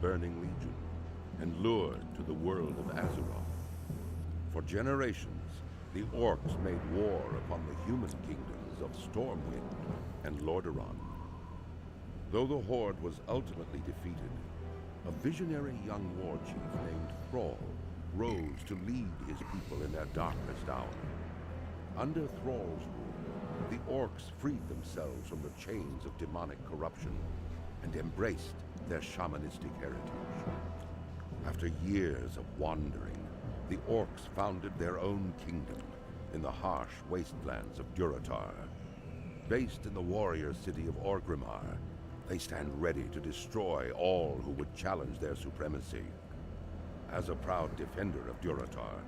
Burning Legion and lured to the world of Azeroth. For generations, the orcs made war upon the human kingdoms of Stormwind and Lordaeron. Though the Horde was ultimately defeated, a visionary young war chief named Thrall rose to lead his people in their darkest hour. Under Thrall's rule, the orcs freed themselves from the chains of demonic corruption and embraced their shamanistic heritage. After years of wandering, the orcs founded their own kingdom in the harsh wastelands of Durotar. Based in the warrior city of Orgrimmar, they stand ready to destroy all who would challenge their supremacy. As a proud defender of Durotar,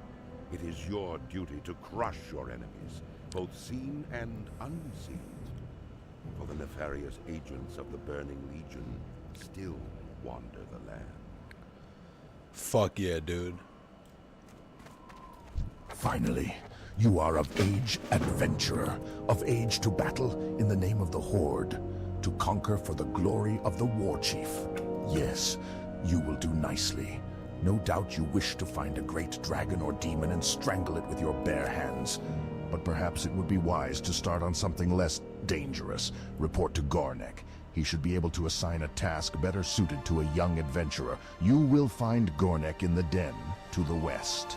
it is your duty to crush your enemies, both seen and unseen. For the nefarious agents of the Burning Legion still wander the land. Fuck yeah, dude. Finally, you are of age, adventurer, of age to battle in the name of the Horde, to conquer for the glory of the War Chief. Yes, you will do nicely. No doubt you wish to find a great dragon or demon and strangle it with your bare hands. But perhaps it would be wise to start on something less dangerous. Report to Gornek. He should be able to assign a task better suited to a young adventurer. You will find Gornek in the den to the west.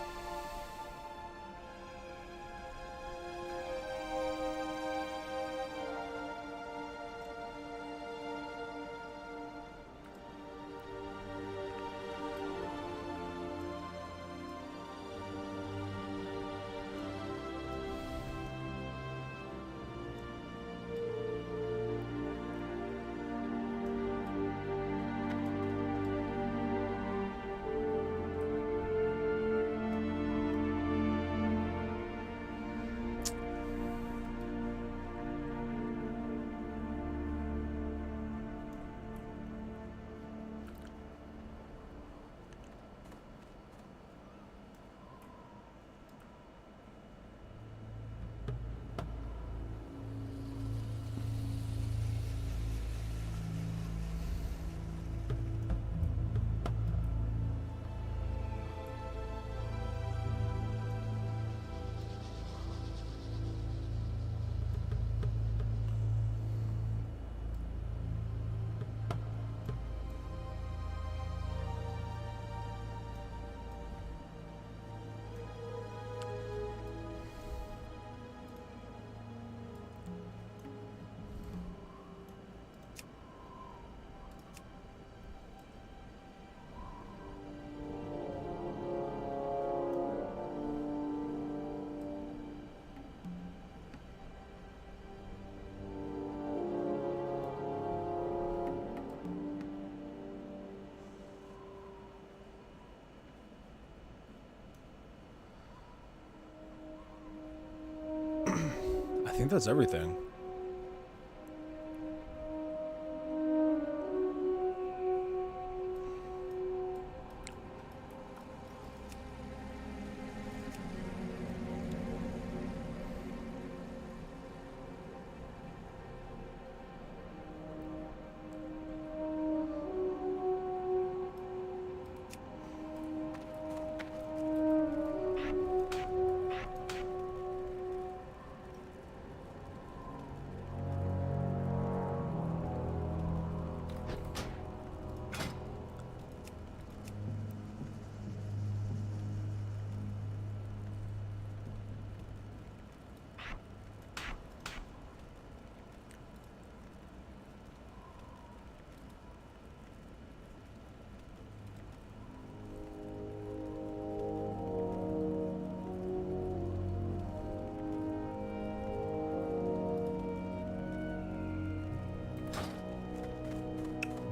I think that's everything.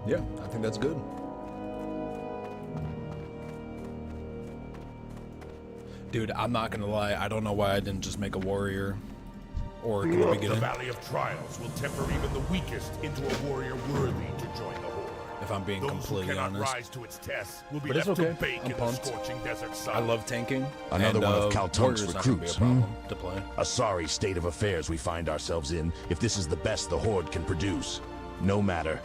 Yeah, I think that's good. Dude, I'm not gonna lie, I don't know why I didn't just make a warrior orc in the beginning. The Valley of Trials will temper even the weakest into a warrior worthy to join the Horde. If I'm being Those completely who cannot honest. rise to its test will be But it's left okay. to bake I'm in pumped. the scorching desert sun. I love tanking. Another and, one of Kaltunk's warrior's not gonna be a recruits, problem to play. A sorry state of affairs we find ourselves in if this is the best the Horde can produce. No matter.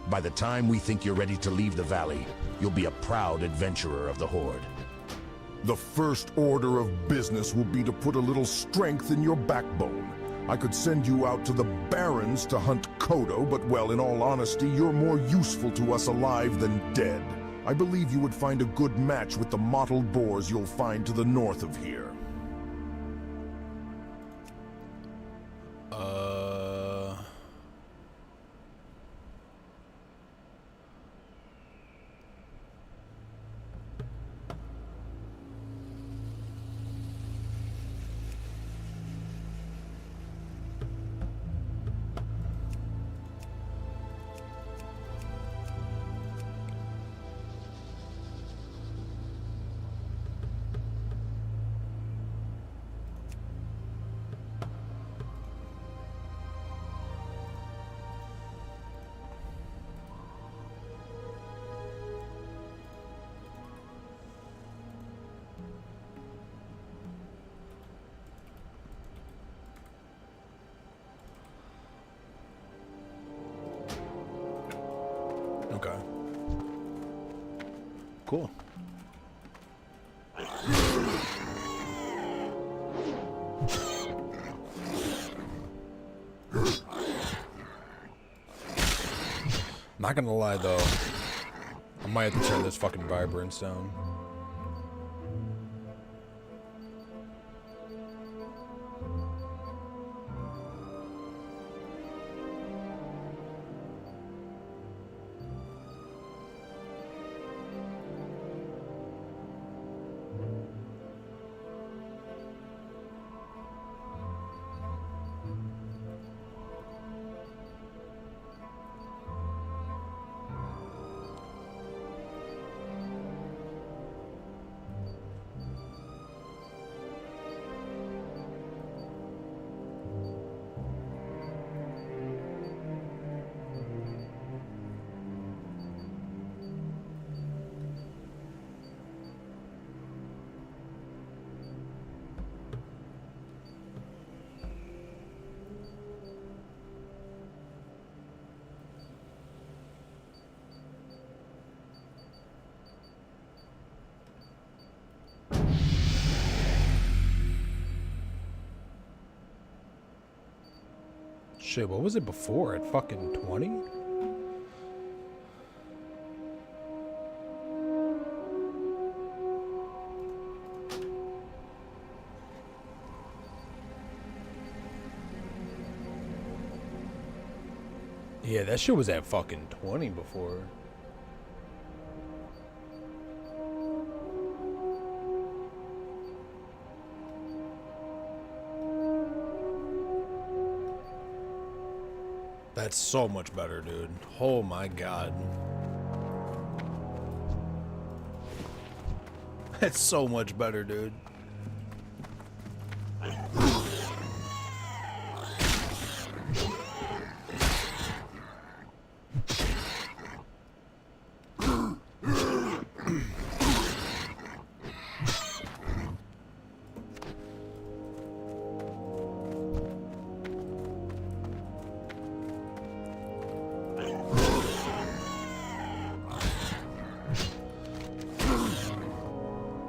By the time we think you're ready to leave the valley, you'll be a proud adventurer of the Horde. The first order of business will be to put a little strength in your backbone. I could send you out to the Barrens to hunt Kodo, but well, in all honesty, you're more useful to us alive than dead. I believe you would find a good match with the mottled boars you'll find to the north of here. Okay. Cool. Not gonna lie though, I might have to turn this fucking vibrance down. Shit, what was it before? At fucking 20? Yeah, that shit was at fucking 20 before. That's so much better, dude. Oh my god. That's so much better, dude.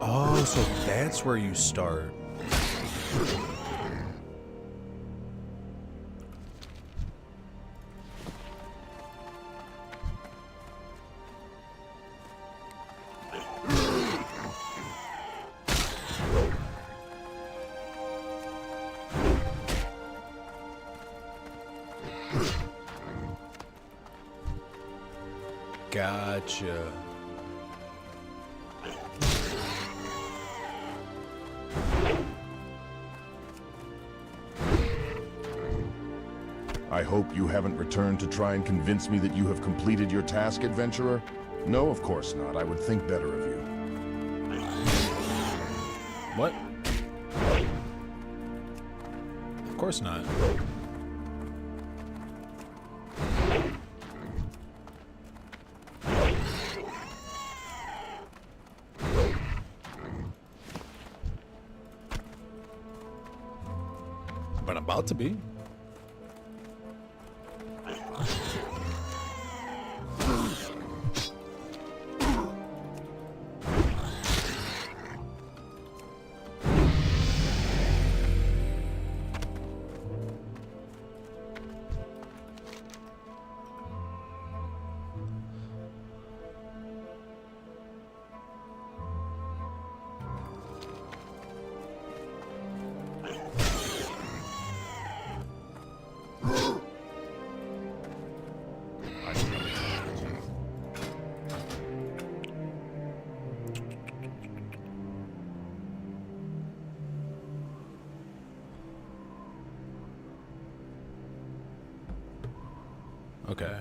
Oh, so that's where you start. Gotcha. I hope you haven't returned to try and convince me that you have completed your task, adventurer? No, of course not. I would think better of you. What? Of course not. But I'm about to be. Okay.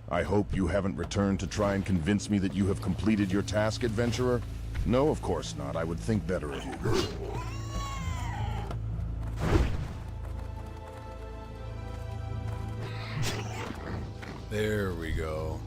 I hope you haven't returned to try and convince me that you have completed your task, adventurer? No, of course not. I would think better of you. There we go.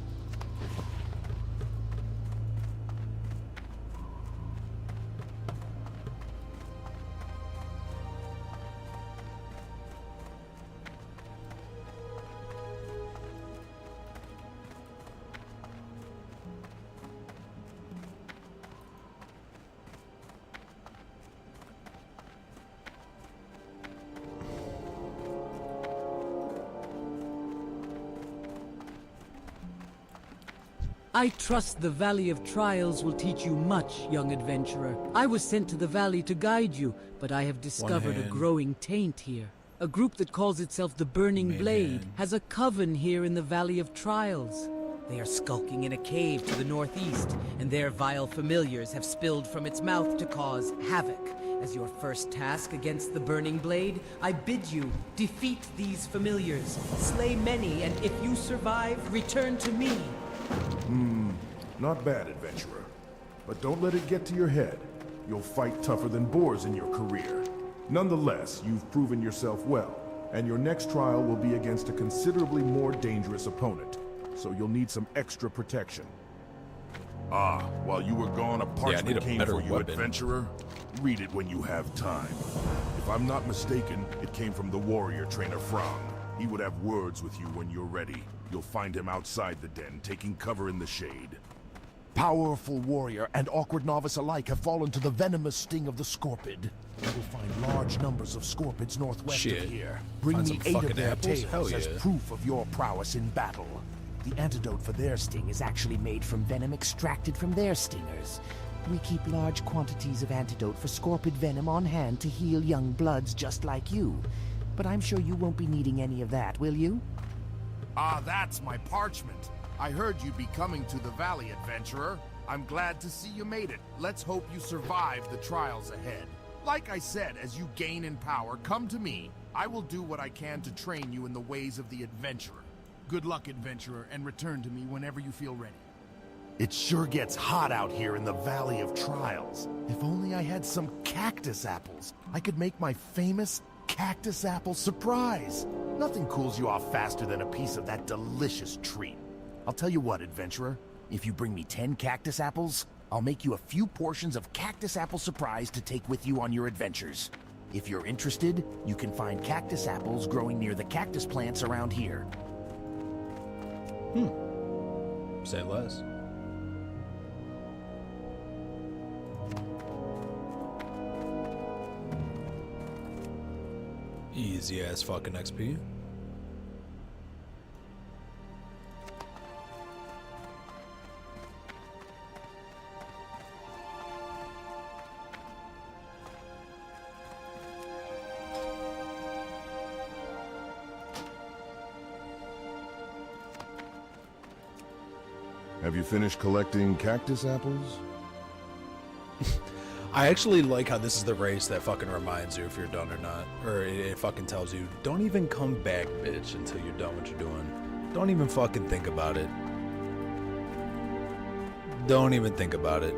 I trust the Valley of Trials will teach you much, young adventurer. I was sent to the valley to guide you, but I have discovered a hand. growing taint here. A group that calls itself the Burning Main Blade hand. has a coven here in the Valley of Trials. They are skulking in a cave to the northeast, and their vile familiars have spilled from its mouth to cause havoc. As your first task against the Burning Blade, I bid you defeat these familiars, slay many, and if you survive, return to me. Not bad, adventurer. But don't let it get to your head. You'll fight tougher than boars in your career. Nonetheless, you've proven yourself well, and your next trial will be against a considerably more dangerous opponent. So you'll need some extra protection. Ah, while you were gone, a need parchment a came better for you, weapon. adventurer. Read it when you have time. If I'm not mistaken, it came from the warrior trainer Frank. He would have words with you when you're ready. You'll find him outside the den, taking cover in the shade. Powerful warrior and awkward novice alike have fallen to the venomous sting of the scorpid. You will find large numbers of scorpids northwest Shit. of here. Bring Find me some 8 of fucking their apples? Hell tails as yeah. proof of your prowess in battle. The antidote for their sting is actually made from venom extracted from their stingers. We keep large quantities of antidote for scorpid venom on hand to heal young bloods just like you. But I'm sure you won't be needing any of that, will you? Ah, that's my parchment. I heard you'd be coming to the valley, adventurer. I'm glad to see you made it. Let's hope you survive the trials ahead. Like I said, as you gain in power, come to me. I will do what I can to train you in the ways of the adventurer. Good luck, adventurer, and return to me whenever you feel ready. It sure gets hot out here in the Valley of Trials. If only I had some cactus apples, I could make my famous cactus apple surprise. Nothing cools you off faster than a piece of that delicious treat. I'll tell you what, adventurer. If you bring me 10 cactus apples, I'll make you a few portions of cactus apple surprise to take with you on your adventures. If you're interested, you can find cactus apples growing near the cactus plants around here. Say less. Easy ass fucking XP. Have you finished collecting cactus apples? I actually like how this is the race that fucking reminds you if you're done or not. Or it fucking tells you, don't even come back, bitch, until you're done what you're doing. Don't even fucking think about it. Don't even think about it.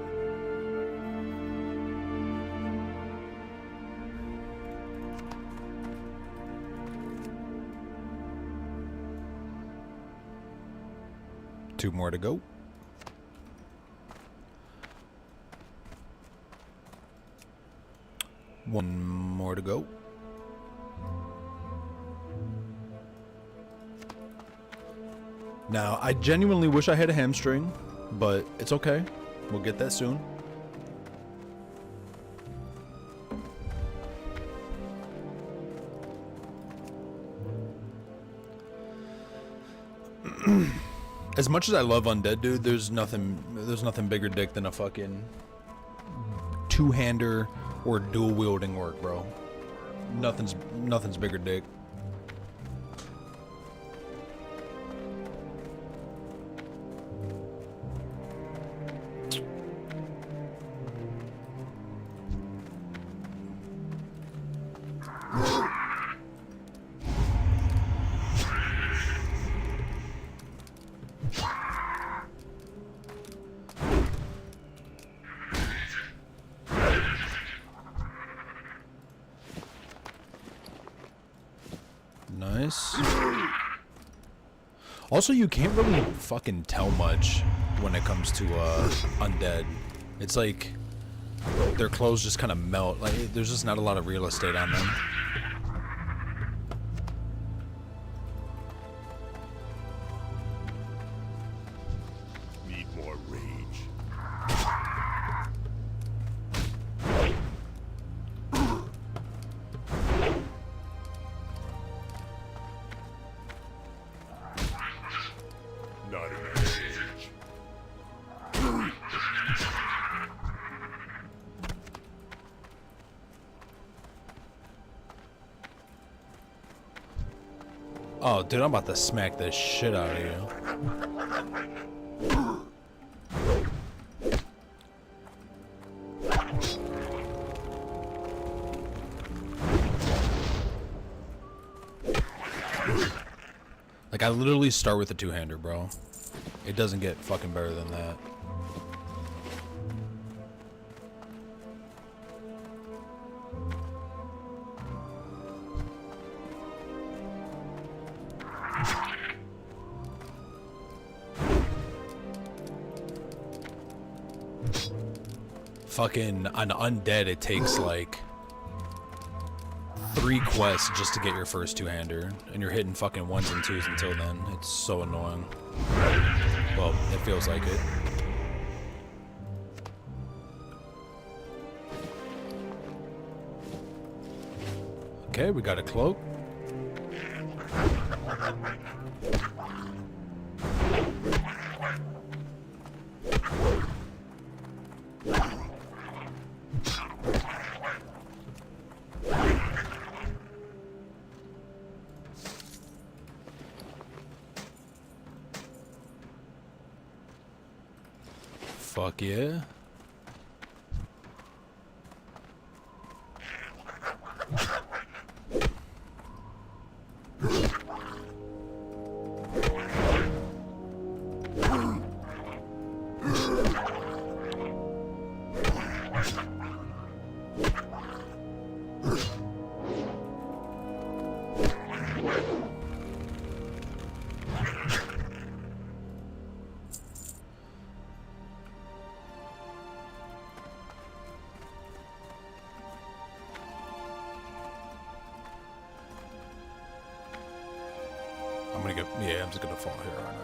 Two more to go. One more to go. Now, I genuinely wish I had a hamstring, but it's okay. We'll get that soon. As much as I love Undead, dude, there's nothing bigger dick than a fucking two-hander or dual wielding work, bro. Nothing's bigger dick. Nice. Also, you can't really fucking tell much when it comes to undead. It's like their clothes just kind of melt. Like there's just not a lot of real estate on them. Need more rage. Not enough rage. Oh, dude, I'm about to smack the shit out of you. Like, I literally start with a two-hander, bro. It doesn't get fucking better than that. Fucking on undead, it takes like 3 quests just to get your first two-hander, and you're hitting fucking 1s and 2s until then. It's so annoying. Well, it feels like it. Okay, we got a cloak. Fuck yeah. I'm gonna get, yeah, I'm just gonna fall here right now.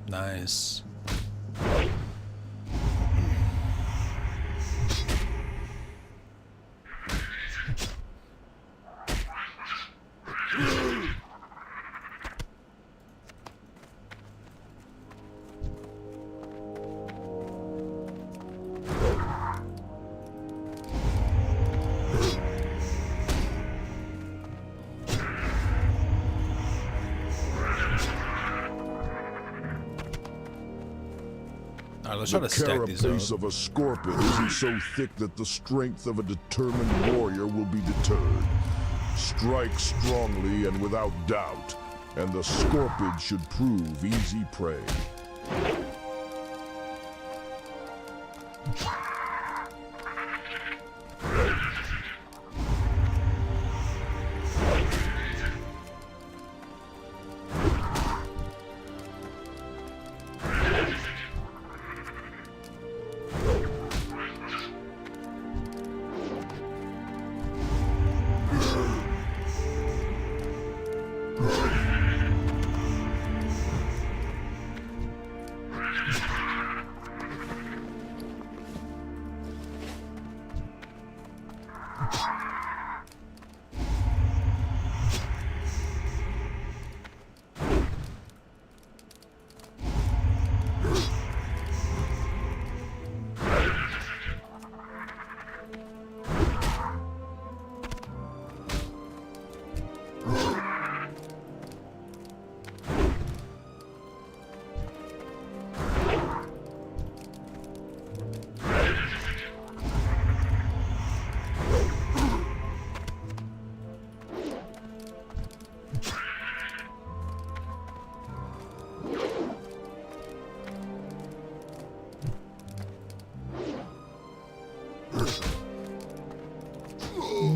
Nice. Let's try to stack these carapace up. of a scorpion isn't so thick that the strength of a determined warrior will be deterred. Strike strongly and without doubt, and the scorpion should prove easy prey.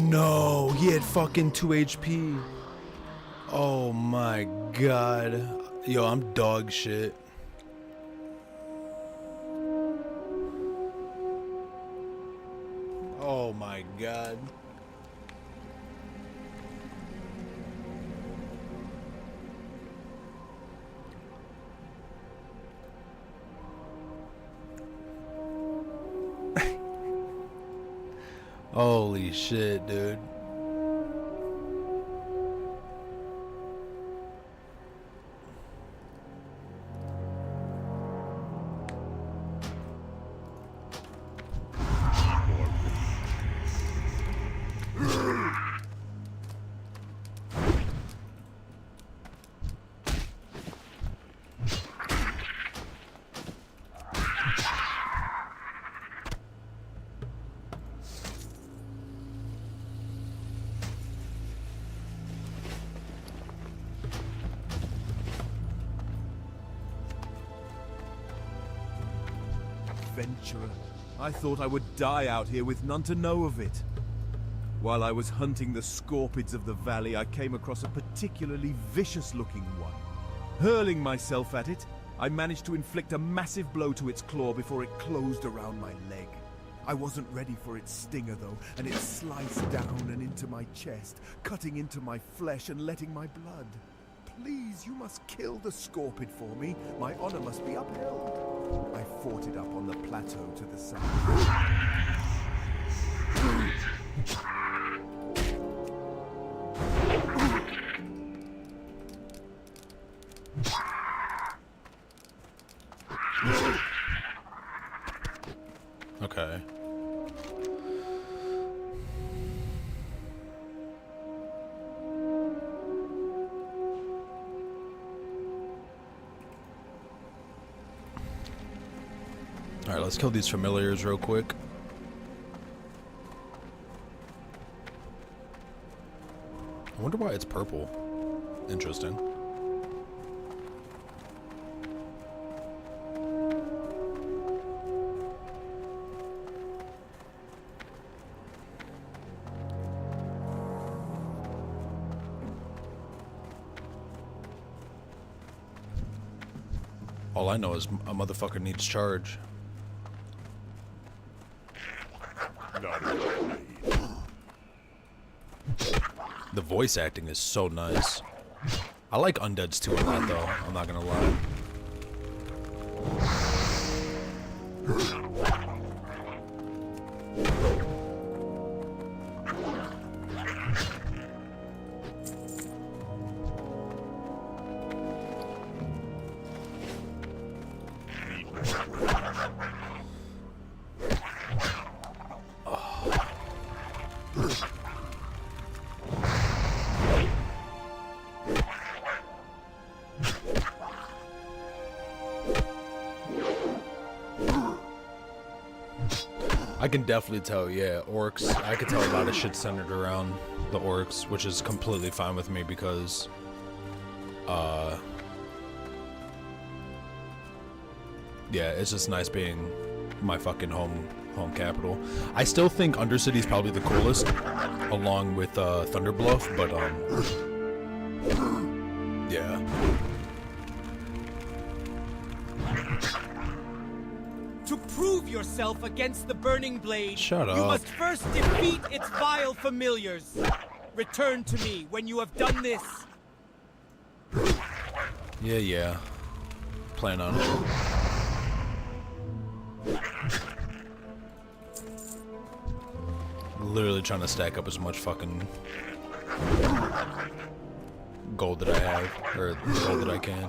No, he had fucking 2 HP. Oh my god. Yo, I'm dog shit. Oh my god. Holy shit, dude. Adventurer. I thought I would die out here with none to know of it. While I was hunting the scorpids of the valley, I came across a particularly vicious-looking one. Hurling myself at it, I managed to inflict a massive blow to its claw before it closed around my leg. I wasn't ready for its stinger, though, and it sliced down and into my chest, cutting into my flesh and letting my blood. Please, you must kill the scorpid for me. My honor must be upheld. I fought it up on the plateau to the south. Okay. Alright, let's kill these familiars real quick. I wonder why it's purple. Interesting. All I know is a motherfucker needs charge. The voice acting is so nice. I like undeads too a lot though, I'm not gonna lie. I can definitely tell, yeah, orcs. I could tell a lot of shit centered around the orcs, which is completely fine with me because, yeah, it's just nice being my fucking home capital. I still think Undercity's probably the coolest, along with Thunderbluff, but yeah. To prove yourself against the Burning Blade, Shut up. you must first defeat its vile familiars. Return to me when you have done this. Yeah. Plan on it. trying to stack up as much fucking gold that I have, or gold that I can.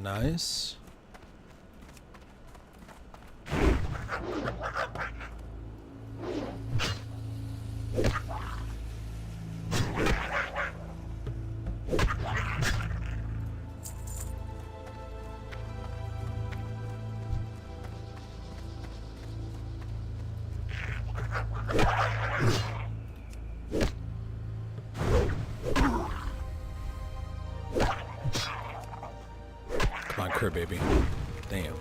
Nice. Come on, Cur baby. Damn.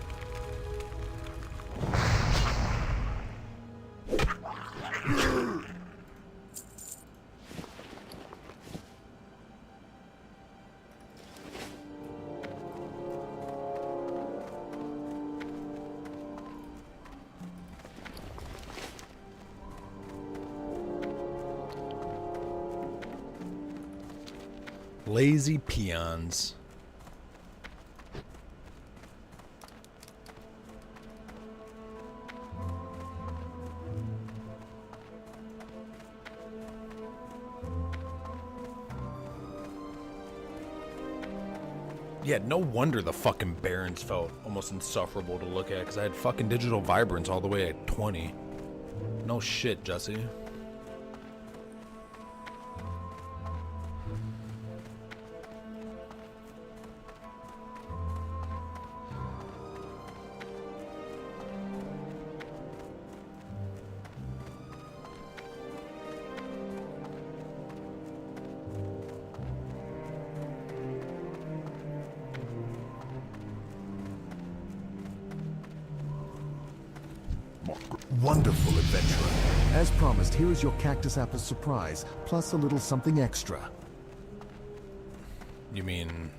Lazy peons. Yeah, no wonder the fucking Barrens felt almost insufferable to look at, because I had fucking digital vibrance all the way at 20. No shit, Jesse. Wonderful adventurer. As promised, here is your cactus apple surprise, plus a little something extra. You mean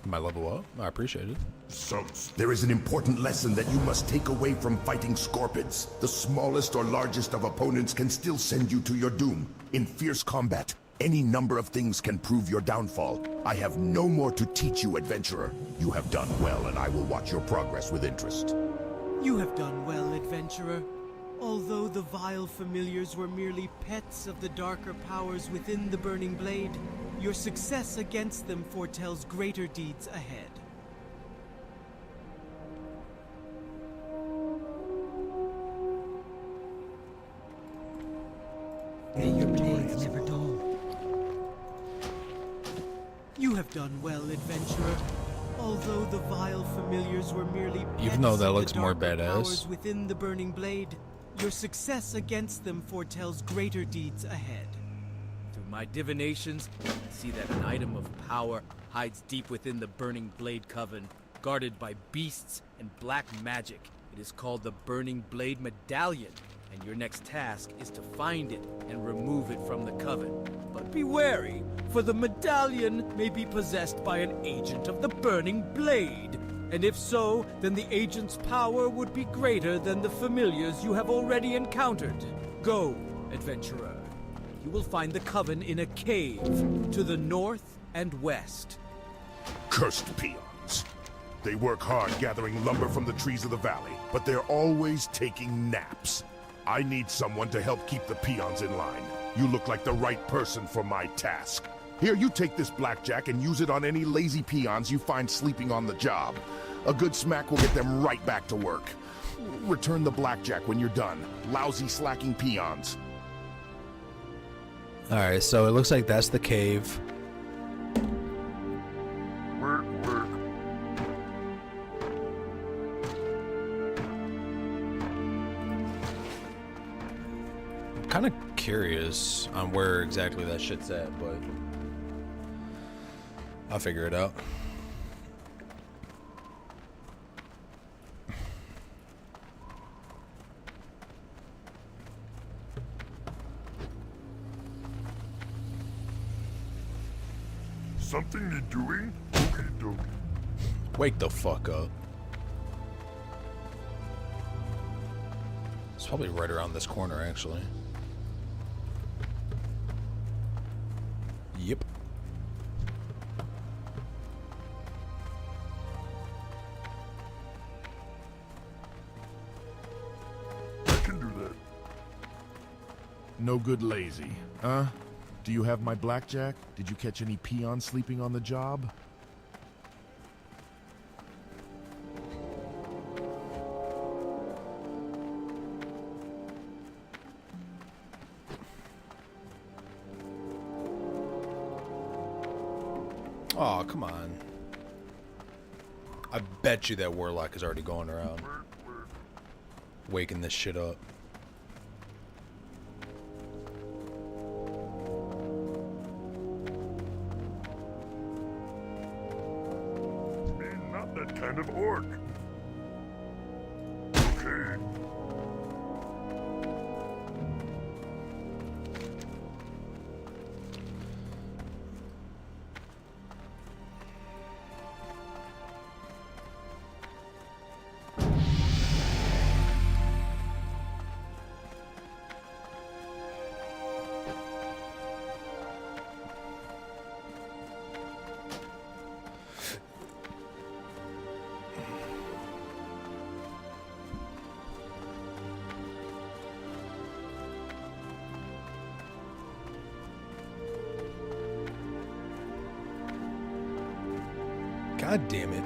my level up? I appreciate it. There is an important lesson that you must take away from fighting scorpions. The smallest or largest of opponents can still send you to your doom. In fierce combat, any number of things can prove your downfall. I have no more to teach you, adventurer. You have done well, and I will watch your progress with interest. You have done well, adventurer. Although the vile familiars were merely pets of the darker powers within the Burning Blade, your success against them foretells greater deeds ahead. May your days never dull. You have done well, adventurer. Although the vile familiars were merely pets Even though that of the looks more darker badass. powers within the Burning Blade, your success against them foretells greater deeds ahead. Through my divinations, I see that an item of power hides deep within the Burning Blade Coven, guarded by beasts and black magic. It is called the Burning Blade Medallion, and your next task is to find it and remove it from the Coven. But be wary, for the medallion may be possessed by an agent of the Burning Blade. And if so, then the agent's power would be greater than the familiars you have already encountered. Go, adventurer. You will find the Coven in a cave to the north and west. Cursed peons. They work hard gathering lumber from the trees of the valley, but they're always taking naps. I need someone to help keep the peons in line. You look like the right person for my task. Here, you take this blackjack and use it on any lazy peons you find sleeping on the job. A good smack will get them right back to work. Return the blackjack when you're done. Lousy, slacking peons. Alright, so it looks like that's the cave. kind of curious on where exactly that shit's at, but I'll figure it out. Something you doing? Okie dokie. Wake the fuck up. It's probably right around this corner, actually. Yep. I can do that. No good lazy, huh? Do you have my blackjack? Did you catch any peons sleeping on the job? Oh, come on. I bet you that warlock is already going around. Waking this shit up. Not that kind of orc. Okay. God damn it.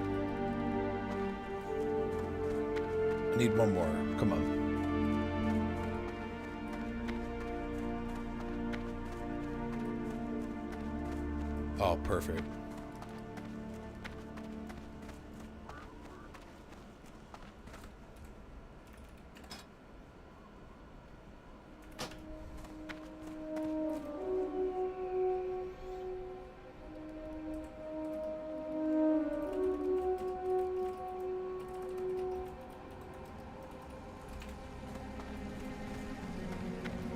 I need one more. Come on. Oh, perfect.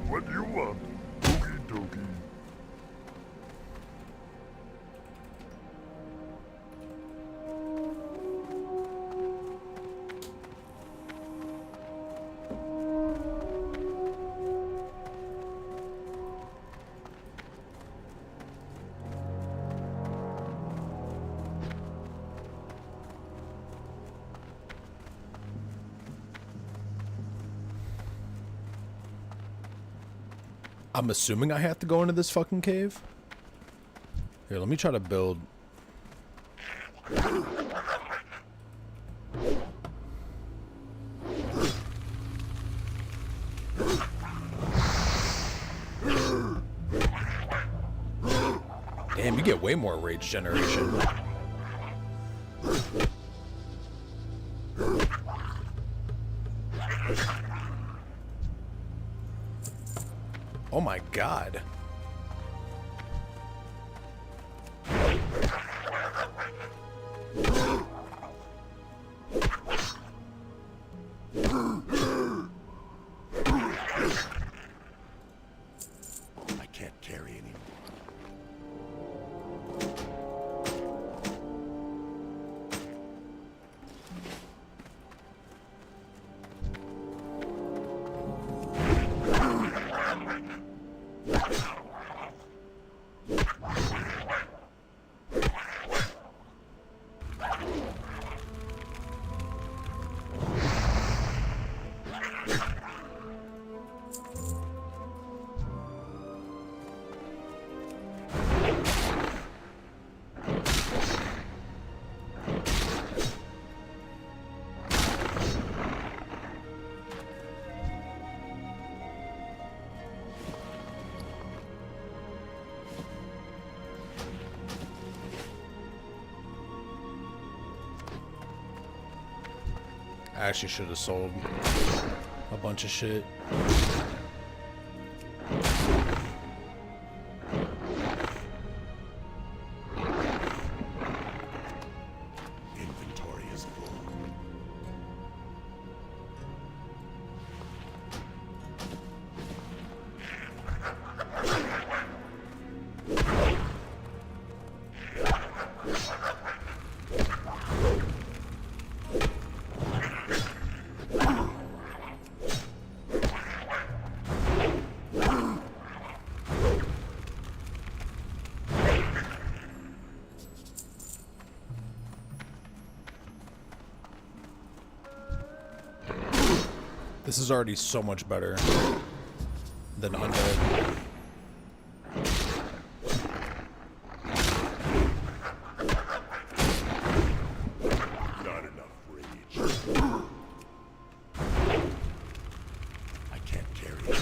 What do you want? Okie dokie. I'm assuming I have to go into this fucking cave. Here, let me try to build. Damn, you get way more rage generation. Oh my god. I can't carry anymore. I actually should have sold a bunch of shit. This is already so much better than Undead. Not enough rage. I can't carry it.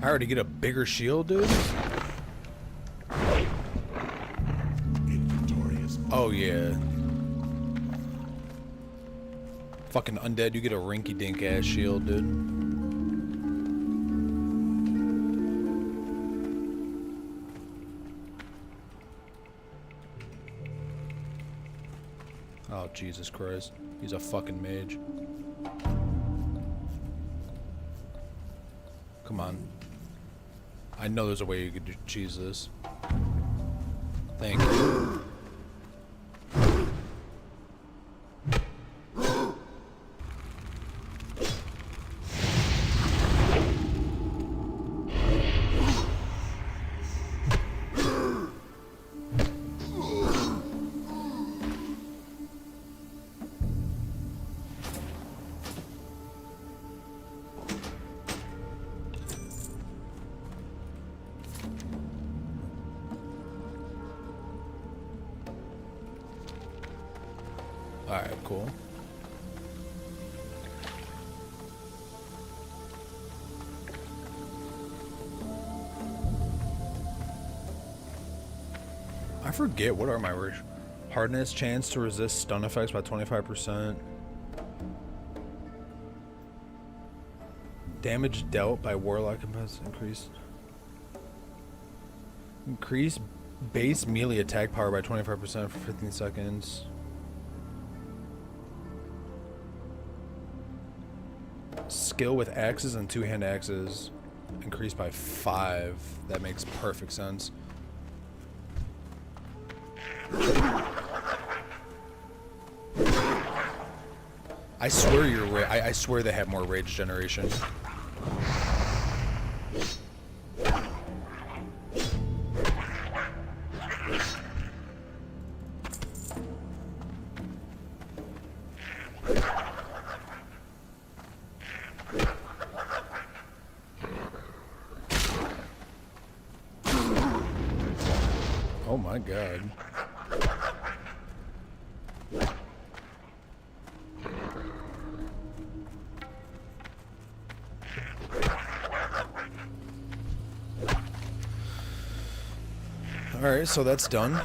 I already get a bigger shield, dude? Inventory is Oh, yeah. Fucking Undead, you get a rinky-dink ass shield, dude. Oh, Jesus Christ. He's a fucking mage. Come on. I know there's a way you could cheese this. Thank you. Alright, cool. I forget, what are my hardness? Chance to resist stun effects by 25%. Damage dealt by Warlock has increased. Increase base melee attack power by 25% for 15 seconds. Skill with axes and two-hand axes increased by 5. That makes perfect sense. I swear I swear they have more rage generation. Oh my god. Alright, so that's done.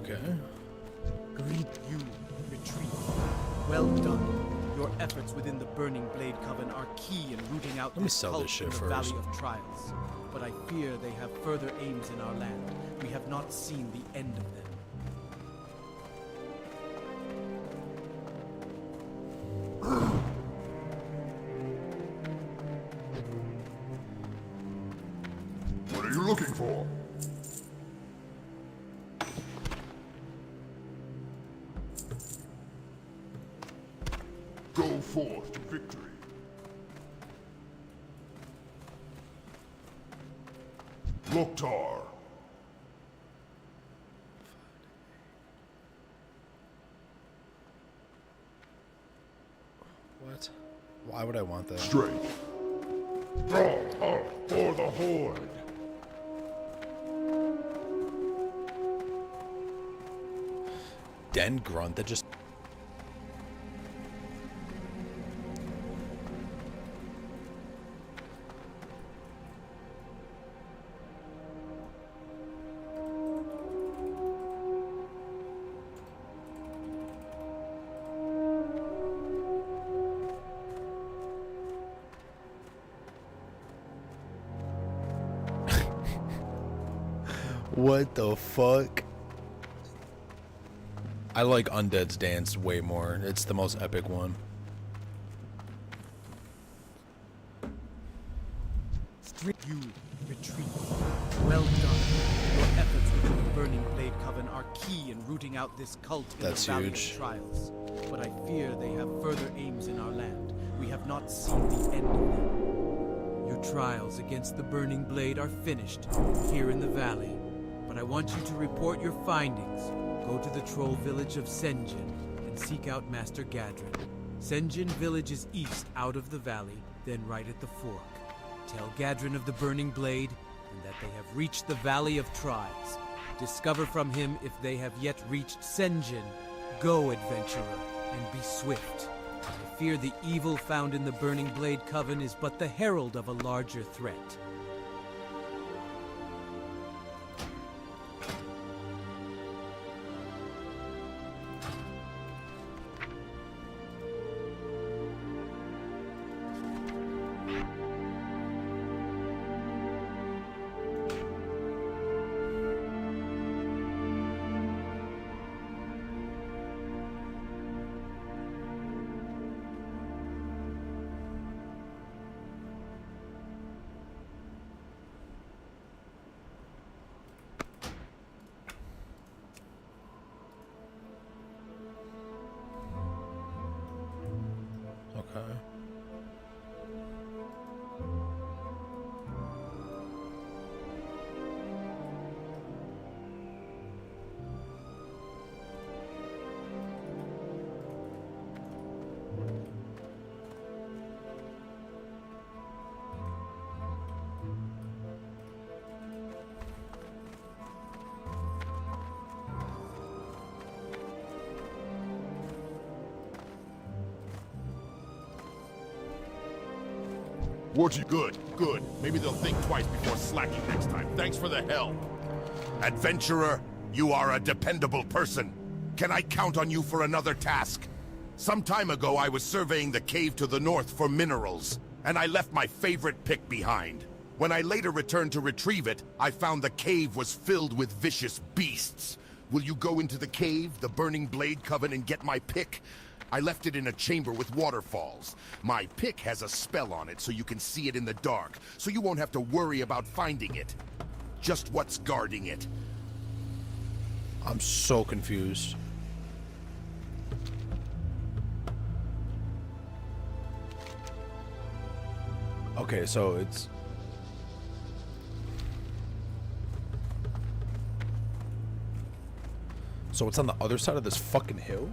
Okay. Greet you, retreat. Well done. Your efforts within the Burning Blade Coven are key in rooting out Let me this sell cult this shit in the first. Valley of Trials. But I fear they have further aims in our land. We have not seen the end of them. What are you looking for? Go forth to victory. Loktar. What? Why would I want that? Strength. Draw up for the Horde. Den grunt that just. What the fuck? I like Undead's dance way more. It's the most epic one. You retreat. Well done. Your efforts within the Burning Blade Coven are key in rooting out this cult in That's the Valley huge. of Trials. But I fear they have further aims in our land. We have not seen the end of them. Your trials against the Burning Blade are finished here in the valley. But I want you to report your findings. Go to the troll village of Senjin and seek out Master Gadrin. Senjin village is east out of the valley, then right at the fork. Tell Gadrin of the Burning Blade and that they have reached the Valley of Trials. Discover from him if they have yet reached Senjin. Go, adventurer, and be swift. I fear the evil found in the Burning Blade Coven is but the herald of a larger threat. Okay. What you good? Good. Maybe they'll think twice before slacking next time. Thanks for the help. Adventurer, you are a dependable person. Can I count on you for another task? Some time ago, I was surveying the cave to the north for minerals, and I left my favorite pick behind. When I later returned to retrieve it, I found the cave was filled with vicious beasts. Will you go into the cave, the Burning Blade Coven, and get my pick? I left it in a chamber with waterfalls. My pick has a spell on it so you can see it in the dark, so you won't have to worry about finding it. Just what's guarding it? I'm so confused. Okay, so it's... So it's on the other side of this fucking hill?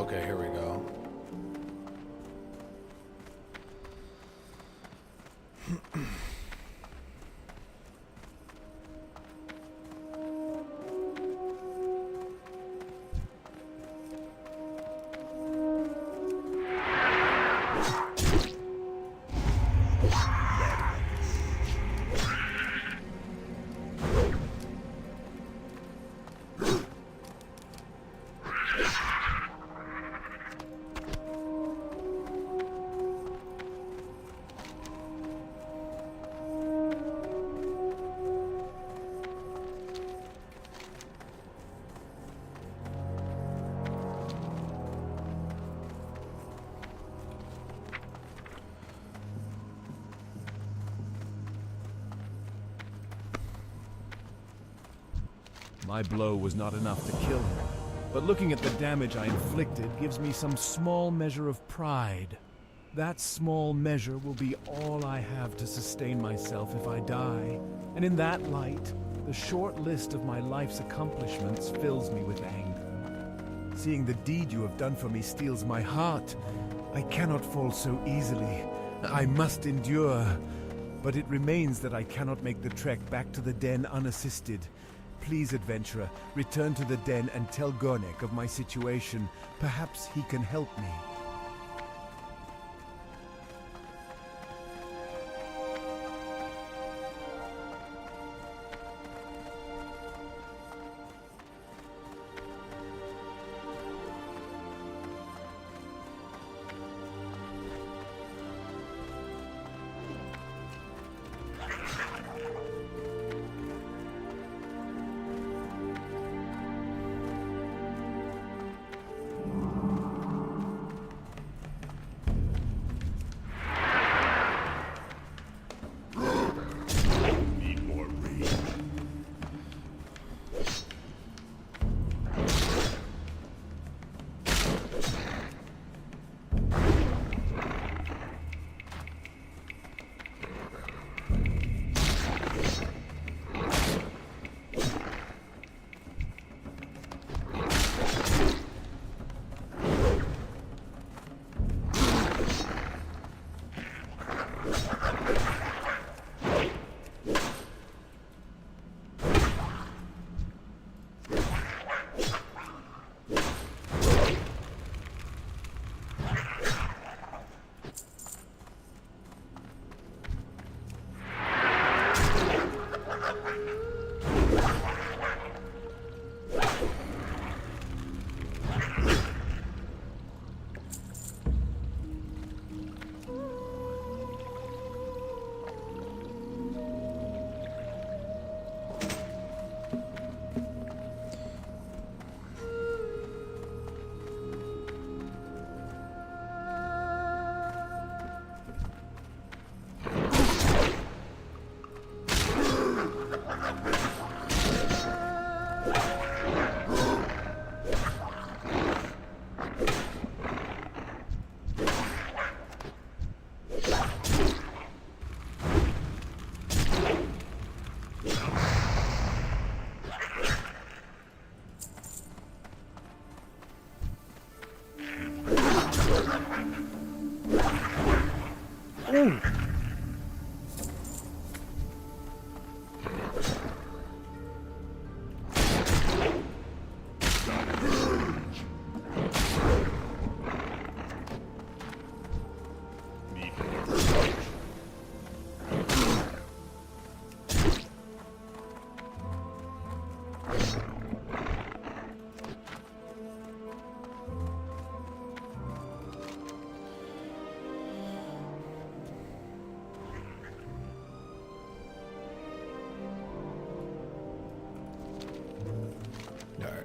Okay, here we go. My blow was not enough to kill him, but looking at the damage I inflicted gives me some small measure of pride. That small measure will be all I have to sustain myself if I die, and in that light, the short list of my life's accomplishments fills me with anger. Seeing the deed you have done for me steals my heart. I cannot fall so easily. I must endure. But it remains that I cannot make the trek back to the den unassisted. Please, adventurer, return to the den and tell Gornek of my situation. Perhaps he can help me.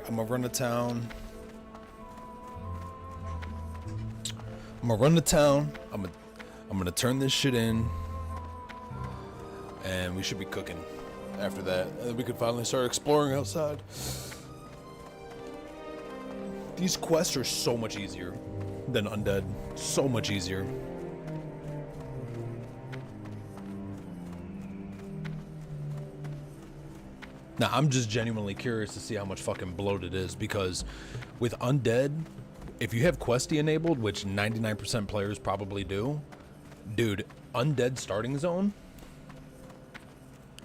I'm gonna run to town. I'm gonna turn this shit in, and we should be cooking after that. And then we could finally start exploring outside. These quests are so much easier than Undead. So much easier. Now, I'm just genuinely curious to see how much fucking bloat it is, because with Undead, if you have Questy enabled, which 99% players probably do, dude, Undead starting zone,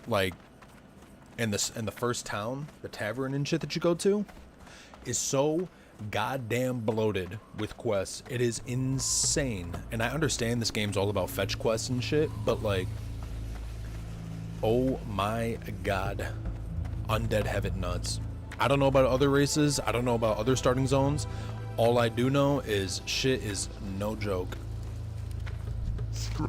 like in the first town, the tavern and shit that you go to, is so goddamn bloated with quests. It is insane. And I understand this game's all about fetch quests and shit, but like, oh my god, Undead have it nuts. I don't know about other races. I don't know about other starting zones. All I do know is shit is no joke.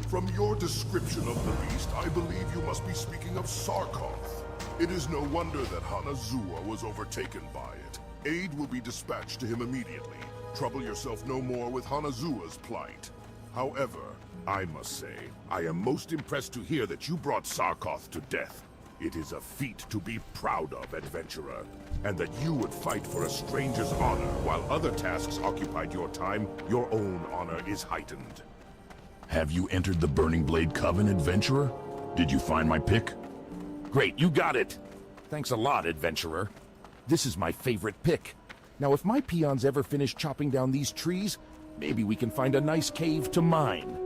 From your description of the beast, I believe you must be speaking of Sarkoth. It is no wonder that Hanazuwa was overtaken by it. Aid will be dispatched to him immediately. Trouble yourself no more with Hanazuwa's plight. However, I must say, I am most impressed to hear that you brought Sarkoth to death. It is a feat to be proud of, adventurer. And that you would fight for a stranger's honor while other tasks occupied your time, your own honor is heightened. Have you entered the Burning Blade Coven, adventurer? Did you find my pick? Great, you got it. Thanks a lot, adventurer. This is my favorite pick. Now, if my peons ever finish chopping down these trees, maybe we can find a nice cave to mine.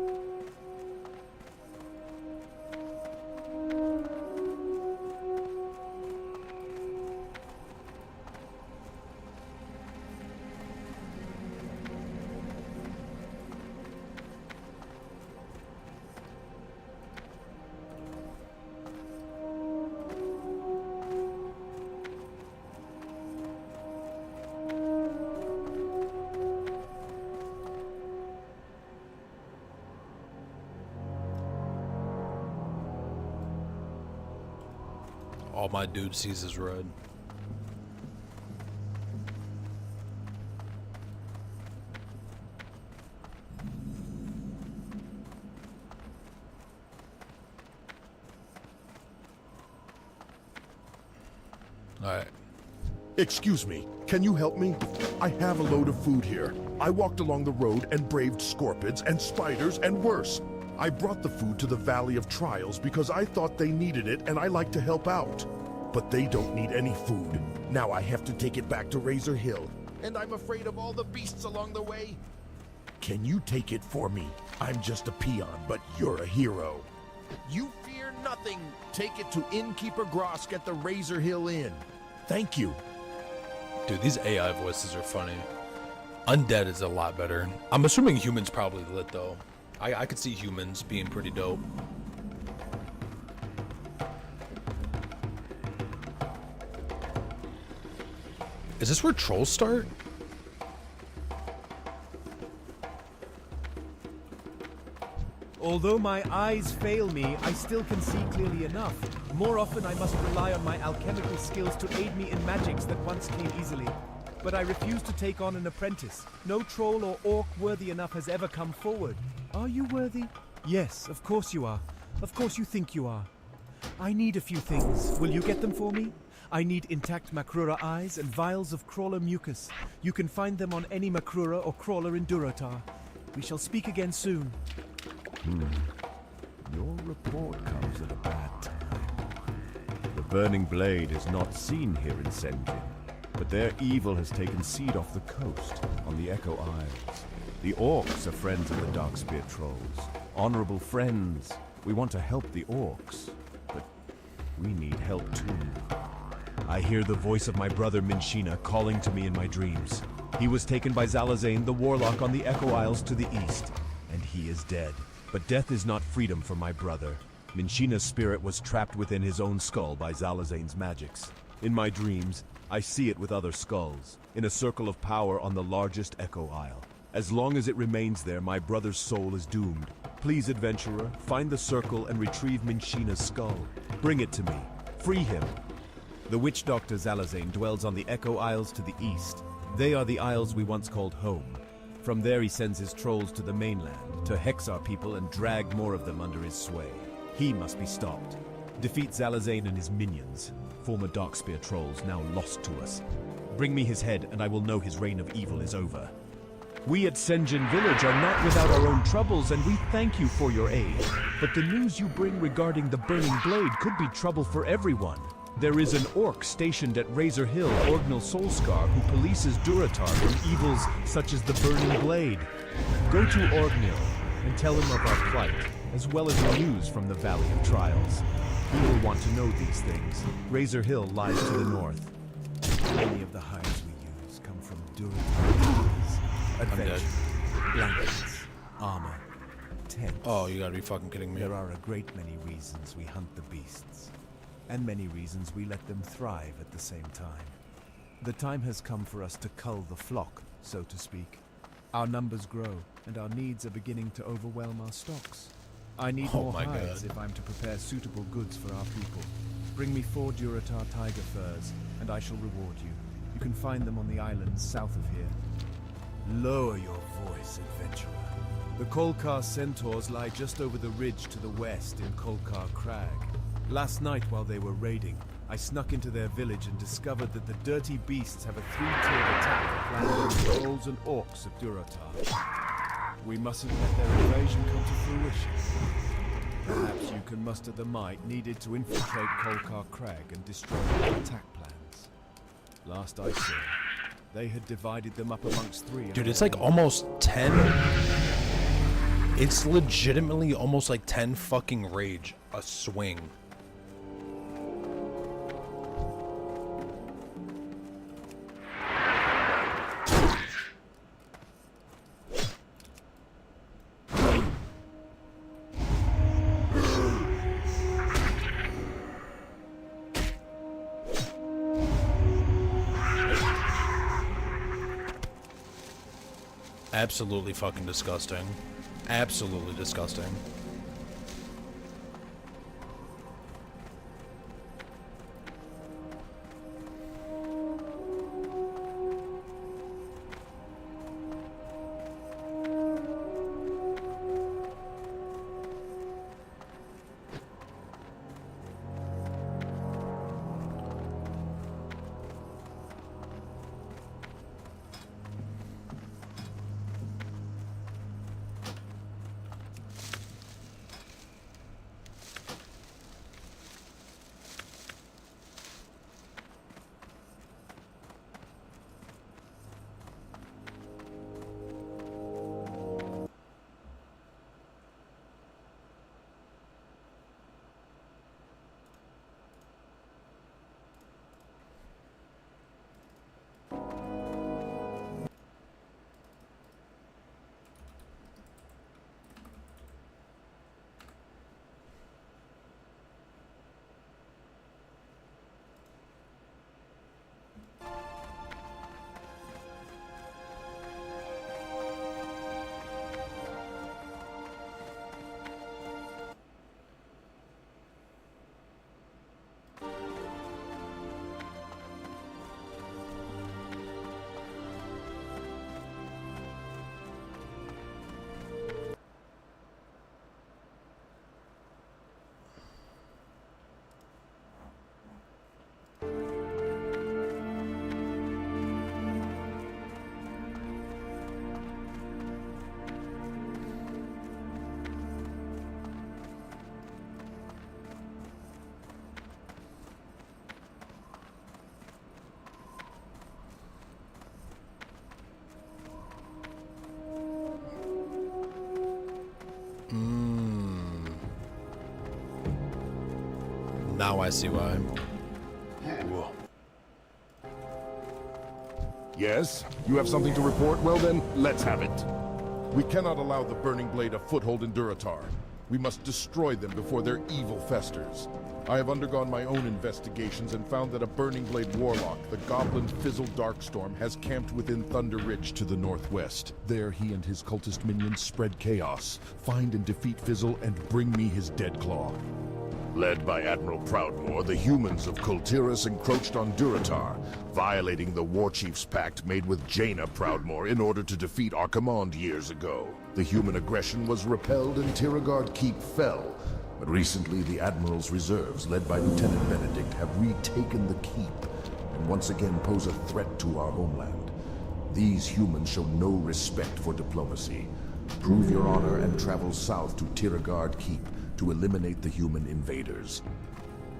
All my dude sees is red. Alright. Excuse me, can you help me? I have a load of food here. I walked along the road and braved scorpids and spiders and worse. I brought the food to the Valley of Trials because I thought they needed it and I like to help out. But they don't need any food. Now I have to take it back to Razor Hill. And I'm afraid of all the beasts along the way. Can you take it for me? I'm just a peon, but you're a hero. You fear nothing. Take it to Innkeeper Grosk at the Razor Hill Inn. Thank you. Dude, these AI voices are funny. Undead is a lot better. I'm assuming humans probably lit though. I could see humans being pretty dope. Is this where trolls start? Although my eyes fail me, I still can see clearly enough. More often I must rely on my alchemical skills to aid me in magics that once came easily. But I refuse to take on an apprentice. No troll or orc worthy enough has ever come forward. Are you worthy? Yes, of course you are. Of course you think you are. I need a few things. Will you get them for me? I need intact Makrura eyes and vials of crawler mucus. You can find them on any Makrura or crawler in Durotar. We shall speak again soon. Your report comes at a bad time. The Burning Blade is not seen here in Senjin, but their evil has taken seed off the coast, on the Echo Isles. The orcs are friends of the Darkspear trolls. Honorable friends. We want to help the orcs, but we need help too. I hear the voice of my brother Minshina calling to me in my dreams. He was taken by Zalazane, the warlock on the Echo Isles to the east, and he is dead. But death is not freedom for my brother. Minshina's spirit was trapped within his own skull by Zalazane's magics. In my dreams, I see it with other skulls, in a circle of power on the largest Echo Isle. As long as it remains there, my brother's soul is doomed. Please, adventurer, find the circle and retrieve Minshina's skull. Bring it to me. Free him. The witch doctor Zalazane dwells on the Echo Isles to the east. They are the isles we once called home. From there he sends his trolls to the mainland, to hex our people and drag more of them under his sway. He must be stopped. Defeat Zalazane and his minions, former Darkspear trolls now lost to us. Bring me his head and I will know his reign of evil is over. We at Senjin Village are not without our own troubles, and we thank you for your aid. But the news you bring regarding the Burning Blade could be trouble for everyone. There is an orc stationed at Razor Hill, Orgnal Soulscar, who polices Durotar from evils such as the Burning Blade. Go to Orgnil and tell him of our plight, as well as the news from the Valley of Trials. He will want to know these things. Razor Hill lies to the north. Many of the hides we use come from Durotar. Adventure, blankets, armor, tents. Oh, you gotta be fucking kidding me. There are a great many reasons we hunt the beasts, and many reasons we let them thrive at the same time. The time has come for us to cull the flock, so to speak. Our numbers grow, and our needs are beginning to overwhelm our stocks. I need more hides if I'm to prepare suitable goods for our people. Bring me 4 Durotar tiger furs, and I shall reward you. You can find them on the islands south of here. Lower your voice, adventurer. The Kolkar centaurs lie just over the ridge to the west in Kolkar Crag. Last night while they were raiding, I snuck into their village and discovered that the dirty beasts have a 3-tiered attack planned on the trolls and orcs of Durotar. We mustn't let their invasion come to fruition. Perhaps you can muster the might needed to infiltrate Kolkar Crag and destroy their attack plans. Last I saw, they had divided them up amongst 3. Dude, it's like almost 10. It's legitimately almost like 10 fucking rage a swing. Absolutely fucking disgusting. Absolutely disgusting. Now I see why. Yes? You have something to report? Well then, let's have it. We cannot allow the Burning Blade a foothold in Durotar. We must destroy them before their evil festers. I have undergone my own investigations and found that a Burning Blade warlock, the Goblin Fizzle Darkstorm, has camped within Thunder Ridge to the northwest. There he and his cultist minions spread chaos. Find and defeat Fizzle and bring me his dead claw. Led by Admiral Proudmoore, the humans of Kultiras encroached on Durotar, violating the Warchief's pact made with Jaina Proudmoore in order to defeat Archimonde years ago. The human aggression was repelled and Tiragard Keep fell, but recently the Admiral's reserves, led by Lieutenant Benedict, have retaken the Keep and once again pose a threat to our homeland. These humans show no respect for diplomacy. Prove your honor and travel south to Tiragard Keep to eliminate the human invaders.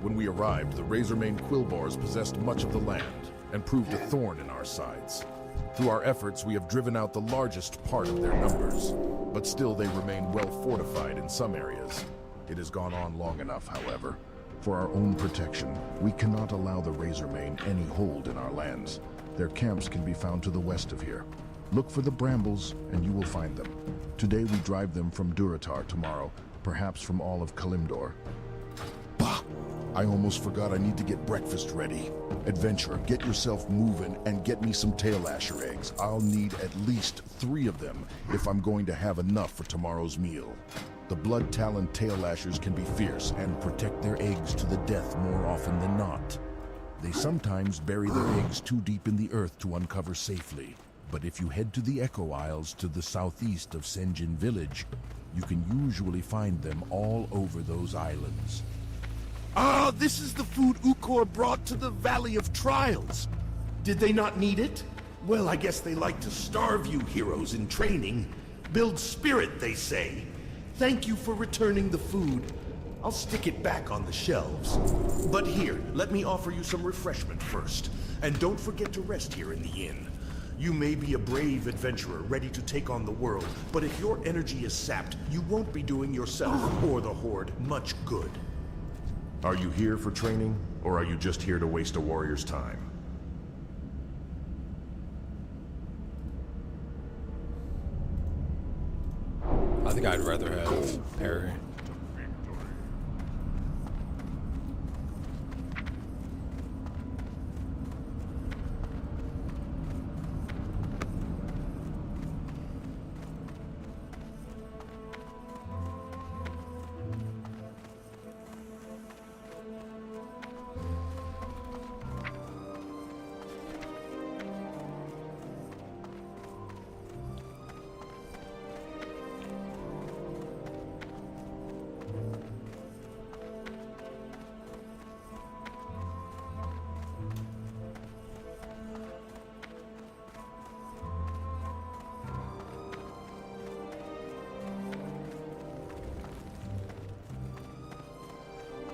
When we arrived, the Razormane Quillbores possessed much of the land and proved a thorn in our sides. Through our efforts, we have driven out the largest part of their numbers, but still they remain well fortified in some areas. It has gone on long enough, however. For our own protection, we cannot allow the Razormane any hold in our lands. Their camps can be found to the west of here. Look for the brambles, and you will find them. Today we drive them from Durotar tomorrow, perhaps from all of Kalimdor. Bah! I almost forgot I need to get breakfast ready. Adventurer, get yourself moving and get me some tail lasher eggs. I'll need at least 3 of them if I'm going to have enough for tomorrow's meal. The blood-taloned tail lashers can be fierce and protect their eggs to the death more often than not. They sometimes bury their eggs too deep in the earth to uncover safely. But if you head to the Echo Isles to the southeast of Senjin Village, you can usually find them all over those islands. Ah, this is the food Ukor brought to the Valley of Trials. Did they not need it? Well, I guess they like to starve you heroes in training. Build spirit, they say. Thank you for returning the food. I'll stick it back on the shelves. But here, let me offer you some refreshment first. And don't forget to rest here in the inn. You may be a brave adventurer ready to take on the world, but if your energy is sapped, you won't be doing yourself or the Horde much good. Are you here for training, or are you just here to waste a warrior's time? I think I'd rather have parry.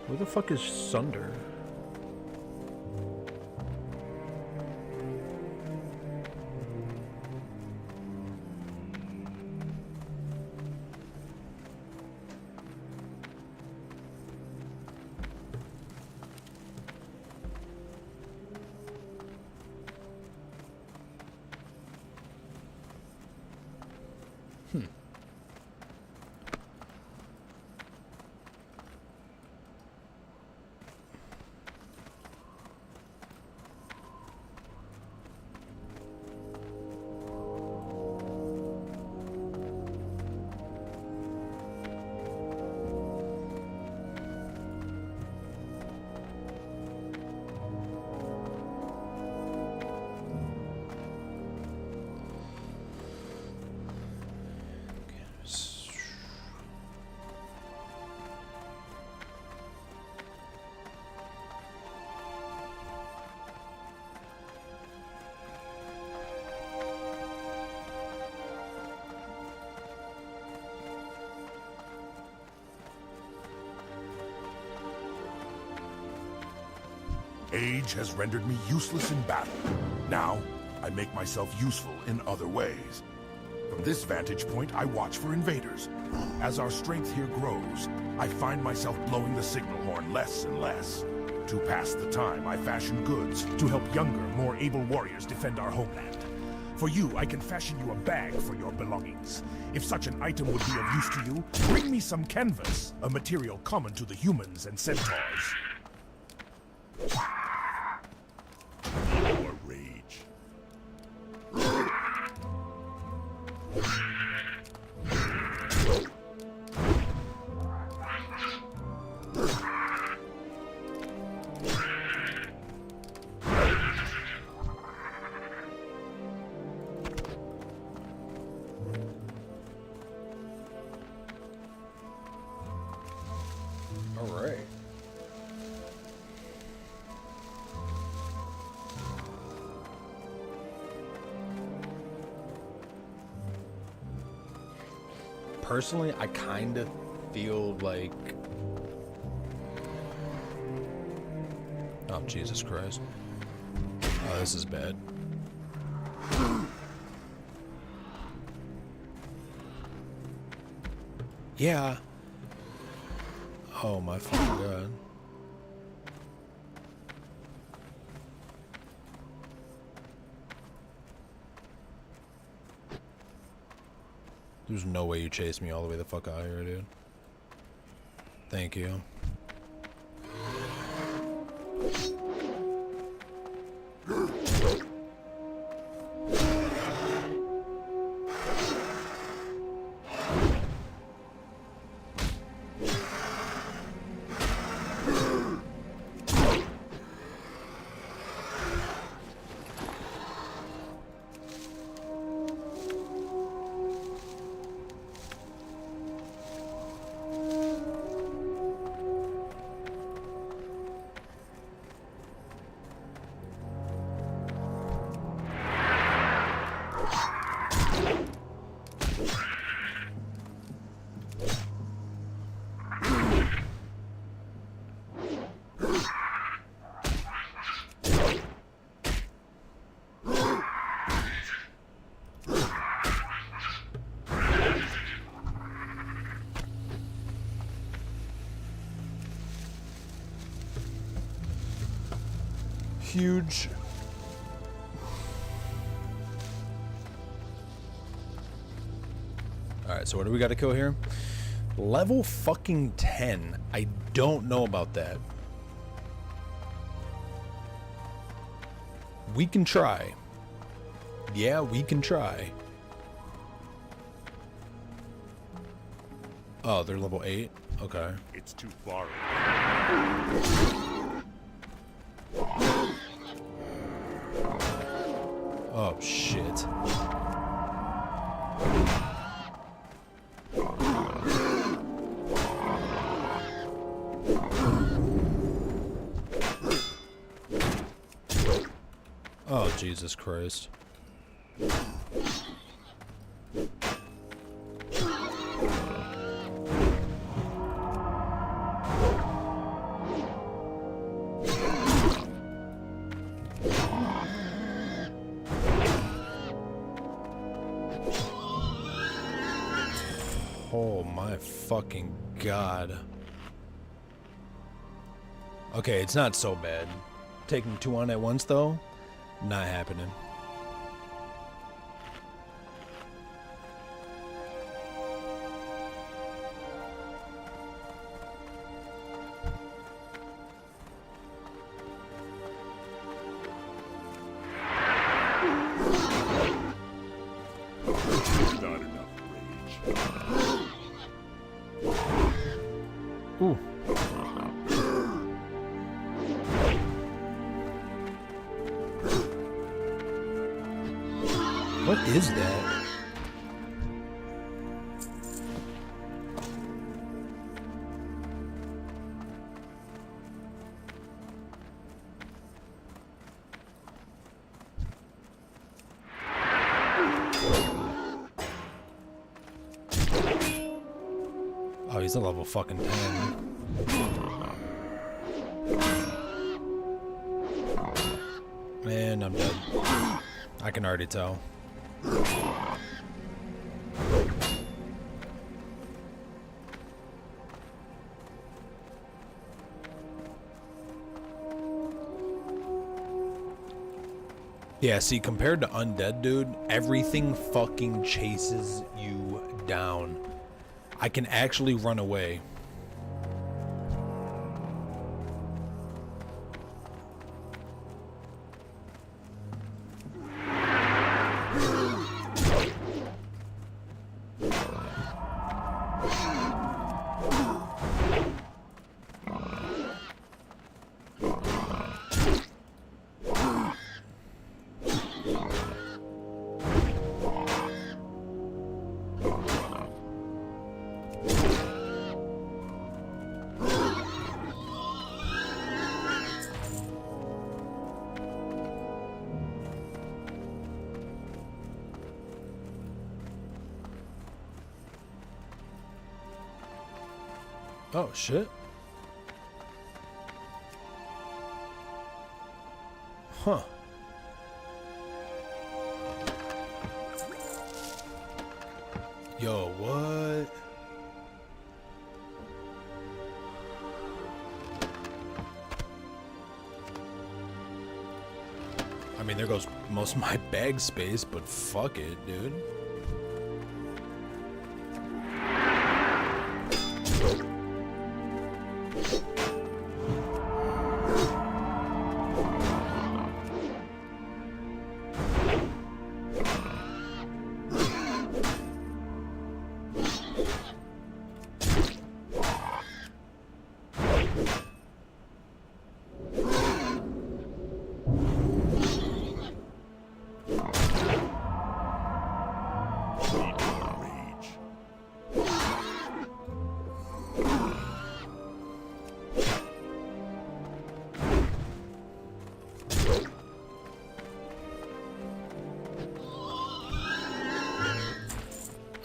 Where the fuck is Sunder? Age has rendered me useless in battle. Now, I make myself useful in other ways. From this vantage point, I watch for invaders. As our strength here grows, I find myself blowing the signal horn less and less. To pass the time, I fashion goods to help younger, more able warriors defend our homeland. For you, I can fashion you a bag for your belongings. If such an item would be of use to you, bring me some canvas, a material common to the humans and centaurs. More rage. All right. Personally, I kind of feel like Jesus Christ. Oh, this is bad. Yeah. Oh my fucking god. There's no way you chased me all the way the fuck out here, dude. Thank you. Huge. Alright, so what do we got to kill here? Level fucking 10. I don't know about that. We can try. Yeah, we can try. Oh, they're level 8? Okay. It's too far. Oh, shit. Oh, Jesus Christ. Oh my fucking god. Okay, it's not so bad. Taking 2 on at once though, not happening. Not enough rage. Ooh. What is that? Oh, he's a level fucking 10. And I'm dead. I can already tell. Yeah, see, compared to Undead, dude, everything fucking chases you down. I can actually run away. Oh, shit. Huh. Yo, what? I mean, there goes most of my bag space, but fuck it, dude.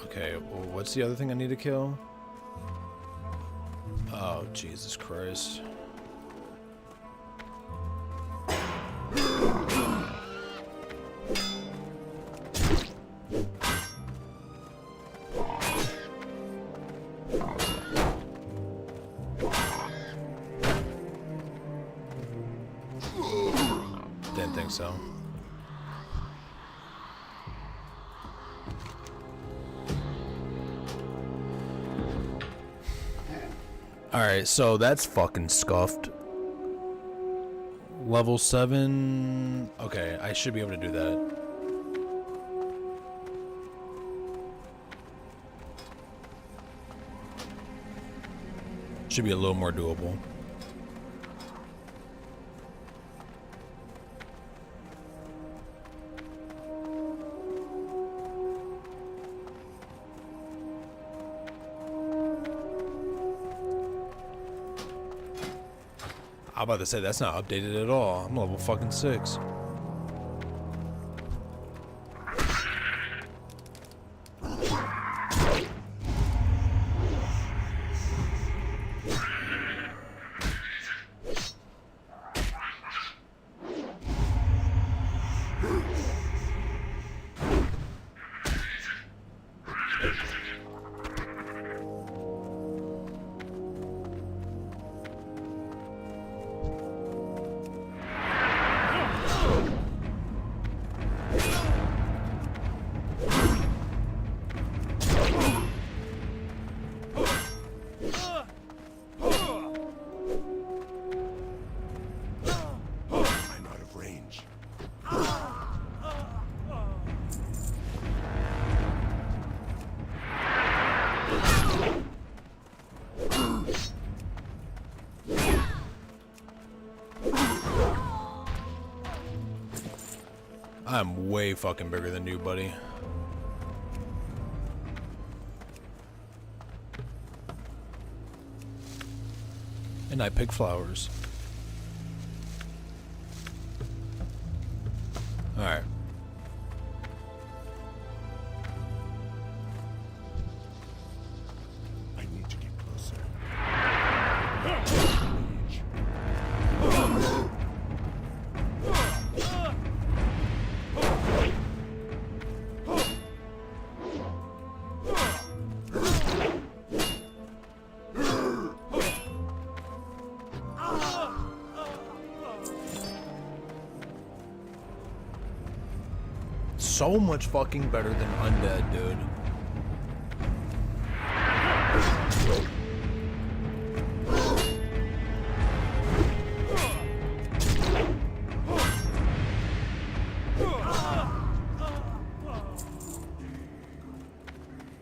Okay, well, what's the other thing I need to kill? Oh, Jesus Christ. Didn't think so. Alright, so that's fucking scuffed. Level 7... Okay, I should be able to do that. Should be a little more doable. I'm about to say that's not updated at all. I'm level fucking 6. I'm way fucking bigger than you, buddy. And I pick flowers. Alright. I need to get closer. So much fucking better than undead, dude.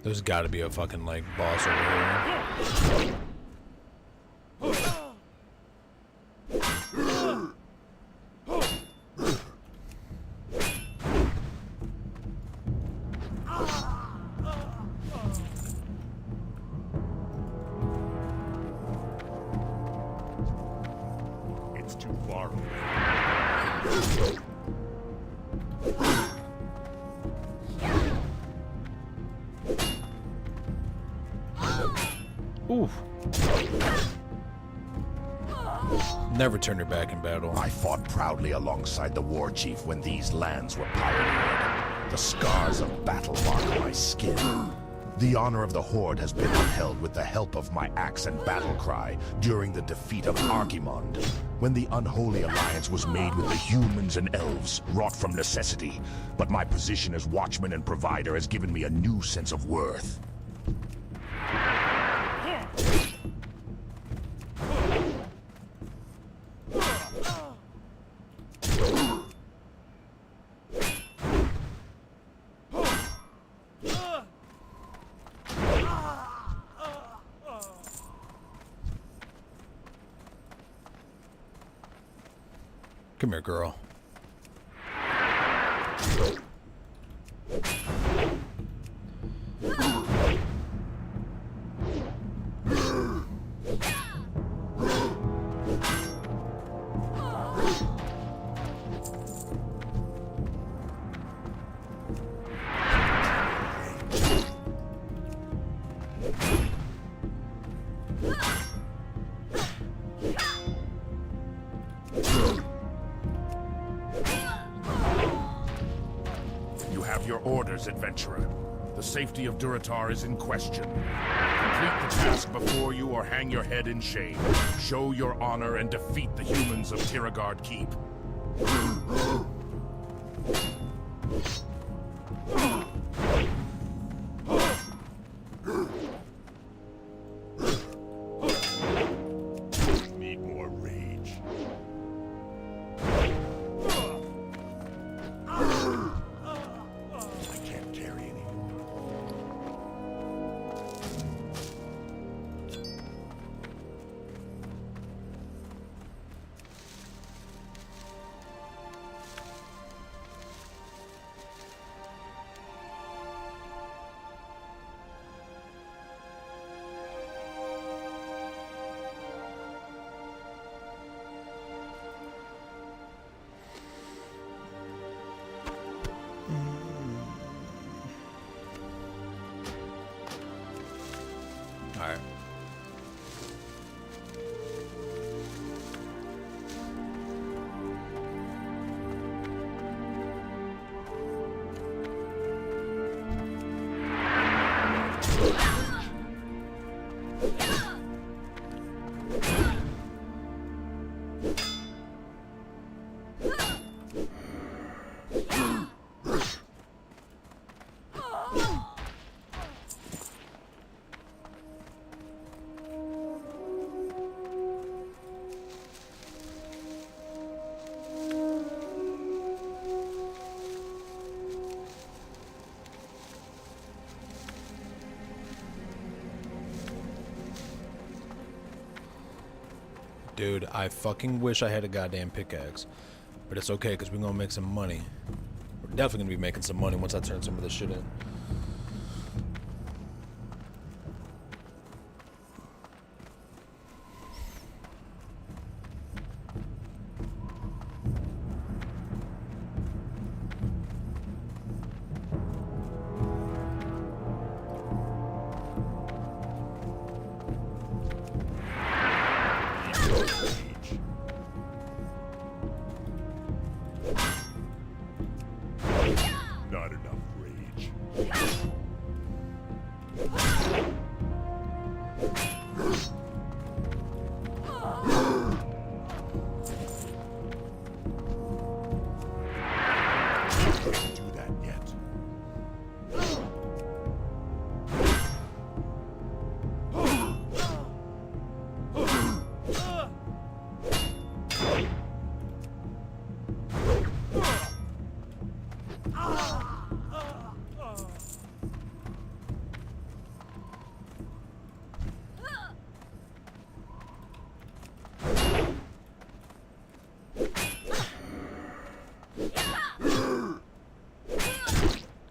There's gotta be a fucking, like, boss over here. It's too far away. Oof. Never turn your back in battle. I fought proudly alongside the war chief when these lands were pioneered. The scars of battle mark my skin. The honor of the Horde has been upheld with the help of my axe and battle cry during the defeat of Archimond, when the unholy alliance was made with the humans and elves, wrought from necessity. But my position as watchman and provider has given me a new sense of worth. Come here, girl. You have your orders, adventurer. The safety of Durotar is in question. Complete the task before you or hang your head in shame. Show your honor and defeat the humans of Tiragard Keep. Need more rage. I can't carry anymore. All right. Dude, I fucking wish I had a goddamn pickaxe. But it's okay, because we're gonna make some money. We're definitely gonna be making some money once I turn some of this shit in. Not enough rage. Can't do that yet.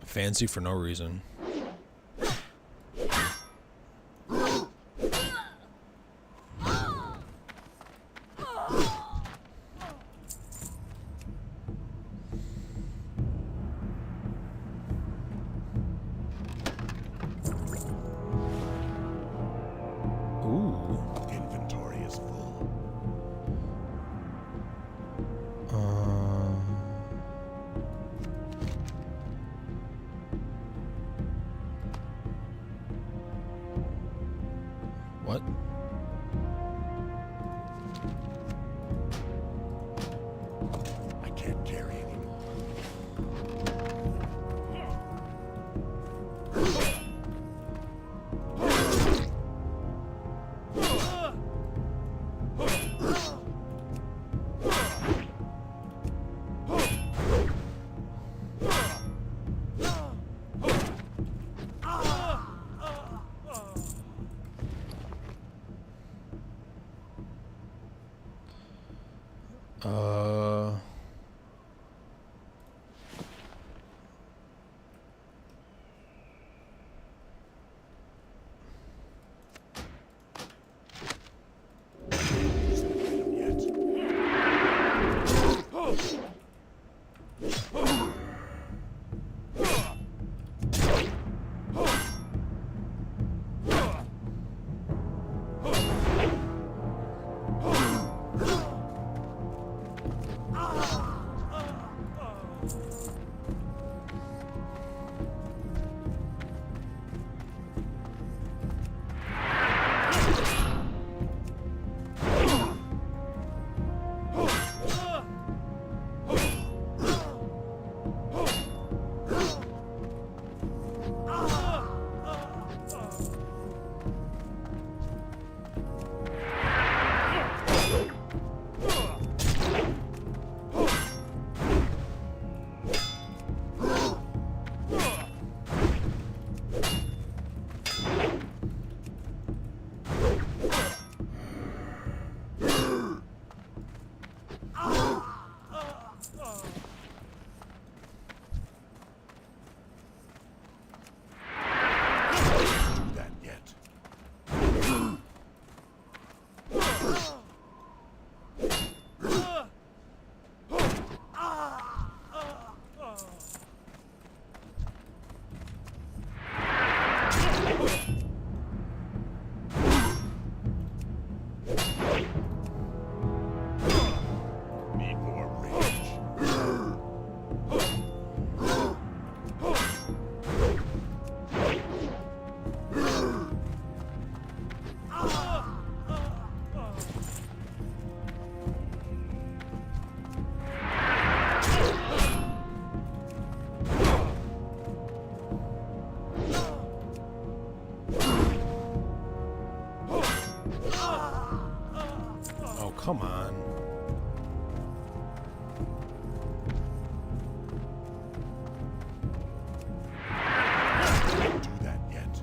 Fancy for no reason. Ooh. Inventory is full. What? I can't carry anymore. Come on. Can't do that yet.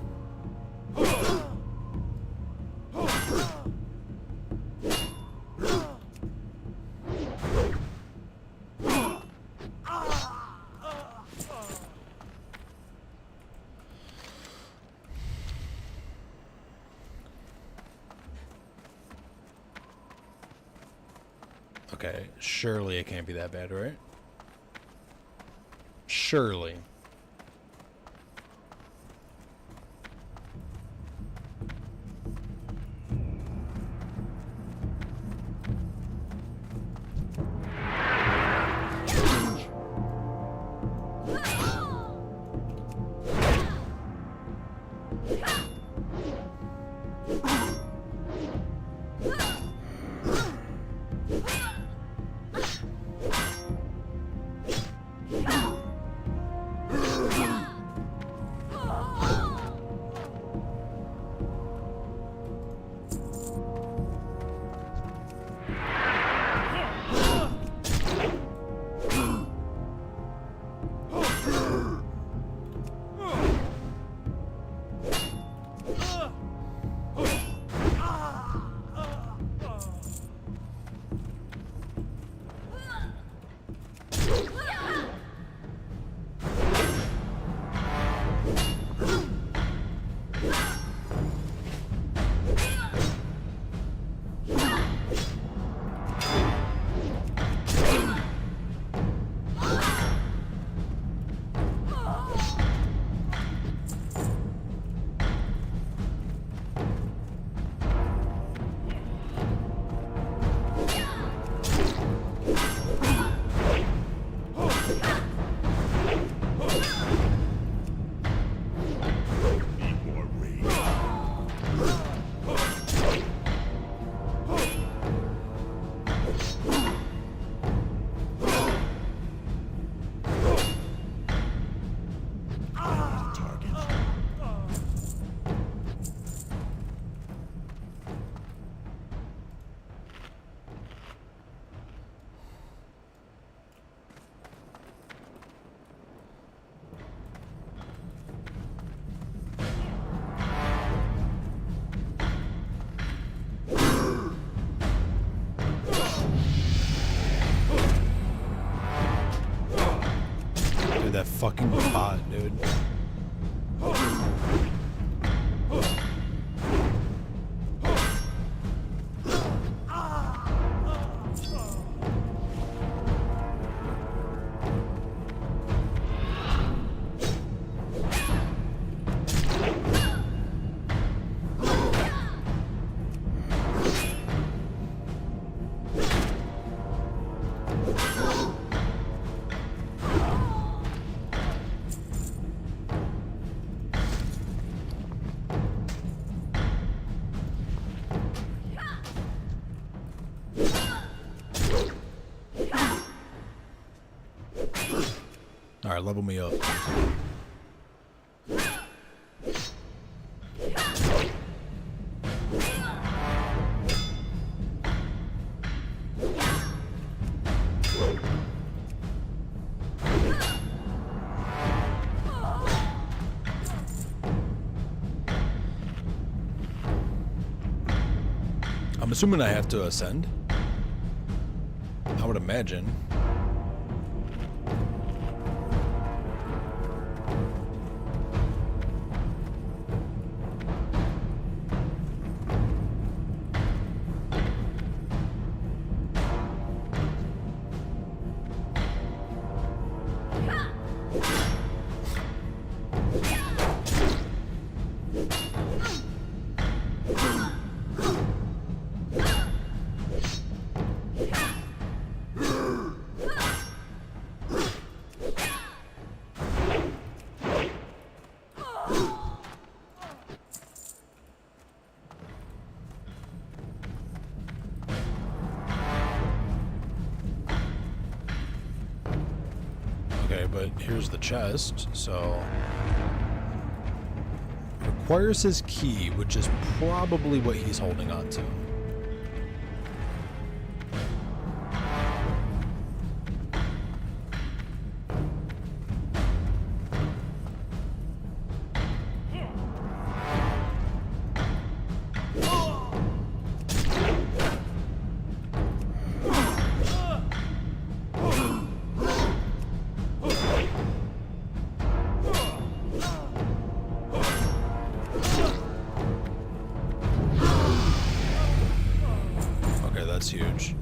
Okay, surely it can't be that bad, right? Surely. fucking bot, dude. Alright, level me up. I'm assuming I have to ascend. I would imagine. Okay, but here's the chest, so... Requires his key, which is probably what he's holding on to. That's huge.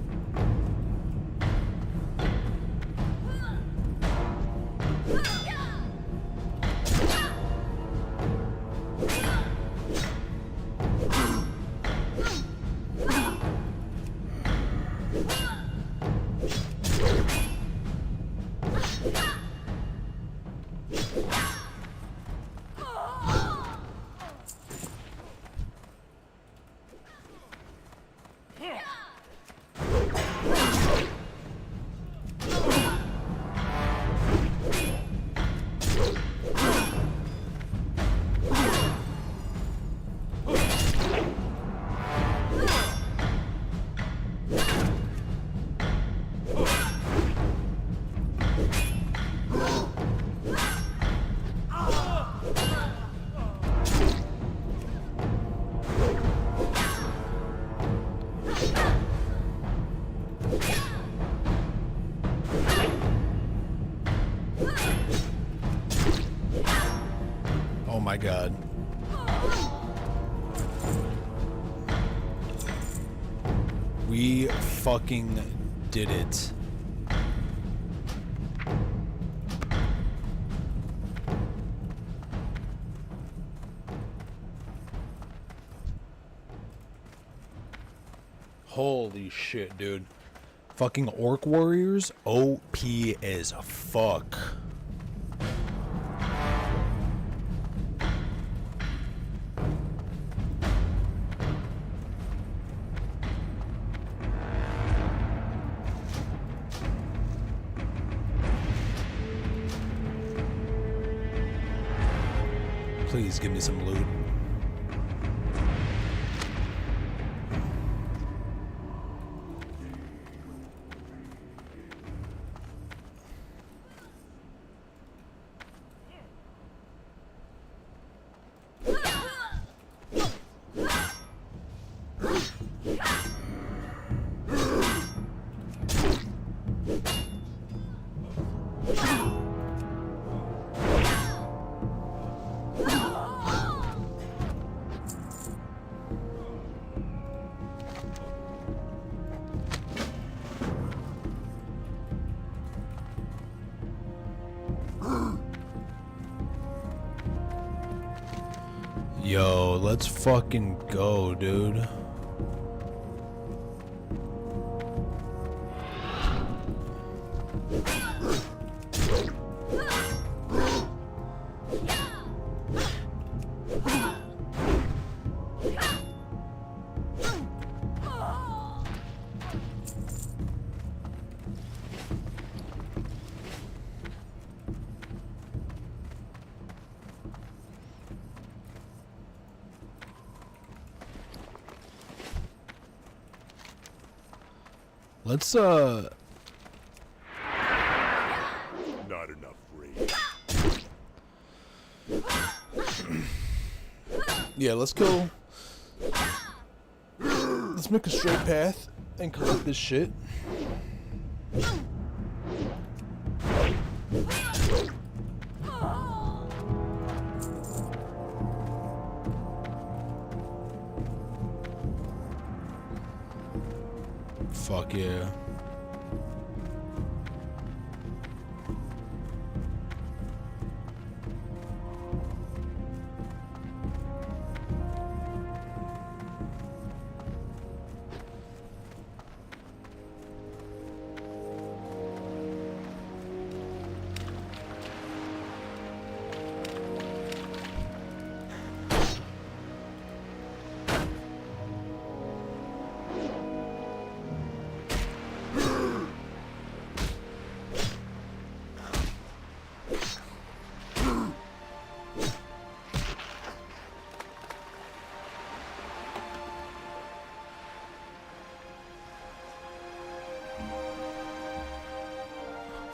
Oh my god. We fucking did it. Holy shit, dude. Fucking orc warriors, OP as fuck. Please give me some loot. Yo, let's fucking go, dude. Let's Not enough rage. yeah, let's go. Let's make a straight path and collect this shit. Fuck yeah.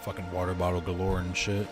Fucking water bottle galore and shit.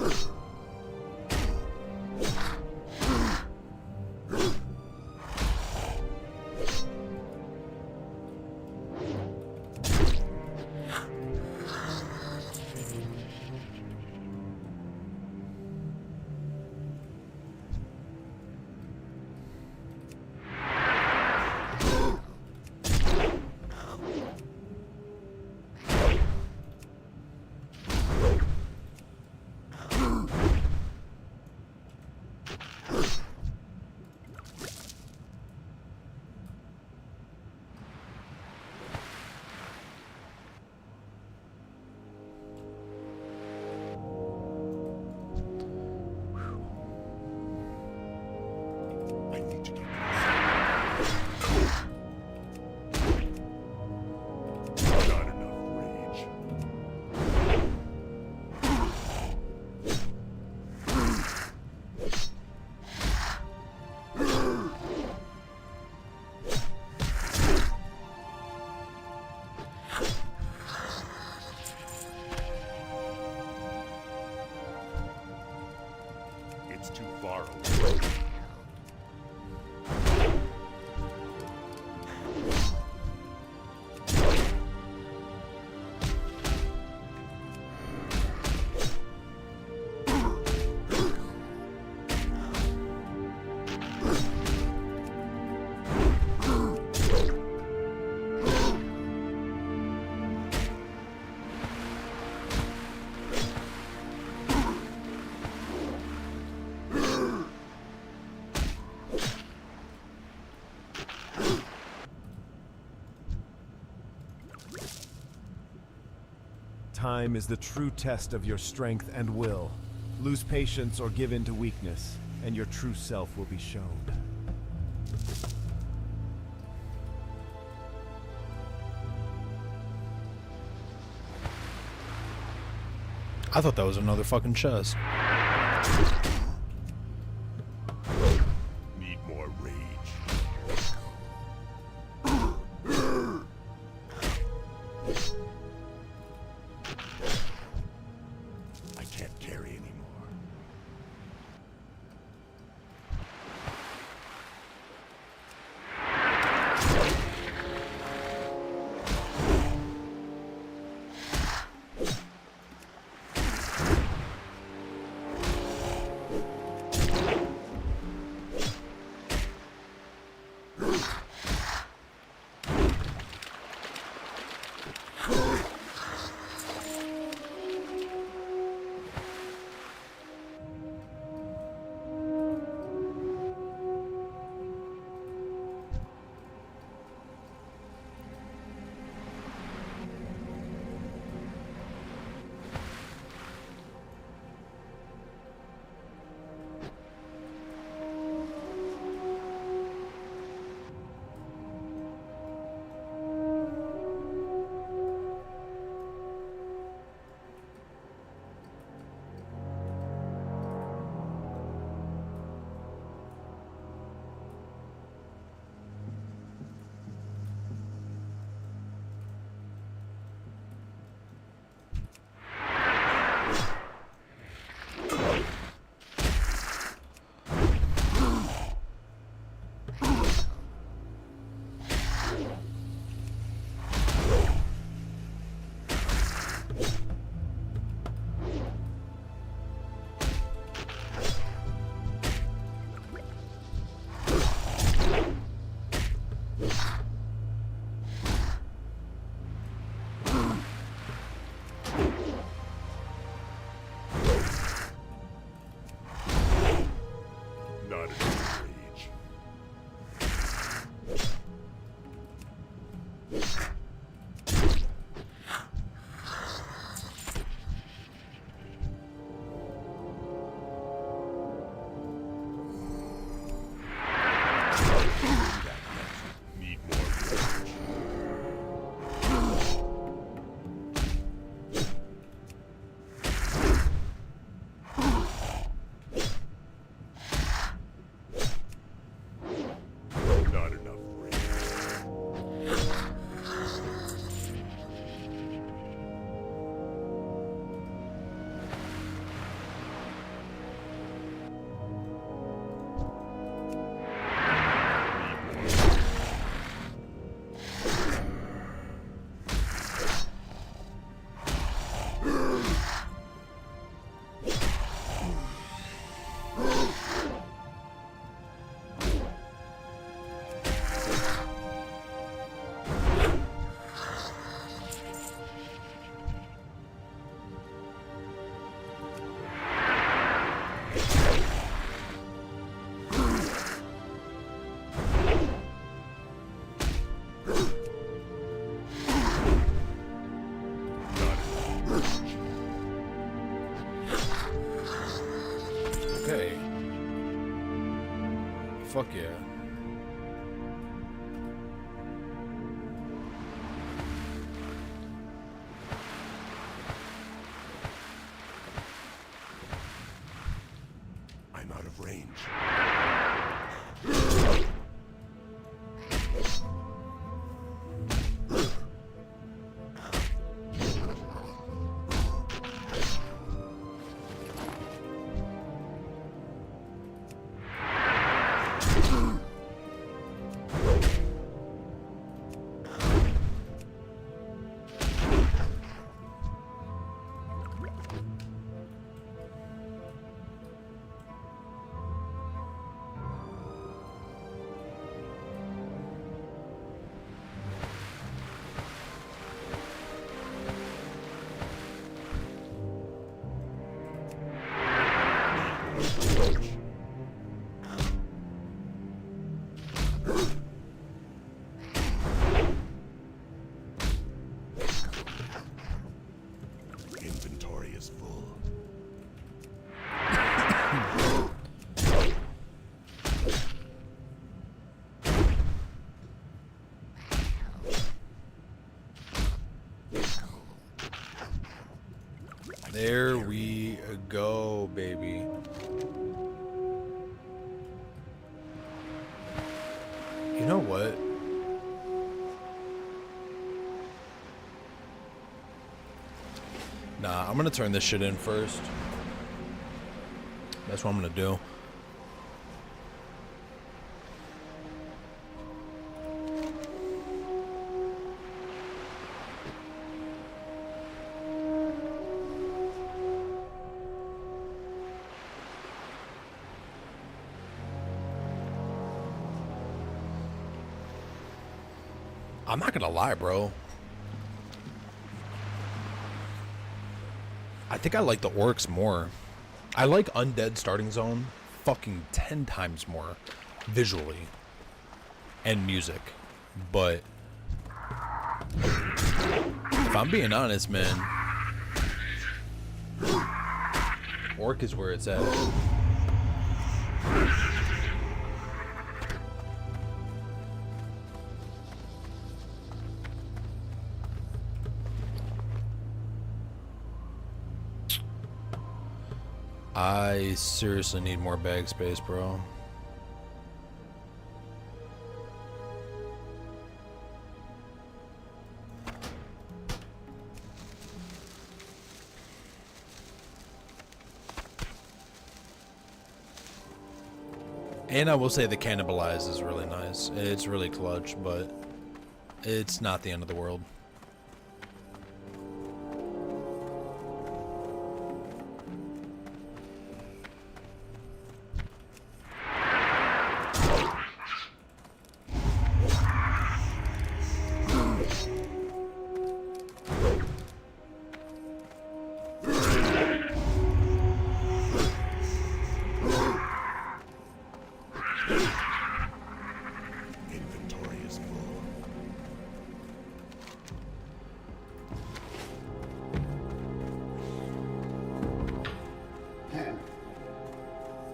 I need to get not enough rage. It's too far away. Time is the true test of your strength and will. Lose patience or give in to weakness, and your true self will be shown. I thought that was another fucking chest. Need more rage. I can't carry anymore. Okay. Fuck yeah. I'm out of range. Inventory is full. There we go, baby. You know what? Nah, I'm gonna turn this shit in first. That's what I'm gonna do. I'm not gonna lie, bro. I think I like the orcs more. I like Undead Starting Zone fucking 10 times more visually and music. But if I'm being honest, man, orc is where it's at. I seriously need more bag space, bro. And I will say the cannibalize is really nice. It's really clutch, but it's not the end of the world. Inventory is full.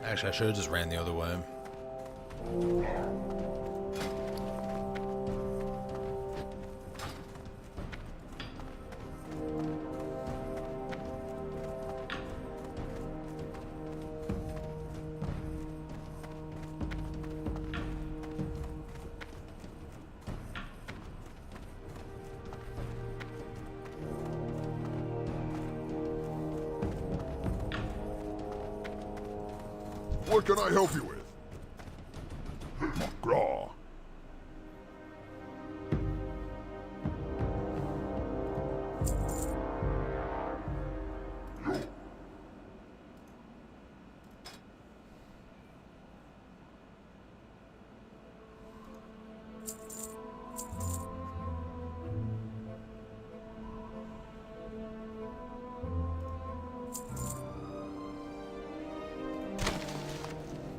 Actually, I should have just ran the other way. What can I help you with? McGraw.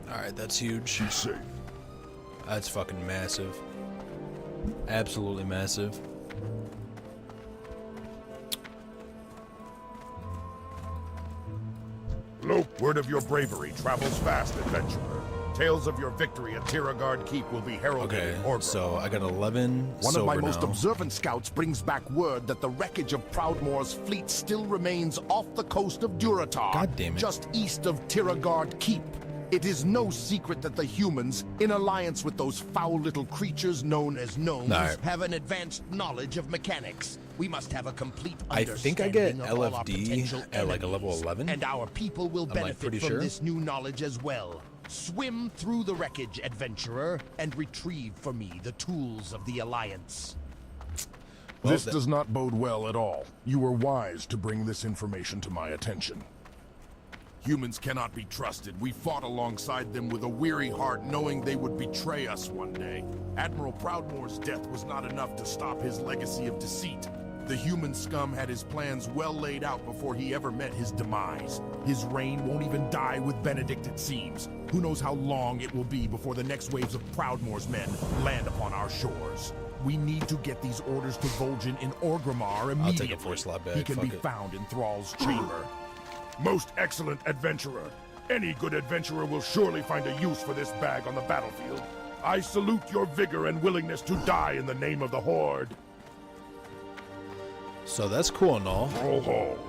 Alright, that's huge. She's safe. That's fucking massive. Absolutely massive. Look, word of your bravery travels fast, adventurer. Tales of your victory at Tiragard Keep will be heralded in Okay, HORDE. so I got 11 One of my silver most now. observant scouts brings back word that the wreckage of Proudmoore's fleet still remains off the coast of Durotar, God damn it. just east of Tiragard Keep. It is no secret that the humans, in alliance with those foul little creatures known as gnomes, Alright. have an advanced knowledge of mechanics. We must have a complete I think I get understanding of all our LFD potential at like a level enemies, 11. and our people will like, benefit pretty from sure. this new knowledge as well. Swim through the wreckage, adventurer, and retrieve for me the tools of the Alliance. Well, This does not bode well at all. You were wise to bring this information to my attention. Humans cannot be trusted. We fought alongside them with a weary heart, knowing they would betray us one day. Admiral Proudmoore's death was not enough to stop his legacy of deceit. The human scum had his plans well laid out before he ever met his demise. His reign won't even die with Benedict, it seems. Who knows how long it will be before the next waves of Proudmoore's men land upon our shores. We need to get these orders to Vol'jin in Orgrimmar immediately. I'll take a 4-slot bag, He can be fuck it. found in Thrall's chamber. Most excellent adventurer. Any good adventurer will surely find a use for this bag on the battlefield. I salute your vigor and willingness to die in the name of the Horde. So that's cool and all. Ho ho.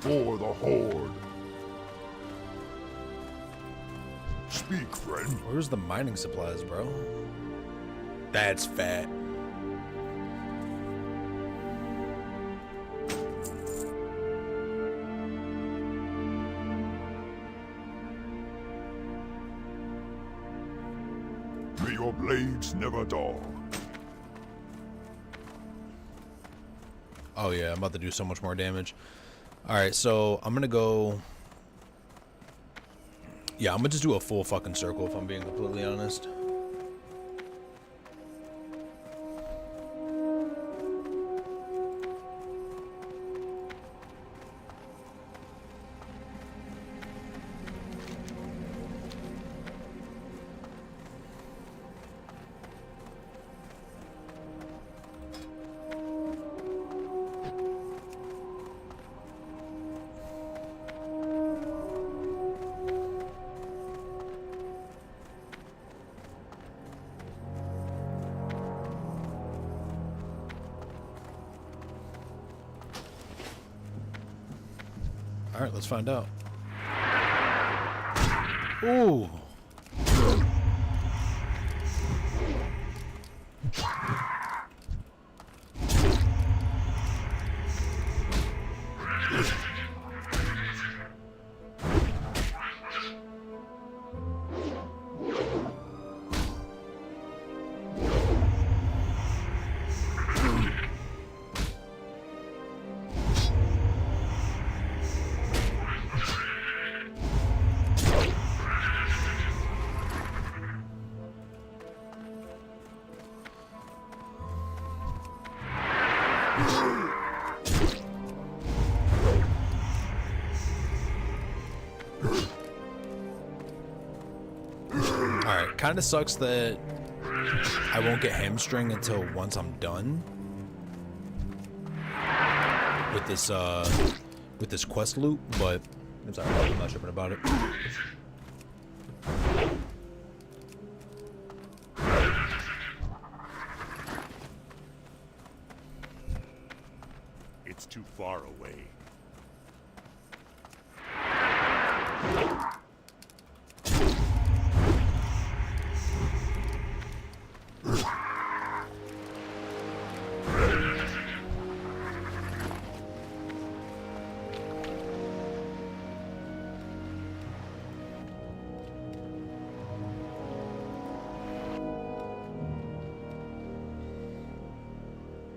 For the Horde. Speak, friend. Where's the mining supplies, bro? That's fat. May your blades never dull. Oh yeah, I'm about to do so much more damage. Alright, so I'm gonna go... Yeah, I'm gonna just do a full fucking circle if I'm being completely honest. Alright, let's find out. Ooh. Alright, kind of sucks that I won't get hamstring until once I'm done with this quest loop, but I'm sorry, I'm not tripping about it. It's too far away.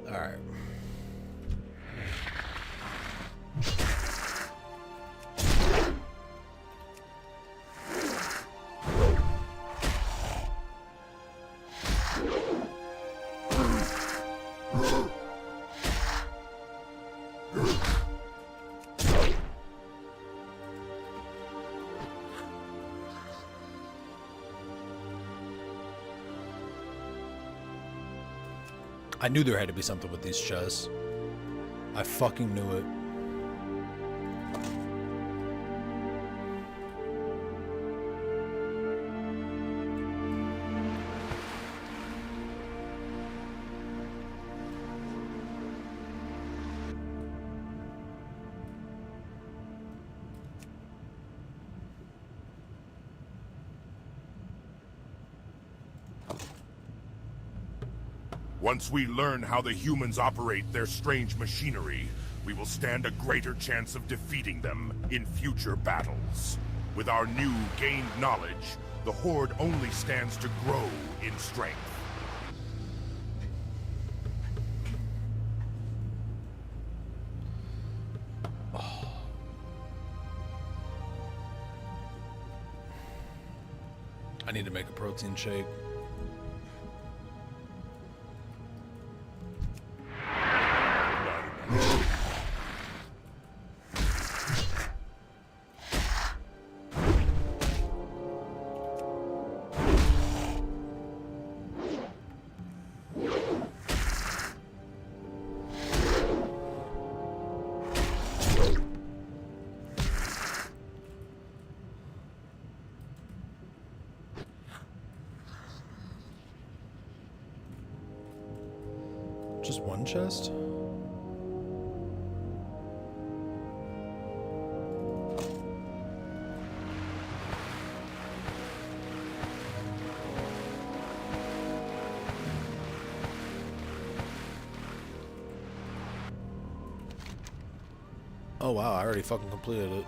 Alright. I knew there had to be something with these chests. I fucking knew it. Once we learn how the humans operate their strange machinery, we will stand a greater chance of defeating them in future battles. With our new gained knowledge, the Horde only stands to grow in strength. I need to make a protein shake. Just one chest? Oh wow, I already fucking completed it.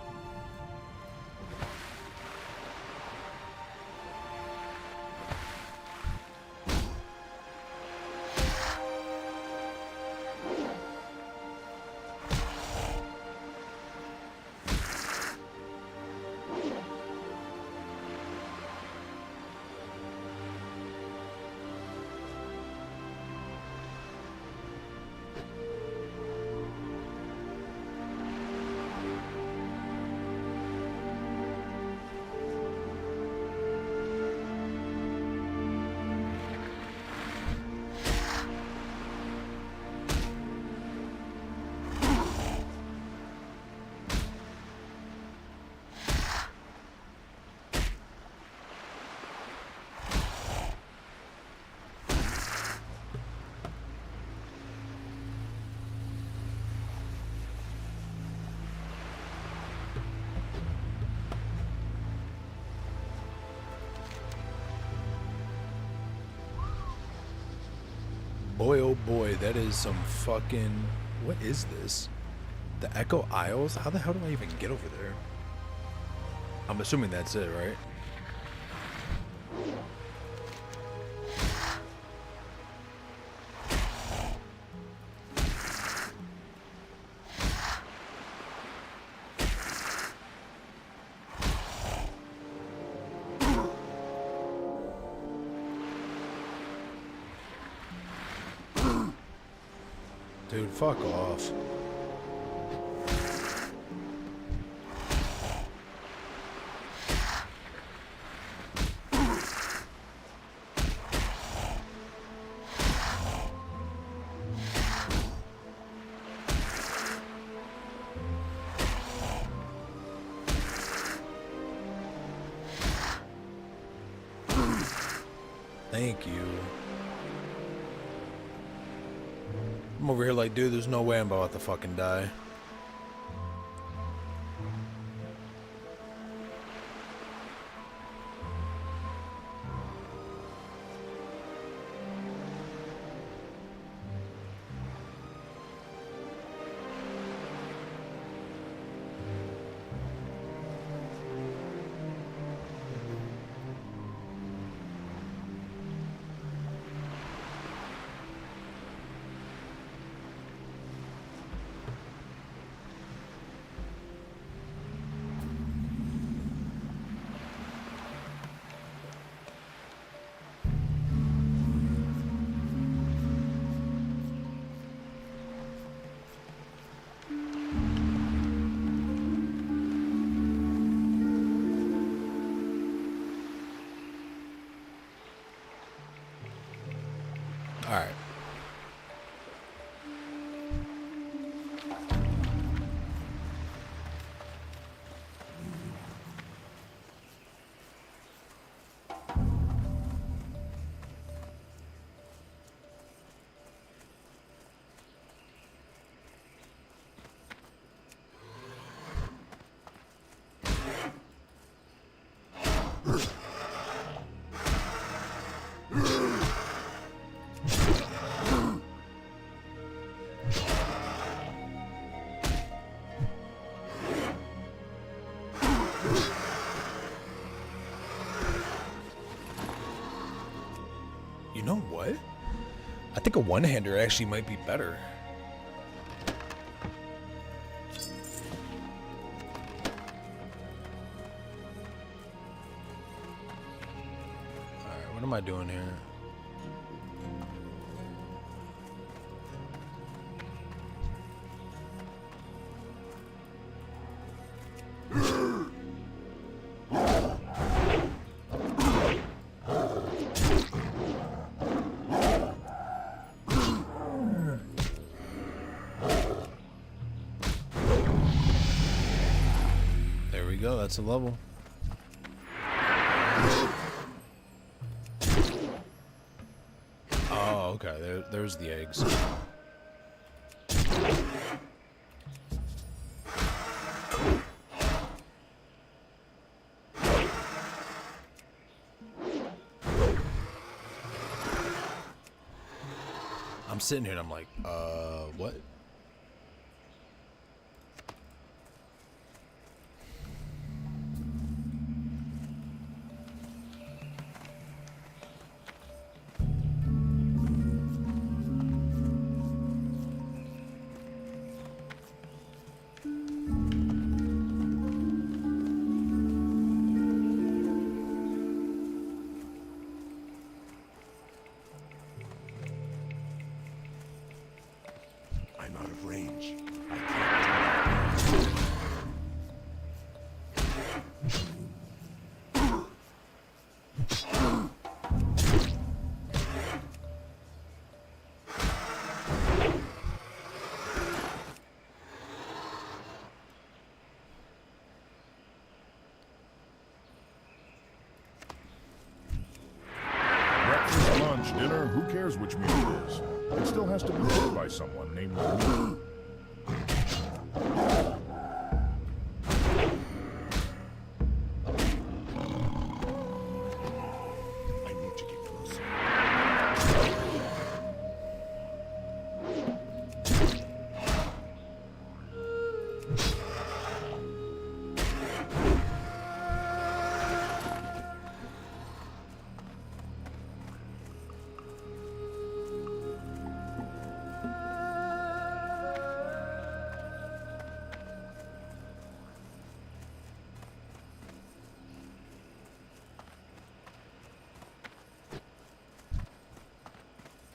Boy, oh boy, that is some fucking... What is this? The Echo Isles? How the hell do I even get over there? I'm assuming that's it, right? Dude, fuck off. Thank you. I'm over here like, dude, there's no way I'm about to fucking die. Alright. know what? I think a one-hander actually might be better. Alright, what am I doing here? There we go, that's a level. Oh, okay, there's the eggs. I'm sitting here and I'm like, what? I'm out of range. Breakfast, lunch, dinner, who cares which meal it is? It still has to be cooked by someone named me. I need to get closer.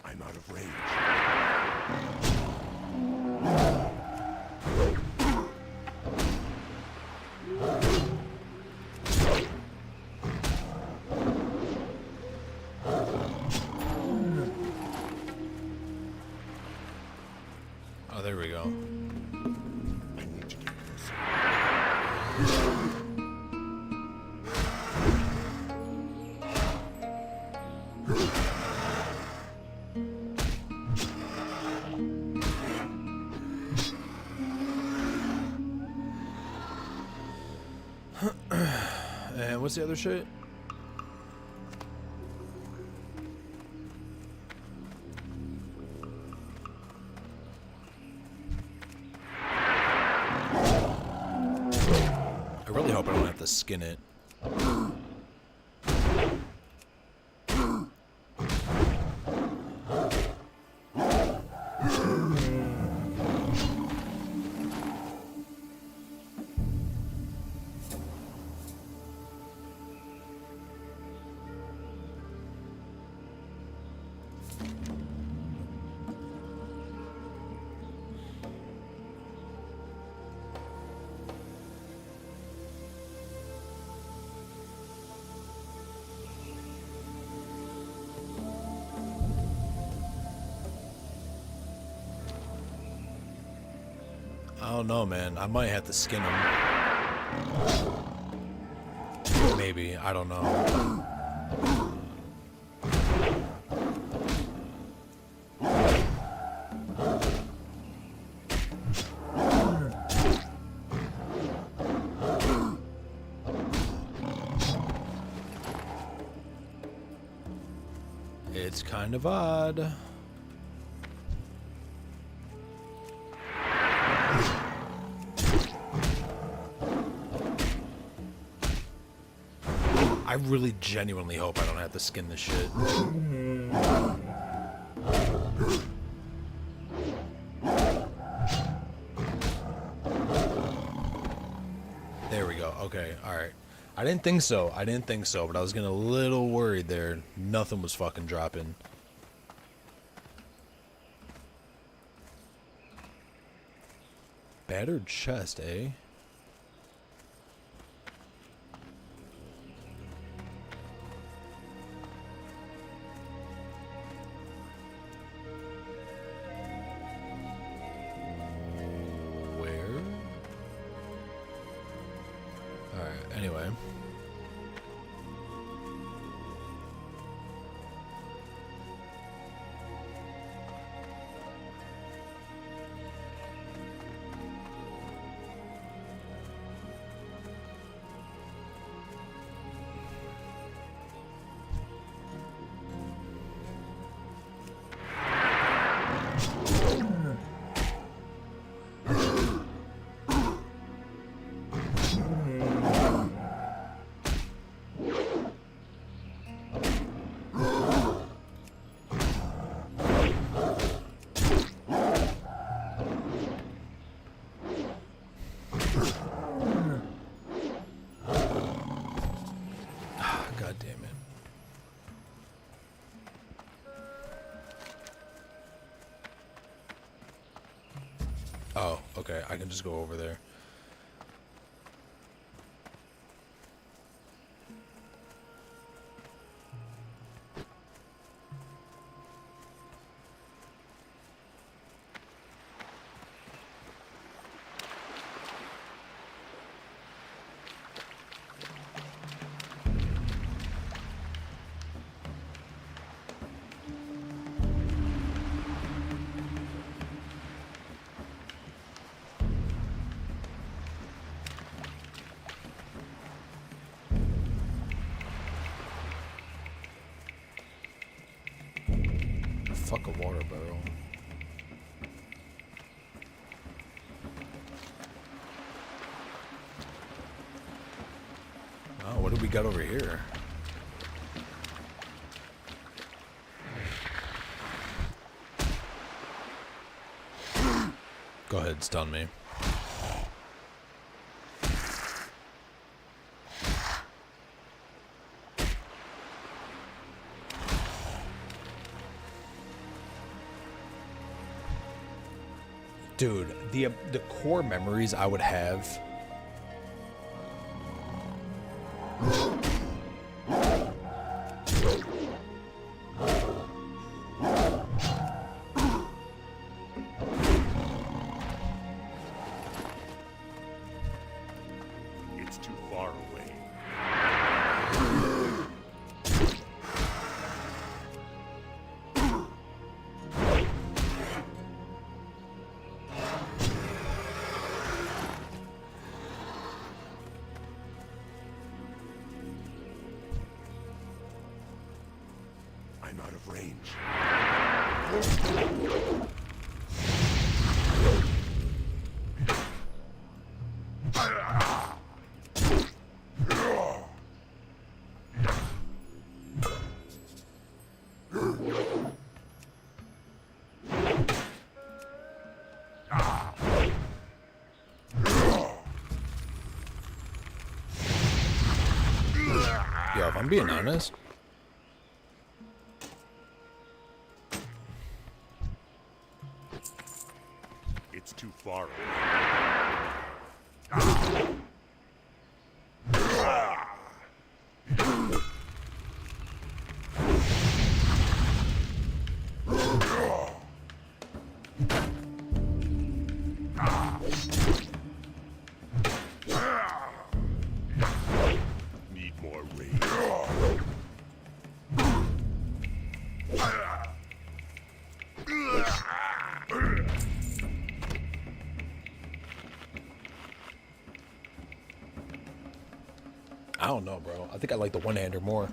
I'm out of range. Oh, there we go. I need to get closer. And what's the other shit? I really hope I don't have to skin it. I don't know, man. I might have to skin him. Maybe. I don't know. It's kind of odd. I really genuinely hope I don't have to skin this shit. There we go. Okay, alright. I didn't think so, but I was getting a little worried there. Nothing was fucking dropping. Battered chest, eh? Where? Alright, anyway. God damn it. Oh, okay. I can just go over there. Fuck a water barrel. Oh, what do we got over here? Go ahead, stun me. Dude, the core memories I would have. It's too far away. I'm out of range. Yo, if I'm being honest, It's too far away. Need more range. I don't know, bro. I think I like the one-hander more.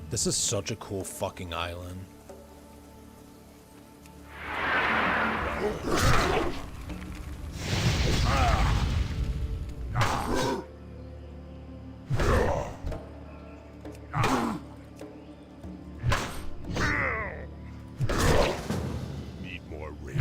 This is such a cool fucking island. Need more rage.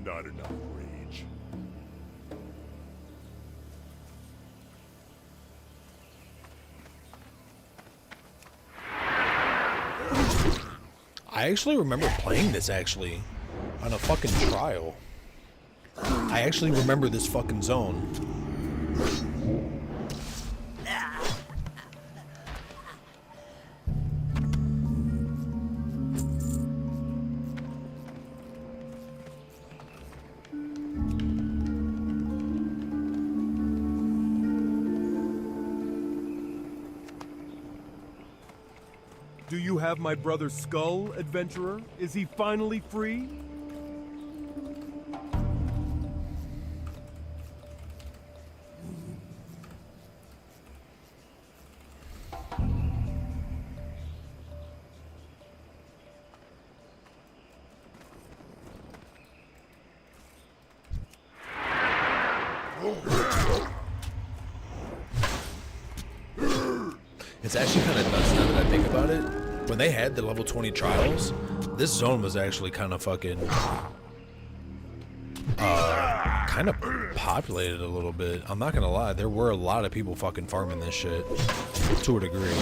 Not enough rage. I actually remember playing this actually on a fucking trial. I actually remember this fucking zone. Do you have my brother's skull, adventurer? Is he finally free? It's actually kind of nuts now that I think about it. When they had the level 20 trials, this zone was actually kind of fucking, kind of populated a little bit. I'm not gonna lie, there were a lot of people fucking farming this shit, to a degree.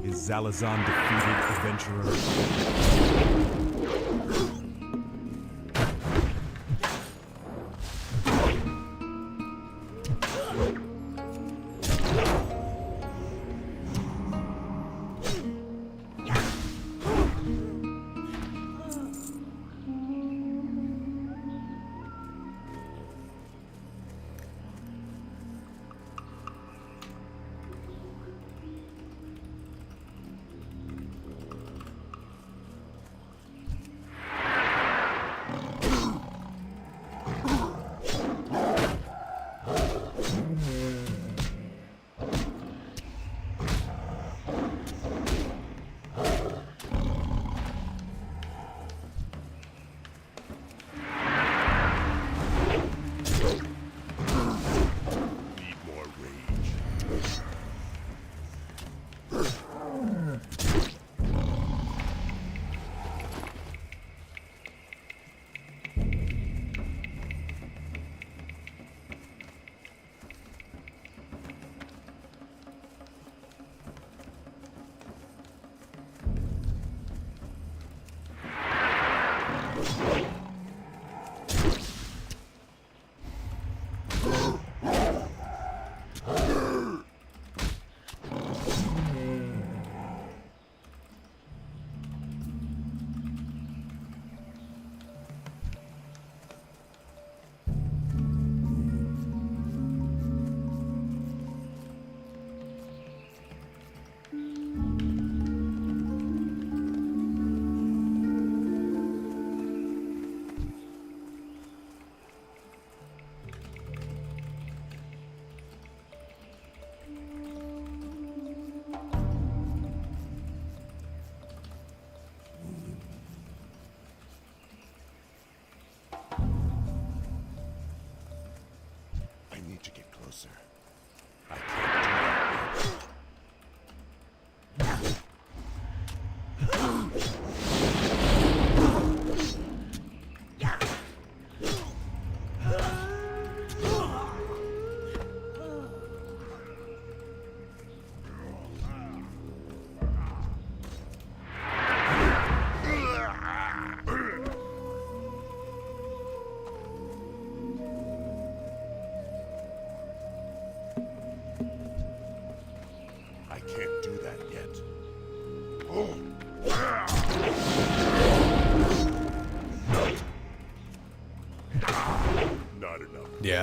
Is Zalazan defeated, adventurer?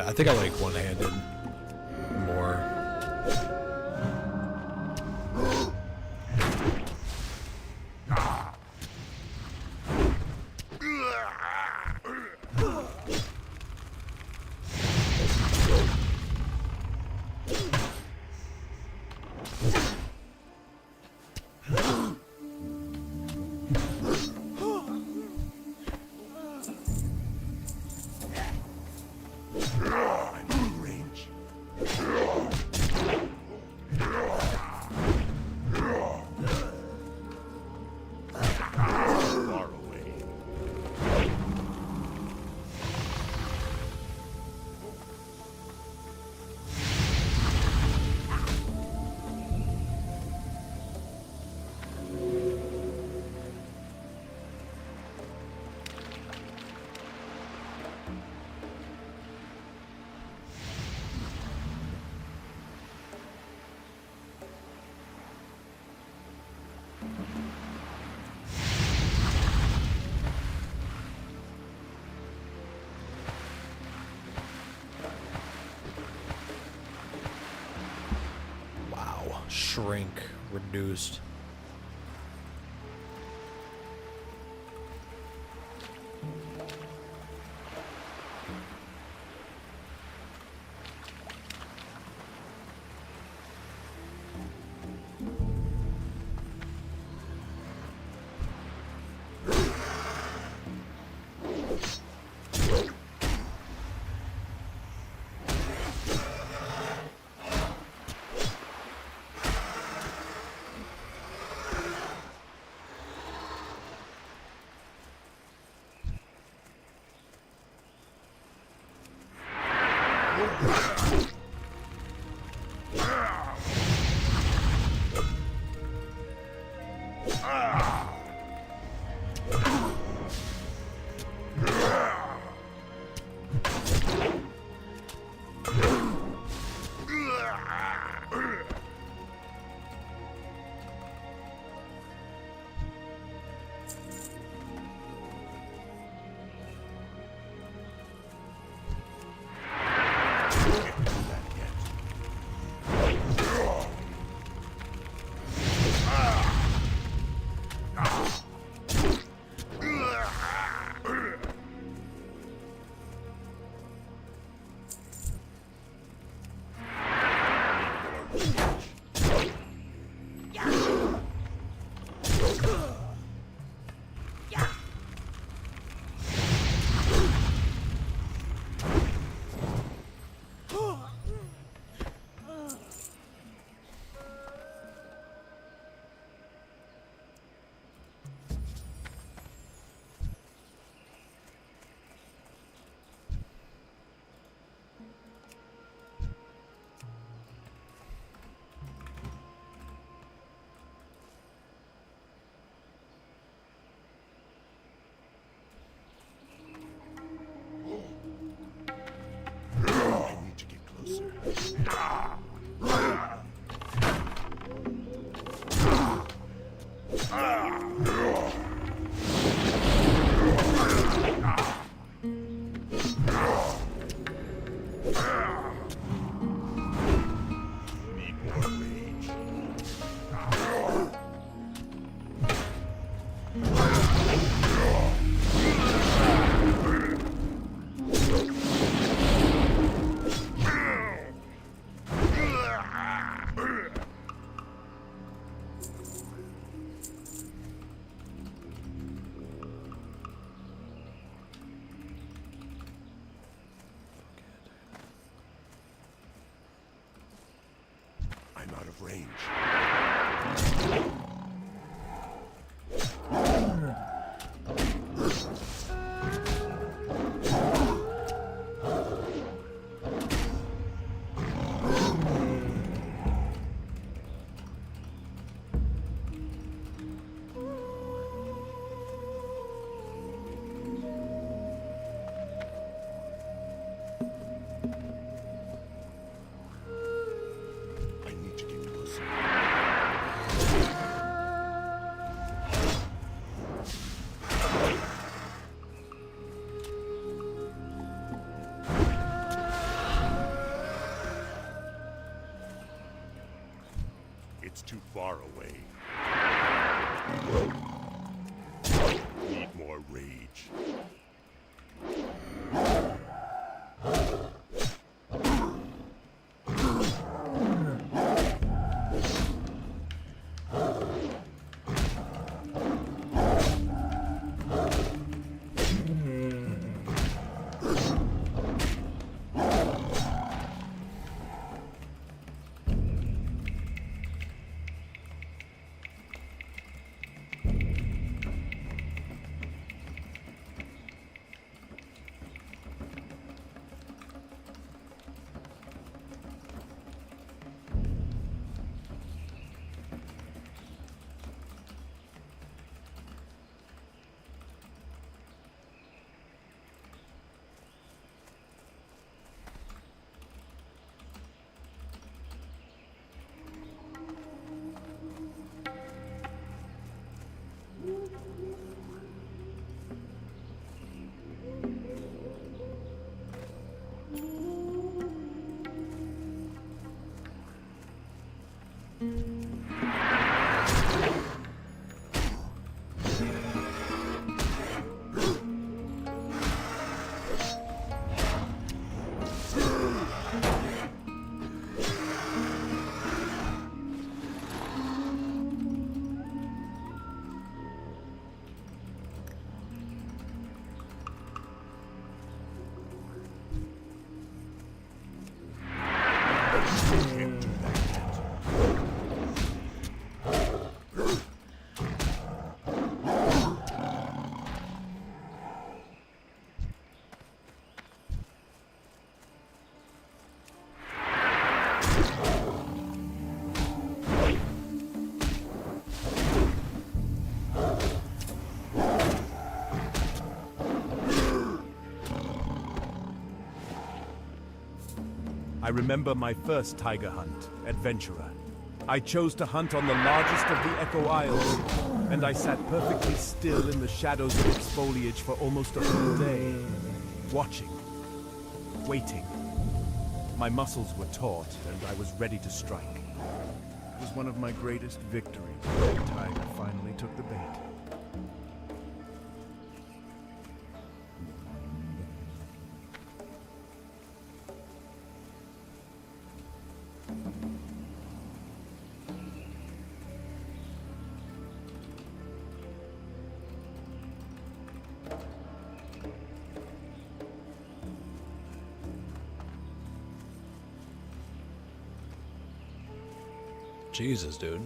I think I like one-handed more. Shrink reduced. Range. I need to get closer. It's too far away. Need more rage. I remember my first tiger hunt, Adventurer. I chose to hunt on the largest of the Echo Isles, and I sat perfectly still in the shadows of its foliage for almost a full day, watching, waiting. My muscles were taut, and I was ready to strike. It was one of my greatest victories when the tiger finally took the bait. Jesus, dude.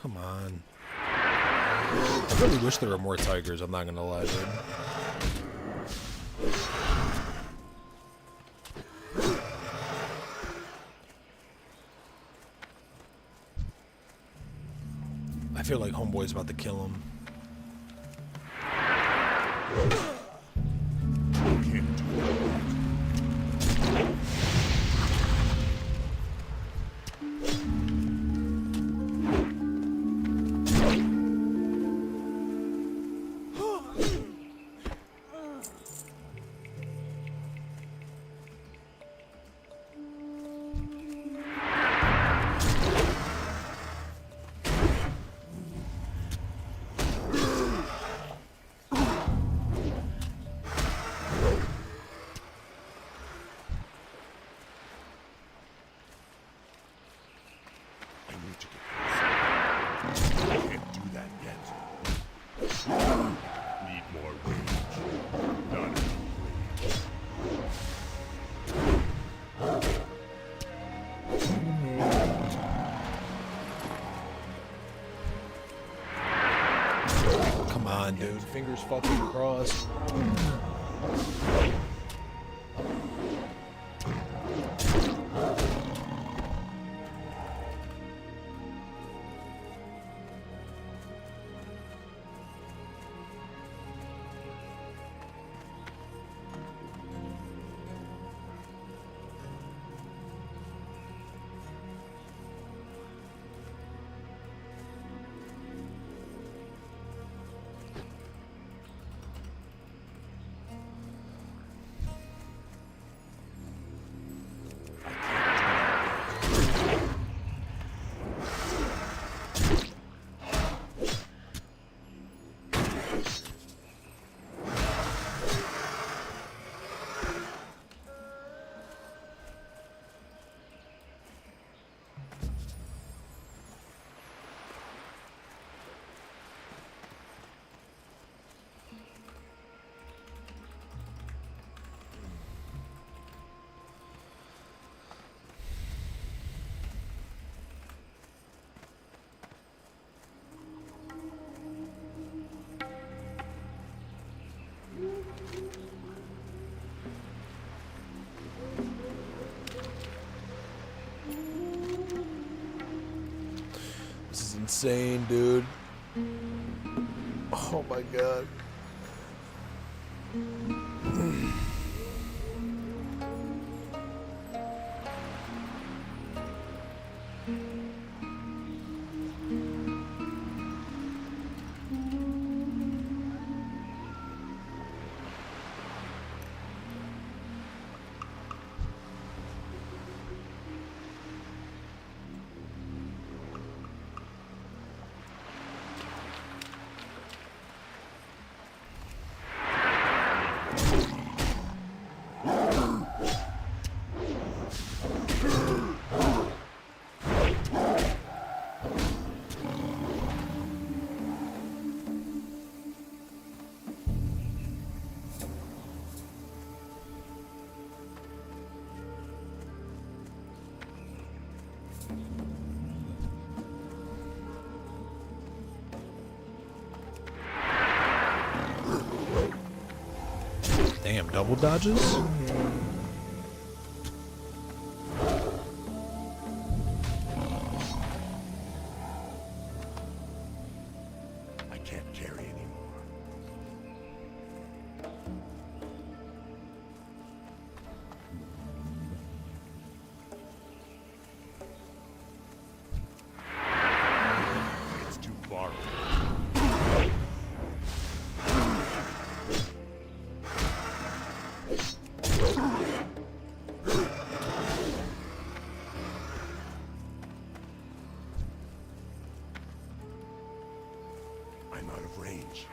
Come on. I really wish there were more tigers, I'm not gonna lie, dude. I feel like Homeboy's about to kill him. Can't do that. Can't do that yet. Need more rage. Not enough rage. Come on, dude. Fingers fucking crossed. This is insane, dude. Oh my god. Damn, double dodges? I can't carry anymore. It's too far away. I'm out of range.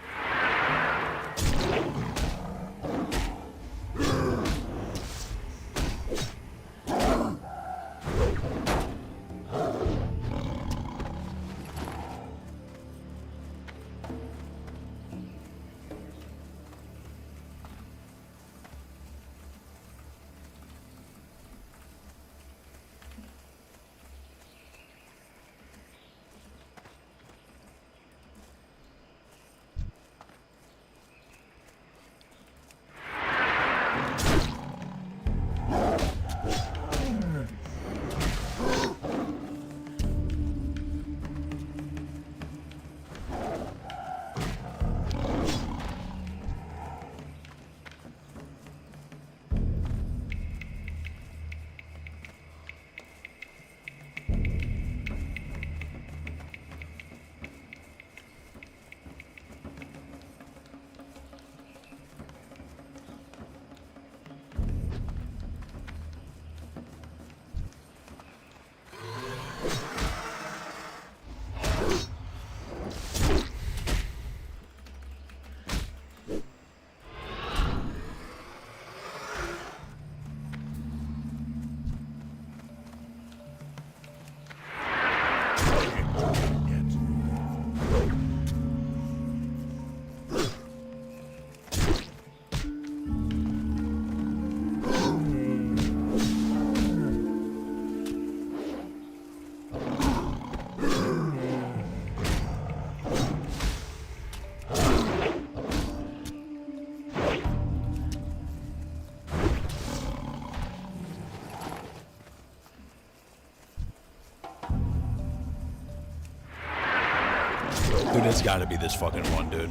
Dude, it's gotta be this fucking one, dude.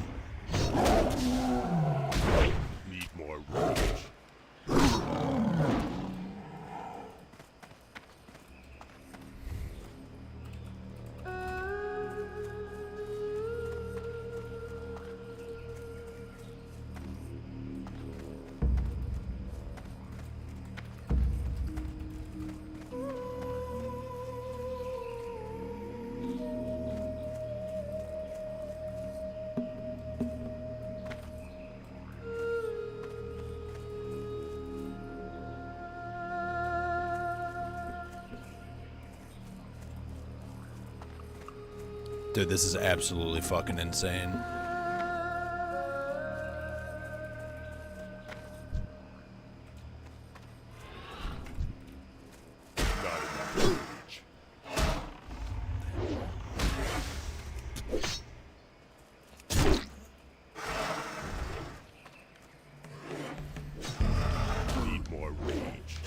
Need more rage. Dude, this is absolutely fucking insane. Need more rage.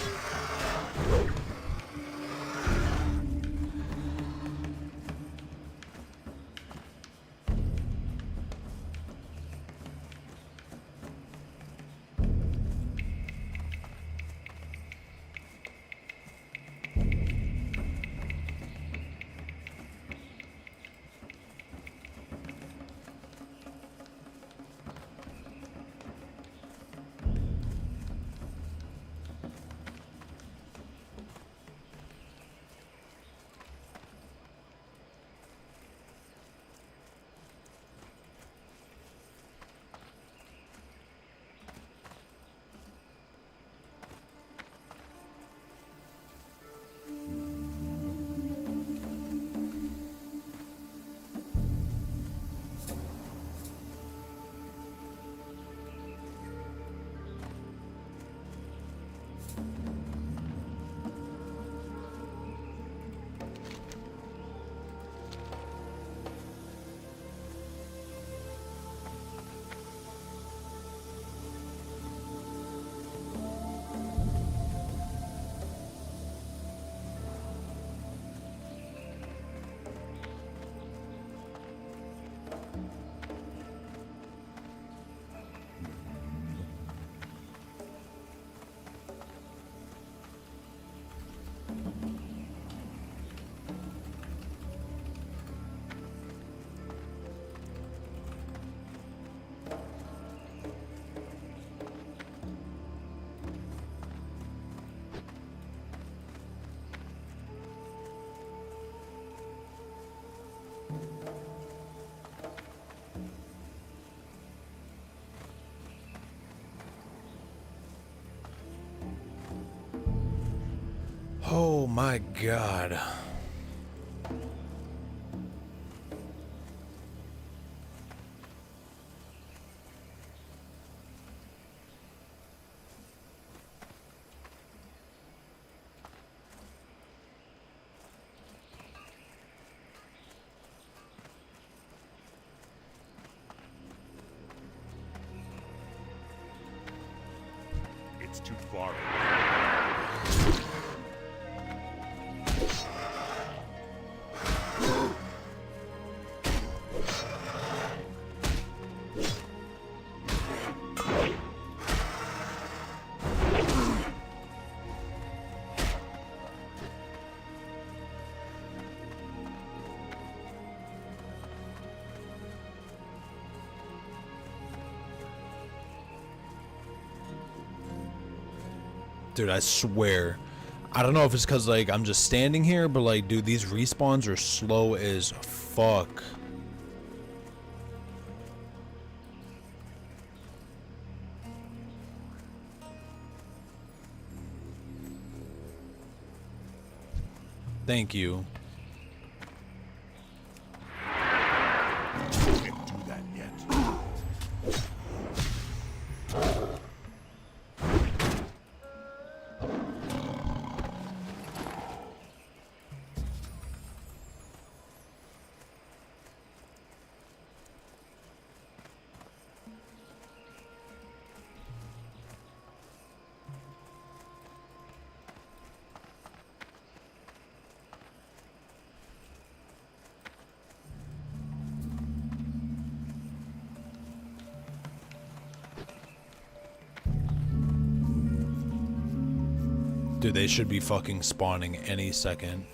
Oh my god. It's too far. Dude, I swear. I don't know if it's because, like, I'm just standing here, but, like, dude, these respawns are slow as fuck. Thank you. Can't do that yet. Dude, they should be fucking spawning any second.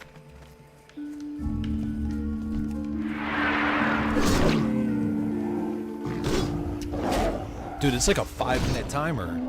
Dude, it's like a 5-minute timer.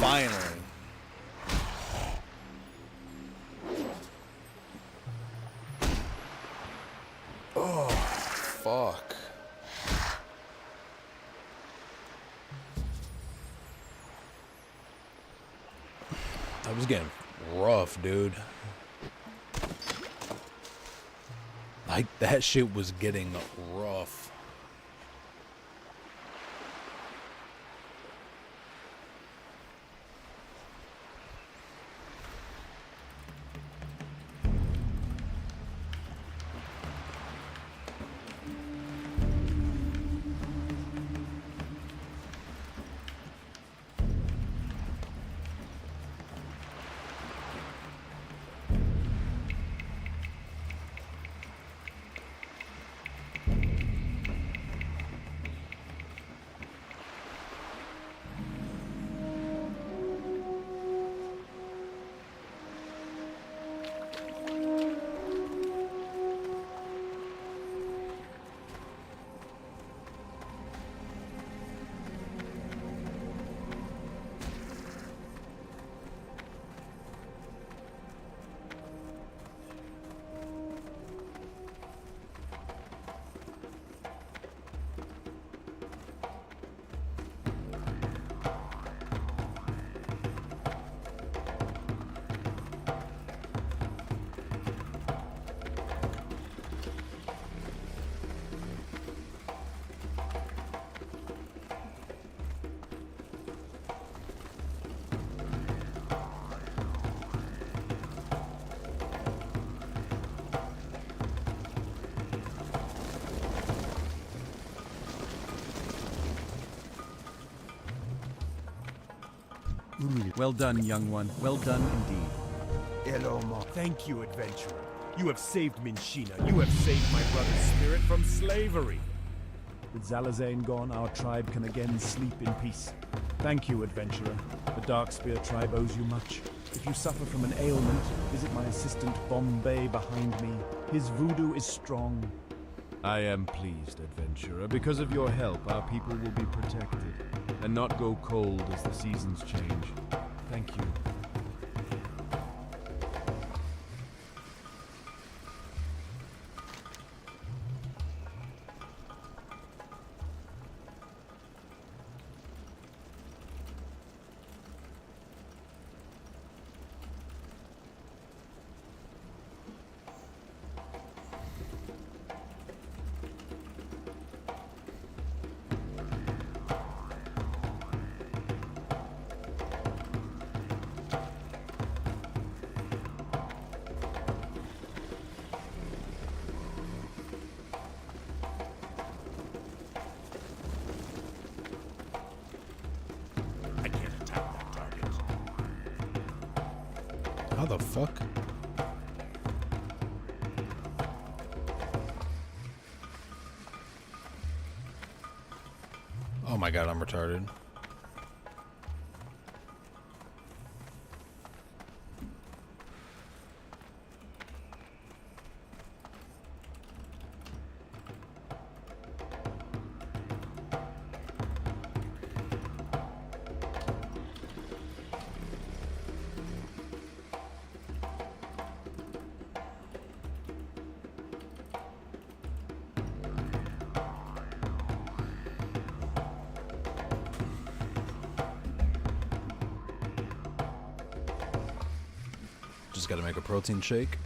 Finally. Oh, fuck. That was getting rough, dude. Like, that shit was getting rough. Well done, young one. Well done indeed. Thank you, adventurer. You have saved Minshina. You have saved my brother's spirit from slavery. With Zalazane gone, our tribe can again sleep in peace. Thank you, adventurer. The Darkspear tribe owes you much. If you suffer from an ailment, visit my assistant Bombay behind me. His voodoo is strong. I am pleased, adventurer. Because of your help, our people will be protected and not go cold as the seasons change. Thank you. I can't attack that target. How the fuck? Oh my god, I'm retarded. Just gotta make a protein shake.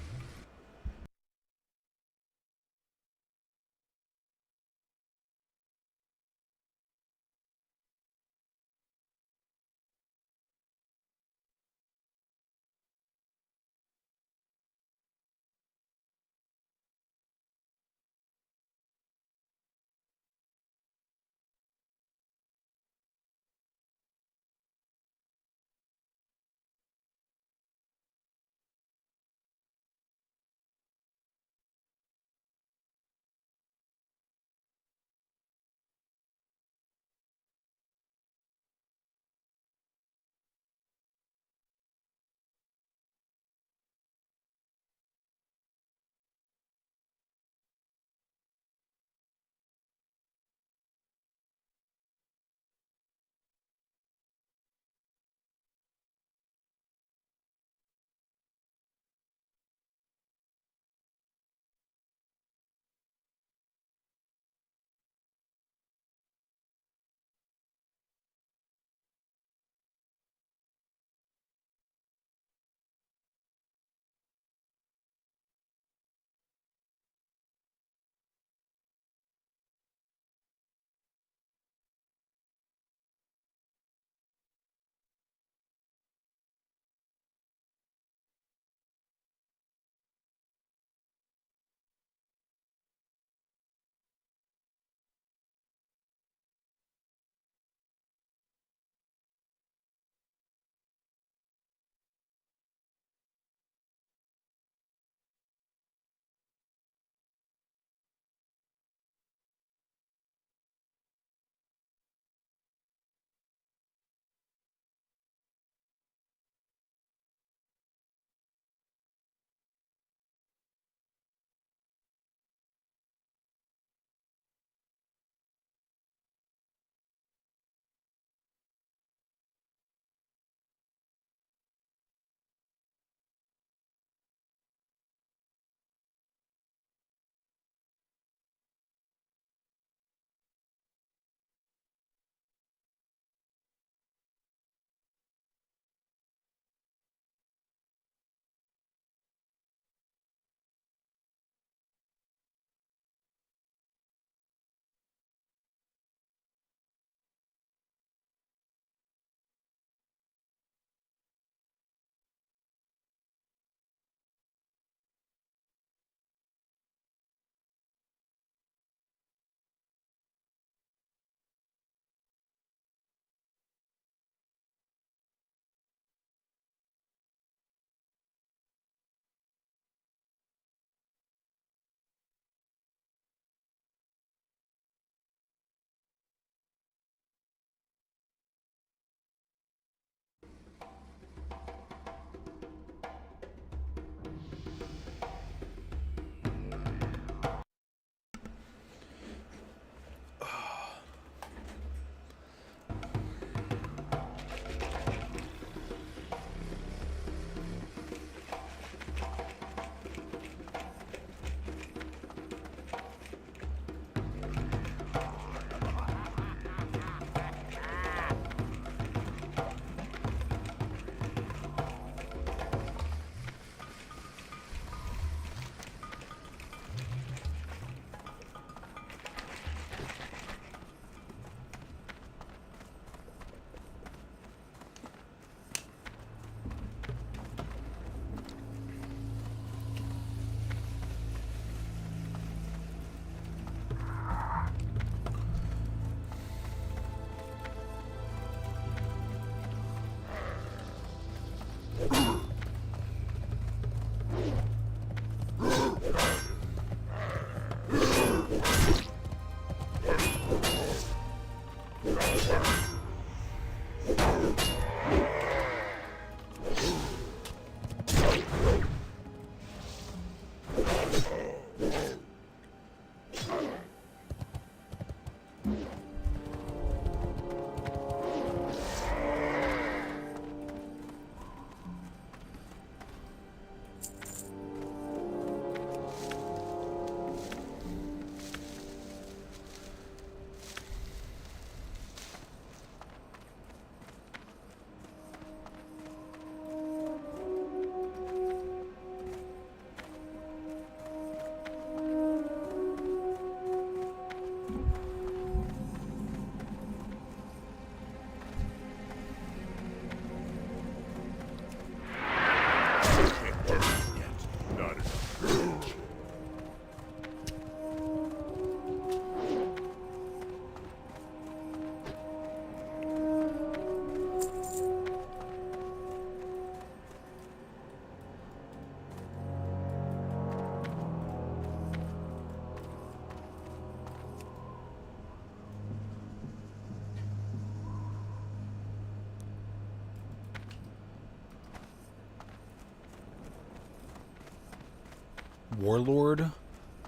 Warlord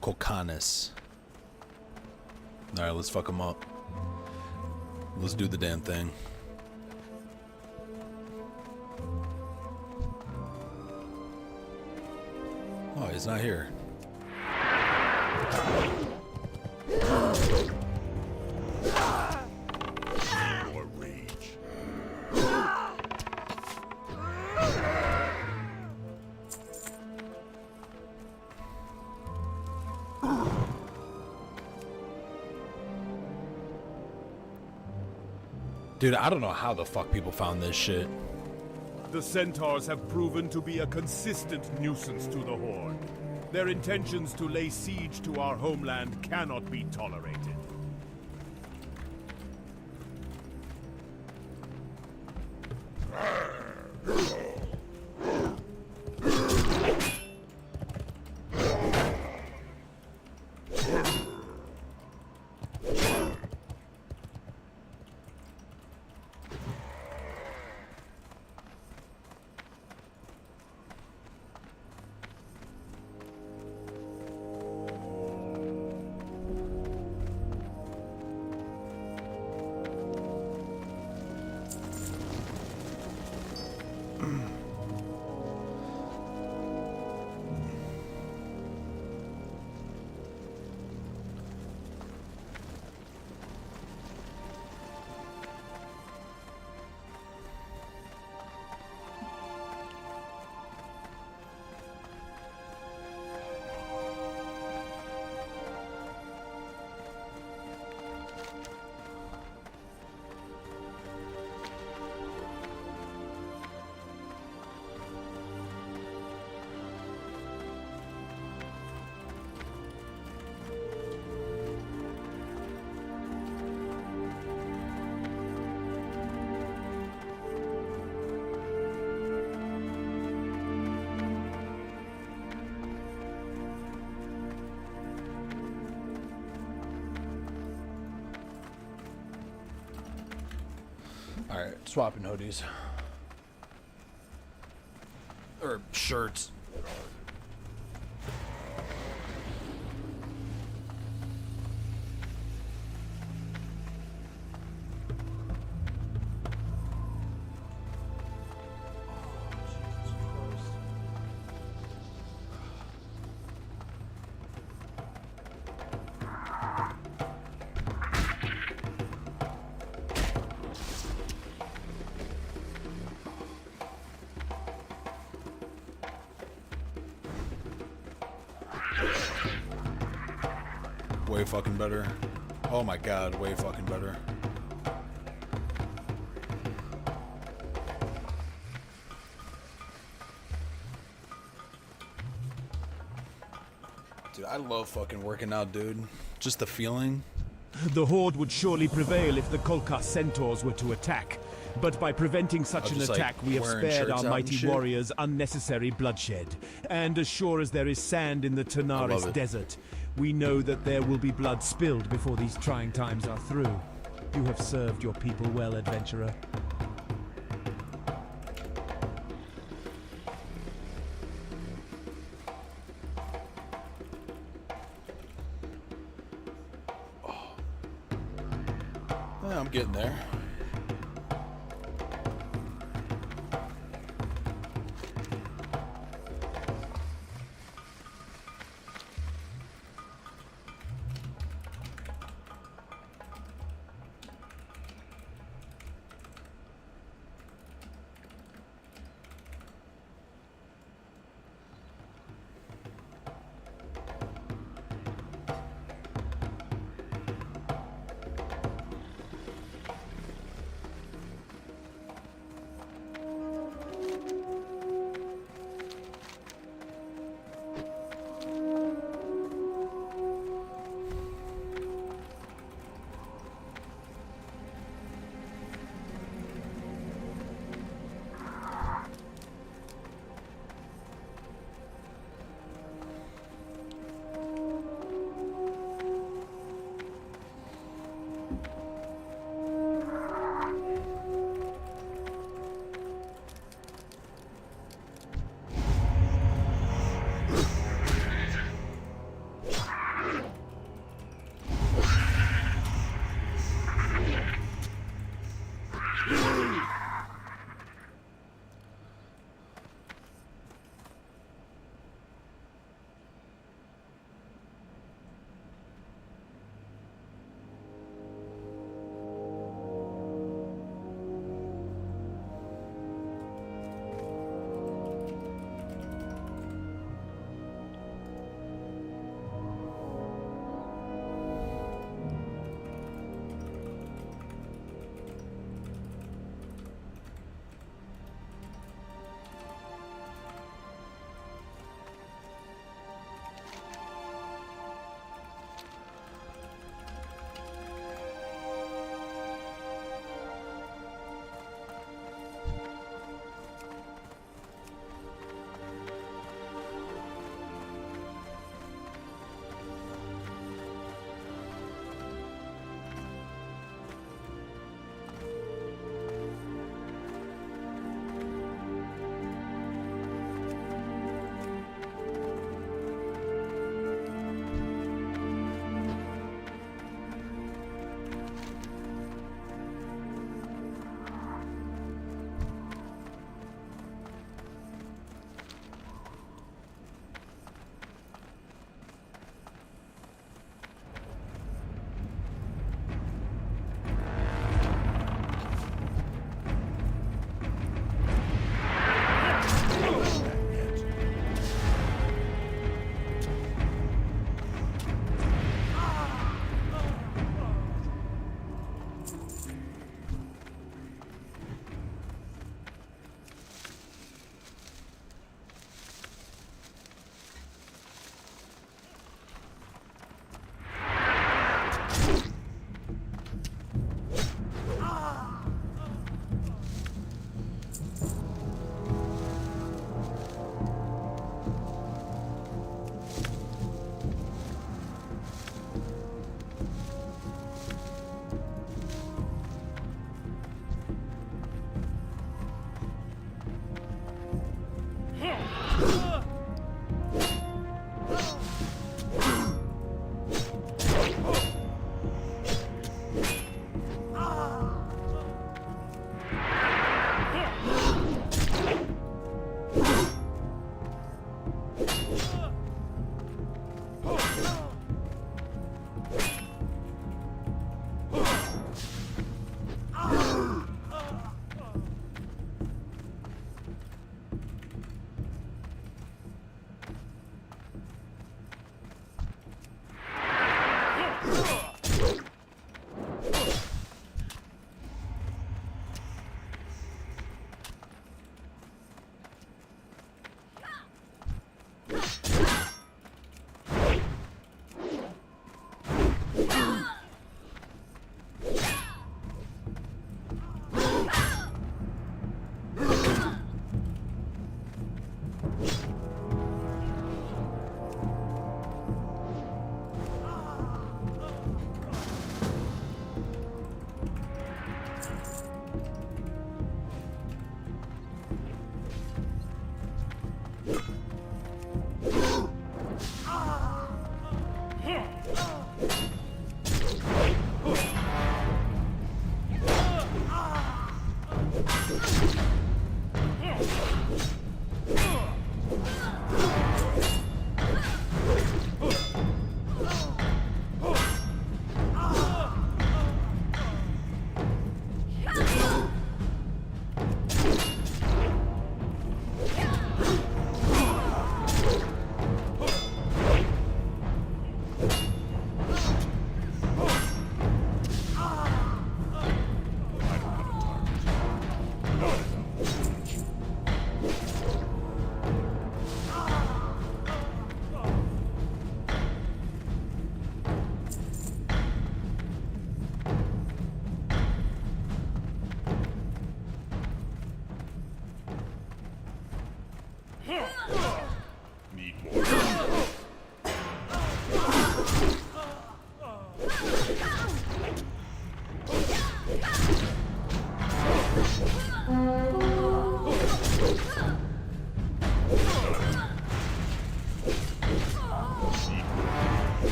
Kokanis. Alright, let's fuck him up. Let's do the damn thing. Oh, he's not here. More rage. Dude, I don't know how the fuck people found this shit. The Centaurs have proven to be a consistent nuisance to the Horde. Their intentions to lay siege to our homeland cannot be tolerated. Alright, swapping hoodies. Or shirts. Way fucking better. Oh my god, way fucking better. Dude, I love fucking working out, dude. Just the feeling. The Horde would surely prevail if the Kolkha Centaurs were to attack. But by preventing such an just, attack, like, we have wearing spared shirts our out and mighty shit. warriors unnecessary bloodshed. And as sure as there is sand in the love Tanaris it. desert, we know that there will be blood spilled before these trying times are through. You have served your people well, adventurer. Yeah, I'm getting there.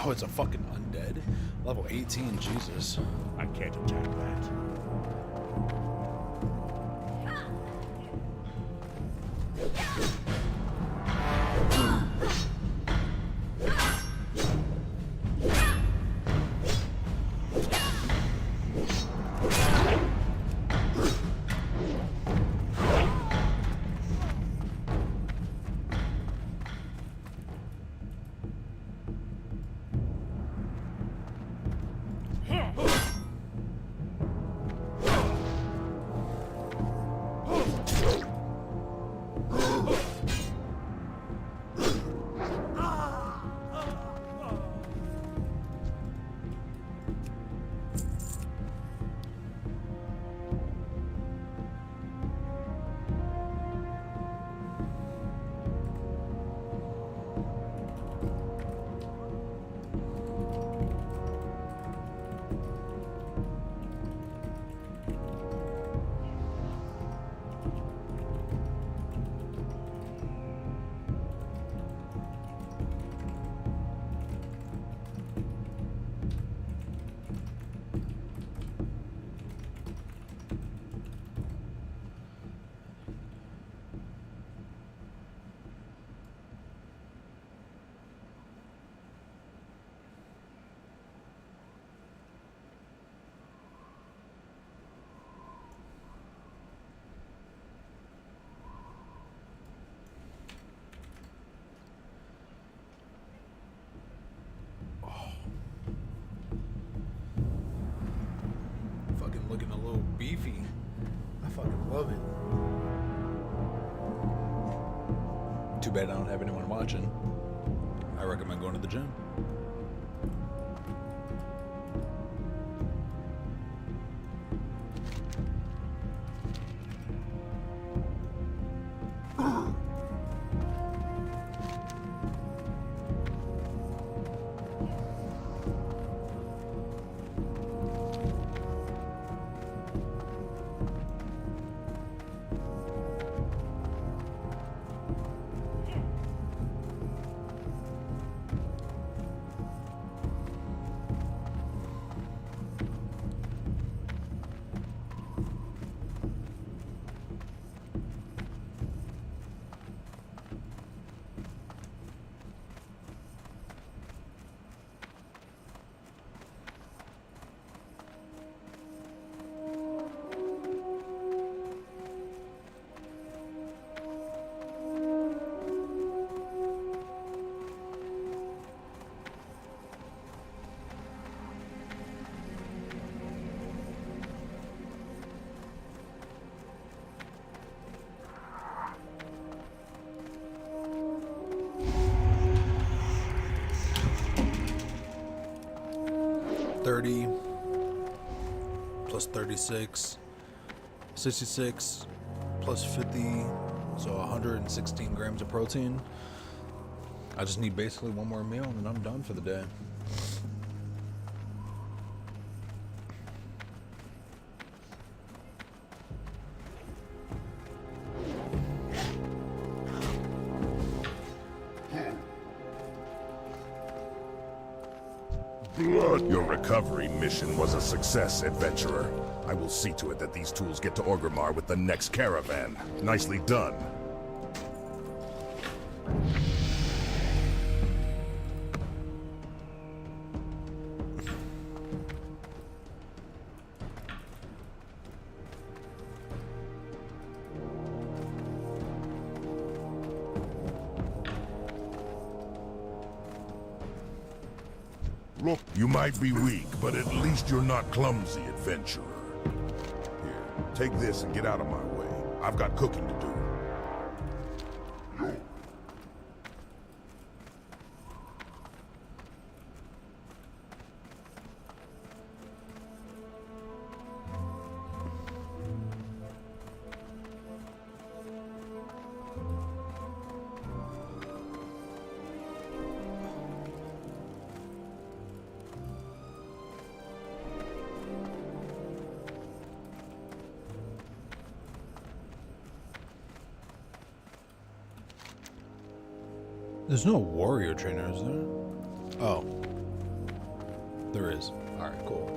Oh, it's a fucking undead? Level 18, Jesus. I can't attack that. Chiefy. I fucking love it. Too bad I don't have anyone watching. I recommend going to the gym. $30 plus 36, 66 plus 50, so 116 grams of protein. I just need basically one more meal and then I'm done for the day. Your recovery mission was a success, adventurer. I will see to it that these tools get to Orgrimmar with the next caravan. Nicely done. Look, you might be weak, but at least you're not clumsy, adventurer. Here, take this and get out of my way. I've got cooking to do. There's no warrior trainer, is there? Oh. There is. Alright, cool.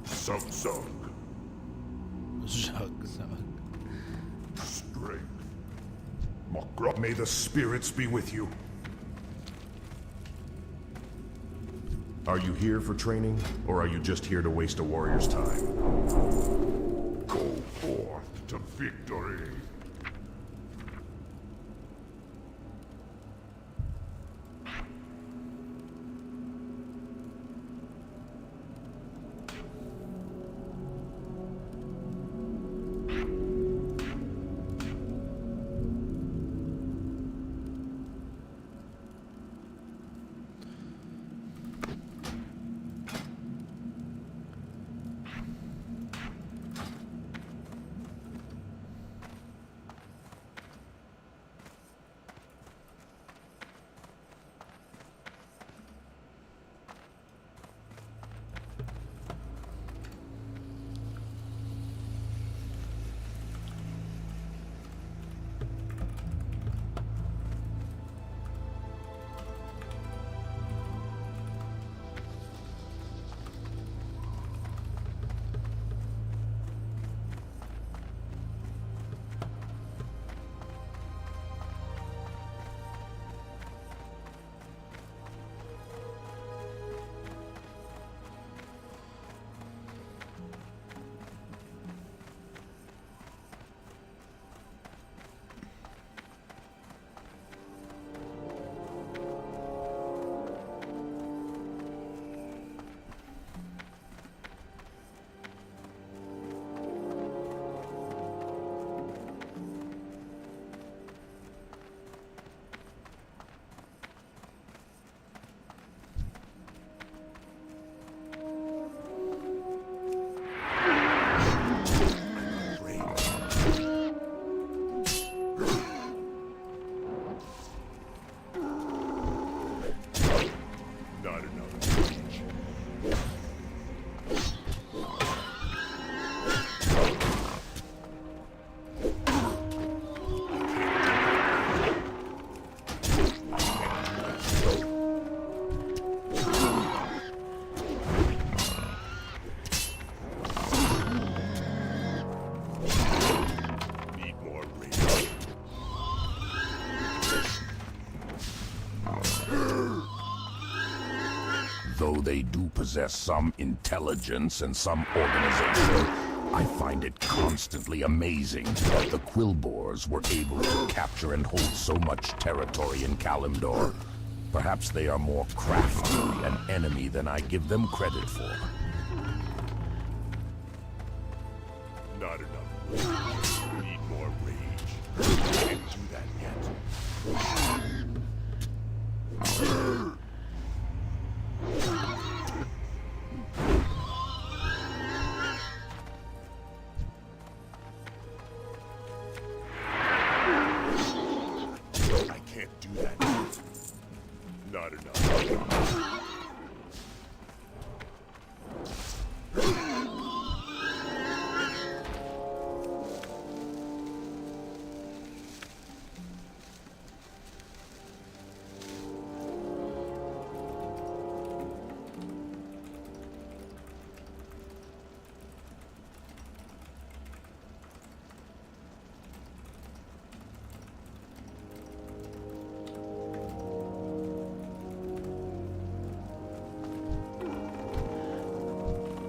Zug. Zug. Strength. May the spirits be with you. Are you here for training, or are you just here to waste a warrior's time? Go forth to victory. Though they do possess some intelligence and some organization, I find it constantly amazing that the Quilboars were able to capture and hold so much territory in Kalimdor. Perhaps they are more craftily an enemy than I give them credit for. Not enough. Need more rage. Can't do that yet. I can't do that yet. Not enough.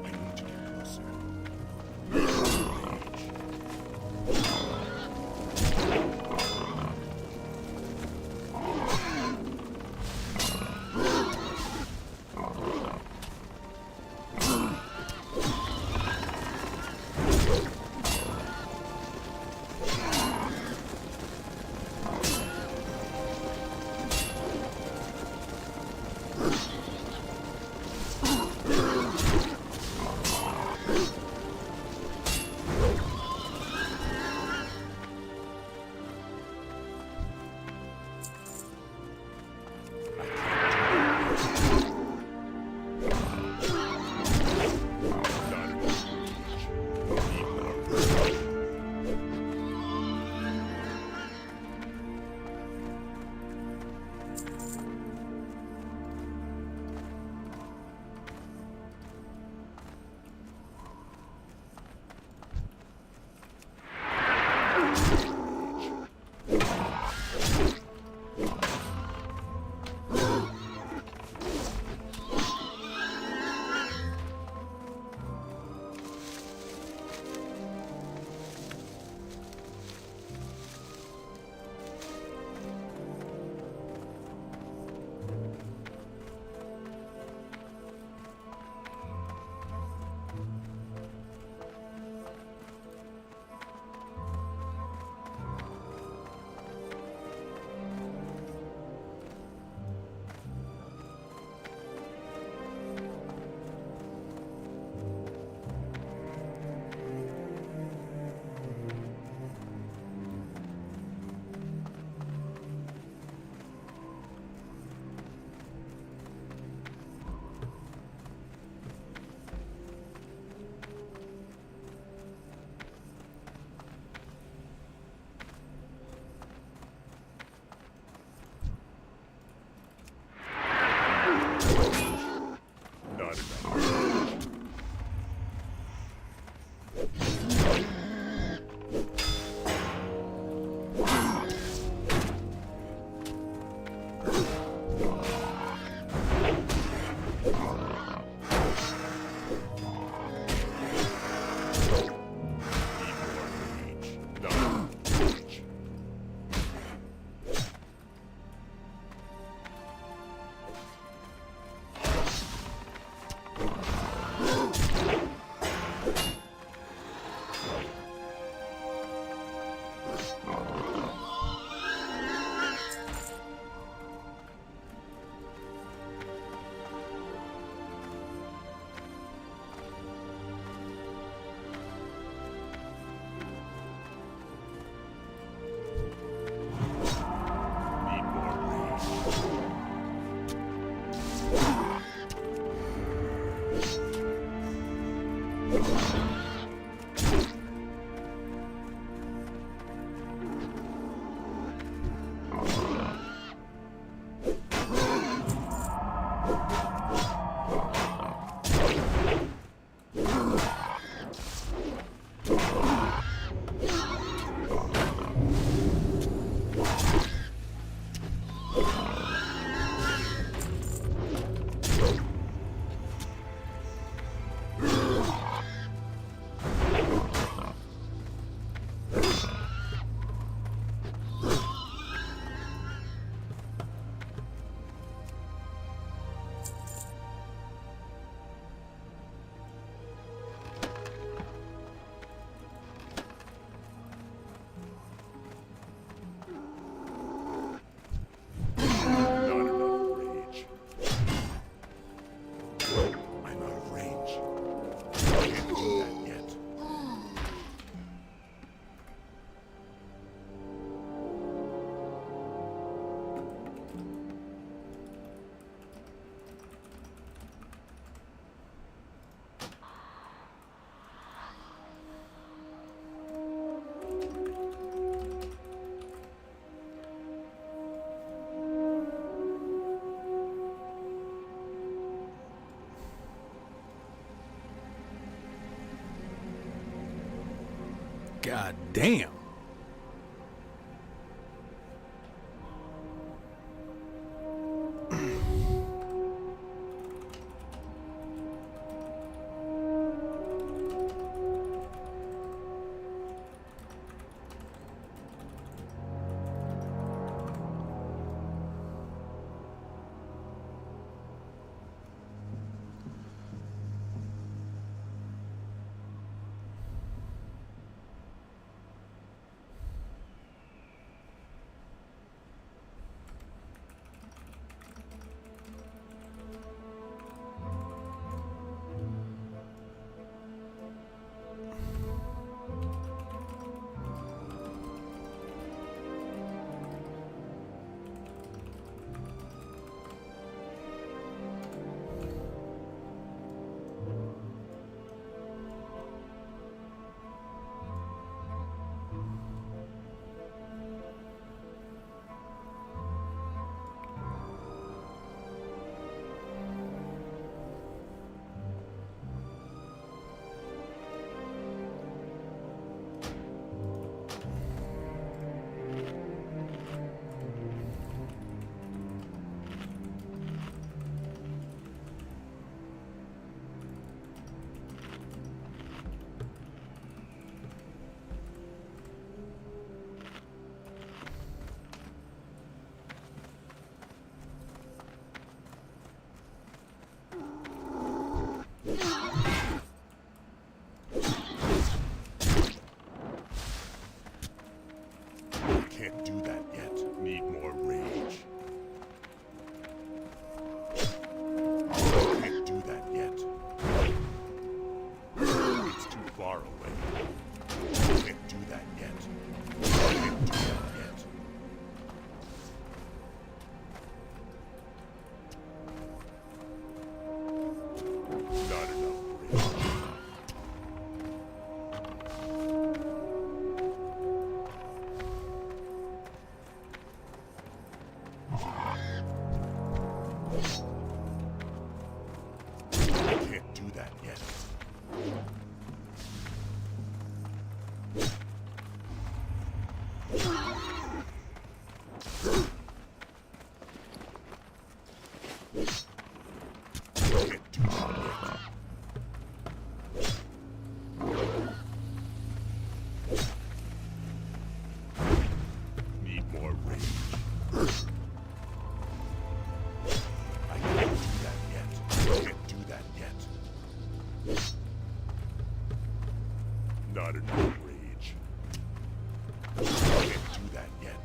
I need to get closer. God damn. Can't do that yet. Need more rage. Can't do that yet. It's too far away. Can't do that yet. Can't do that yet. Not enough rage. Can't do that yet. Can't do that yet. Need more rage. I can't do that yet. Can't do that yet. Not enough rage. Can't do that yet.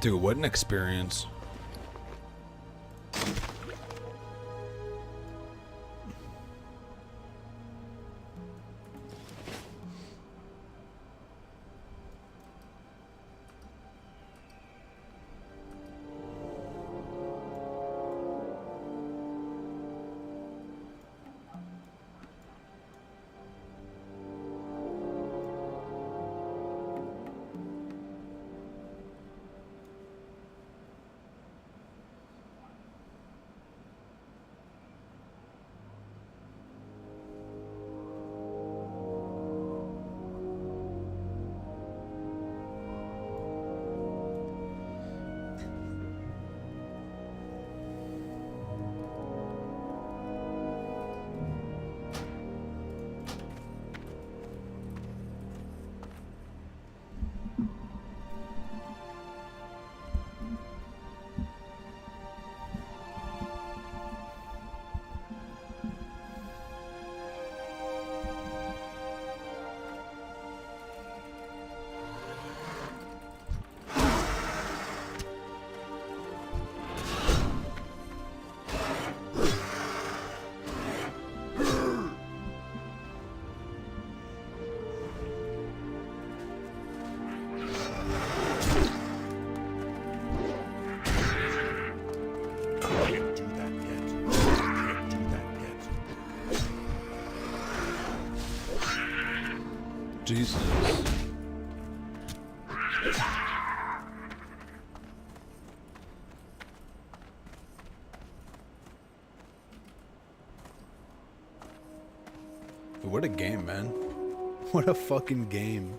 Dude, what an experience. Jesus. What a game, man. What a fucking game.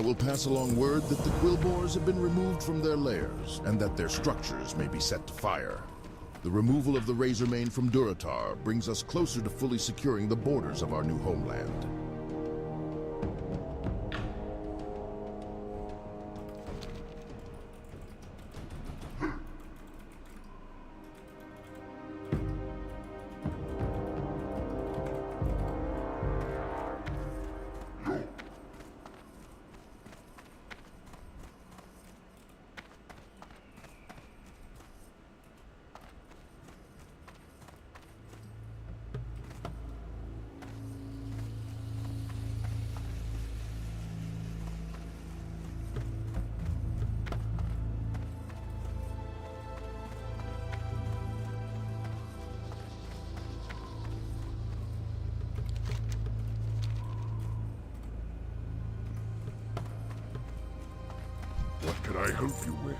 will pass along word that the Quillbores have been removed from their lairs, and that their structures may be set to fire. The removal of the Razormane from Durotar brings us closer to fully securing the borders of our new homeland. What can I help you with?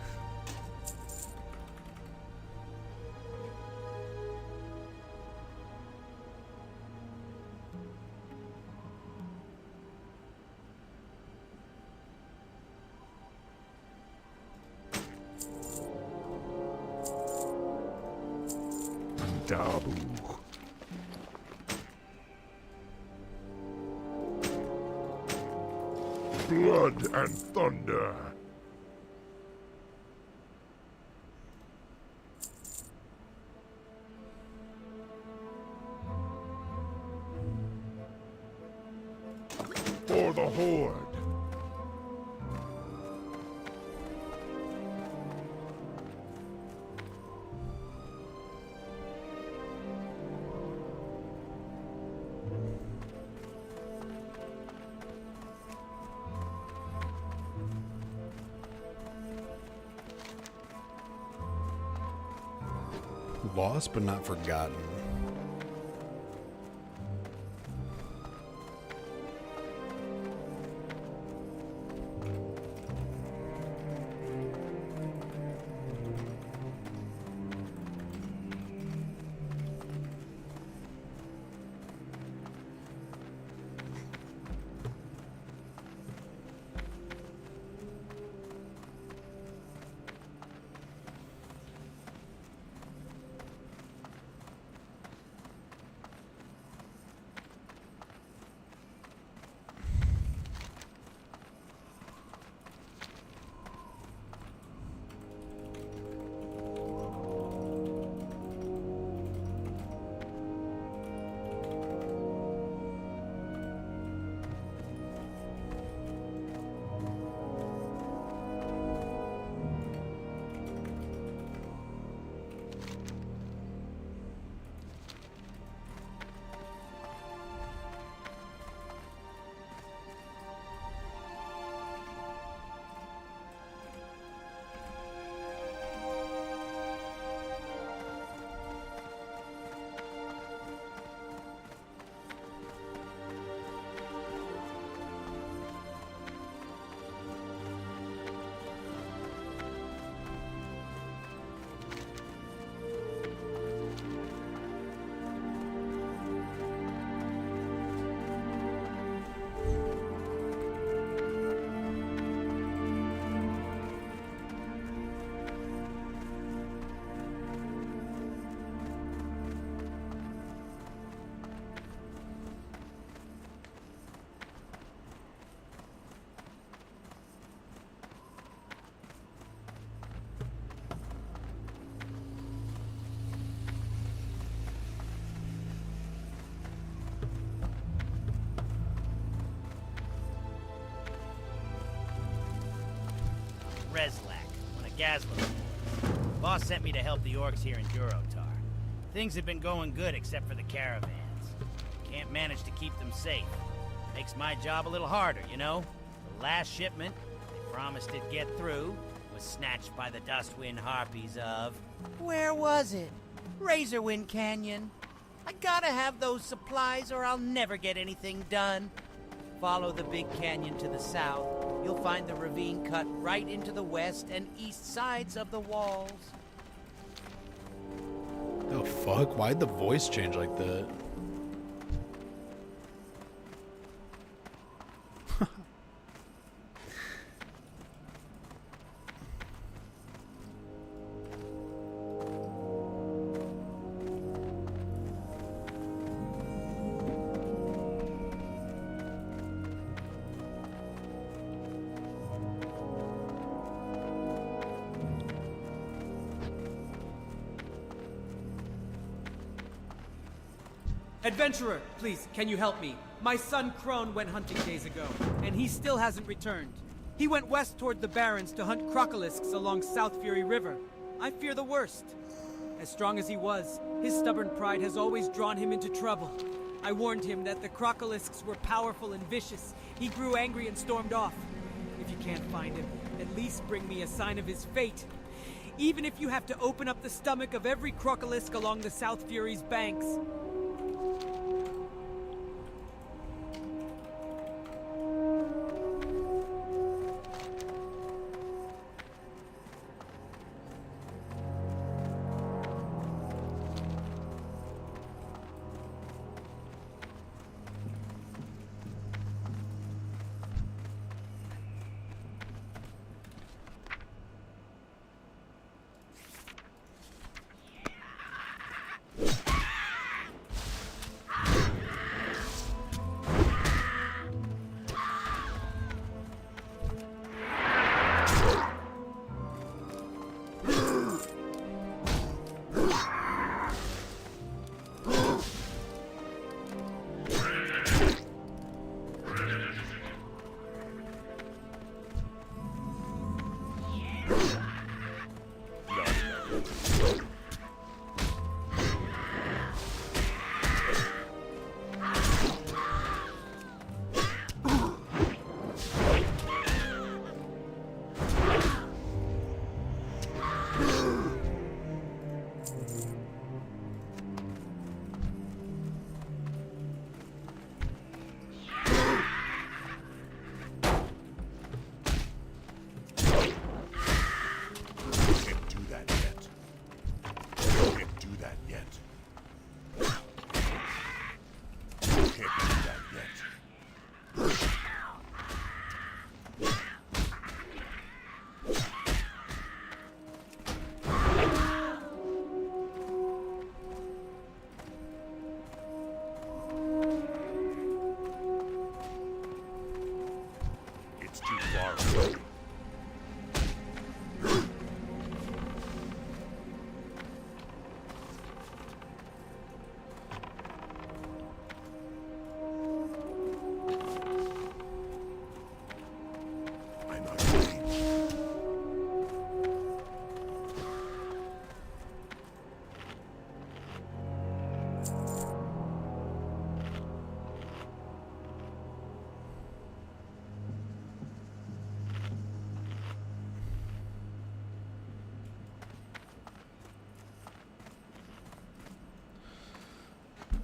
Dabu. Blood and thunder. For the Horde. Lost but not forgotten. Reslak, on a Gazla report. Boss sent me to help the orcs here in Durotar. Things have been going good except for the caravans. Can't manage to keep them safe. Makes my job a little harder, you know? The last shipment, they promised it'd get through, was snatched by the Dustwind Harpies of... Where was it? Razorwind Canyon. I gotta have those supplies or I'll never get anything done. Follow the big canyon to the south. You'll find the ravine cut right into the west and east sides of the walls. The fuck? Why'd the voice change like that? Adventurer, please, can you help me? My son Crone went hunting days ago, and he still hasn't returned. He went west toward the Barrens to hunt crocolisks along South Fury River. I fear the worst. As strong as he was, his stubborn pride has always drawn him into trouble. I warned him that the crocolisks were powerful and vicious. He grew angry and stormed off. If you can't find him, at least bring me a sign of his fate. Even if you have to open up the stomach of every crocolisk along the South Fury's banks.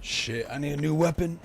Shit, I need a new weapon.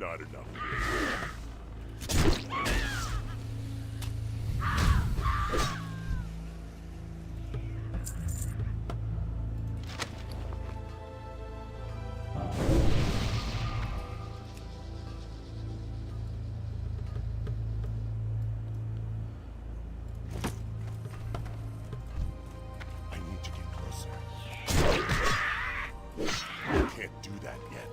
Not enough. I need to get closer. I can't do that yet.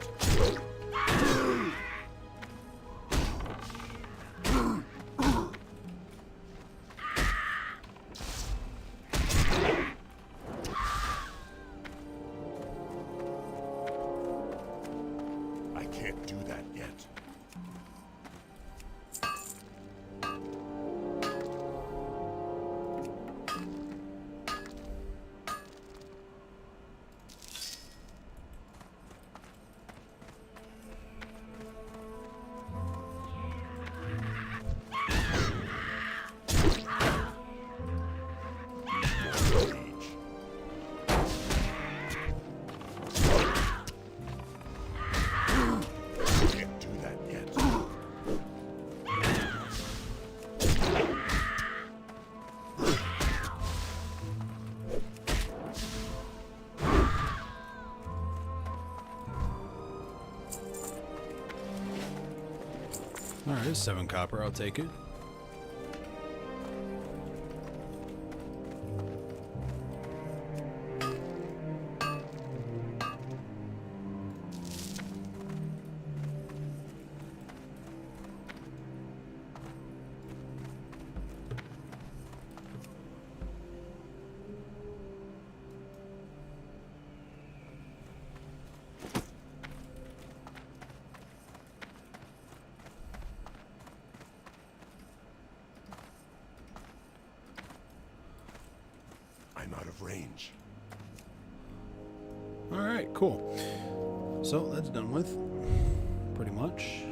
I can't do that yet. Can't do that yet. Alright, 7 copper, I'll take it. I'm out of range. Alright, cool. So that's done with. Pretty much.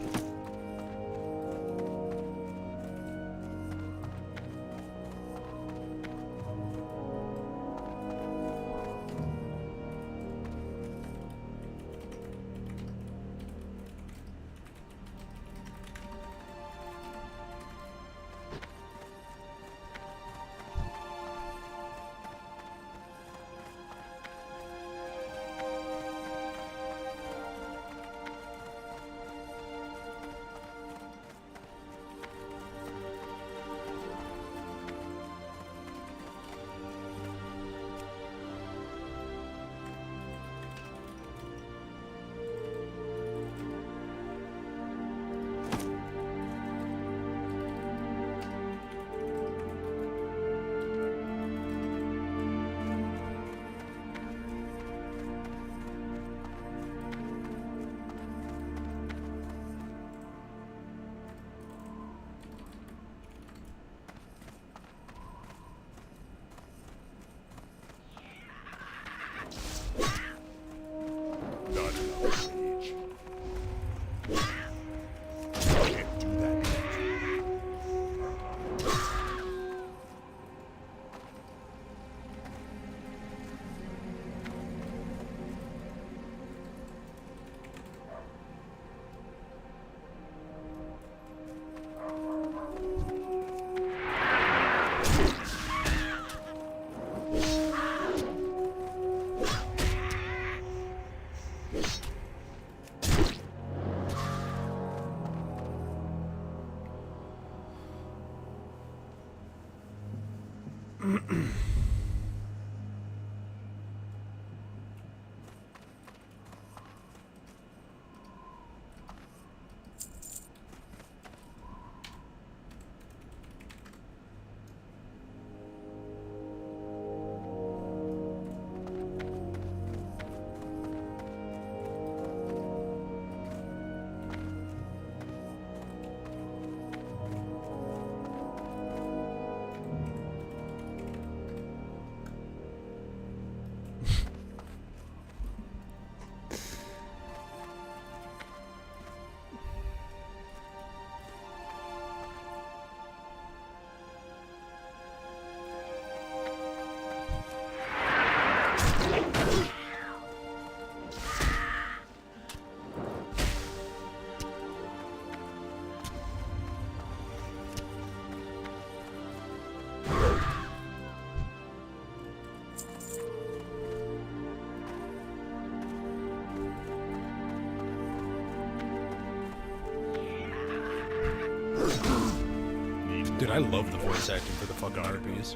Not enough range. Can't do that yet. Dude, I love the voice acting for the fucking RPs.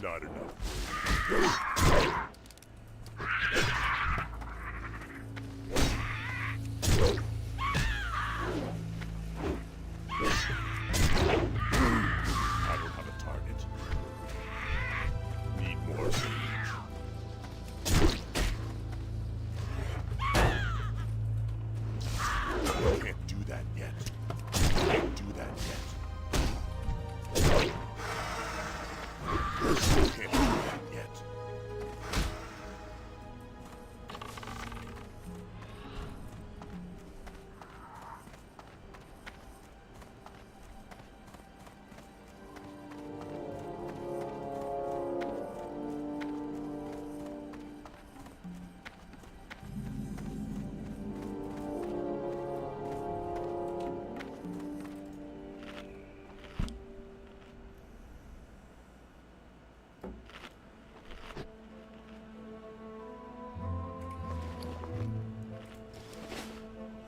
Not enough. I don't have a target. Need more rage. Can't do that yet. Can't do that yet. Can't do that yet.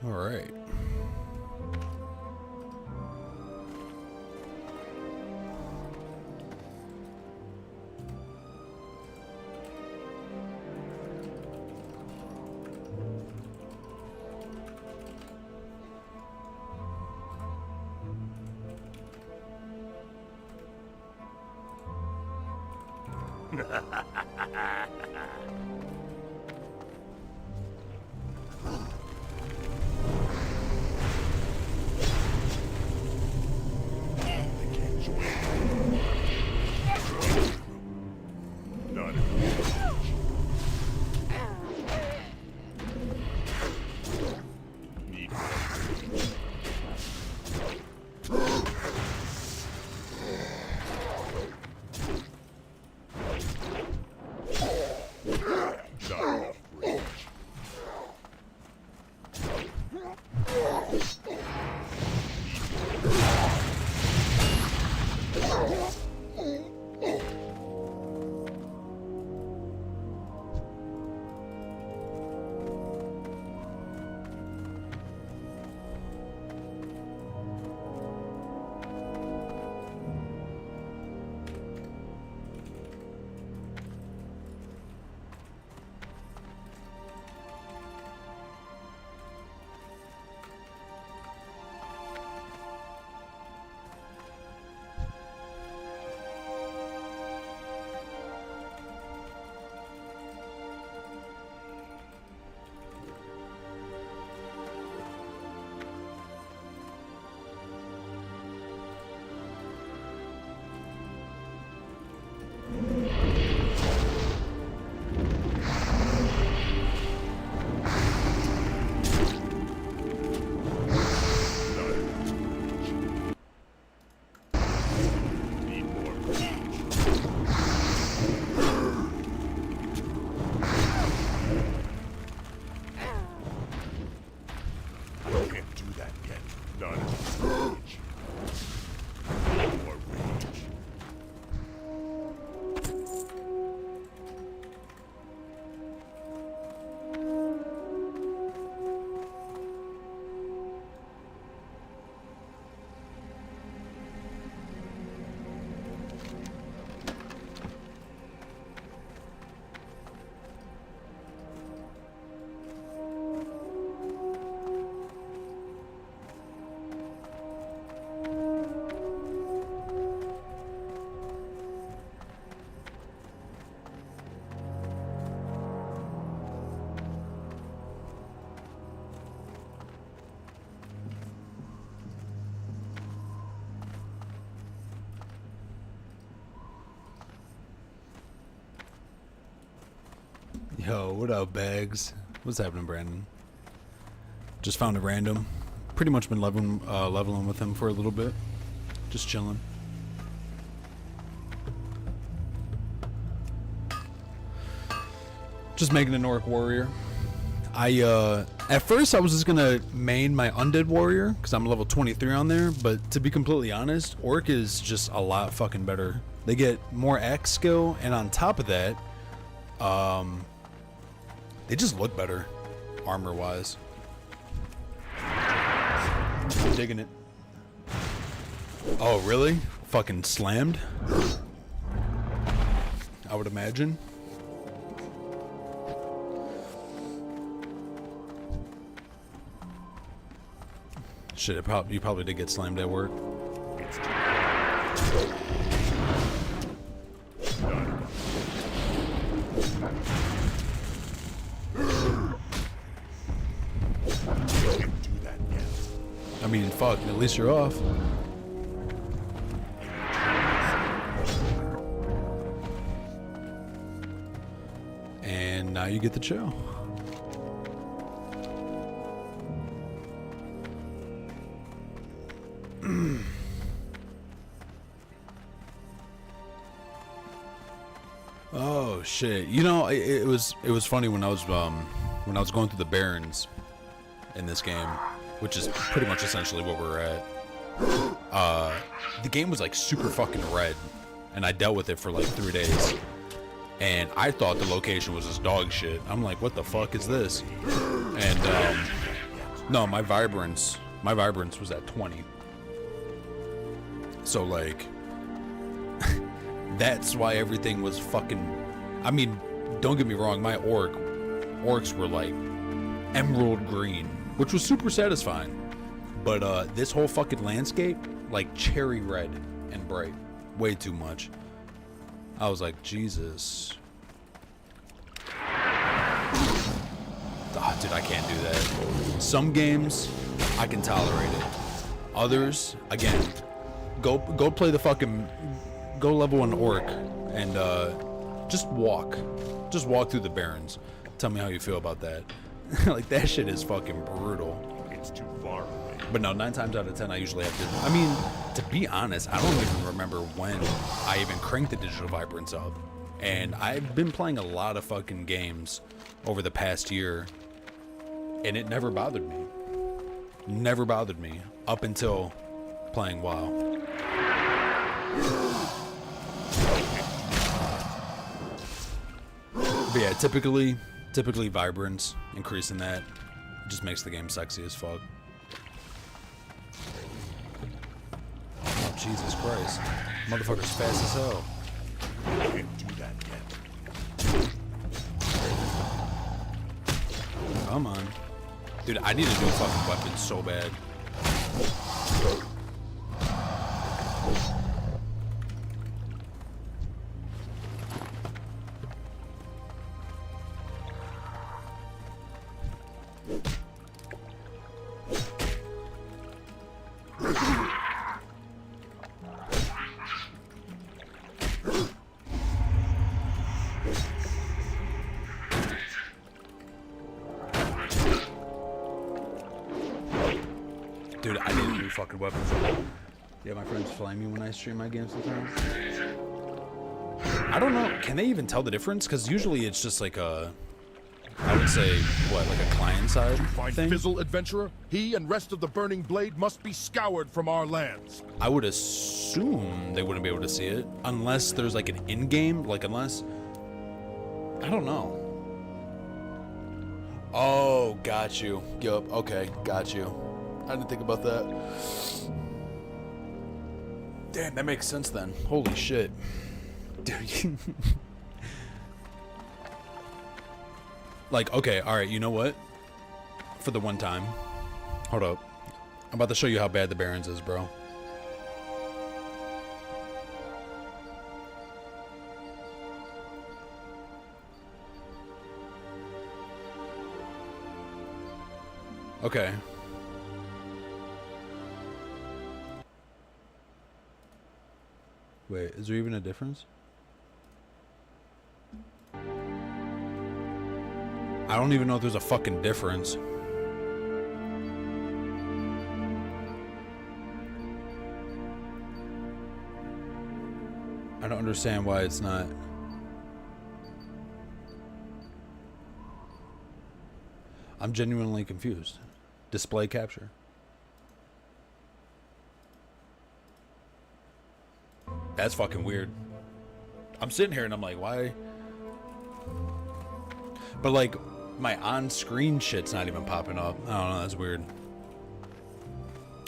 All right. Not enough. Need more rage. None. Rage. More rage. Yo, what up, Bags? What's happening, Brandon? Just found a random. Pretty much been leveling with him for a little bit. Just chilling. Just making an orc warrior. At first I was just gonna main my undead warrior because I'm level 23 on there, but to be completely honest, orc is just a lot fucking better. They get more axe skill, and on top of that, they just look better, armor-wise. Digging it. Oh, really? Fucking slammed? I would imagine. Shit, you probably did get slammed at work. I mean, fuck, at least you're off. And now you get to chill. Oh shit! You know, it was funny when I was going through the Barrens in this game, which is pretty much essentially what we're at. The game was like super fucking red, and I dealt with it for like 3 days, and I thought the location was just dog shit. I'm like, what the fuck is this? And no, my vibrance was at 20. So like, that's why everything was fucking. I mean, don't get me wrong, my orcs were like emerald green, which was super satisfying. But this whole fucking landscape, like cherry red and bright, way too much. I was like, Jesus. Oh, dude, I can't do that. Some games, I can tolerate it. Others, again, go play the fucking, go level an orc and just walk through the Barrens. Tell me how you feel about that. Like, that shit is fucking brutal. It's too far away. But no, 9 times out of 10, I usually have to. I mean, to be honest, I don't even remember when I even cranked the digital vibrance up. And I've been playing a lot of fucking games over the past year, and it never bothered me. Never bothered me up until playing WoW. But yeah, typically vibrance, increasing that just makes the game sexy as fuck. Oh, Jesus Christ. Motherfucker's fast as hell. Can't do that yet. Come on. Dude, I need a new fucking weapon so bad. Dude, I need a new fucking weapon. Yeah, my friends flame me when I stream my games sometimes. I don't know. Can they even tell the difference? Because usually it's just like a I would say, what, like a client side Find thing? Fizzle, adventurer? He and rest of the Burning Blade must be scoured from our lands. I would assume they wouldn't be able to see it unless there's like an in-game, like unless, I don't know. Oh, got you. Yup. Okay, got you. I didn't think about that. Damn, that makes sense then. Holy shit. Dude. Like, okay, alright, you know what? For the one time. Hold up. I'm about to show you how bad the Barrens is, bro. Okay. Wait, is there even a difference? I don't even know if there's a fucking difference. I don't understand why it's not. I'm genuinely confused. Display capture. That's fucking weird. I'm sitting here and I'm like, why? But like, my on-screen shit's not even popping up. I don't know, that's weird.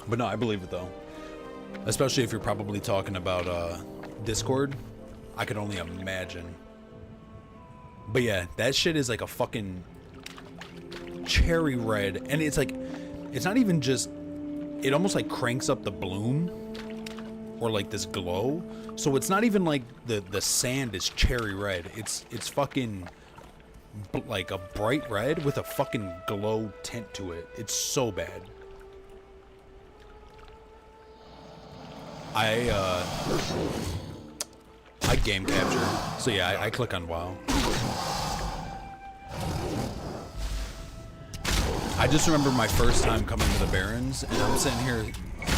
But no, I believe it though. Especially if you're probably talking about Discord. I could only imagine. But yeah, that shit is like a fucking cherry red. And it's like, it's not even just, it almost like cranks up the bloom. Or like this glow. So it's not even like the sand is cherry red. It's fucking like a bright red with a fucking glow tint to it. It's so bad. I game capture. So yeah, I click on WoW. I just remember my first time coming to the Barrens, and I'm sitting here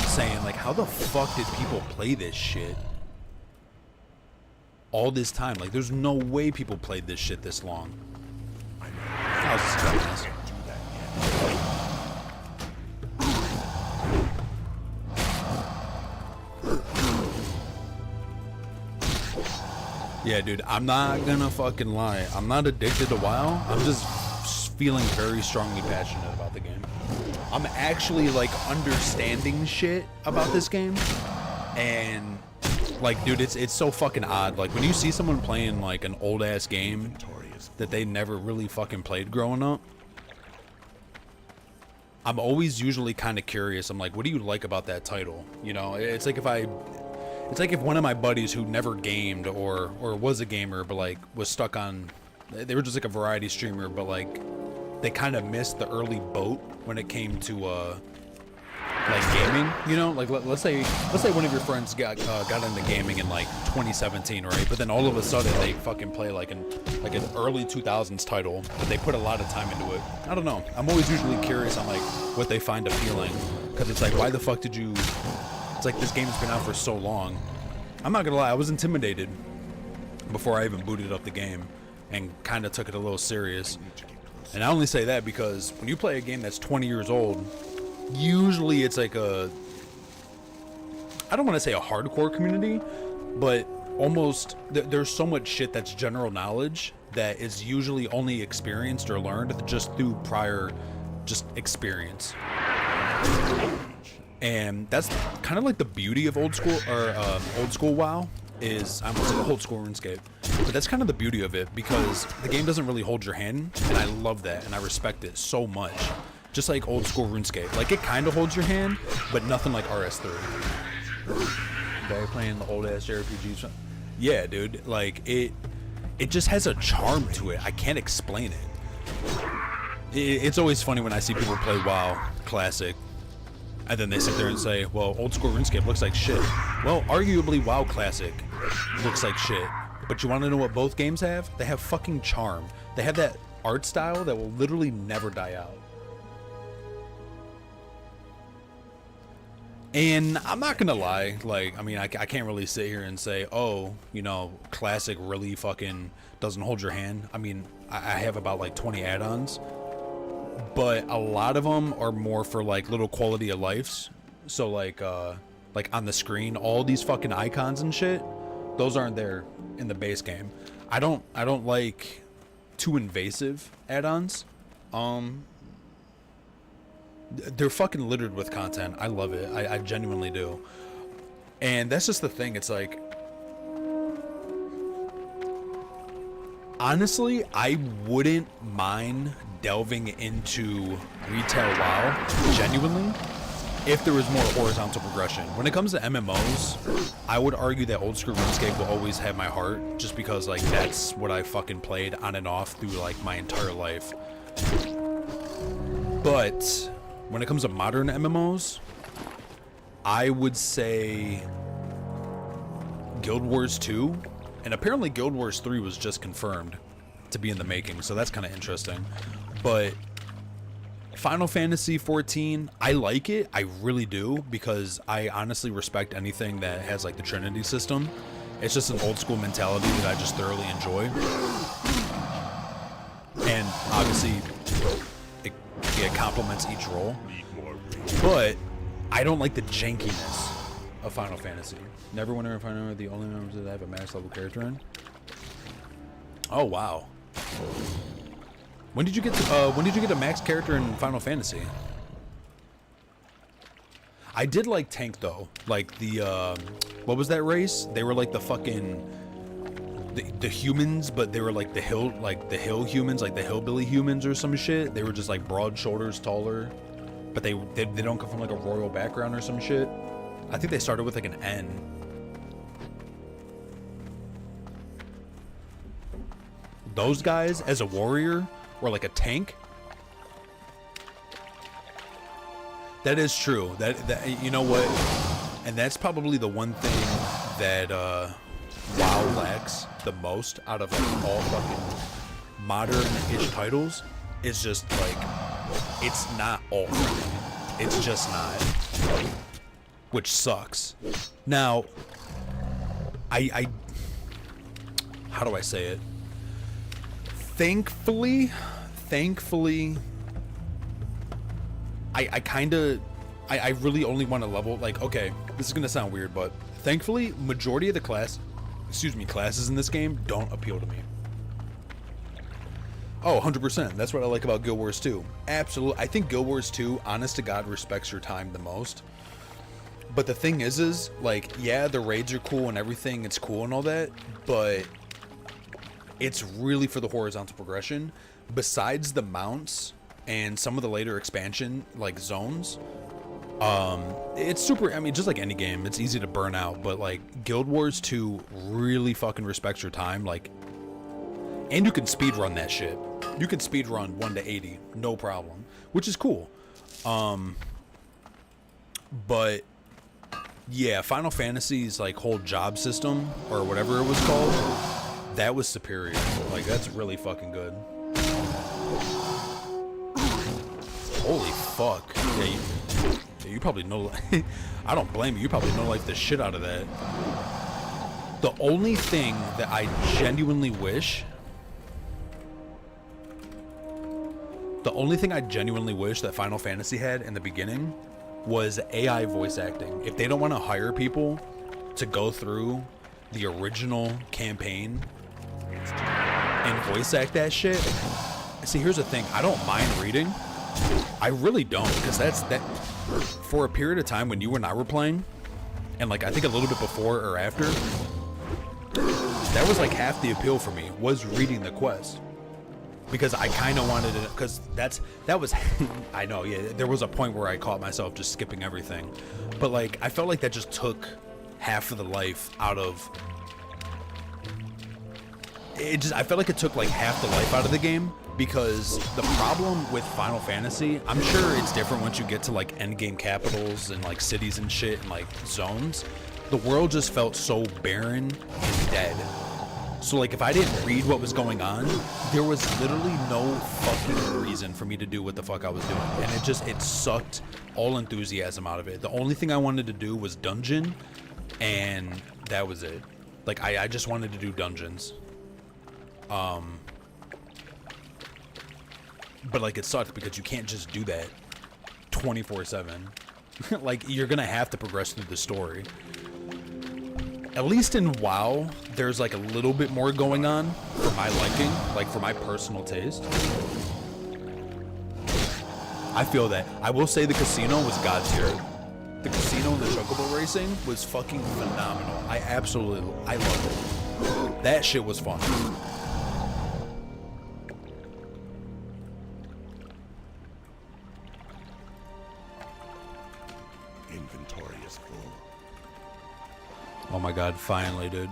saying, like, how the fuck did people play this shit all this time? Like, there's no way people played this shit this long. I was just dumbass. Yeah, dude, I'm not gonna fucking lie. I'm not addicted to WoW. I'm just feeling very strongly passionate about the game. I'm actually like understanding shit about this game, and like, dude, it's so fucking odd. Like when you see someone playing like an old ass game that they never really fucking played growing up, I'm always usually kind of curious. I'm like, what do you like about that title? You know, it's like if one of my buddies who never gamed or was a gamer but like was stuck on, they were just like a variety streamer, but like they kind of missed the early boat when it came to like gaming, you know, like let's say one of your friends got into gaming in like 2017, right? But then all of a sudden they fucking play like an early 2000s title, but they put a lot of time into it. I don't know. I'm always usually curious on like what they find appealing, because it's like, why the fuck did you? It's like this game's been out for so long. I'm not gonna lie, I was intimidated before I even booted up the game and kind of took it a little serious. And I only say that because when you play a game that's 20 years old, usually it's like I don't want to say a hardcore community, but almost there's so much shit that's general knowledge that is usually only experienced or learned just through prior just experience. And that's kind of like the beauty of old school WoW is, I almost said old school RuneScape, but that's kind of the beauty of it, because the game doesn't really hold your hand, and I love that and I respect it so much. Just like old school RuneScape, like it kind of holds your hand, but nothing like RS3. They're playing the old ass JRPGs. Yeah, dude, like it just has a charm to it. I can't explain it. It's always funny when I see people play WoW Classic, and then they sit there and say, well, old school RuneScape looks like shit. Well, arguably WoW Classic looks like shit. But you want to know what both games have? They have fucking charm. They have that art style that will literally never die out. And I'm not gonna lie, like, I mean, I can't really sit here and say, oh, you know, classic really fucking doesn't hold your hand. I mean, I have about like 20 add-ons, but a lot of them are more for like little quality of lives. So like on the screen, all these fucking icons and shit, those aren't there in the base game. I don't like too invasive add-ons. They're fucking littered with content. I love it. I genuinely do. And that's just the thing. It's like, honestly, I wouldn't mind delving into retail WoW, genuinely, if there was more horizontal progression. When it comes to MMOs, I would argue that old school RuneScape will always have my heart, just because like that's what I fucking played on and off through like my entire life. But when it comes to modern MMOs, I would say Guild Wars 2, and apparently Guild Wars 3 was just confirmed to be in the making, so that's kind of interesting. But Final Fantasy 14, I like it, I really do, because I honestly respect anything that has like the Trinity system. It's just an old school mentality that I just thoroughly enjoy. And obviously it complements each role, but I don't like the jankiness of Final Fantasy. Never wonder if I know the only members that have a max level character in. Oh wow! When did you get a max character in Final Fantasy? I did like tank though, like the what was that race? They were like the fucking the humans, but they were like the hill humans, like the hillbilly humans or some shit. They were just like broad shoulders, taller, but they don't come from like a royal background or some shit. I think they started with like an N. Those guys as a warrior or like a tank. That is true. That you know what? And that's probably the one thing that WoW lacks the most out of like all fucking modern-ish titles, is just like it's not all friendly. It's just not, which sucks. Now, I how do I say it? Thankfully, I really only want to level, like, okay, this is gonna sound weird, but thankfully, majority of the classes in this game don't appeal to me. Oh, 100%. That's what I like about Guild Wars 2. Absolutely. I think Guild Wars 2, honest to God, respects your time the most. But the thing is, like, yeah, the raids are cool and everything, it's cool and all that, but it's really for the horizontal progression. Besides the mounts and some of the later expansion, like, zones, it's super, I mean, just like any game, it's easy to burn out, but like Guild Wars 2 really fucking respects your time, like, and you can speedrun that shit. You can speedrun 1 to 80, no problem, which is cool. But yeah, Final Fantasy's like whole job system or whatever it was called, that was superior. Like, that's really fucking good. Holy fuck. Yeah, you probably know. I don't blame you. You probably know like the shit out of that. The only thing that I genuinely wish that Final Fantasy had in the beginning was AI voice acting. If they don't want to hire people to go through the original campaign and voice act that shit. See, here's the thing. I don't mind reading. I really don't, because that for a period of time when you and I were playing, and like I think a little bit before or after, that was like half the appeal for me, was reading the quest, because I kind of wanted it, because that was I know, yeah, there was a point where I caught myself just skipping everything, but like I felt like that just took half of the life out of it. I felt like it took like half the life out of the game. Because the problem with Final Fantasy, I'm sure it's different once you get to like endgame capitals and like cities and shit and like zones. The world just felt so barren and dead. So like if I didn't read what was going on, there was literally no fucking reason for me to do what the fuck I was doing. And it sucked all enthusiasm out of it. The only thing I wanted to do was dungeon, and that was it. Like I just wanted to do dungeons. But like it sucked because you can't just do that 24/7. Like you're gonna have to progress through the story. At least in WoW, there's like a little bit more going on for my liking, like for my personal taste. I feel that. I will say the casino was god tier. The casino and the chocobo racing was fucking phenomenal. I loved it. That shit was fun. Inventory is full. Oh my god, finally, dude.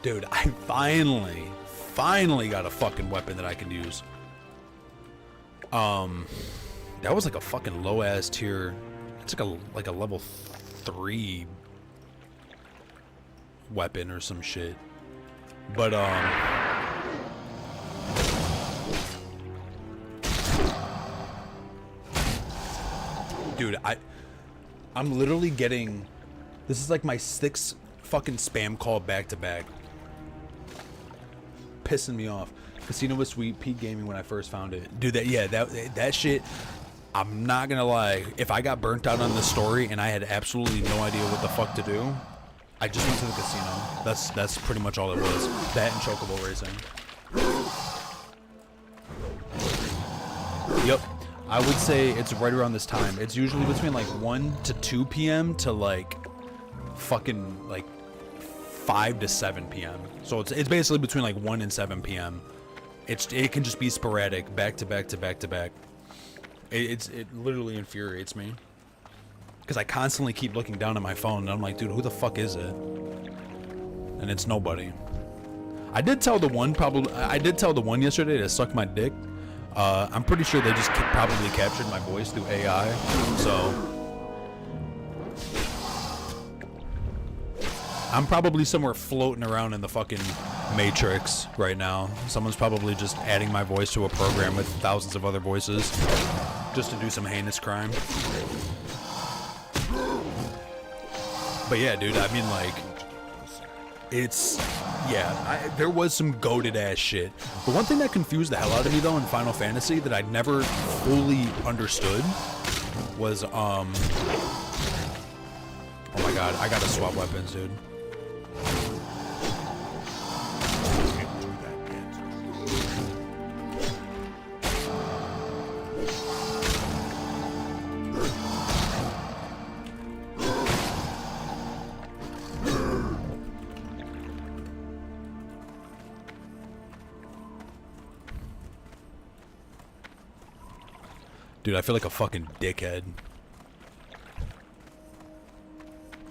Dude, I finally got a fucking weapon that I can use. That was like a fucking low ass tier. It's like a level 3 weapon or some shit. But dude, I'm literally getting, this is like my 6th fucking spam call back to back. Pissing me off. Casino was sweet, peak gaming when I first found it. Dude, that shit, I'm not gonna lie, if I got burnt out on the story and I had absolutely no idea what the fuck to do, I just went to the casino. That's pretty much all it was. That and chocobo racing. Yep. I would say it's right around this time. It's usually between like 1 to 2 p.m. to like fucking like 5 to 7 p.m. So it's basically between like 1 and 7 p.m. It can just be sporadic, back to back to back to back. It literally infuriates me. Because I constantly keep looking down at my phone and I'm like, dude, who the fuck is it? And it's nobody. I did tell the one yesterday to suck my dick. I'm pretty sure they just probably captured my voice through AI. So I'm probably somewhere floating around in the fucking Matrix right now. Someone's probably just adding my voice to a program with thousands of other voices just to do some heinous crime. But yeah, dude, I mean, like, there was some goated ass shit. But one thing that confused the hell out of me, though, in Final Fantasy that I never fully understood was, oh my god, I gotta swap weapons, dude. Dude, I feel like a fucking dickhead.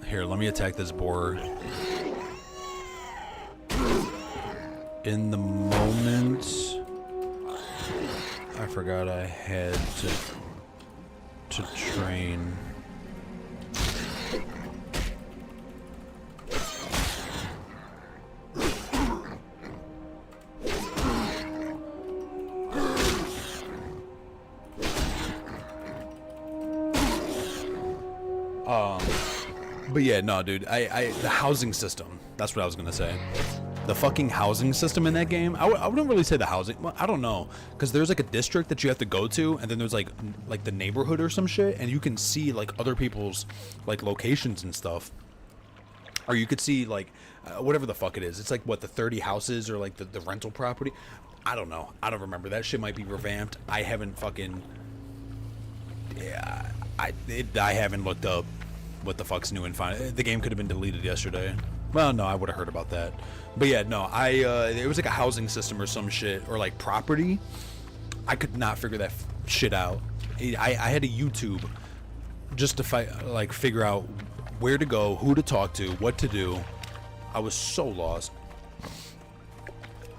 Here, let me attack this boar. In the moment, I forgot I had to train. But yeah, no, dude, the housing system, that's what I was gonna say. The fucking housing system in that game, I wouldn't really say the housing, well, I don't know, because there's like a district that you have to go to, and then there's like the neighborhood or some shit, and you can see like other people's like locations and stuff. Or you could see like, whatever the fuck it is, it's like what, the 30 houses or like the rental property? I don't know, I don't remember, that shit might be revamped. I haven't fucking, yeah, I haven't looked up what the fuck's new and fine. The game could have been deleted yesterday. Well, no, I would have heard about that. But yeah, no, it was like a housing system or some shit, or like property. I could not figure that shit out. I had to YouTube just to figure out where to go, who to talk to, what to do. I was so lost.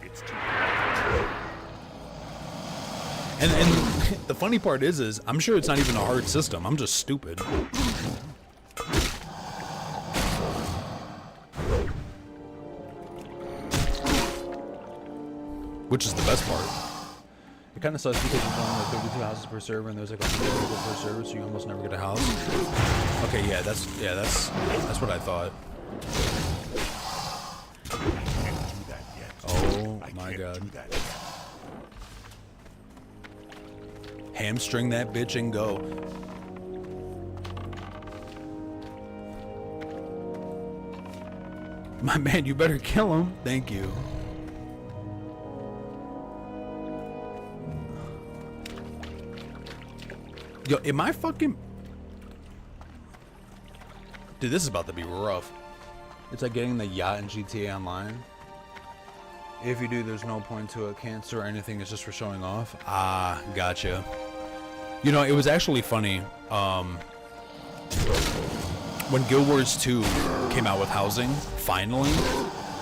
It's too And the funny part is I'm sure it's not even a hard system. I'm just stupid. Which is the best part. It kind of sucks because there's only like 32 houses per server, and there's like 100 people per server, so you almost never get a house. Okay, yeah, that's what I thought. Oh my god. Hamstring that bitch and go. My man, you better kill him. Thank you. Yo, am I fucking... Dude, this is about to be rough. It's like getting the yacht in GTA Online. If you do, there's no point to it. Can't store anything. It's just for showing off. Ah, gotcha. You know, it was actually funny. When Guild Wars 2 came out with housing, finally,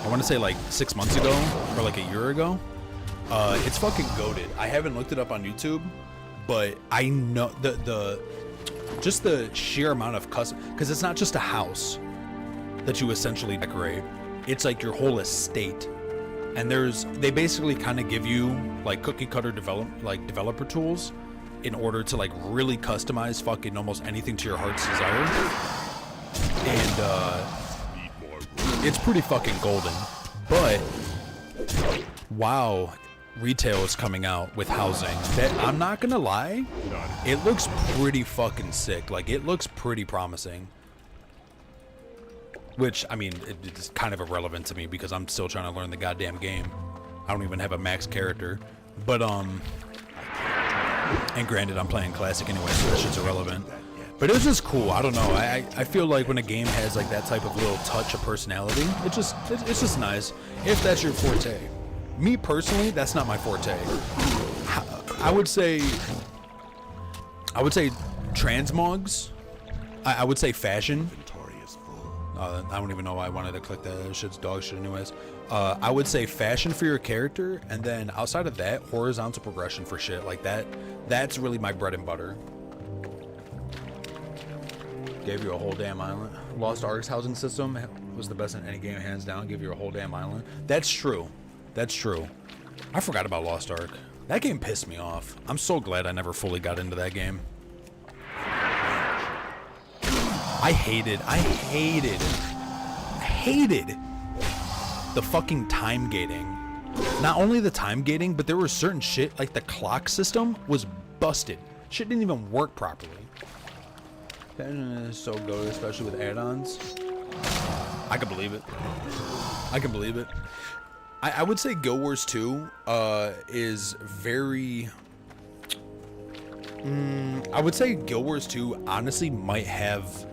I want to say like 6 months ago, or like a year ago, it's fucking goated. I haven't looked it up on YouTube, but I know just the sheer amount of custom, because it's not just a house that you essentially decorate. It's like your whole estate. And they basically kind of give you like cookie cutter developer tools in order to like really customize fucking almost anything to your heart's desire. And it's pretty fucking golden. But wow, retail is coming out with housing that, I'm not gonna lie, it looks pretty fucking sick. Like, it looks pretty promising. Which, I mean, it's kind of irrelevant to me because I'm still trying to learn the goddamn game. I don't even have a max character. But, and granted, I'm playing classic anyway, so that shit's irrelevant. But it was just cool. I don't know. I feel like when a game has like that type of little touch of personality, it's just nice. If that's your forte. Me personally, that's not my forte. I would say transmogs. I would say fashion. I don't even know why I wanted to click that. That shit's dog shit anyways. I would say fashion for your character, and then outside of that, horizontal progression for shit like that. That's really my bread and butter. Gave you a whole damn island. Lost Ark's housing system was the best in any game, hands down. Give you a whole damn island. That's true. That's true. I forgot about Lost Ark. That game pissed me off. I'm so glad I never fully got into that game. I hated the fucking time gating. Not only the time gating, but there was certain shit, like the clock system was busted. Shit didn't even work properly. Fashion is so good, especially with add-ons. I can believe it. I can believe it. I would say Guild Wars 2 is very... I would say Guild Wars 2 honestly might have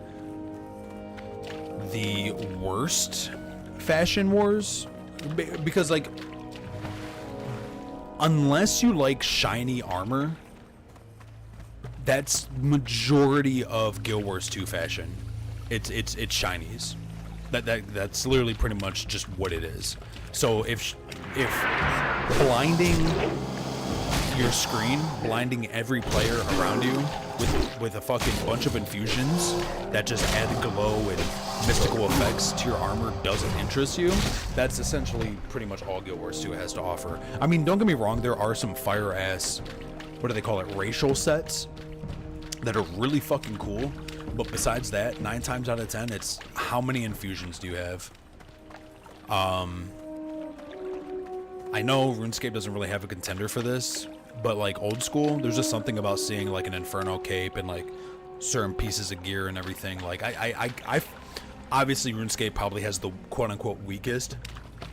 the worst fashion wars, because like, unless you like shiny armor, that's majority of Guild Wars 2 fashion. It's shinies. That's literally pretty much just what it is. So if blinding your screen, blinding every player around you with a fucking bunch of infusions that just add glow and mystical effects to your armor doesn't interest you, that's essentially pretty much all Guild Wars 2 has to offer. I mean, don't get me wrong, there are some fire ass, what do they call it, racial sets that are really fucking cool, but besides that, 9 times out of 10, it's how many infusions do you have? I know RuneScape doesn't really have a contender for this, but like old school, there's just something about seeing like an Inferno cape and like certain pieces of gear and everything. Like I obviously RuneScape probably has the quote unquote weakest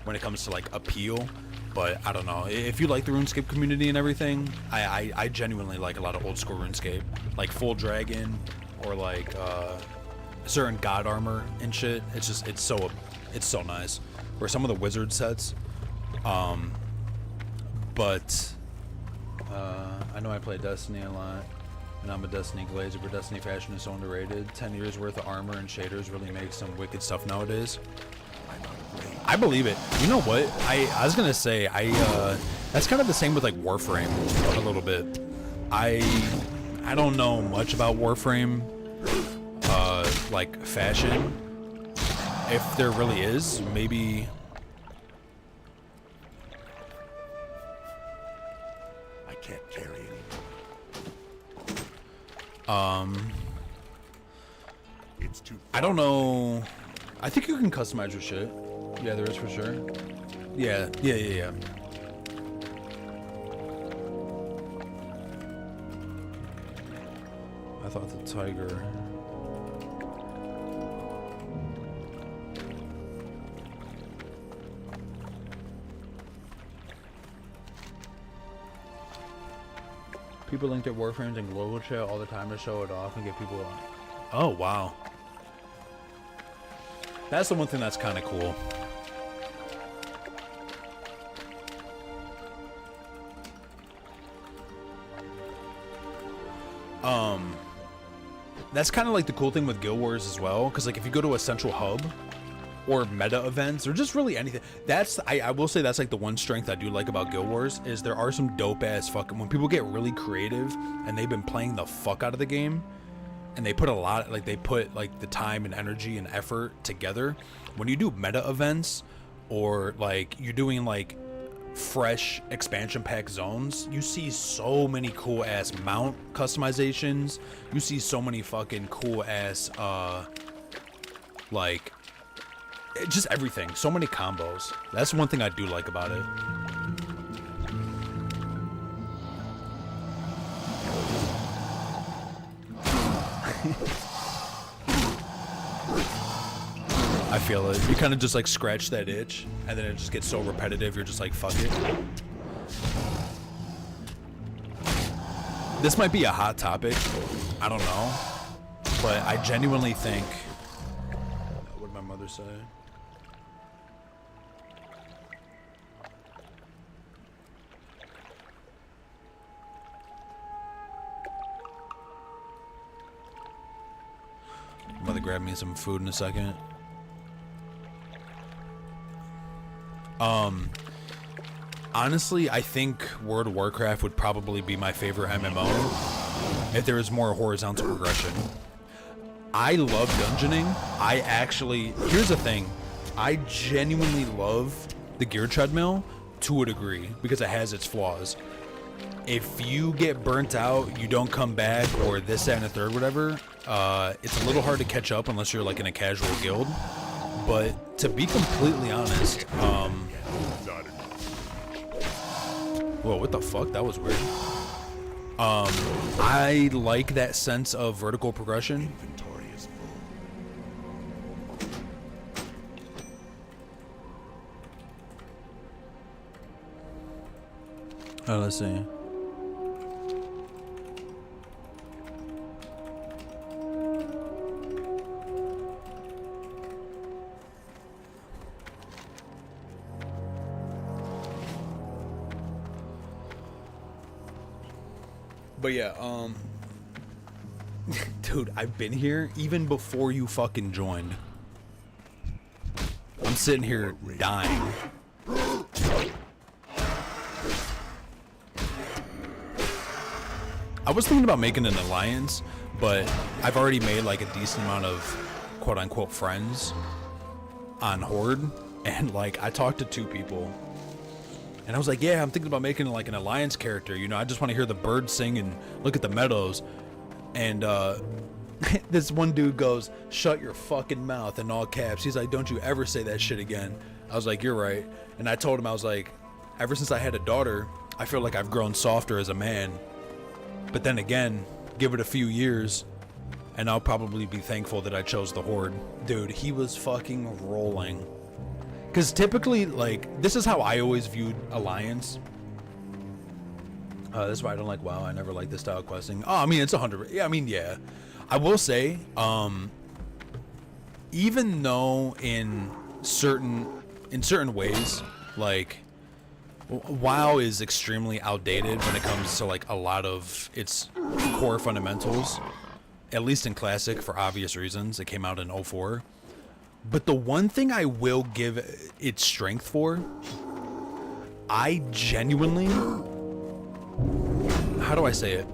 when it comes to like appeal, but I don't know. If you like the RuneScape community and everything, I genuinely like a lot of old school RuneScape, like Full Dragon or like certain God armor and shit. It's so nice. Or some of the wizard sets. But I know I play Destiny a lot, and I'm a Destiny glazer, but Destiny fashion is so underrated. 10 years worth of armor and shaders really make some wicked stuff nowadays. I believe it. You know what? I was gonna say, That's kind of the same with like Warframe a little bit. I don't know much about Warframe, like fashion. If there really is, maybe. I can't carry anymore. It's too I don't know. I think you can customize your shit. Yeah, there is for sure. Yeah. I thought the tiger. People link their Warframes in global chat all the time to show it off and get people on. Oh, wow. That's the one thing that's kind of cool. That's kind of like the cool thing with Guild Wars as well, because like if you go to a central hub or meta events or just really anything, that's I will say that's like the one strength I do like about Guild Wars is there are some dope ass fucking, when people get really creative and they've been playing the fuck out of the game and they put a lot, like they put like the time and energy and effort together. When you do meta events or like you're doing like fresh expansion pack zones, you see so many cool ass mount customizations, you see so many fucking cool ass like just everything, so many combos. That's one thing I do like about it. I feel it. You kind of just like scratch that itch, and then it just gets so repetitive, you're just like, fuck it. This might be a hot topic. I don't know. But I genuinely think... What did my mother say? Mother grabbed me some food in a second. Honestly, I think World of Warcraft would probably be my favorite MMO if there was more horizontal progression. I love dungeoning. Here's the thing. I genuinely love the gear treadmill to a degree because it has its flaws. If you get burnt out, you don't come back, or this, that, and the third, whatever, it's a little hard to catch up unless you're like in a casual guild. But to be completely honest, whoa, what the fuck? That was weird. I like that sense of vertical progression. Oh, let's see. But yeah, dude, I've been here even before you fucking joined. I'm sitting here dying. I was thinking about making an alliance, but I've already made like a decent amount of quote-unquote friends on Horde, and like I talked to 2 people. And I was like, yeah, I'm thinking about making like an alliance character. You know, I just want to hear the birds sing and look at the meadows. And this one dude goes, shut your fucking mouth, in all caps. He's like, don't you ever say that shit again. I was like, you're right. And I told him, I was like, ever since I had a daughter, I feel like I've grown softer as a man. But then again, give it a few years, and I'll probably be thankful that I chose the Horde. Dude, he was fucking rolling. Because typically, like, this is how I always viewed Alliance. This is why I don't like WoW. I never liked this style of questing. Oh, I mean, it's 100. Yeah, I mean, yeah. I will say, even though in certain ways, like, WoW is extremely outdated when it comes to, like, a lot of its core fundamentals. At least in Classic, for obvious reasons. It came out in 04. But the one thing I will give its strength for I genuinely, how do I say it?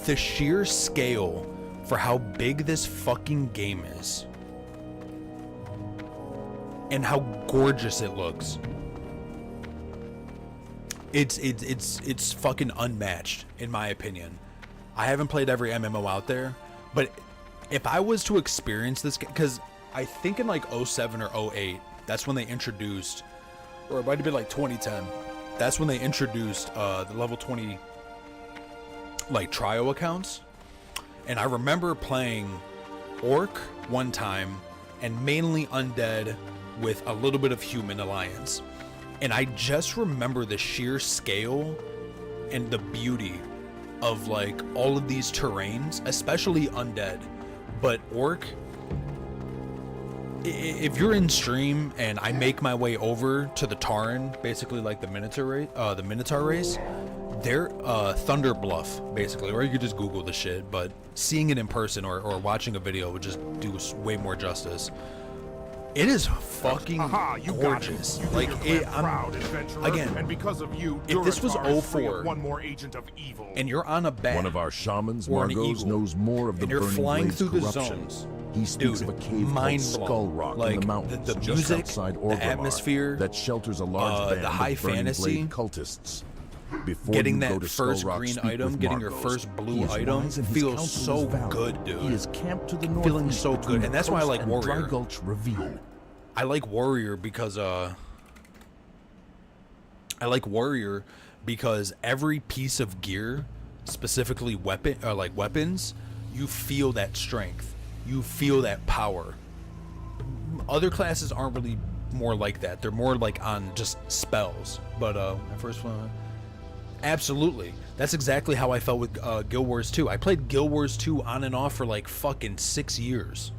The sheer scale for how big this fucking game is and how gorgeous it looks. It's fucking unmatched in my opinion. I haven't played every MMO out there, but if I was to experience this, because I think in like 07 or 08, that's when they introduced, or it might have been like 2010, that's when they introduced the level 20 like trial accounts. And I remember playing Orc one time and mainly Undead with a little bit of Human Alliance. And I just remember the sheer scale and the beauty of like all of these terrains, especially Undead. But Orc, if you're in stream and I make my way over to the Tauren, basically like the Minotaur race, they're Thunder Bluff, basically, or you could just Google the shit, but seeing it in person or watching a video would just do way more justice. It is fucking gorgeous. Like, again, and because of you, if this was Durotar is free 04 of one more agent of evil. and you're on a bat, One of our shamans, or an Margos, eagle, knows more of the and you're Burning flying Blade's through the corruptions. zones, He speaks dude, of a cave called mind Skull blown. Rock Like, in the mountains the just music, outside the Orgrimmar atmosphere, that shelters a large band the high of Burning fantasy, Blade cultists. Before getting you go that to Skull first Rock, green speak item, with getting your Margos. first He blue is item wise and his feels counsel so is valid. good, dude. He is camped to the Feeling northeast so between good, and that's why I coast like and Warrior. Dry Gulch Ravine. I like Warrior because every piece of gear, specifically weapons, you feel that strength, you feel that power. Other classes aren't really more like that. They're more like on just spells. But my first one, absolutely, that's exactly how I felt with Guild Wars 2. I played Guild Wars 2 on and off for like fucking 6 years.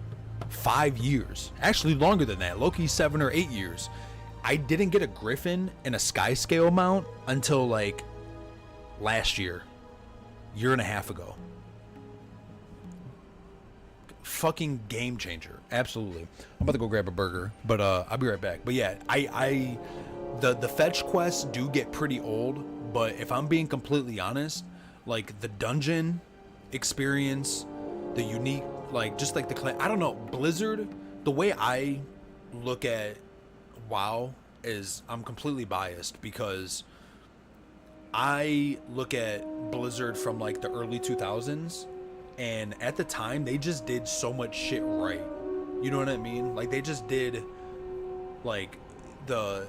5 years, actually longer than that, low-key 7 or 8 years. I didn't get a Griffin and a Sky Scale mount until like last year and a half ago. Fucking game changer, absolutely. I'm about to go grab a burger, but I'll be right back. But yeah, the fetch quests do get pretty old, but if I'm being completely honest, like the dungeon experience, the unique, like just like the clan, I don't know, Blizzard, the way I look at WoW is I'm completely biased because I look at Blizzard from like the early 2000s, and at the time they just did so much shit right. You know what I mean? Like they just did like the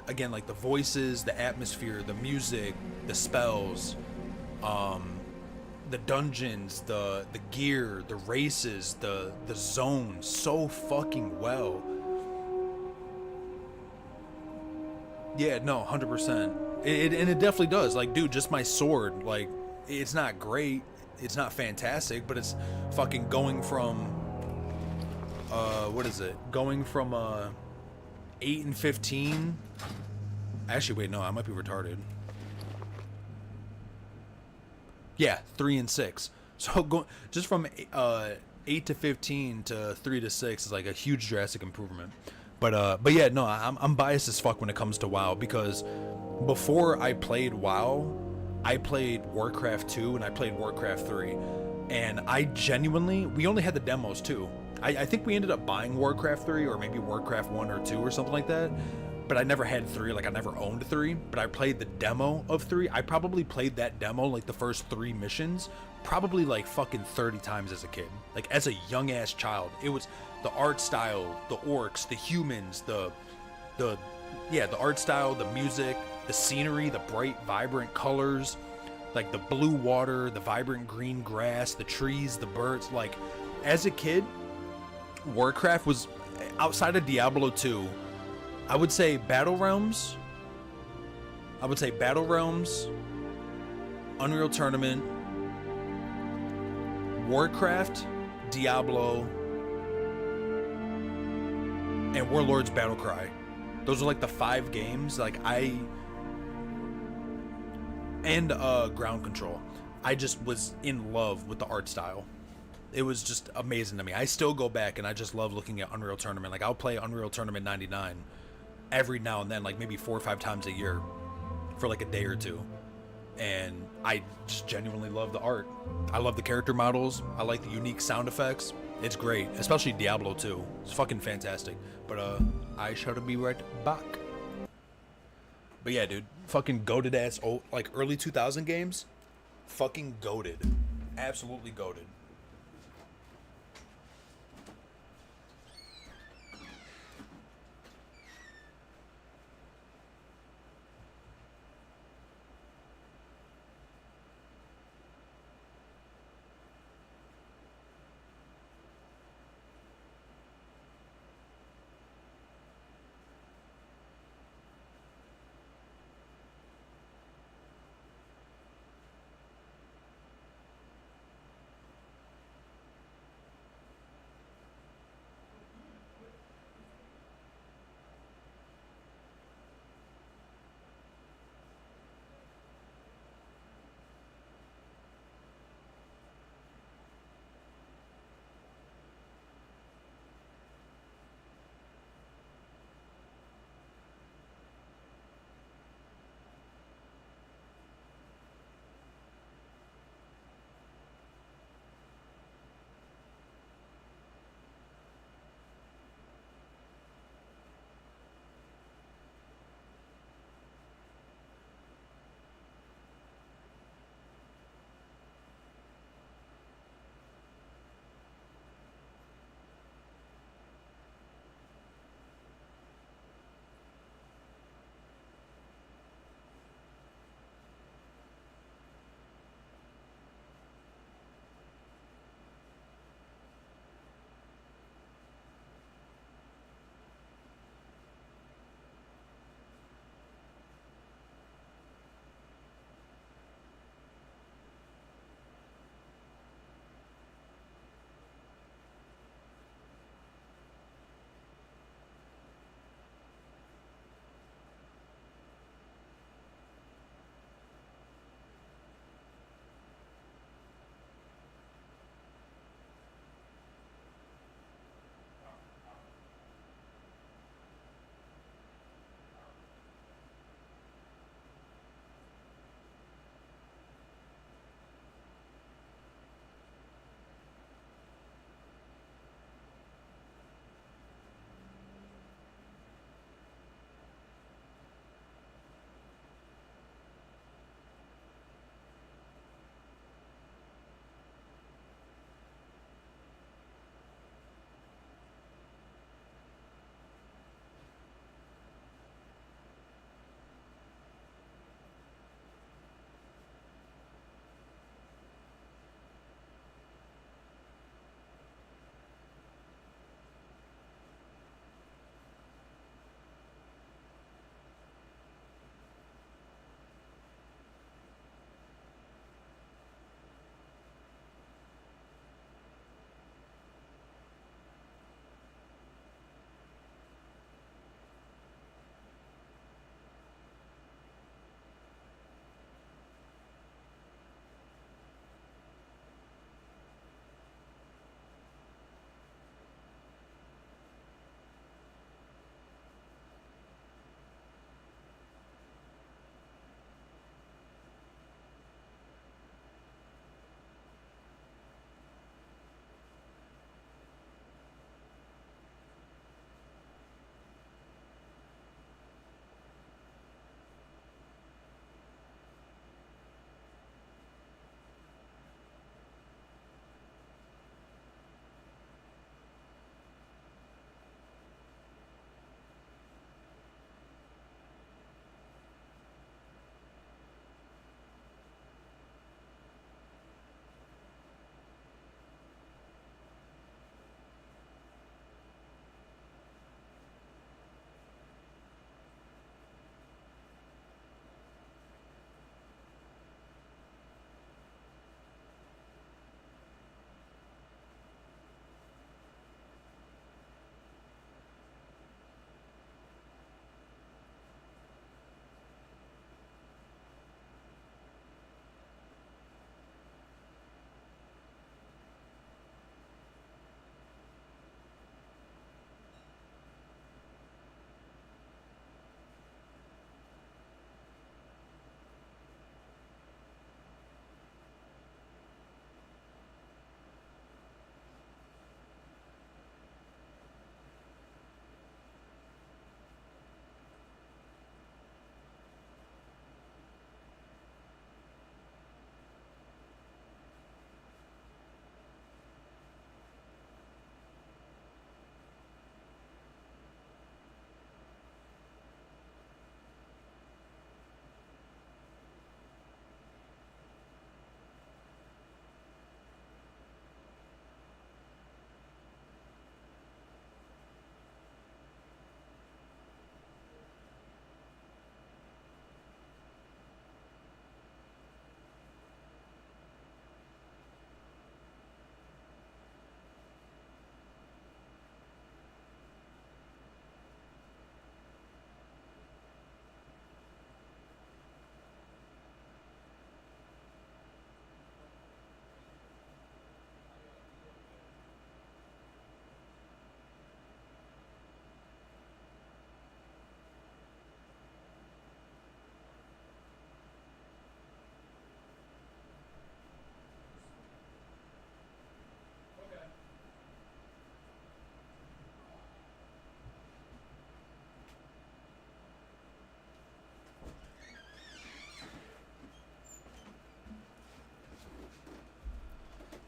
voices, the atmosphere, the music, the spells, the dungeons, the gear, the races, the zones so fucking well. Yeah, no, 100%. And it definitely does. Like, dude, just my sword, like, it's not great, it's not fantastic, but it's fucking going from what is it? Going from 8 and 15. Actually, wait, no, I might be retarded. Yeah, 3 and 6. So go just from 8 to 15 to 3 to 6 is like a huge drastic improvement. But yeah, no, I'm biased as fuck when it comes to WoW because before I played WoW, I played Warcraft 2 and I played Warcraft 3, and I genuinely, we only had the demos too. I think we ended up buying Warcraft 3 or maybe Warcraft 1 or 2 or something like that. But I never had 3, like I never owned 3, but I played the demo of 3. I probably played that demo, like the first 3 missions, probably like fucking 30 times as a kid. Like as a young ass child. It was the art style, the orcs, the humans, the art style, the music, the scenery, the bright, vibrant colors, like the blue water, the vibrant green grass, the trees, the birds. Like as a kid, Warcraft was, outside of Diablo 2, I would say Battle Realms, Unreal Tournament, Warcraft, Diablo, and Warlords Battlecry. Those are like the 5 games. Like and Ground Control. I just was in love with the art style. It was just amazing to me. I still go back and I just love looking at Unreal Tournament. Like I'll play Unreal Tournament 99 every now and then, like maybe 4 or 5 times a year. for like a day or two. And I just genuinely love the art. I love the character models. I like the unique sound effects. It's great, especially Diablo 2. It's fucking fantastic. But I shall be right back. But yeah, dude, fucking goated ass, like early 2000 games, fucking goated, absolutely goated.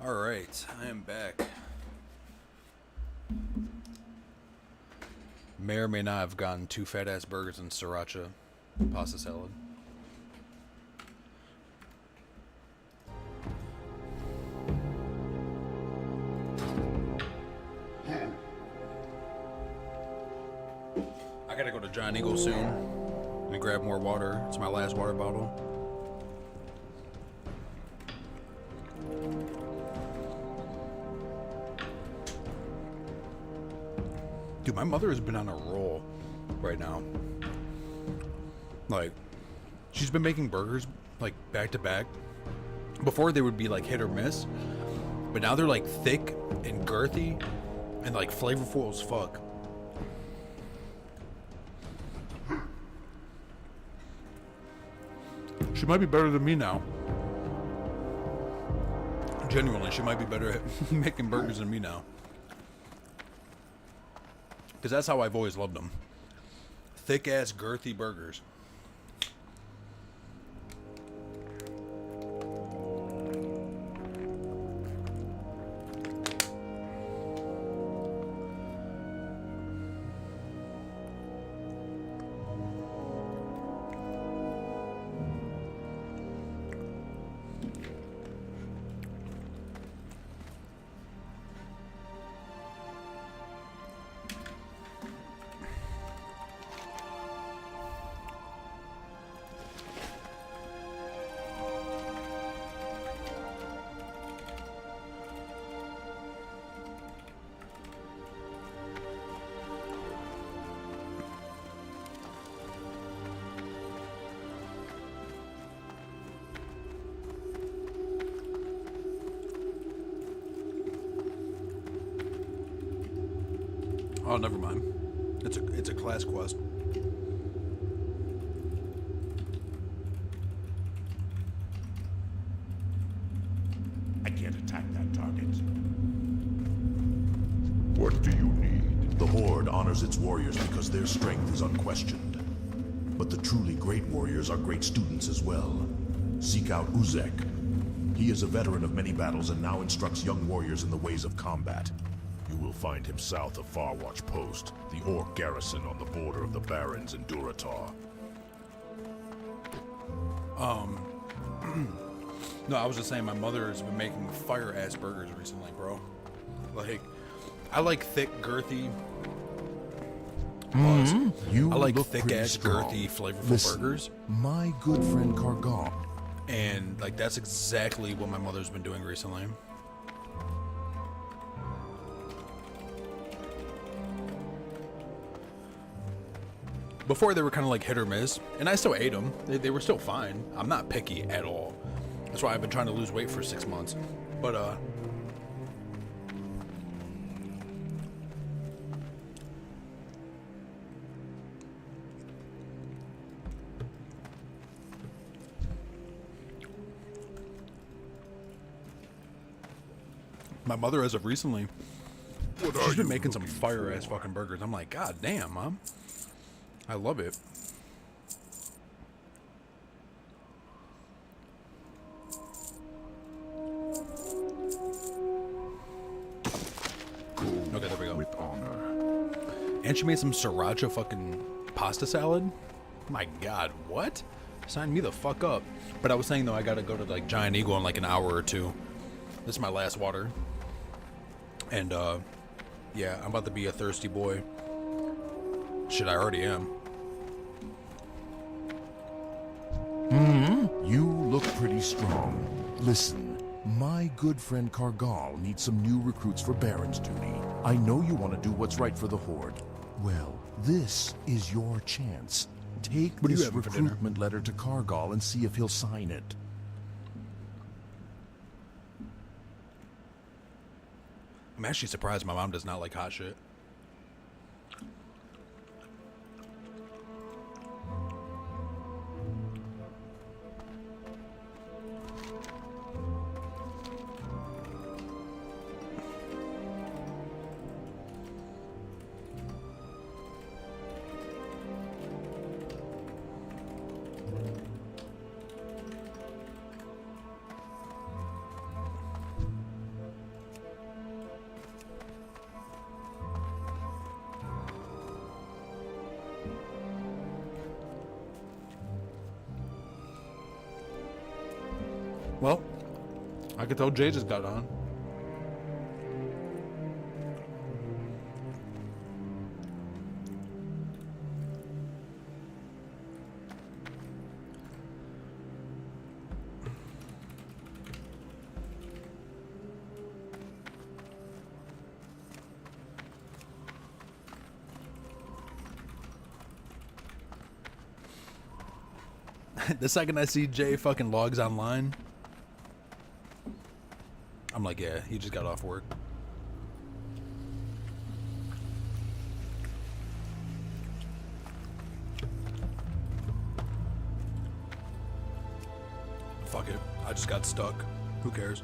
Alright, I am back. May or may not have gotten 2 fat ass burgers and sriracha pasta salad. I gotta go to Giant Eagle soon and grab more water. It's my last water bottle. Dude, my mother has been on a roll right now. Like, she's been making burgers, like, back to back. Before, they would be, like, hit or miss. But now they're, like, thick and girthy and, like, flavorful as fuck. She might be better than me now. Genuinely, she might be better at making burgers than me now. Because that's how I've always loved them. Thick-ass, girthy burgers. Oh, never mind. It's a class quest. I can't attack that target. What do you need? The Horde honors its warriors because their strength is unquestioned. But the truly great warriors are great students as well. Seek out Uzek. He is a veteran of many battles and now instructs young warriors in the ways of combat. You will find him south of Farwatch Post, the Orc garrison on the border of the Barrens and Duratar. No, I was just saying my mother has been making fire-ass burgers recently, bro. Like, I like thick, girthy... You I like look thick-ass, pretty strong. girthy, flavorful Listen, burgers. my good friend Cargon. And, like, that's exactly what my mother's been doing recently. Before, they were kind of like hit or miss, and I still ate them. They were still fine. I'm not picky at all. That's why I've been trying to lose weight for 6 months. But, my mother, as of recently, she's been making some fire-ass fucking burgers. I'm like, God damn, Mom. I love it. Okay, there we go. With honor. And she made some sriracha fucking pasta salad. My God, what? Sign me the fuck up. But I was saying though, I gotta go to like Giant Eagle in like an hour or two. This is my last water. And yeah, I'm about to be a thirsty boy. Shit, I already am. You look pretty strong. Listen, my good friend Cargal needs some new recruits for Baron's duty. I know you want to do what's right for the Horde. Well, this is your chance. Take What do you this having for dinner? recruitment letter to Cargal and see if he'll sign it. I'm actually surprised my mom does not like hot shit. Well, I could tell Jay just got on. The second I see Jay fucking logs online, I'm like, yeah, he just got off work. Fuck it. I just got stuck. Who cares?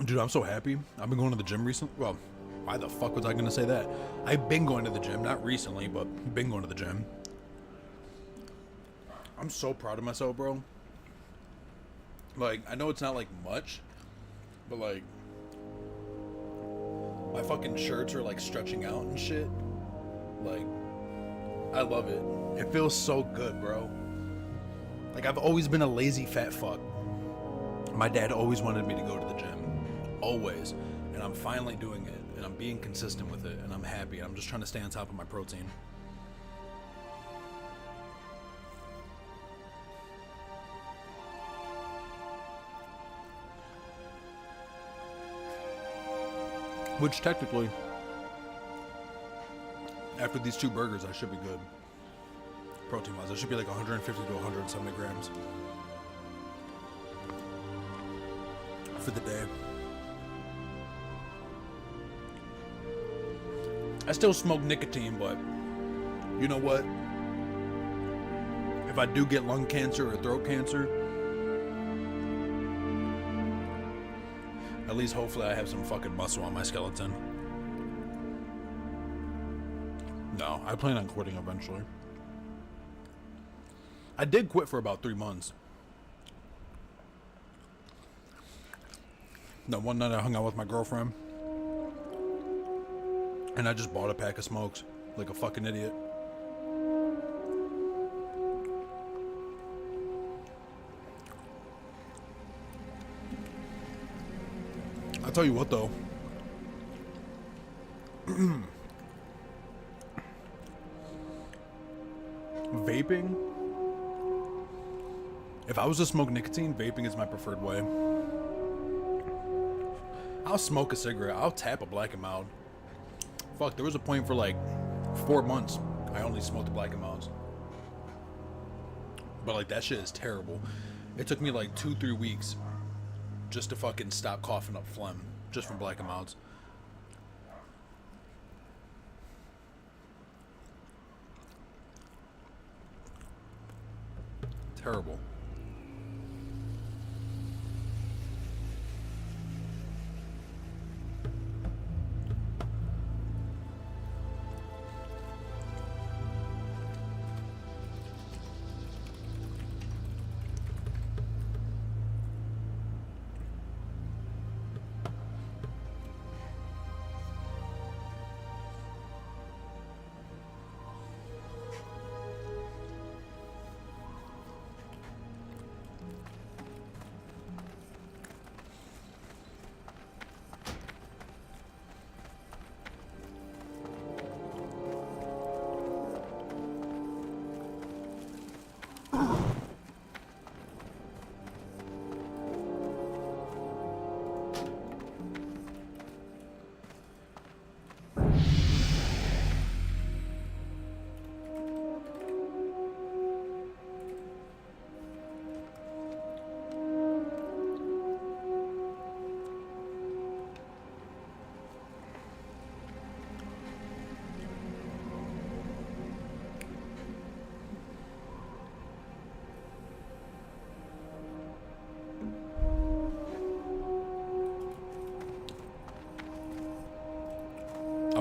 Dude, I'm so happy. I've been going to the gym recently. Well, why the fuck was I going to say that? I've been going to the gym, not recently, but been going to the gym. I'm so proud of myself, bro. Like, I know it's not, like, much, but, like, my fucking shirts are, like, stretching out and shit. Like, I love it. It feels so good, bro. Like, I've always been a lazy fat fuck. My dad always wanted me to go to the gym. Always. And I'm finally doing it. And I'm being consistent with it. And I'm happy. I'm just trying to stay on top of my protein. Which technically, after these 2 burgers, I should be good. Protein-wise, I should be like 150 to 170 grams for the day. I still smoke nicotine, but you know what? If I do get lung cancer or throat cancer, at least hopefully I have some fucking muscle on my skeleton. No, I plan on quitting eventually. I did quit for about 3 months. That one night I hung out with my girlfriend. And I just bought a pack of smokes. Like a fucking idiot. I'll tell you what though. Vaping? If I was to smoke nicotine, vaping is my preferred way. I'll smoke a cigarette. I'll tap a Black & Mild. Fuck, there was a point for like 4 months I only smoked Black & Milds. But like that shit is terrible. It took me like 2-3 weeks just to fucking stop coughing up phlegm just from Black & Milds. Terrible.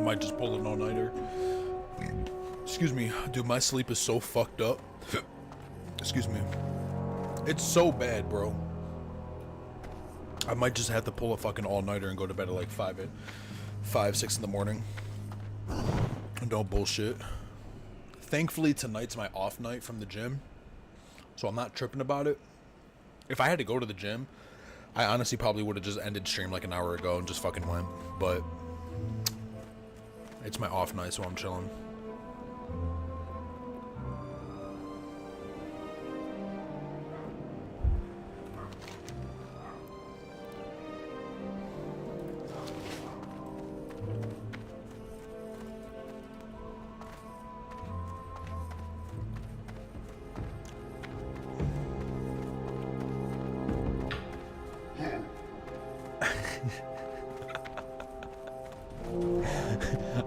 might just pull an all-nighter. Excuse me. Dude, my sleep is so fucked up. Excuse me. It's so bad, bro. I might just have to pull a fucking all-nighter and go to bed at like 5, 6 in the morning. Don't bullshit. Thankfully, tonight's my off night from the gym, so I'm not tripping about it. If I had to go to the gym, I honestly probably would have just ended stream like an hour ago and just fucking went. But it's my off night, so I'm chilling.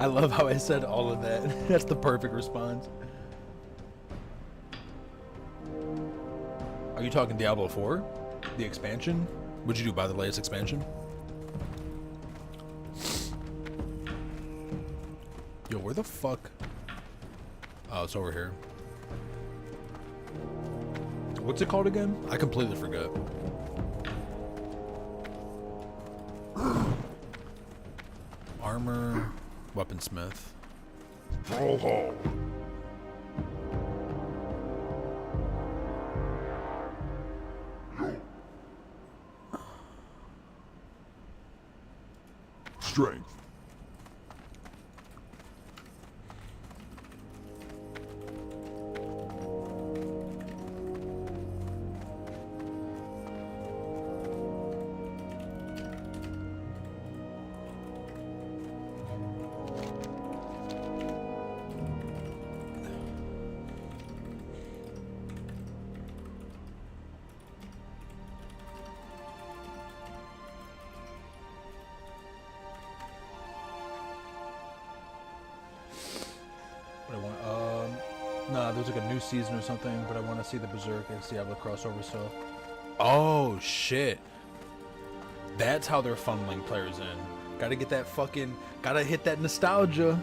I love how I said all of that. That's the perfect response. Are you talking Diablo 4? The expansion? What'd you do, buy the latest expansion? Yo, where the fuck? Oh, it's over here. What's it called again? I completely forgot. Armor, weaponsmith. Ho. Strength. Nah, there's like a new season or something, but I want to see the Berserk and Diablo crossover stuff. Oh, shit. That's how they're funneling players in. Gotta get that fucking... Gotta hit that nostalgia.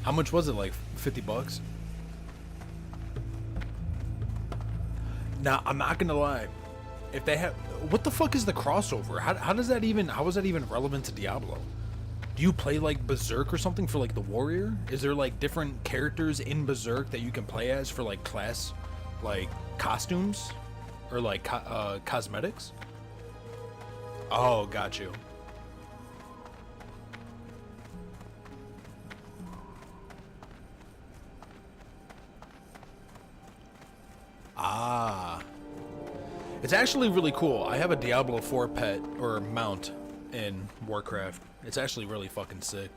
How much was it? Like $50? Now, I'm not gonna lie. If they have, what the fuck is the crossover? How does that even? How is that even relevant to Diablo? Do you play like Berserk or something for like the warrior? Is there like different characters in Berserk that you can play as for like class, like costumes, or like cosmetics? Oh, got you. Ah. It's actually really cool. I have a Diablo 4 pet, or mount, in Warcraft. It's actually really fucking sick.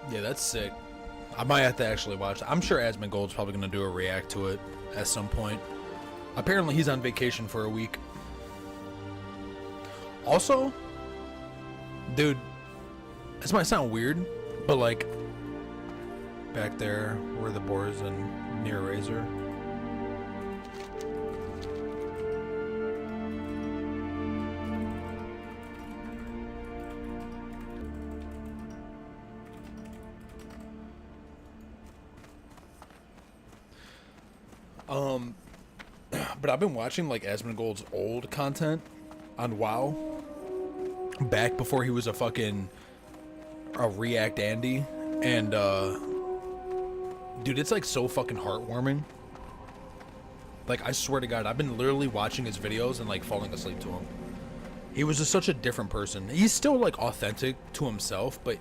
Yeah, that's sick. I might have to actually watch. I'm sure Asmongold's probably going to do a react to it at some point. Apparently he's on vacation for a week. Also, dude, this might sound weird, but like back there where the boars and near Razor. But I've been watching like Asmongold's old content on WoW back before he was a React Andy, and dude, it's like so fucking heartwarming. Like, I swear to God, I've been literally watching his videos and like falling asleep to him. He was just such a different person. He's still like authentic to himself, but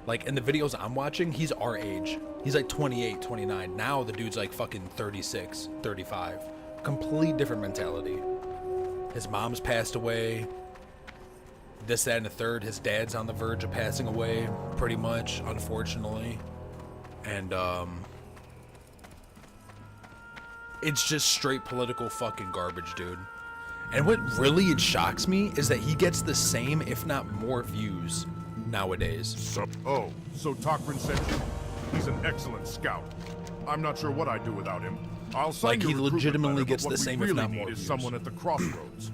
like in the videos I'm watching, he's our age. He's like 28, 29. Now the dude's like fucking 36, 35. Complete different mentality. His mom's passed away. This, that, and the third. His dad's on the verge of passing away, pretty much, unfortunately. And it's just straight political fucking garbage, dude. And what really shocks me is that he gets the same, if not more, views nowadays. So Tokrin sent you? He's an excellent scout. I'm not sure what I'd do without him. I'll sign Like, your he recruitment legitimately letter, gets but the what same, we if really not need more is views. someone at the crossroads.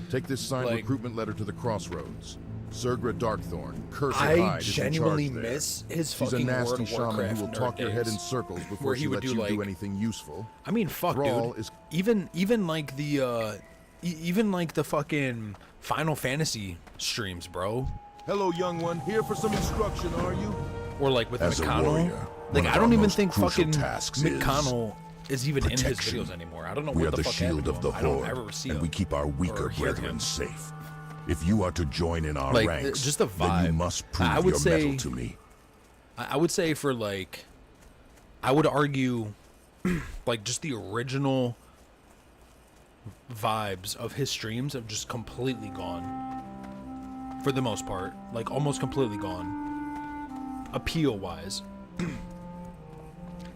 Take this signed Like- recruitment letter to the Crossroads. Sergra Darkthorn, Cursor I Hyde is in genuinely charge there. miss his He's a fucking nasty World of shaman Warcraft who will nerd talk your head days, in circles before where he she would lets do, you like- do anything useful. I mean, fuck, Brawl dude. is- Even like the even like the fucking Final Fantasy streams, bro. Hello, young one. Here for some instruction, are you? Or like with As a McConnell. warrior, Like, one of I our don't even most think crucial fucking tasks is McConnell is even in his protection. videos anymore. I don't know We what are the the fuck shield happened of to the him. I don't Horde, ever see and him we keep our or weaker hear brethren him. safe. If you are to join in our Like, ranks, just the then you vibe. must prove I would your say- mettle to me. I would say for like, I would argue, like just the original vibes of his streams have just completely gone. For the most part, like almost completely gone. Appeal wise.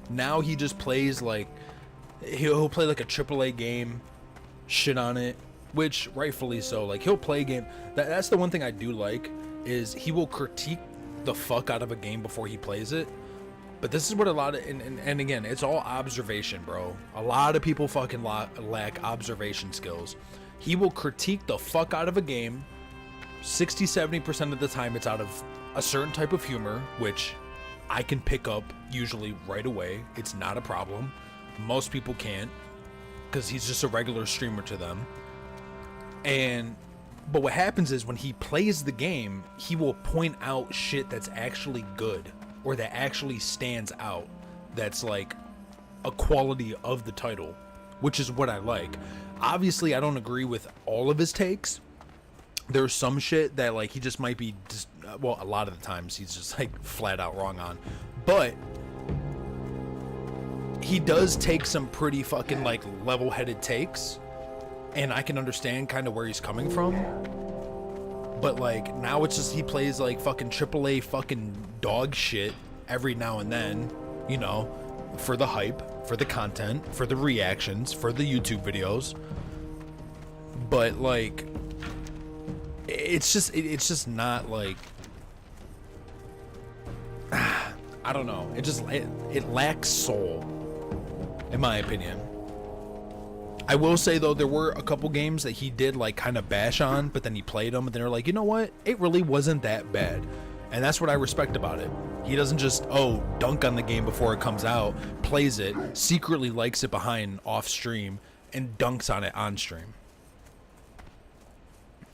Now he just plays like, he'll play like a AAA game, shit on it, which rightfully so. Like he'll play a game. That's the one thing I do like is he will critique the fuck out of a game before he plays it. But this is what a lot of, and again, it's all observation, bro. A lot of people fucking lack observation skills. He will critique the fuck out of a game. 60-70% of the time it's out of a certain type of humor, which I can pick up usually right away. It's not a problem. Most people can't, because he's just a regular streamer to them. But what happens is when he plays the game, he will point out shit that's actually good or that actually stands out, that's like a quality of the title, which is what I like. Obviously, I don't agree with all of his takes. There's some shit that like he just might be just, well, a lot of the times he's just like flat out wrong on, but he does take some pretty fucking like level-headed takes, and I can understand kind of where he's coming from. But like now it's just he plays like fucking AAA fucking dog shit every now and then, you know, for the hype, for the content, for the reactions, for the YouTube videos. But like it's just not like, I don't know. It lacks soul, in my opinion. I will say though, there were a couple games that he did like kind of bash on, but then he played them and then they're like, you know what? It really wasn't that bad. And that's what I respect about it. He doesn't just, dunk on the game before it comes out, plays it, secretly likes it behind off stream, and dunks on it on stream.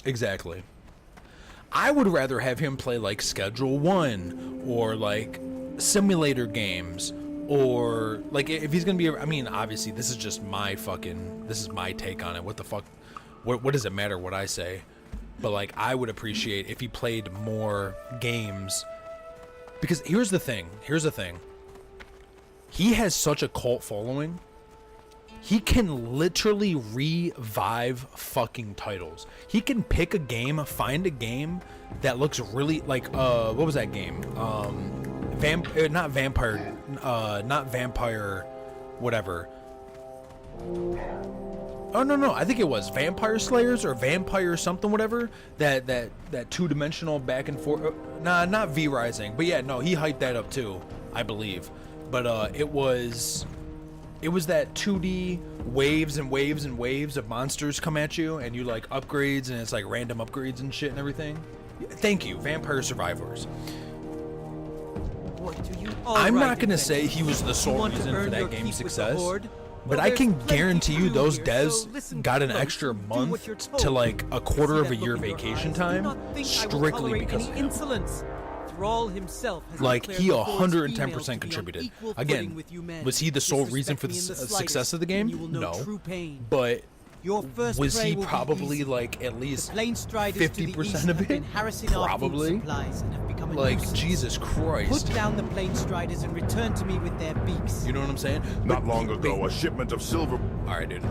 Exactly. I would rather have him play like Schedule 1 or like simulator games, or like if he's gonna be, I mean, obviously this is my take on it. What the fuck, what does it matter what I say? But like I would appreciate if he played more games, because here's the thing, he has such a cult following. He can literally revive fucking titles. He can pick a game, find a game that looks really like what was that game? Not vampire, whatever. Oh no, I think it was Vampire Slayers or Vampire something, whatever. That two-dimensional back and forth. Nah, not V Rising, but yeah, no, he hyped that up too, I believe. But it was that 2D waves and waves and waves of monsters come at you, and you like upgrades, and it's like random upgrades and shit and everything. Thank you, Vampire Survivors. What do you? I'm not gonna say he was the You sole want to reason for earn your that game's keep with the success, Horde? But I can guarantee you those devs got an extra month to like a quarter of a year vacation time strictly because of him. Insolence. Thrall himself has Like, declared he the Horde's 110% females to be on contributed. equal Again, footing with humanity. was he the sole reason for the Disrespect me in the success slightest, of the and game? you will know No. true pain. But Your first was prey he will be probably easy. like at least The plane striders to the 50% east of have been it? harassing our food Probably. supplies and have become a Like, nuisance. Jesus Christ. Put down the plane striders and return to me with their beaks. You know what I'm saying? Not long ago, a shipment of silver... Alright, dude.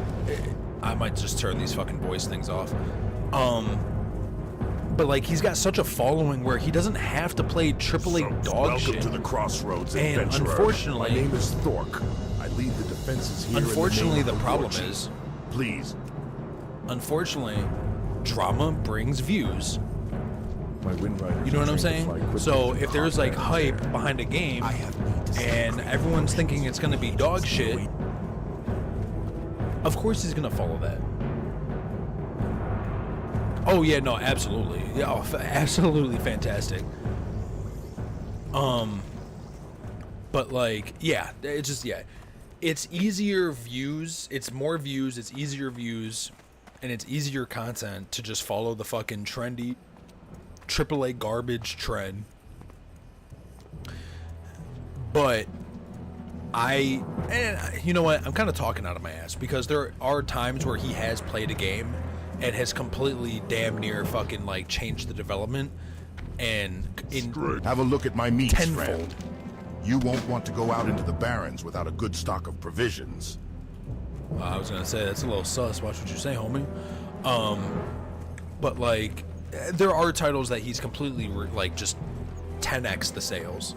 I might just turn these fucking voice things off. But like, he's got such a following where he doesn't have to play AAA dog Welcome shit. to the Crossroads, And adventurer. unfortunately, My name is Thork. I lead the defenses here. unfortunately, in the the name of problem Warchief. is, Please, unfortunately, drama brings views. My wind riders You know are what I'm trained to saying? fly quickly So through the if there's hot like barrens hype there. behind a game, I have need to and celebrate everyone's my thinking it's gonna be dog shit, of course he's gonna follow that. Oh yeah, no, absolutely, yeah, absolutely fantastic. But like, yeah, it's just it's easier views, it's more views, it's easier views, and it's easier content to just follow the fucking trendy AAA garbage trend. But you know what? I'm kind of talking out of my ass because there are times where he has played a game and has completely damn near fucking like changed the development and have a look at my meats, tenfold. friend. You won't want to go out into the barrens without a good stock of provisions. I was gonna say that's a little sus. Watch what you say, homie. But like, there are titles that he's completely like just 10x the sales,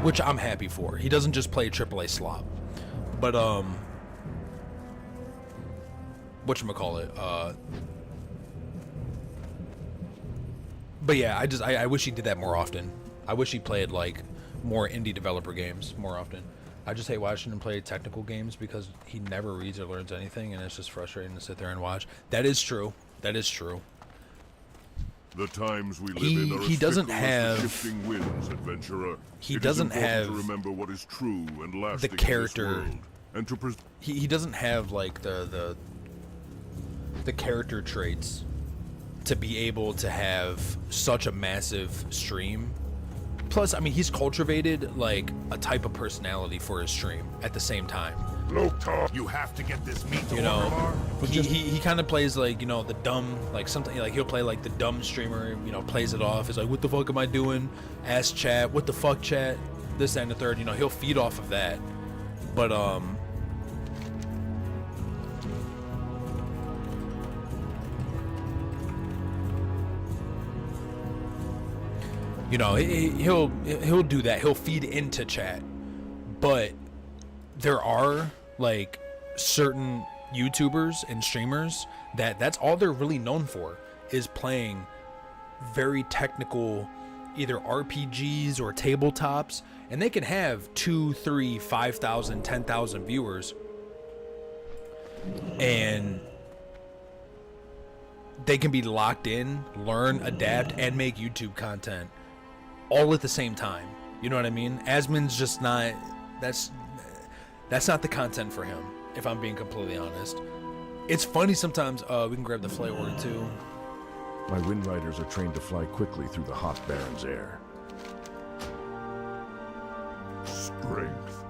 which I'm happy for. He doesn't just play AAA slop, but whatchamacallit, but yeah, I wish he did that more often. I wish he played like more indie developer games more often. I just hate watching him play technical games because he never reads or learns anything, and it's just frustrating to sit there and watch. That is true. That is true. The times we live He- in are he as doesn't fickle as have- the shifting winds, adventurer. He It is doesn't important have to remember what is true and lasting the in this character. world, and to He doesn't have like the character traits to be able to have such a massive stream. Plus, I mean, he's cultivated like a type of personality for his stream at the same time. You have to get this meat to You know, Orgrimmar. he kind of plays like, you know, the dumb, like something like he'll play like the dumb streamer, you know, plays it off. He's like, what the fuck am I doing? Ask chat, what the fuck chat? This, that, and the third. You know, he'll feed off of that. But you know, he'll do that. He'll feed into chat. But there are like certain YouTubers and streamers that's all they're really known for is playing very technical either RPGs or tabletops, and they can have 2, 3, 5,000, 10,000 viewers, and they can be locked in, learn, adapt, and make YouTube content all at the same time. You know what I mean? Asmon's just not, that's not the content for him, if I'm being completely honest. It's funny sometimes. We can grab the flight order too. My wind riders are trained to fly quickly through the hot barrens air. Strength.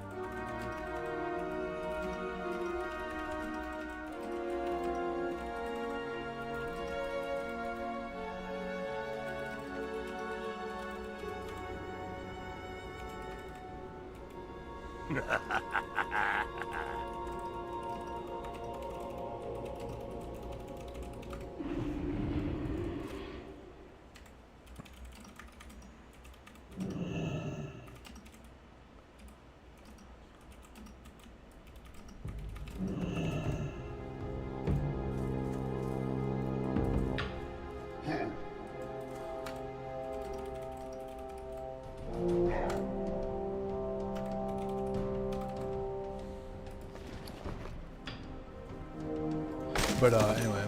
But anyway,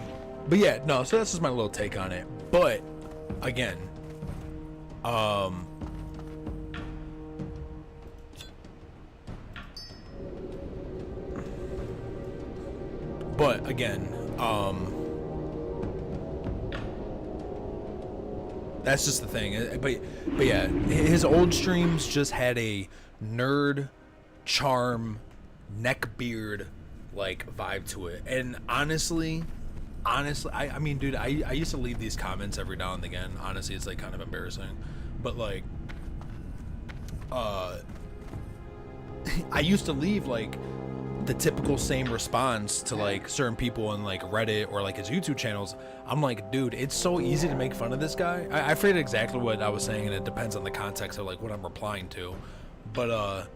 but yeah, no. So that's just my little take on it. But again, But again, that's just the thing. But yeah, his old streams just had a nerd, charm, neckbeard like vibe to it. And honestly, I mean, dude, I used to leave these comments every now and again. Honestly, it's like kind of embarrassing, but like, I used to leave like the typical same response to like certain people in like Reddit or like his YouTube channels. I'm like, dude, it's so easy to make fun of this guy. I forget exactly what I was saying, and it depends on the context of like what I'm replying to, but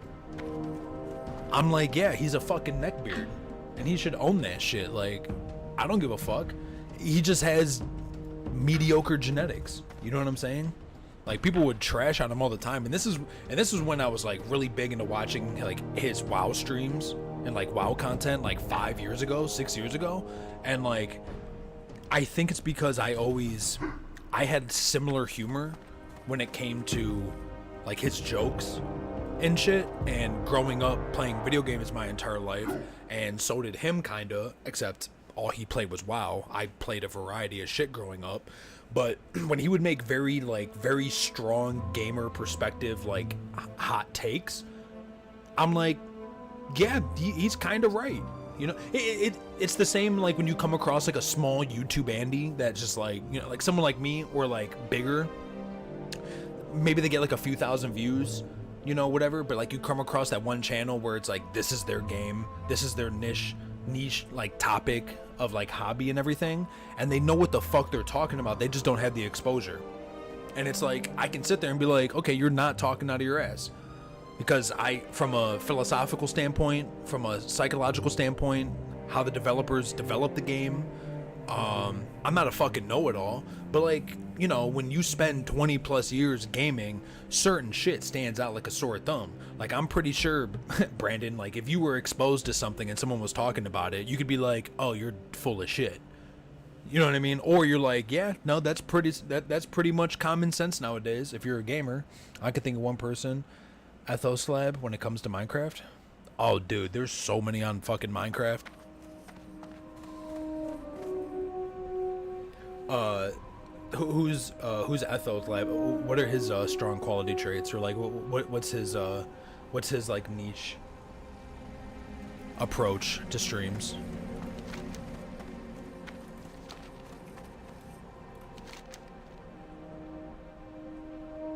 I'm like, yeah, he's a fucking neckbeard, and he should own that shit. Like, I don't give a fuck. He just has mediocre genetics. You know what I'm saying? Like, people would trash on him all the time, and this is when I was like really big into watching like his WoW streams and like WoW content like 6 years ago, and like I think it's because I had similar humor when it came to like his jokes and shit, and growing up playing video games my entire life, and so did him kinda, except all he played was WoW. I played a variety of shit growing up, but when he would make very strong gamer perspective like hot takes, I'm like, yeah, he's kind of right. You know, it's the same like when you come across like a small YouTube Andy that's just like, you know, like someone like me or like bigger, maybe they get like a few thousand views, you know, whatever, but like you come across that one channel where it's like, this is their game, this is their niche like topic of like hobby and everything, and they know what the fuck they're talking about, they just don't have the exposure. And it's like, I can sit there and be like, okay, you're not talking out of your ass, because from a philosophical standpoint, from a psychological standpoint, how the developers develop the game, I'm not a fucking know-it-all, but like, you know, when you spend 20 plus years gaming, certain shit stands out like a sore thumb. Like, I'm pretty sure, Brandon, like if you were exposed to something and someone was talking about it, you could be like, oh, you're full of shit. You know what I mean? Or you're like, yeah, no, that's pretty much common sense nowadays if you're a gamer. I could think of one person, Ethoslab, when it comes to Minecraft. Oh, dude, there's so many on fucking Minecraft. Who's Ethoslab? What are his strong quality traits, or like what's his like niche approach to streams?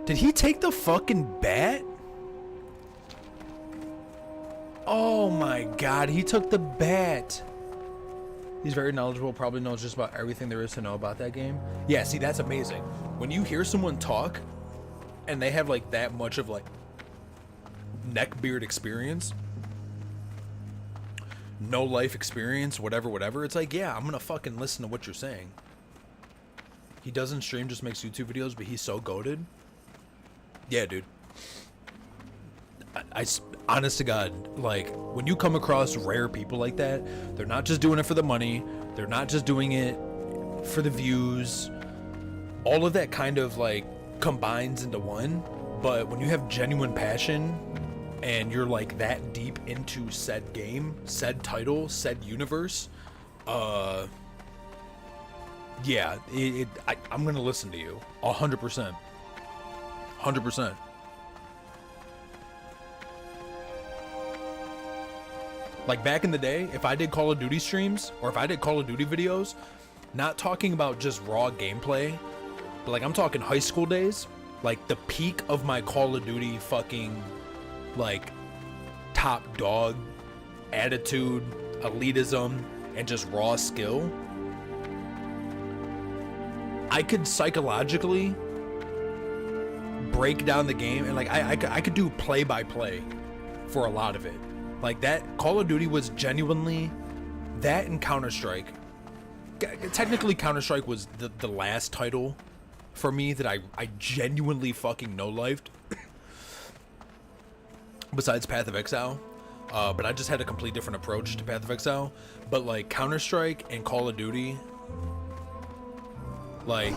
Did he take the fucking bat? Oh my god, he took the bat. He's very knowledgeable, probably knows just about everything there is to know about that game. Yeah, see, that's amazing. When you hear someone talk and they have like that much of like neckbeard experience, no life experience, whatever, it's like, yeah, I'm gonna fucking listen to what you're saying. He doesn't stream, just makes YouTube videos, but he's so goated. Yeah, dude. I honest to God, like, when you come across rare people like that, they're not just doing it for the money, they're not just doing it for the views, all of that kind of like combines into one. But when you have genuine passion and you're like that deep into said game, said title, said universe, yeah, I'm gonna listen to you 100%. 100%. Like back in the day, if I did Call of Duty streams or if I did Call of Duty videos, not talking about just raw gameplay, but like I'm talking high school days, like the peak of my Call of Duty fucking like top dog attitude, elitism, and just raw skill, I could psychologically break down the game, and like I could do play by play for a lot of it. Like that Call of Duty was genuinely that, and Counter-Strike. Technically Counter-Strike was the last title for me that I genuinely fucking no-lifed besides Path of Exile. But I just had a complete different approach to Path of Exile. But like Counter-Strike and Call of Duty, like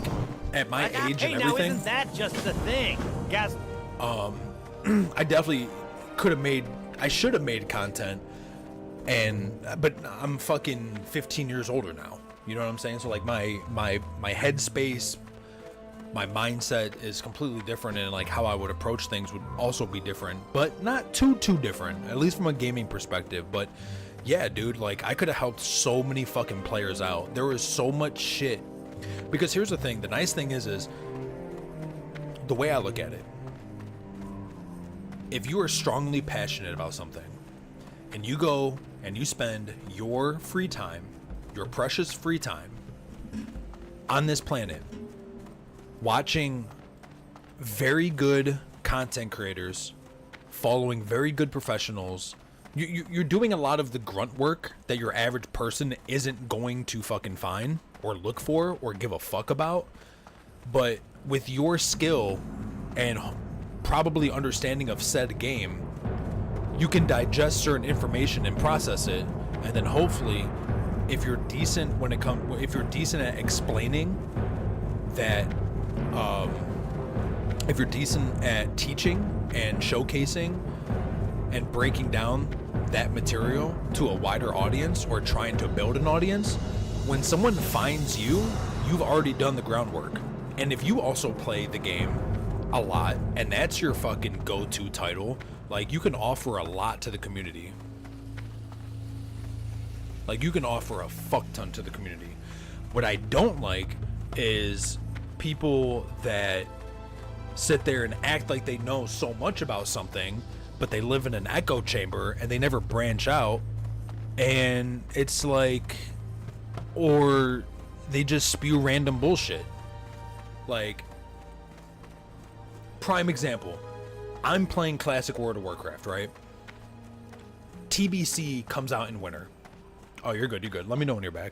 at my age and everything. Now isn't that just the thing? Guys. I definitely could have made, I should have made content But I'm fucking 15 years older now. You know what I'm saying? So like my headspace, my mindset is completely different, and like how I would approach things would also be different, but not too different, at least from a gaming perspective. But yeah, dude, like I could have helped so many fucking players out. There was so much shit. Because here's the thing, the nice thing is the way I look at it. If you are strongly passionate about something and you go and you spend your free time, your precious free time on this planet watching very good content creators, following very good professionals, you're doing a lot of the grunt work that your average person isn't going to fucking find or look for or give a fuck about. But with your skill and probably understanding of said game, you can digest certain information and process it, and then hopefully, if you're decent at explaining that, if you're decent at teaching and showcasing and breaking down that material to a wider audience or trying to build an audience, when someone finds you, you've already done the groundwork. And if you also play the game a lot and that's your fucking go-to title, like you can offer a lot to the community. Like you can offer a fuck ton to the community. What I don't like is people that sit there and act like they know so much about something, but they live in an echo chamber and they never branch out. And it's like, or they just spew random bullshit. Like, prime example, I'm playing classic World of Warcraft, right? TBC comes out in winter. Oh, you're good, you're good. Let me know when you're back.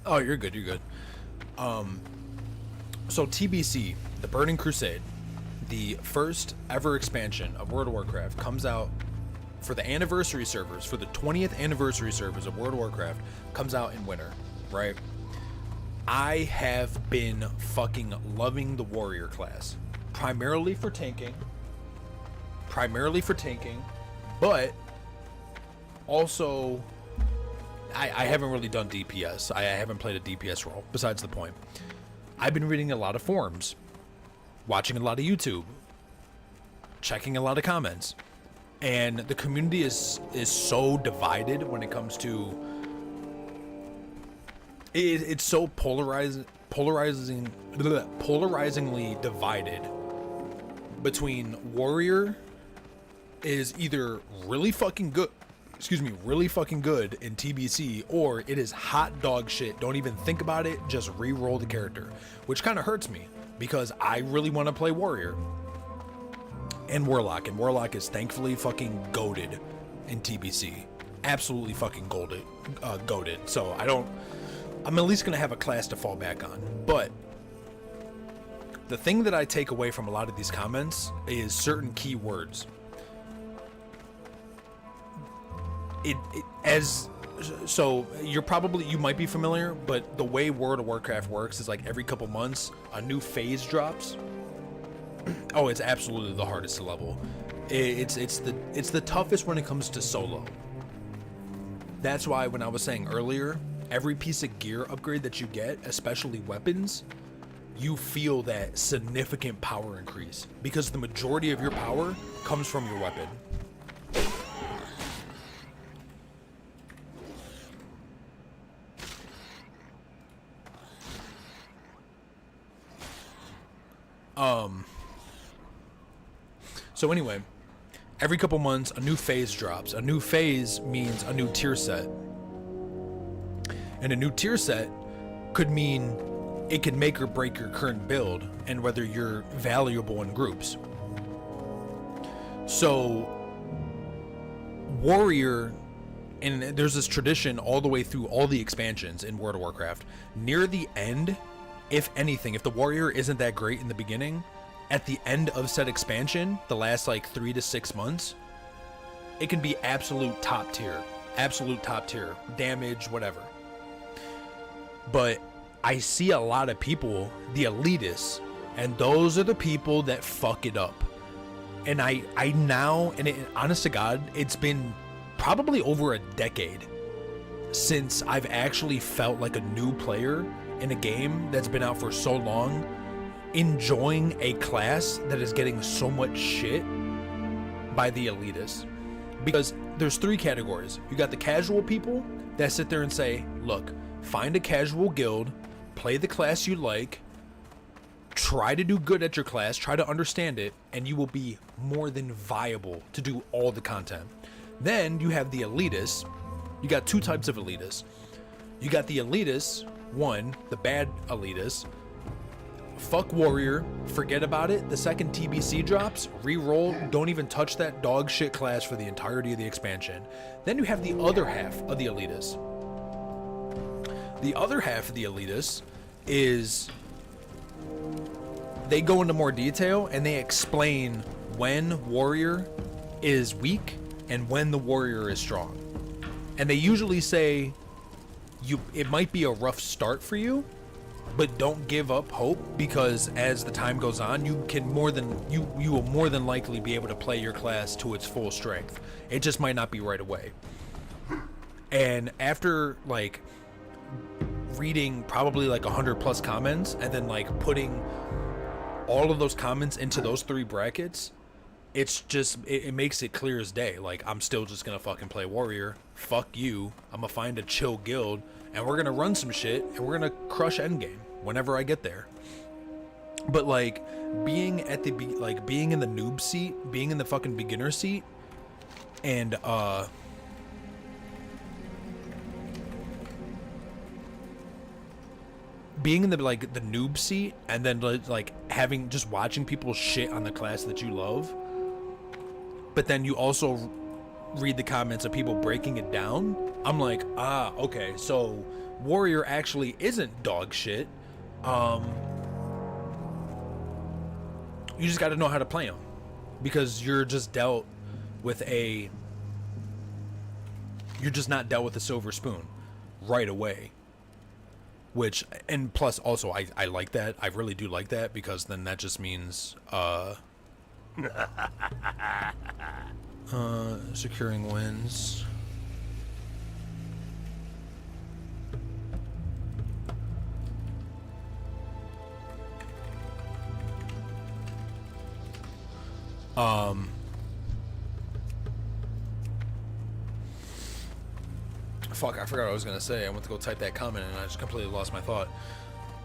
Oh, you're good, you're good. So TBC, the Burning Crusade, the first ever expansion of World of Warcraft, comes out for the anniversary servers, for the 20th anniversary servers of World of Warcraft, comes out in winter, right? I have been fucking loving the warrior class, primarily for tanking, but also I haven't really done DPS. I haven't played a DPS role, besides the point. I've been reading a lot of forums, watching a lot of YouTube, checking a lot of comments, and the community is so divided when it comes to it's so polarizingly divided between warrior is either really fucking good in TBC, or it is hot dog shit. Don't even think about it, just re-roll the character, which kind of hurts me because I really want to play warrior and warlock is thankfully fucking goated in TBC, absolutely fucking goated. So I'm at least gonna have a class to fall back on. But the thing that I take away from a lot of these comments is certain keywords. So you might be familiar, but the way World of Warcraft works is like every couple months a new phase drops. Oh, it's absolutely the hardest to level. It's the toughest when it comes to solo. That's why when I was saying earlier, every piece of gear upgrade that you get, especially weapons, you feel that significant power increase because the majority of your power comes from your weapon. So anyway, every couple months a new phase drops. A new phase means a new tier set. And a new tier set could mean it can make or break your current build and whether you're valuable in groups. So Warrior, and there's this tradition all the way through all the expansions in World of Warcraft, near the end, if anything, if the Warrior isn't that great in the beginning, at the end of said expansion, the last like 3 to 6 months, it can be absolute top tier, damage, whatever. But I see a lot of people, the elitists, and those are the people that fuck it up. And I now, and honest to God, it's been probably over a decade since I've actually felt like a new player in a game that's been out for so long, enjoying a class that is getting so much shit by the elitists. Because there's 3 categories. You got the casual people that sit there and say, look, find a casual guild, play the class you like, try to do good at your class, try to understand it, and you will be more than viable to do all the content. Then you have the elitists. You got 2 types of elitists. You got the elitists, one, the bad elitists. Fuck Warrior, forget about it. The second TBC drops, re-roll, don't even touch that dog shit class for the entirety of the expansion. Then you have the other half of the elitists. The other half of the elitists is they go into more detail and they explain when Warrior is weak and when the Warrior is strong. And they usually say it might be a rough start for you, but don't give up hope, because as the time goes on, you will more than likely be able to play your class to its full strength. It just might not be right away. And after like reading probably like 100 plus comments and then like putting all of those comments into those 3 brackets, it's just it makes it clear as day. Like, I'm still just gonna fucking play Warrior. Fuck you. I'm gonna find a chill guild and we're gonna run some shit and we're gonna crush endgame whenever I get there. But like being in the noob seat, being in the fucking beginner seat, and being in the noob seat, and then like having just watching people shit on the class that you love, but then you also read the comments of people breaking it down. I'm like, okay, so Warrior actually isn't dog shit. You just got to know how to play them, because you're just not dealt with a silver spoon right away. Which, and plus also I like that. I really do like that, because then that just means securing wins. Fuck, I forgot what I was gonna say. I went to go type that comment and I just completely lost my thought.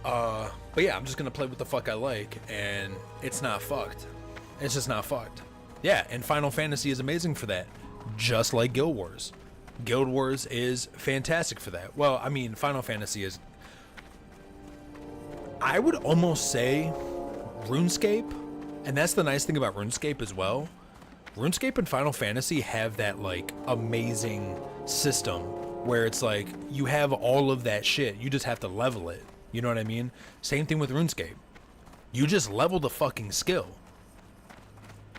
But yeah, I'm just gonna play what the fuck I like, and it's not fucked. It's just not fucked. Yeah, and Final Fantasy is amazing for that. Just like Guild Wars. Guild Wars is fantastic for that. Well, I mean, Final Fantasy is... I would almost say RuneScape, and that's the nice thing about RuneScape as well. RuneScape and Final Fantasy have that, like, amazing system where it's like, you have all of that shit, you just have to level it. You know what I mean? Same thing with RuneScape. You just level the fucking skill.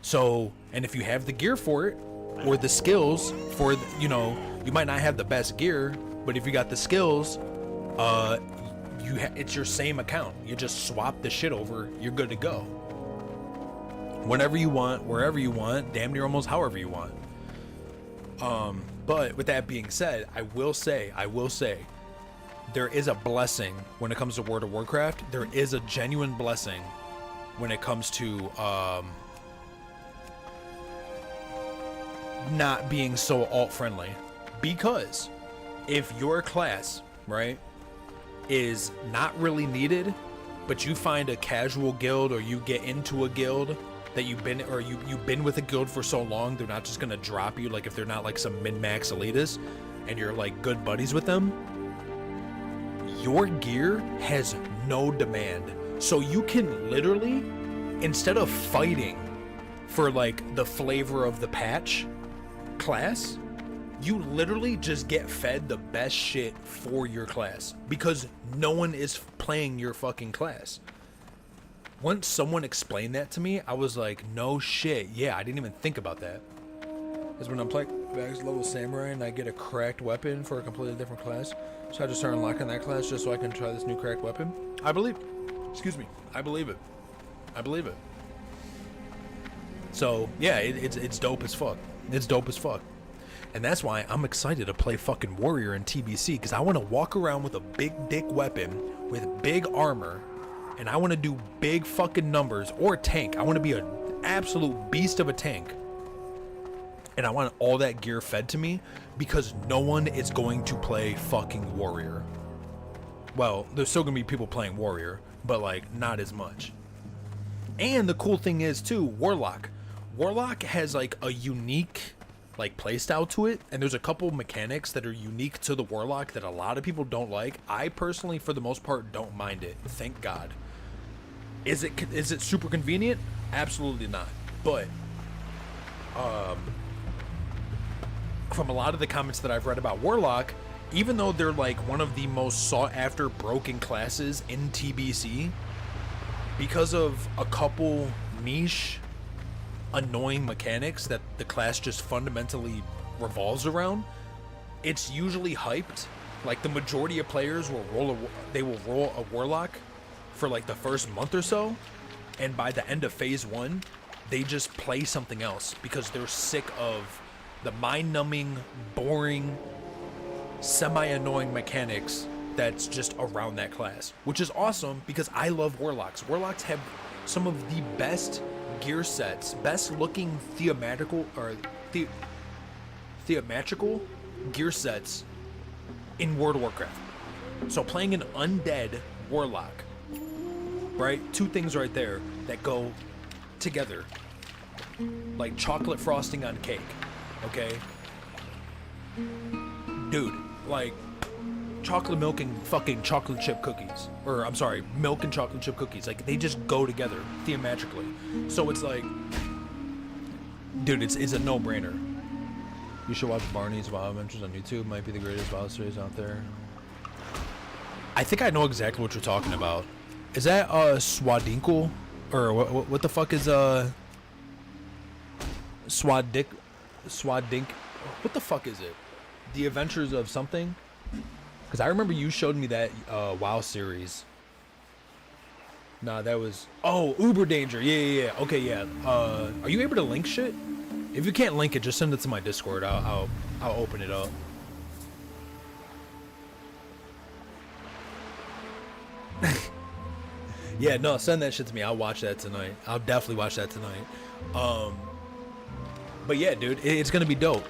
So, and if you have the gear for it, or the skills for, you know, you might not have the best gear, but if you got the skills, it's your same account. You just swap the shit over, you're good to go. whenever you want, wherever you want, damn near almost however you want. But with that being said, I will say, there is a blessing when it comes to World of Warcraft. There is a genuine blessing when it comes to not being so alt friendly, because if your class, right, is not really needed, but you find a casual guild or you get into a guild that you've been with a guild for so long, they're not just gonna drop you, like if they're not like some min-max elitist and you're like good buddies with them, your gear has no demand. So you can literally, instead of fighting for like the flavor of the patch class, you literally just get fed the best shit for your class because no one is playing your fucking class. Once someone explained that to me, I was like, no shit. Yeah, I didn't even think about that. Is when I'm playing max level samurai and I get a cracked weapon for a completely different class. So I just start unlocking that class just so I can try this new cracked weapon. I believe it. So yeah, it's dope as fuck. It's dope as fuck. And that's why I'm excited to play fucking Warrior in TBC, because I want to walk around with a big dick weapon with big armor, and I want to do big fucking numbers, or tank. I want to be an absolute beast of a tank. And I want all that gear fed to me, because no one is going to play fucking Warrior. Well, there's still going to be people playing Warrior, but like not as much. And the cool thing is too, Warlock. Warlock has like a unique like playstyle to it, and there's a couple mechanics that are unique to the Warlock that a lot of people don't like. I personally, for the most part, don't mind it. Thank God. Is it super convenient? Absolutely not. But from a lot of the comments that I've read about Warlock, even though they're like one of the most sought after broken classes in TBC, because of a couple niche annoying mechanics that the class just fundamentally revolves around, it's usually hyped. Like the majority of players will roll a Warlock for like the first month or so, and by the end of phase 1 they just play something else because they're sick of the mind-numbing, boring, semi-annoying mechanics that's just around that class, which is awesome because I love Warlocks. Warlocks have some of the best gear sets, best looking thematrical gear sets in World of Warcraft. So playing an undead Warlock, right? Two things right there that go together like chocolate frosting on cake, okay? Dude, like chocolate milk and fucking chocolate chip cookies, or I'm sorry, milk and chocolate chip cookies, like they just go together thematically. So it's like, dude, it's a no-brainer. You should watch Barney's WoW Adventures on YouTube. Might be the greatest WoW series out there. I think I know exactly what you're talking about. Is that Swadinkle, or what the fuck is Swadink? What the fuck is it? The Adventures of something? Because I remember you showed me that WoW series. Nah, that was... Oh, Uber Danger. Yeah. Okay, yeah. Are you able to link shit? If you can't link it, just send it to my Discord. I'll open it up. Yeah, no, send that shit to me. I'll watch that tonight. I'll definitely watch that tonight. But yeah, dude, it's gonna be dope.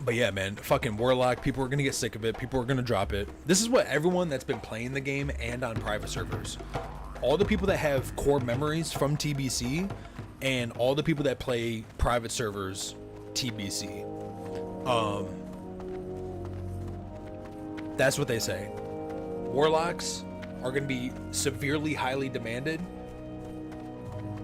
But yeah, man, fucking Warlock, people are gonna get sick of it. People are gonna drop it. This is what everyone that's been playing the game and on private servers, all the people that have core memories from TBC, and all the people that play private servers TBC, that's what they say. Warlocks are gonna be severely highly demanded,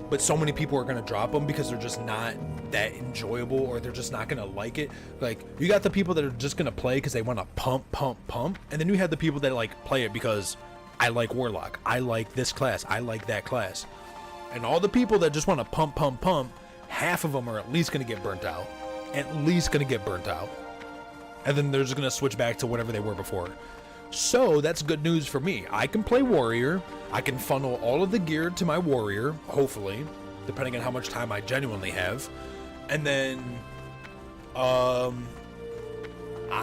but so many people are gonna drop them because they're just not that enjoyable, or they're just not gonna like it. Like, you got the people that are just gonna play because they want to pump, and then you have the people that like play it because I like Warlock, I like this class, I like that class. And all the people that just want to pump, half of them are at least gonna get burnt out. at least going to get burnt out. And then they're just going to switch back to whatever they were before. So that's good news for me. I can play warrior. I can funnel all of the gear to my warrior, hopefully, depending on how much time I genuinely have. And then I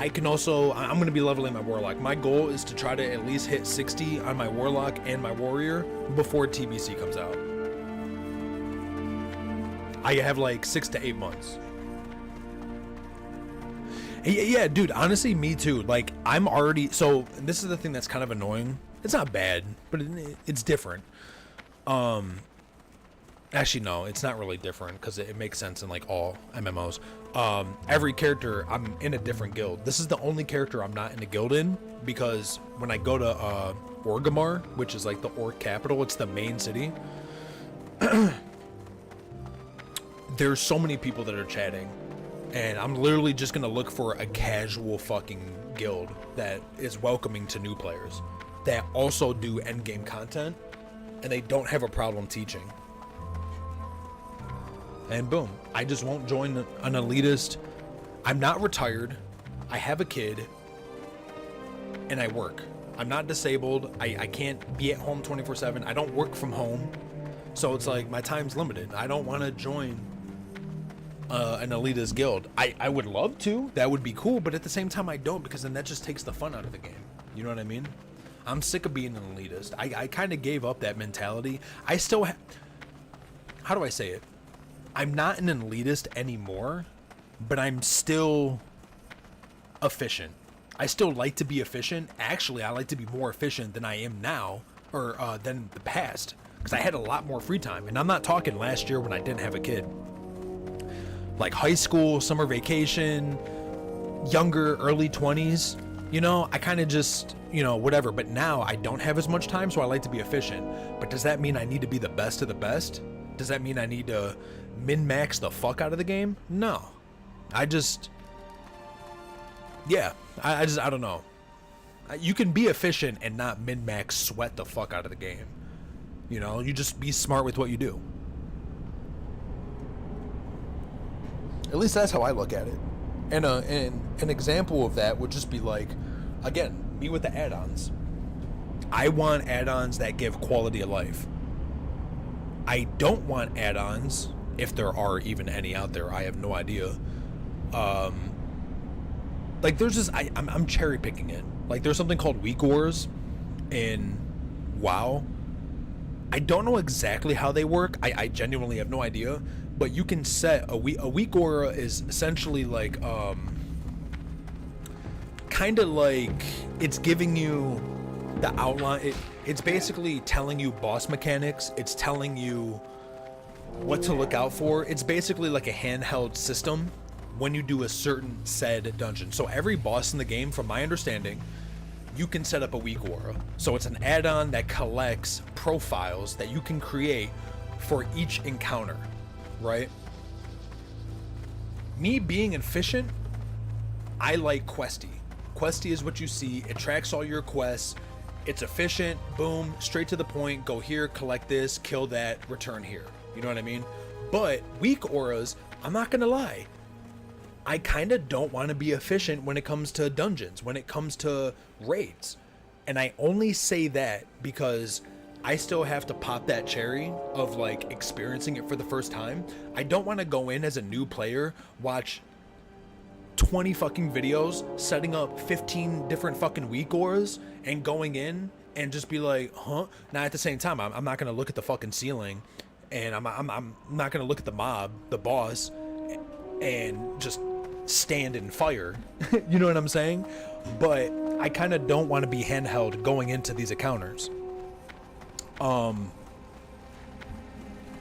can also, I'm going to be leveling my warlock. My goal is to try to at least hit 60 on my warlock and my warrior before TBC comes out. I have like 6 to 8 months. Yeah, dude, honestly, me too. Like, I'm already, so this is the thing that's kind of annoying. It's not bad, but it's different. Actually, no, it's not really different because it makes sense in like all MMOs. Every character, I'm in a different guild. This is the only character I'm not in a guild in because when I go to Orgrimmar, which is like the orc capital, it's the main city. There's so many people that are chatting, and I'm literally just gonna look for a casual fucking guild that is welcoming to new players, that also do endgame content, and they don't have a problem teaching. And boom, I just won't join an elitist. I'm not retired. I have a kid, and I work. I'm not disabled. I can't be at home 24/7. I don't work from home, so it's like my time's limited. I don't want to join an elitist guild. I would love to. That would be cool, but at the same time I don't, because then that just takes the fun out of the game. You know what I mean? I'm sick of being an elitist. I kind of gave up that mentality. I still how do I say it? I'm not an elitist anymore, but I'm still efficient. I still like to be efficient. Actually, I like to be more efficient than I am now, or than the past, because I had a lot more free time. And I'm not talking last year when I didn't have a kid. Like high school, summer vacation, younger, early 20s, you know, I kind of just, you know, whatever. But now I don't have as much time, so I like to be efficient. But does that mean I need to be the best of the best? Does that mean I need to min-max the fuck out of the game? No. I just, yeah, I don't know. You can be efficient and not min-max sweat the fuck out of the game. You know, you just be smart with what you do. At least that's how I look at it. And an example of that would just be like, again, me with the add-ons. I want add-ons that give quality of life. I don't want add-ons, if there are even any out there. I have no idea. Like there's just, I'm cherry picking it. Like there's something called Week Wars in WoW. I don't know exactly how they work. I genuinely have no idea. But you can set a week aura is essentially like kind of like it's giving you the outline. It's basically telling you boss mechanics. It's telling you what to look out for. It's basically like a handheld system when you do a certain said dungeon. So every boss in the game, from my understanding, you can set up a weak aura. So it's an add-on that collects profiles that you can create for each encounter, right? Me being efficient, I like Questy. Questy is what you see. It tracks all your quests. It's efficient. Boom, straight to the point. Go here, collect this, kill that, return here. You know what I mean? But weak auras, I'm not gonna lie, I kind of don't want to be efficient when it comes to dungeons, when it comes to raids. And I only say that because I still have to pop that cherry of like experiencing it for the first time. I don't want to go in as a new player, watch 20 fucking videos, setting up 15 different fucking weak auras, and going in and just be like, huh? Now at the same time, I'm not going to look at the fucking ceiling, and I'm not going to look at the mob, the boss, and just stand and fire. You know what I'm saying? But I kind of don't want to be handheld going into these encounters.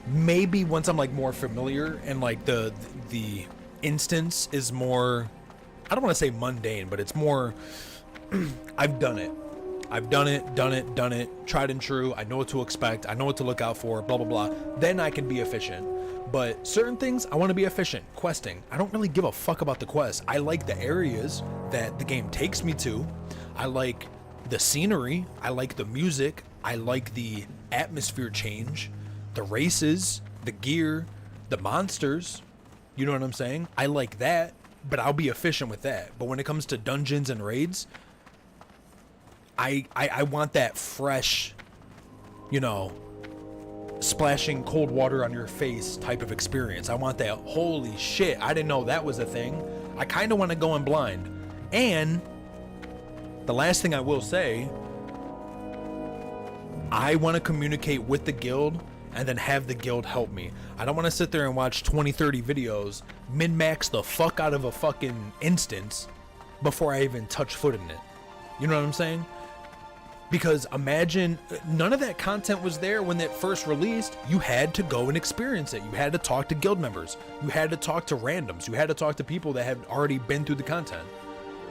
Maybe once I'm like more familiar and like the instance is more, I don't want to say mundane, but it's more I've done it, done it, tried and true. I know what to expect, I know what to look out for, blah blah blah. Then I can be efficient. But certain things, I want to be efficient. Questing, I don't really give a fuck about the quest. I like the areas that the game takes me to. I like the scenery. I like the music. I like the atmosphere change, the races, the gear, the monsters. You know what I'm saying? I like that, but I'll be efficient with that. But when it comes to dungeons and raids, I want that fresh, you know, splashing cold water on your face type of experience. I want that, holy shit, I didn't know that was a thing. I kind of want to go in blind. And the last thing I will say, I want to communicate with the guild and then have the guild help me. I don't want to sit there and watch 20, 30 videos, min-max the fuck out of a fucking instance before I even touch foot in it. You know what I'm saying? Because imagine, none of that content was there when it first released. You had to go and experience it. You had to talk to guild members. You had to talk to randoms. You had to talk to people that had already been through the content.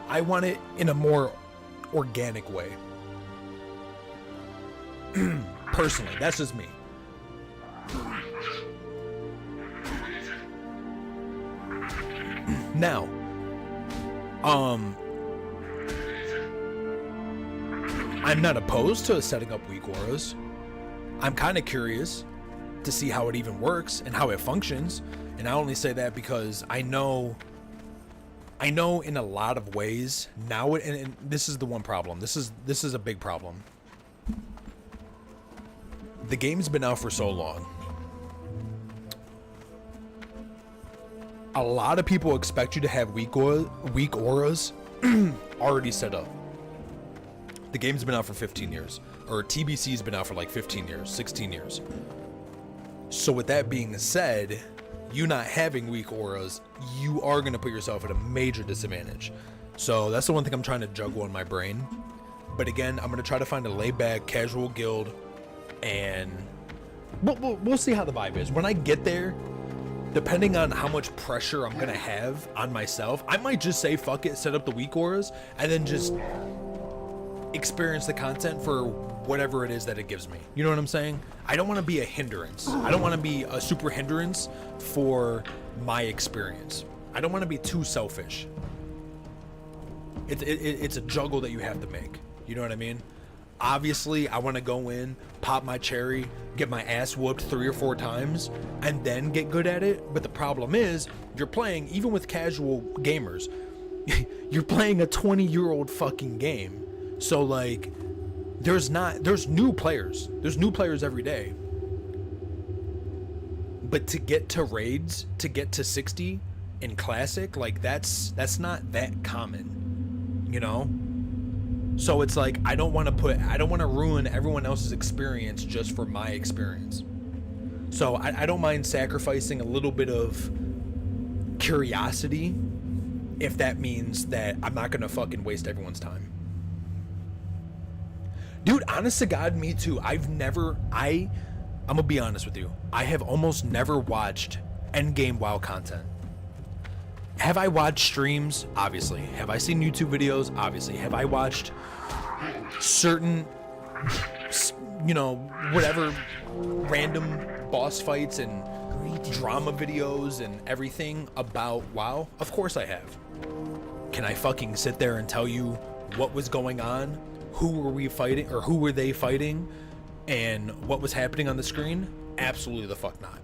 I want it in a more organic way. Personally, that's just me. Now, I'm not opposed to setting up weak auras. I'm kind of curious to see how it even works and how it functions. And I only say that because I know in a lot of ways now, and this is the one problem. This is a big problem. The game's been out for so long. A lot of people expect you to have weak auras already set up. The game's been out for 15 years, or TBC's been out for like 15 years, 16 years. So with that being said, you not having weak auras, you are going to put yourself at a major disadvantage. So that's the one thing I'm trying to juggle in my brain. But again, I'm going to try to find a laid-back, casual guild, and we'll see how the vibe is. When I get there, depending on how much pressure I'm going to have on myself, I might just say, fuck it, set up the weak auras, and then just experience the content for whatever it is that it gives me. You know what I'm saying? I don't want to be a hindrance. I don't want to be a super hindrance for my experience. I don't want to be too selfish. It's a juggle that you have to make. You know what I mean? Obviously, I want to go in, pop my cherry, get my ass whooped 3 or 4 times, and then get good at it. But the problem is, you're playing, even with casual gamers, you're playing a 20-year-old fucking game. So like, there's new players. There's new players every day. But to get to raids, to get to 60 in classic, like that's not that common, you know? So it's like, I don't want to ruin everyone else's experience just for my experience. So I don't mind sacrificing a little bit of curiosity if that means that I'm not going to fucking waste everyone's time. Dude, honest to God, me too. I'm gonna be honest with you. I have almost never watched endgame WoW content. Have I watched streams? Obviously. Have I seen YouTube videos? Obviously. Have I watched certain, you know, whatever random boss fights and drama videos and everything about WoW? Of course I have. Can I fucking sit there and tell you what was going on? Who were we fighting, or who were they fighting, and what was happening on the screen? Absolutely the fuck not.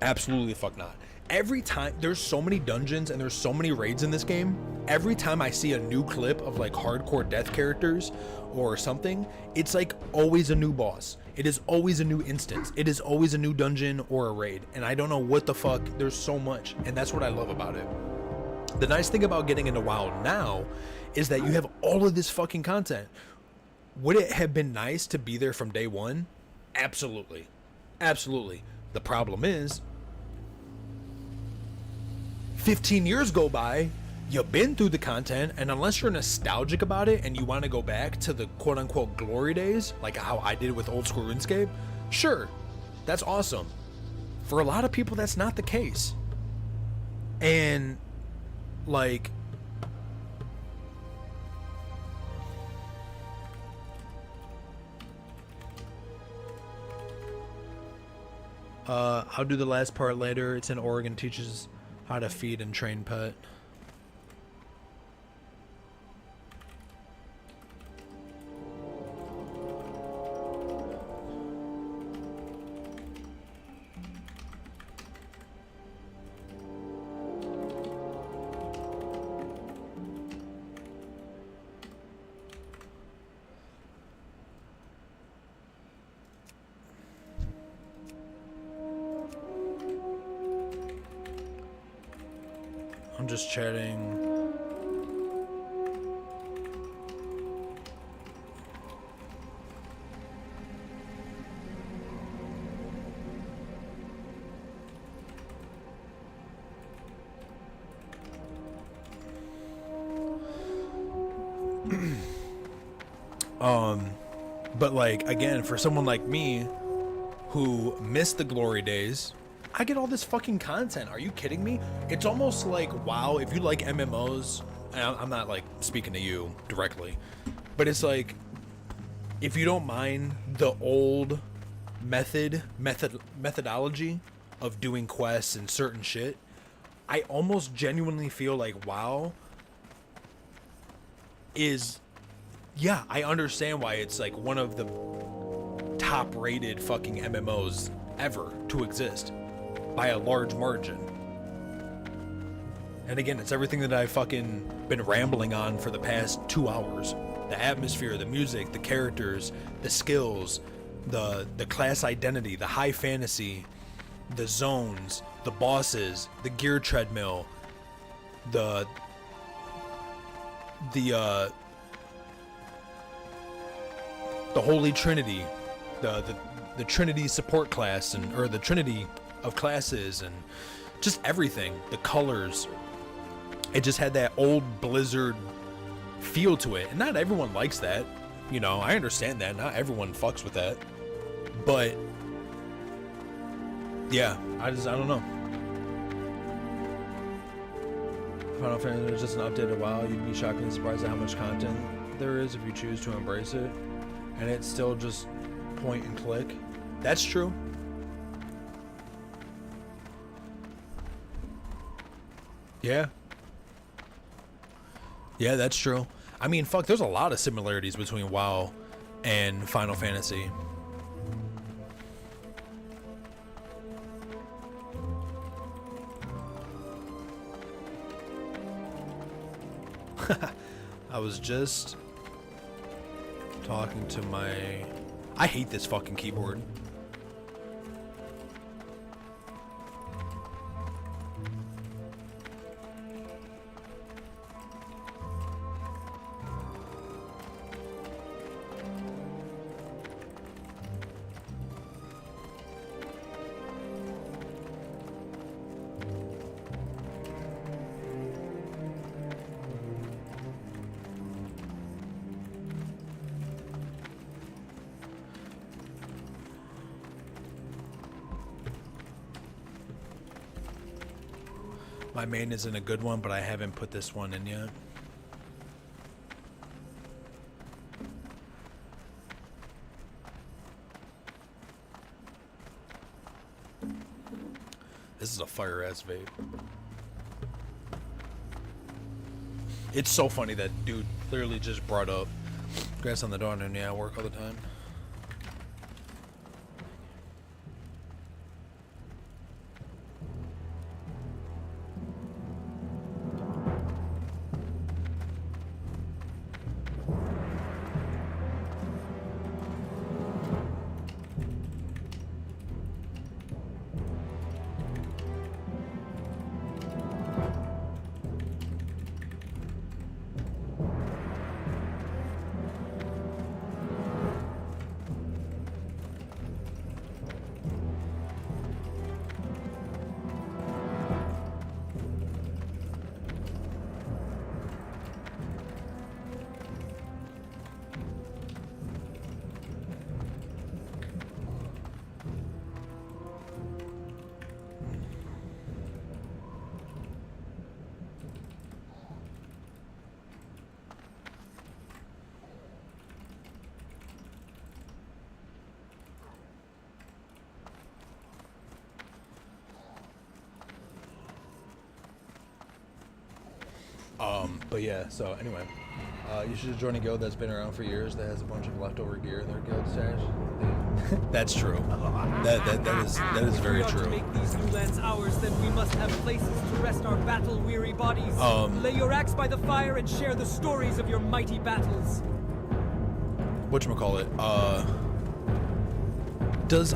Absolutely the fuck not. Every time, there's so many dungeons and there's so many raids in this game, every time I see a new clip of like hardcore death characters or something, it's like always a new boss. It is always a new instance. It is always a new dungeon or a raid. And I don't know what the fuck, there's so much. And that's what I love about it. The nice thing about getting into WoW now is that you have all of this fucking content. Would it have been nice to be there from day one? Absolutely. Absolutely. The problem is, 15 years go by, you've been through the content, and unless you're nostalgic about it and you want to go back to the quote-unquote glory days, like how I did with old school RuneScape, sure, that's awesome. For a lot of people, that's not the case. And, like, I'll do the last part later. It's in Oregon, teaches how to feed and train pet. I'm just chatting. But like, again, for someone like me who missed the glory days, I get all this fucking content. Are you kidding me? It's almost like, wow, if you like MMOs, and I'm not like speaking to you directly, but it's like, if you don't mind the old methodology of doing quests and certain shit, I almost genuinely feel like WoW is, yeah, I understand why it's like one of the top rated fucking MMOs ever to exist by a large margin. And again, it's everything that I've fucking been rambling on for the past 2 hours. The atmosphere, the music, the characters, the skills, the class identity, the high fantasy, the zones, the bosses, the gear treadmill, the Holy Trinity, the Trinity support class, or the Trinity of classes, and just everything, the colors. It just had that old Blizzard feel to it, and not everyone likes that. You know, I understand that. Not everyone fucks with that, but yeah, I don't know. Final Fantasy is just an updated WoW. You'd be shockingly surprised at how much content there is if you choose to embrace it, and it's still just point and click. That's true. Yeah. Yeah, that's true. I mean, fuck, there's a lot of similarities between WoW and Final Fantasy. I was just talking to my... I hate this fucking keyboard. My main isn't a good one, but I haven't put this one in yet. This is a fire ass vape. It's so funny that dude clearly just brought up grass on the dawn, and yeah, I work all the time. But yeah, so anyway, you should join a guild that's been around for years that has a bunch of leftover gear in their guild stash. That's true. That is very true. To make these new lands ours, then we must have places to rest our battle-weary bodies. Lay your axe by the fire and share the stories of your mighty battles. Whatchamacallit?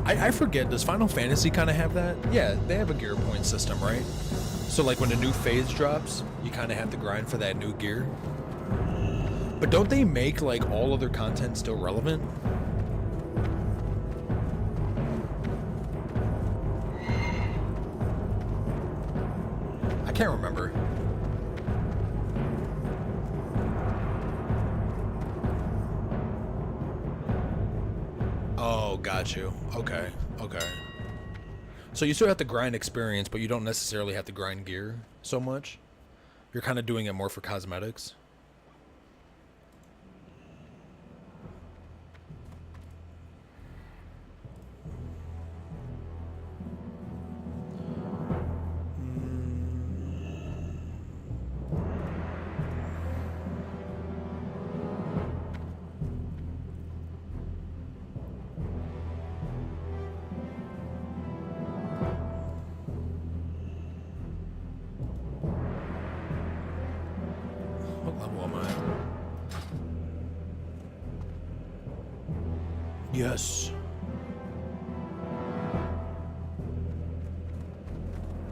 I forget, does Final Fantasy kind of have that? Yeah, they have a gear point system, right? So like when a new phase drops, you kind of have to grind for that new gear. But don't they make like all other content still relevant? I can't remember. Oh, got you. Okay, okay. So you still have to grind experience, but you don't necessarily have to grind gear so much. You're kind of doing it more for cosmetics. What level am I? Yes.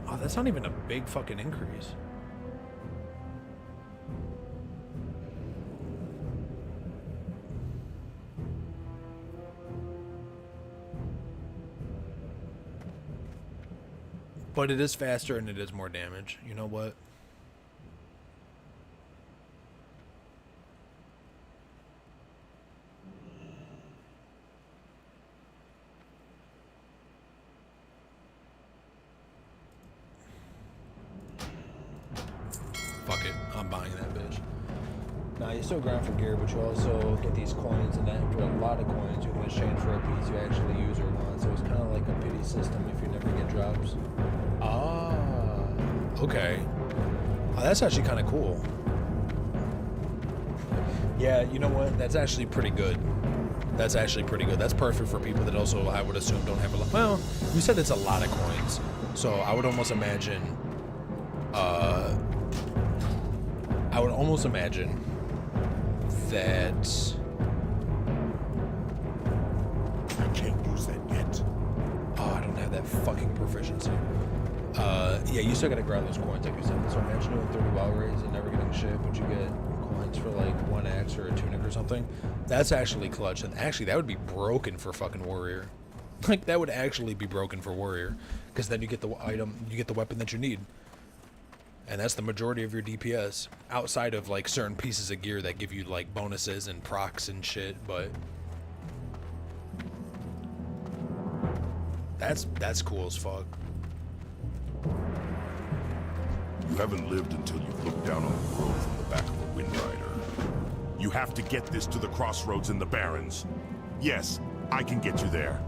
Oh, that's not even a big fucking increase. But it is faster and it is more damage. You know what? Fuck it. I'm buying that bitch. Nah, you still grind for gear, but you also get these coins, and after a lot of coins, you can exchange for a piece you actually use or want. So it's kind of like a pity system if you never get drops. Ah, okay. Oh, that's actually kind of cool. Yeah, you know what? That's actually pretty good. That's actually pretty good. That's perfect for people that also, I would assume, don't have a lot. Well, you said it's a lot of coins, so I would almost imagine. I would almost imagine that. I can't use that yet. Oh, I don't have that fucking proficiency. Yeah, you still gotta grab those coins, like you said. So imagine doing 30 wall raids and never getting shit, but you get coins for like one axe or a tunic or something. That's actually clutch, and actually that would be broken for fucking warrior. Like that would actually be broken for warrior, because then you get the item, you get the weapon that you need, and that's the majority of your DPS. Outside of like certain pieces of gear that give you like bonuses and procs and shit, but that's cool as fuck. You haven't lived until you've looked down on the world from the back of a Wind Rider. You have to get this to the crossroads in the Barrens. Yes, I can get you there.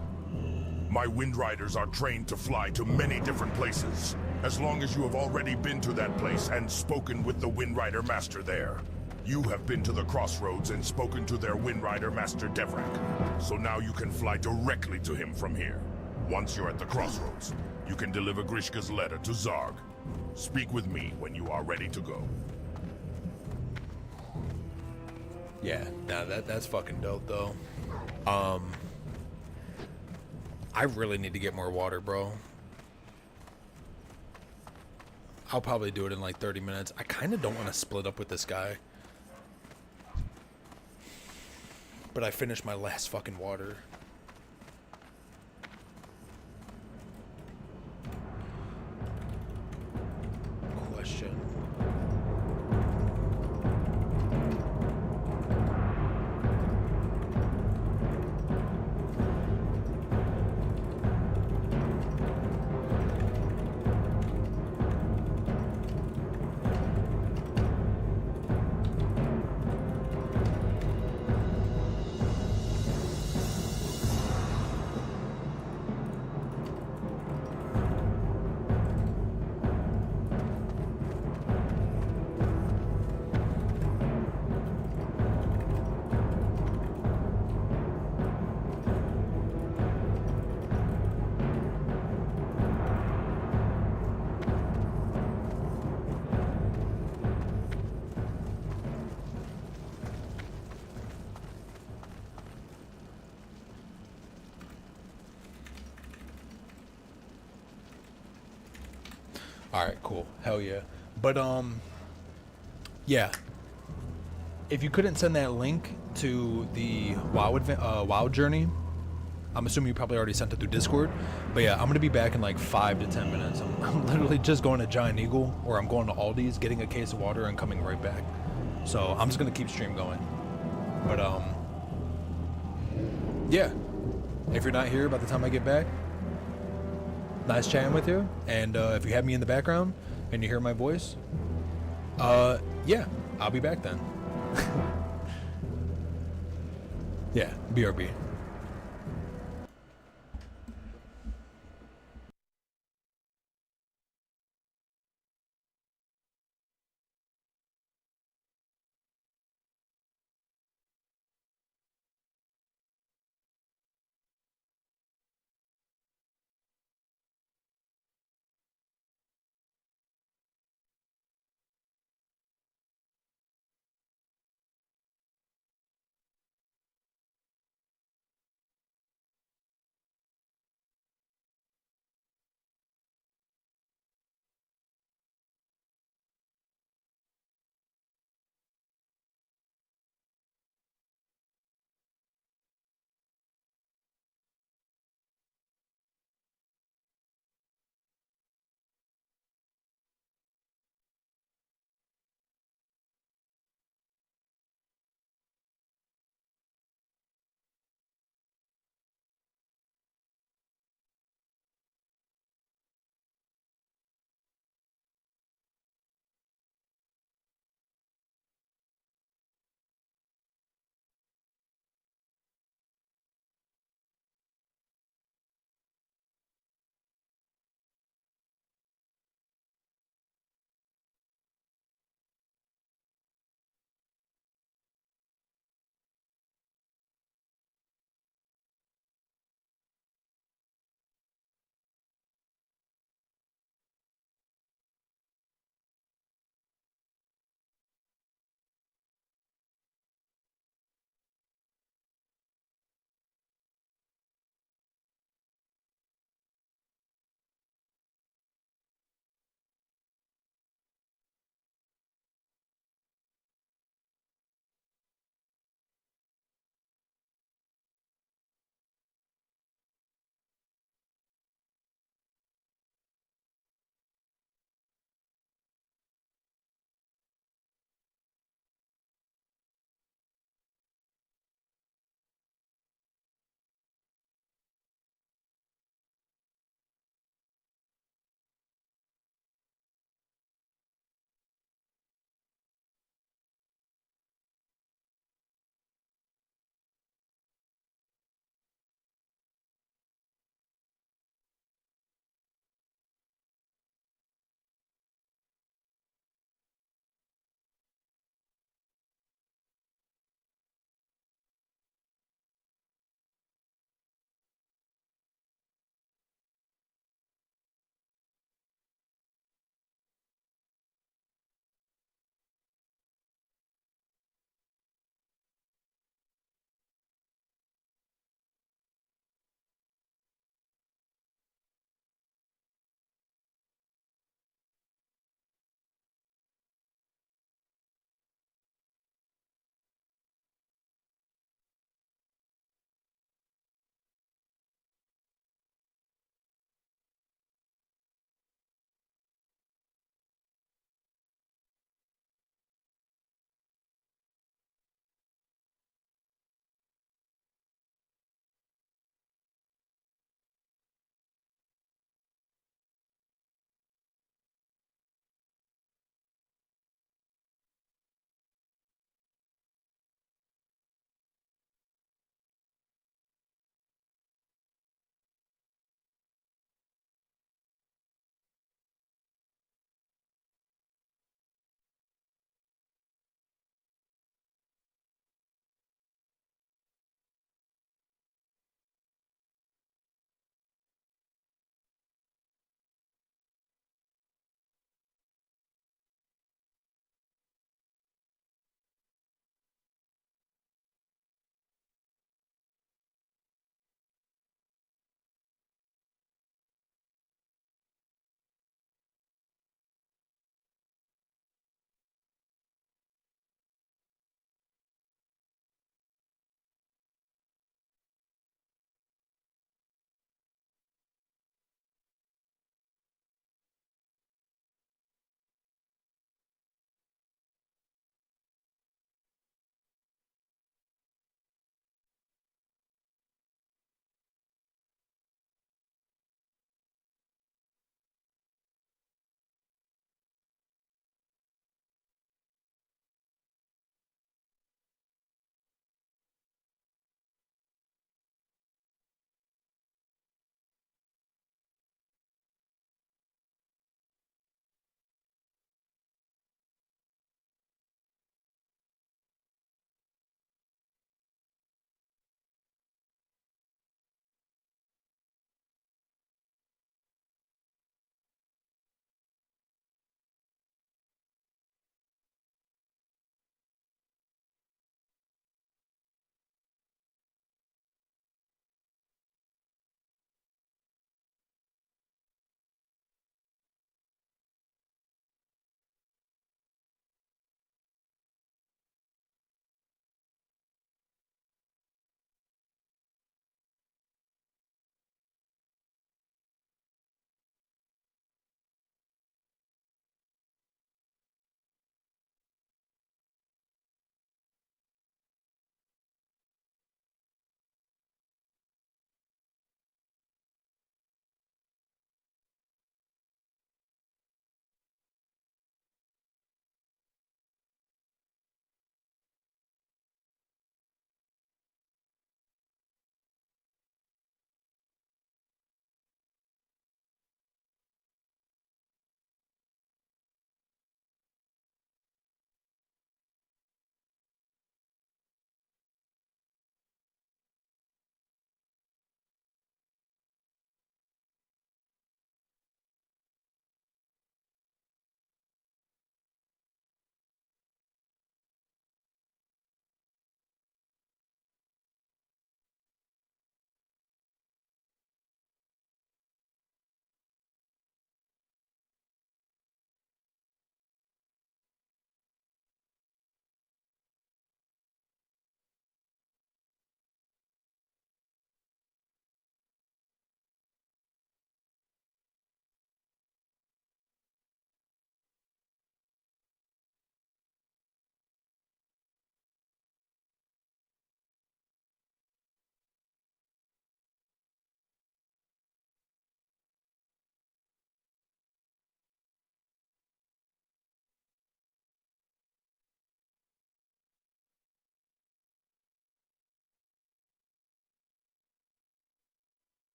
My Wind Riders are trained to fly to many different places, as long as you have already been to that place and spoken with the Wind Rider Master there. You have been to the crossroads and spoken to their Wind Rider Master Devrak, so now you can fly directly to him from here. Once you're at the crossroads, you can deliver Grishka's letter to Zarg. Speak with me when you are ready to go. Yeah, nah, that's fucking dope though. I really need to get more water, bro. I'll probably do it in like 30 minutes. I kind of don't want to split up with this guy. But I finished my last fucking water. Question. All right, cool. Hell yeah. But yeah. If you couldn't send that link to the WoW journey, I'm assuming you probably already sent it through Discord. But yeah, I'm gonna be back in like 5 to 10 minutes. I'm literally just going to Giant Eagle, or I'm going to Aldi's, getting a case of water, and coming right back. So I'm just gonna keep stream going. But yeah. If you're not here by the time I get back, nice chatting with you. And if you have me in the background and you hear my voice, yeah, I'll be back then. Yeah, BRB.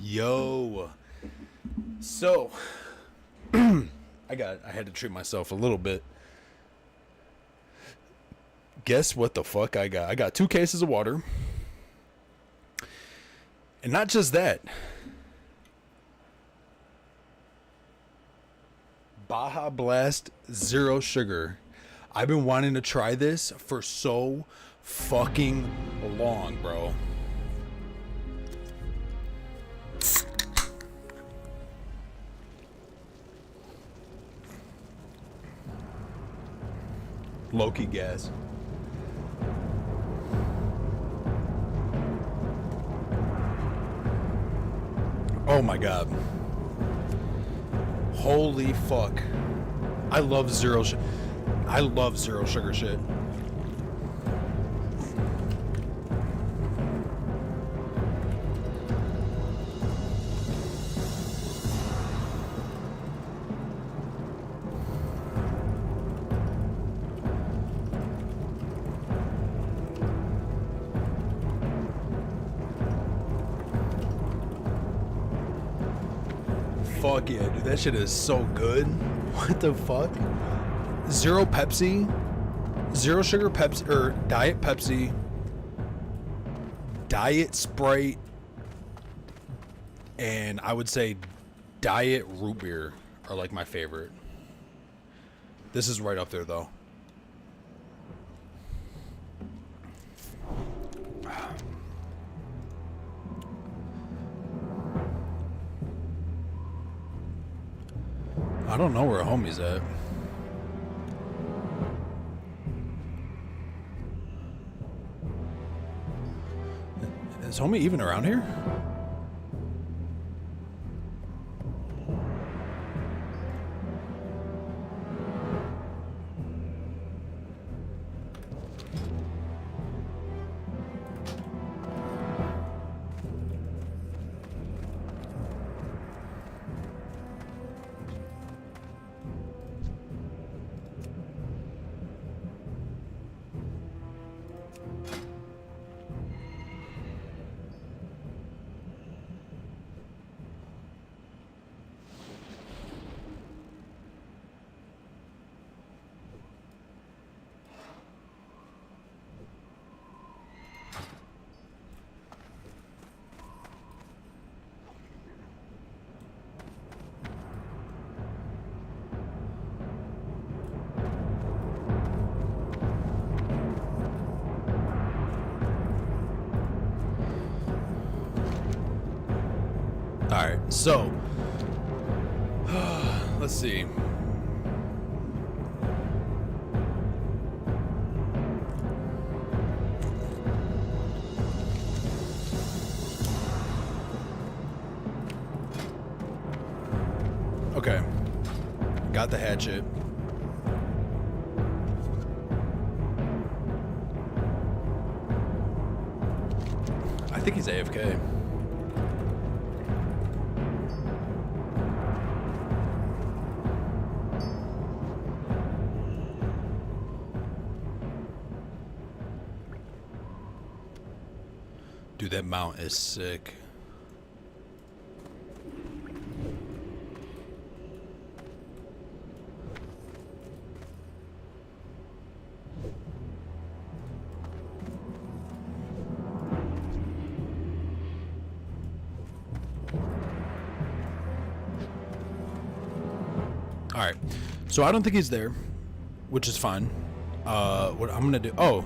Yo. So, I had to treat myself a little bit. Guess what the fuck I got? I got 2 cases of water. And not just that. Baja Blast Zero Sugar. I've been wanting to try this for so fucking long, bro. Low-key gas. Oh my god. Holy fuck. I love zero sugar shit. Fuck yeah, dude. That shit is so good. What the fuck? Zero Pepsi, zero sugar Pepsi, or Diet Pepsi, Diet Sprite, and I would say Diet Root Beer are like my favorite. This is right up there though. I don't know where homie's at. Is homie even around here? Alright, so let's see. Okay. Got the hatchet. I think he's AFK. Dude, that mount is sick. All right, so I don't think he's there, which is fine. What I'm gonna do? Oh.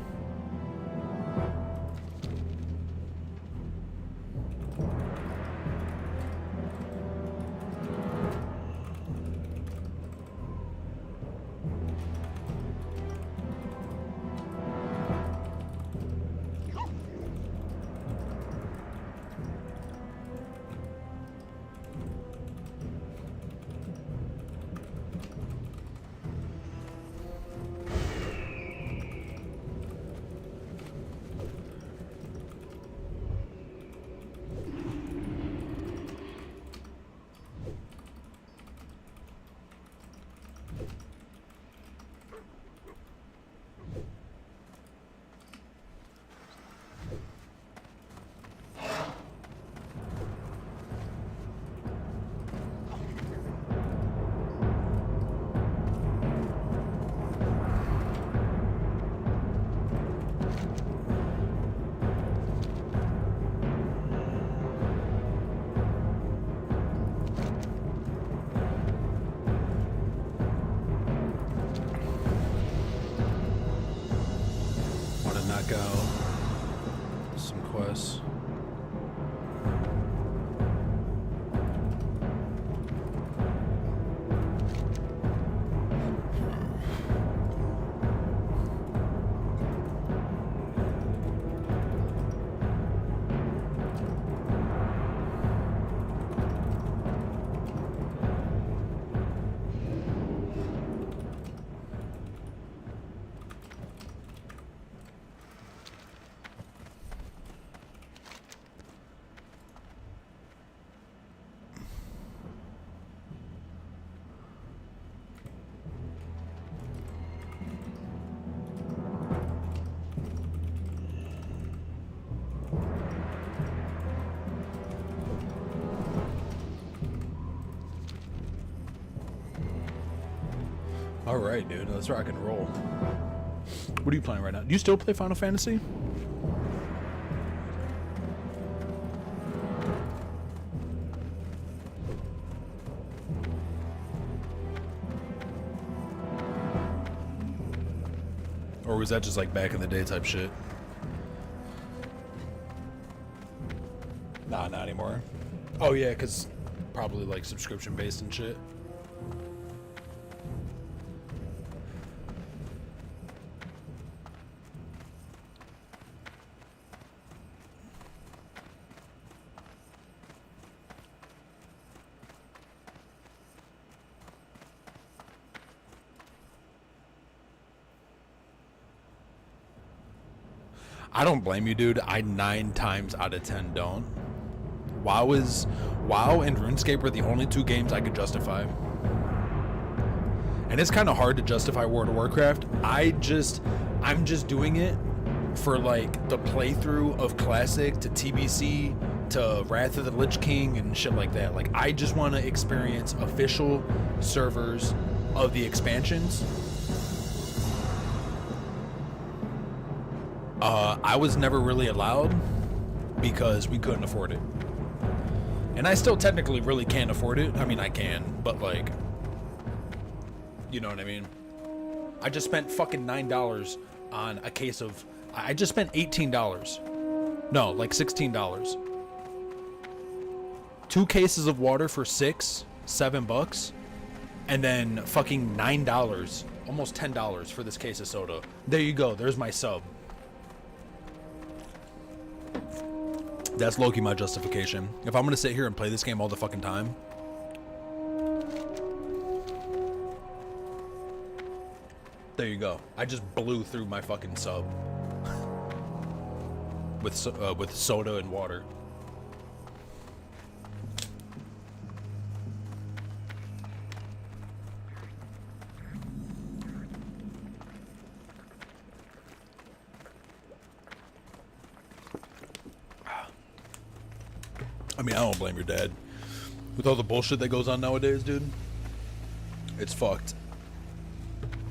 knock out some quests. Alright, dude, let's rock and roll. What are you playing right now? Do you still play Final Fantasy? Or was that just like back in the day type shit? Nah, not anymore. Oh yeah, because probably like subscription based and shit. I don't blame you, dude. I 9 times out of 10 don't. WoW and RuneScape are the only 2 games I could justify. And it's kind of hard to justify World of Warcraft. I'm just doing it for like the playthrough of Classic to TBC to Wrath of the Lich King and shit like that. Like, I just want to experience official servers of the expansions. I was never really allowed because we couldn't afford it. And I still technically really can't afford it. I mean, I can, but like, you know what I mean? I just spent fucking $9 on a case of, I just spent $18. No, like $16. 2 cases of water for $7, and then fucking $9, almost $10 for this case of soda. There you go, there's my sub. That's low-key my justification. If I'm gonna sit here and play this game all the fucking time, there you go. I just blew through my fucking sub with soda and water. I mean, I don't blame your dad. With all the bullshit that goes on nowadays, dude, it's fucked.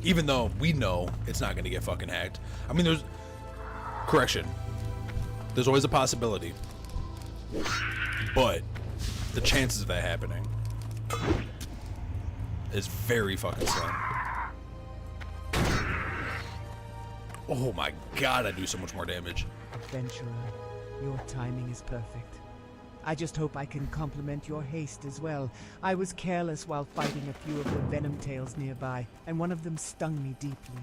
Even though we know it's not gonna get fucking hacked. I mean, there's always a possibility. But the chances of that happening is very fucking slim. Oh my god, I do so much more damage. Adventurer, your timing is perfect. I just hope I can compliment your haste as well. I was careless while fighting a few of the venom tails nearby, and one of them stung me deeply.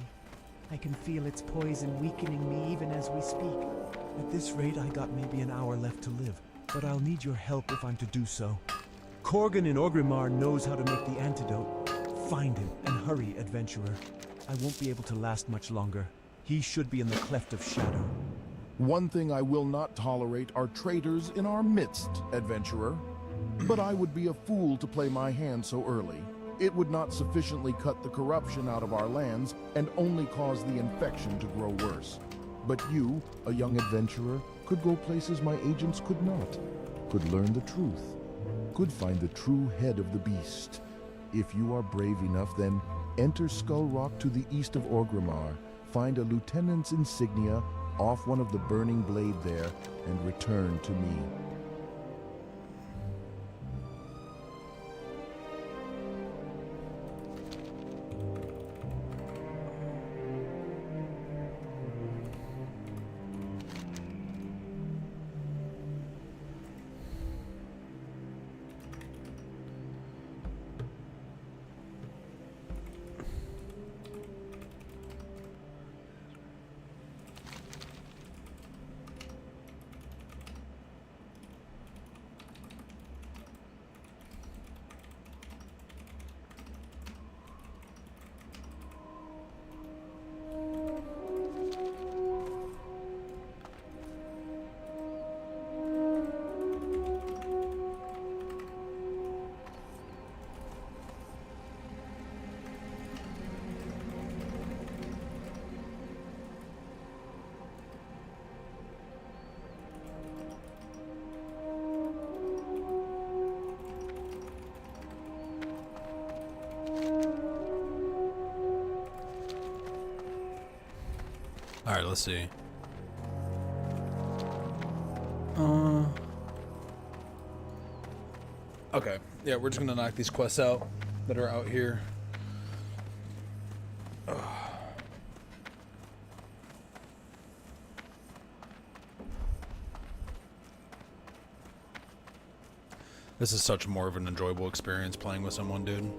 I can feel its poison weakening me even as we speak. At this rate, I got maybe an hour left to live, but I'll need your help if I'm to do so. Korgan in Orgrimmar knows how to make the antidote. Find him and hurry, adventurer. I won't be able to last much longer. He should be in the Cleft of Shadow. One thing I will not tolerate are traitors in our midst, adventurer. But I would be a fool to play my hand so early. It would not sufficiently cut the corruption out of our lands and only cause the infection to grow worse. But you, a young adventurer, could go places my agents could not. Could learn the truth. Could find the true head of the beast. If you are brave enough, then enter Skull Rock to the east of Orgrimmar, find a lieutenant's insignia off one of the burning blade there, and return to me. All right, let's see. Okay, yeah, we're just gonna knock these quests out that are out here. This is such more of an enjoyable experience playing with someone, dude.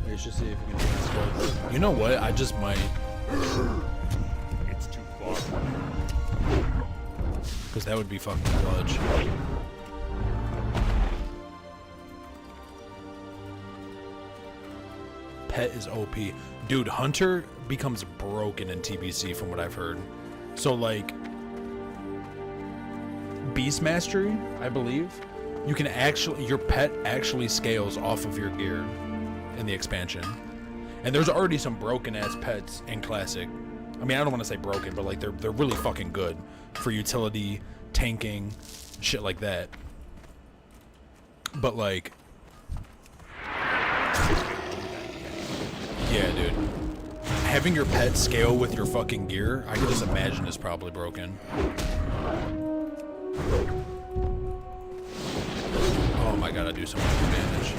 Let's just see if we can do this. You know what? I just might. It's too far. Because that would be fucking clutch. Pet is OP. Dude, Hunter becomes broken in TBC from what I've heard. So, like, Beast Mastery, I believe, you can actually, your pet actually scales off of your gear in the expansion. And there's already some broken ass pets in Classic. I mean, I don't want to say broken, but like they're really fucking good for utility, tanking, shit like that. But like, yeah, dude, having your pet scale with your fucking gear, I can just imagine is probably broken. Oh my god, I do so much damage.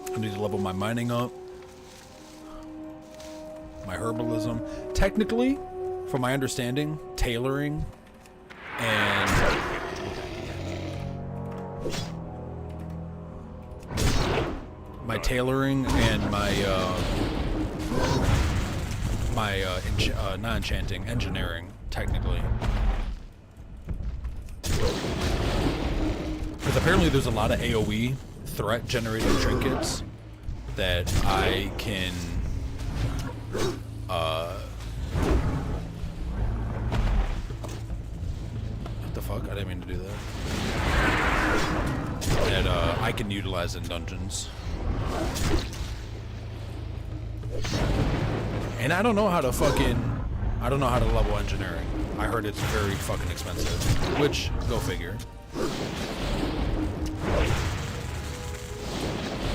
I need to level my mining up, my herbalism. Technically, from my understanding, tailoring and non-enchanting engineering, technically. Because apparently there's a lot of AoE threat generating trinkets that I can what the fuck? I didn't mean to do that. That I can utilize in dungeons. And I don't know how to level engineering. I heard it's very fucking expensive, which, go figure.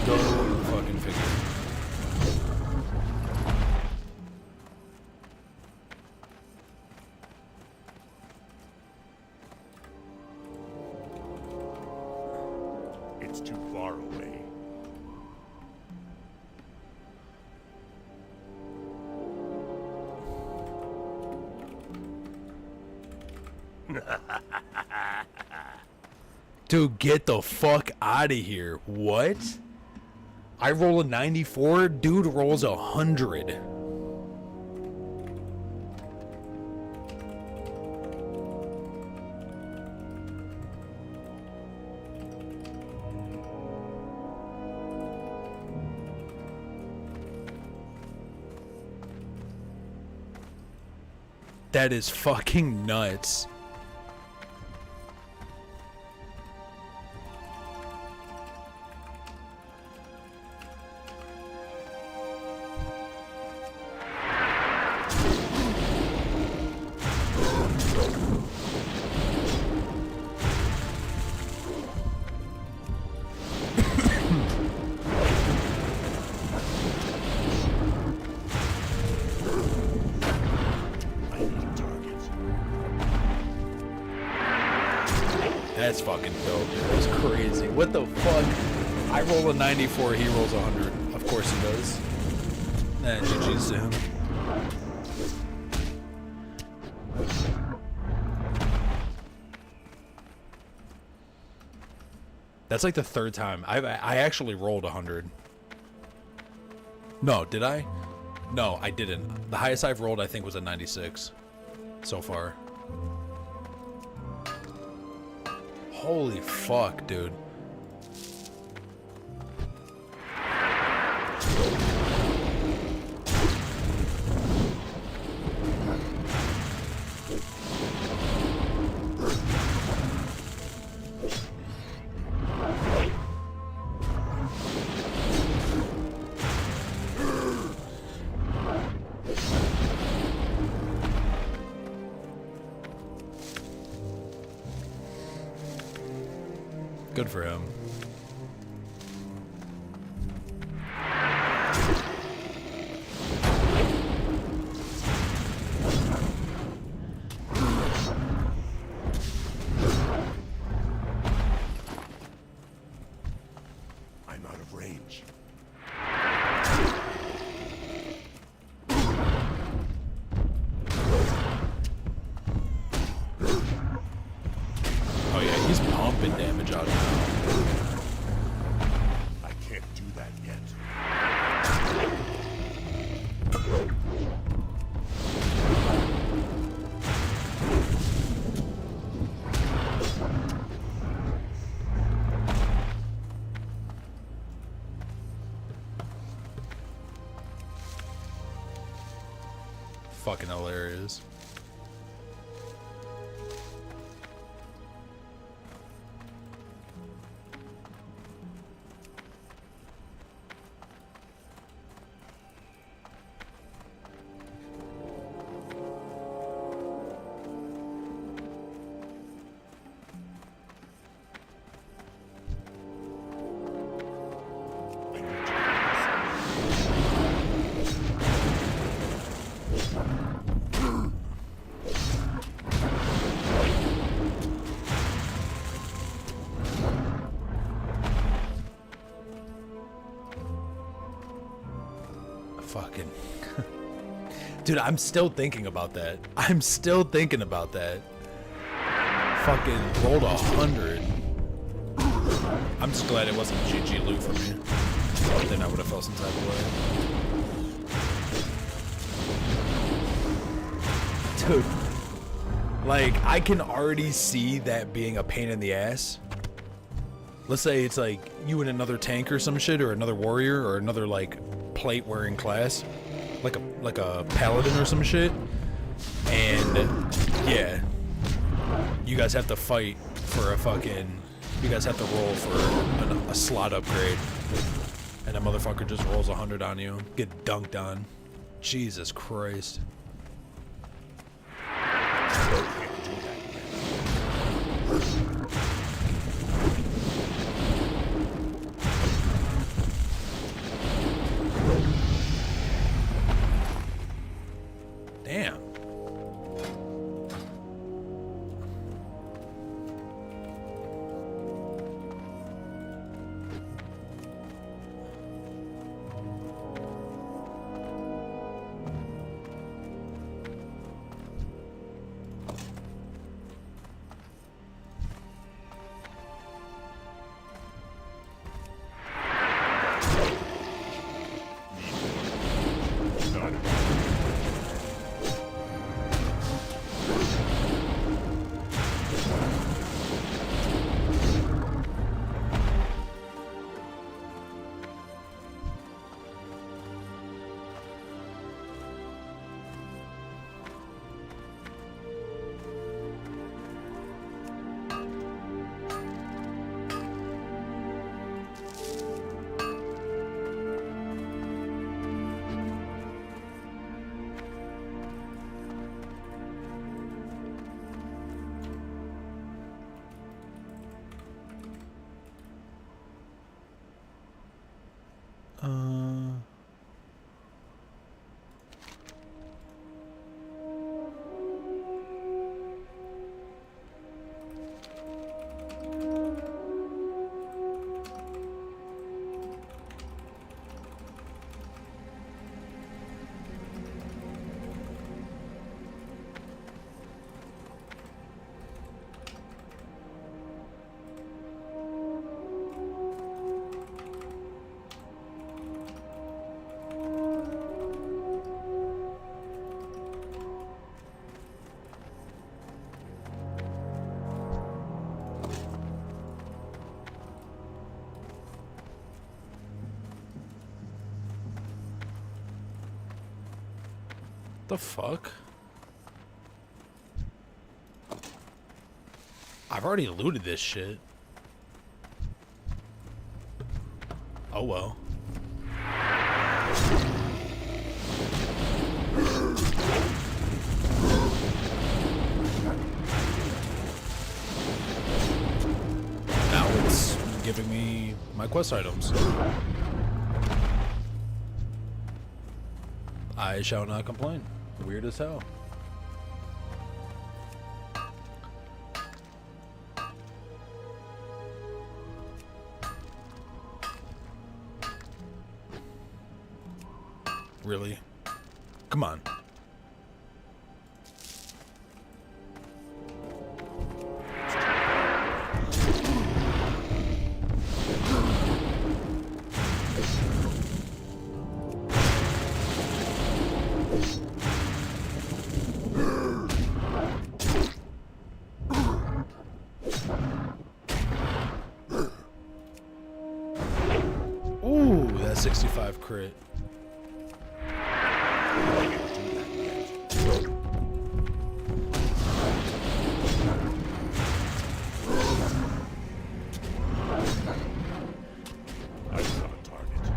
Go fucking figure. It's too far away. Dude, get the fuck out of here. What? I roll a 94, dude rolls 100. That is fucking nuts. That's fucking dope, dude. That's crazy. What the fuck? I roll a 94, he rolls 100. Of course he does. Nah, GG's to him. That's like the third time. I actually rolled 100. No, did I? No, I didn't. The highest I've rolled, I think, was a 96 so far. Holy fuck, dude. Good for him. I'm out of range. Oh yeah, he's pumping damage out now. I can't do that yet. Fucking hilarious. Fucking. Dude, I'm still thinking about that. I'm still thinking about that. Fucking rolled 100. I'm just glad it wasn't GG loot for me. Then I would have felt some type of way. Dude. Like, I can already see that being a pain in the ass. Let's say it's like you and another tank or some shit, or another warrior, or another like plate wearing class, like a paladin or some shit, and yeah, you guys have to fight for a fucking, you guys have to roll for a slot upgrade, and a motherfucker just rolls 100 on you, get dunked on. Jesus Christ. Damn. The fuck? I've already looted this shit. Oh well. Now it's giving me my quest items. I shall not complain. Weird as hell. Really? Come on. Ooh, that 65 crit. I saw a target.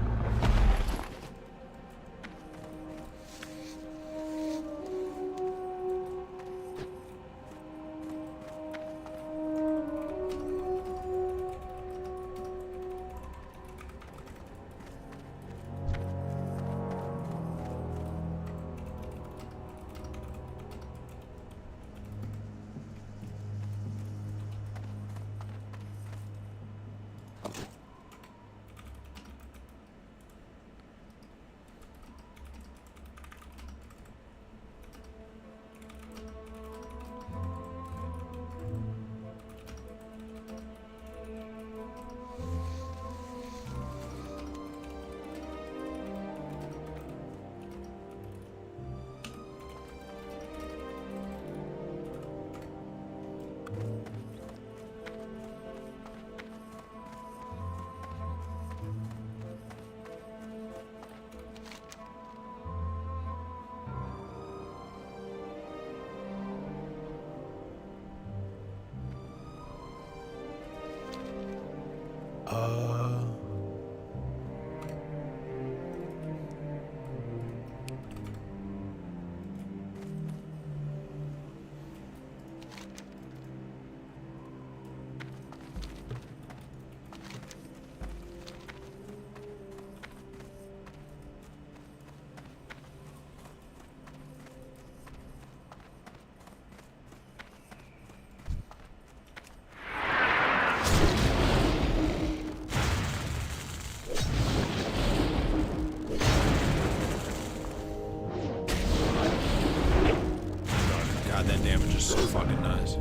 God, that damage is so fucking nice.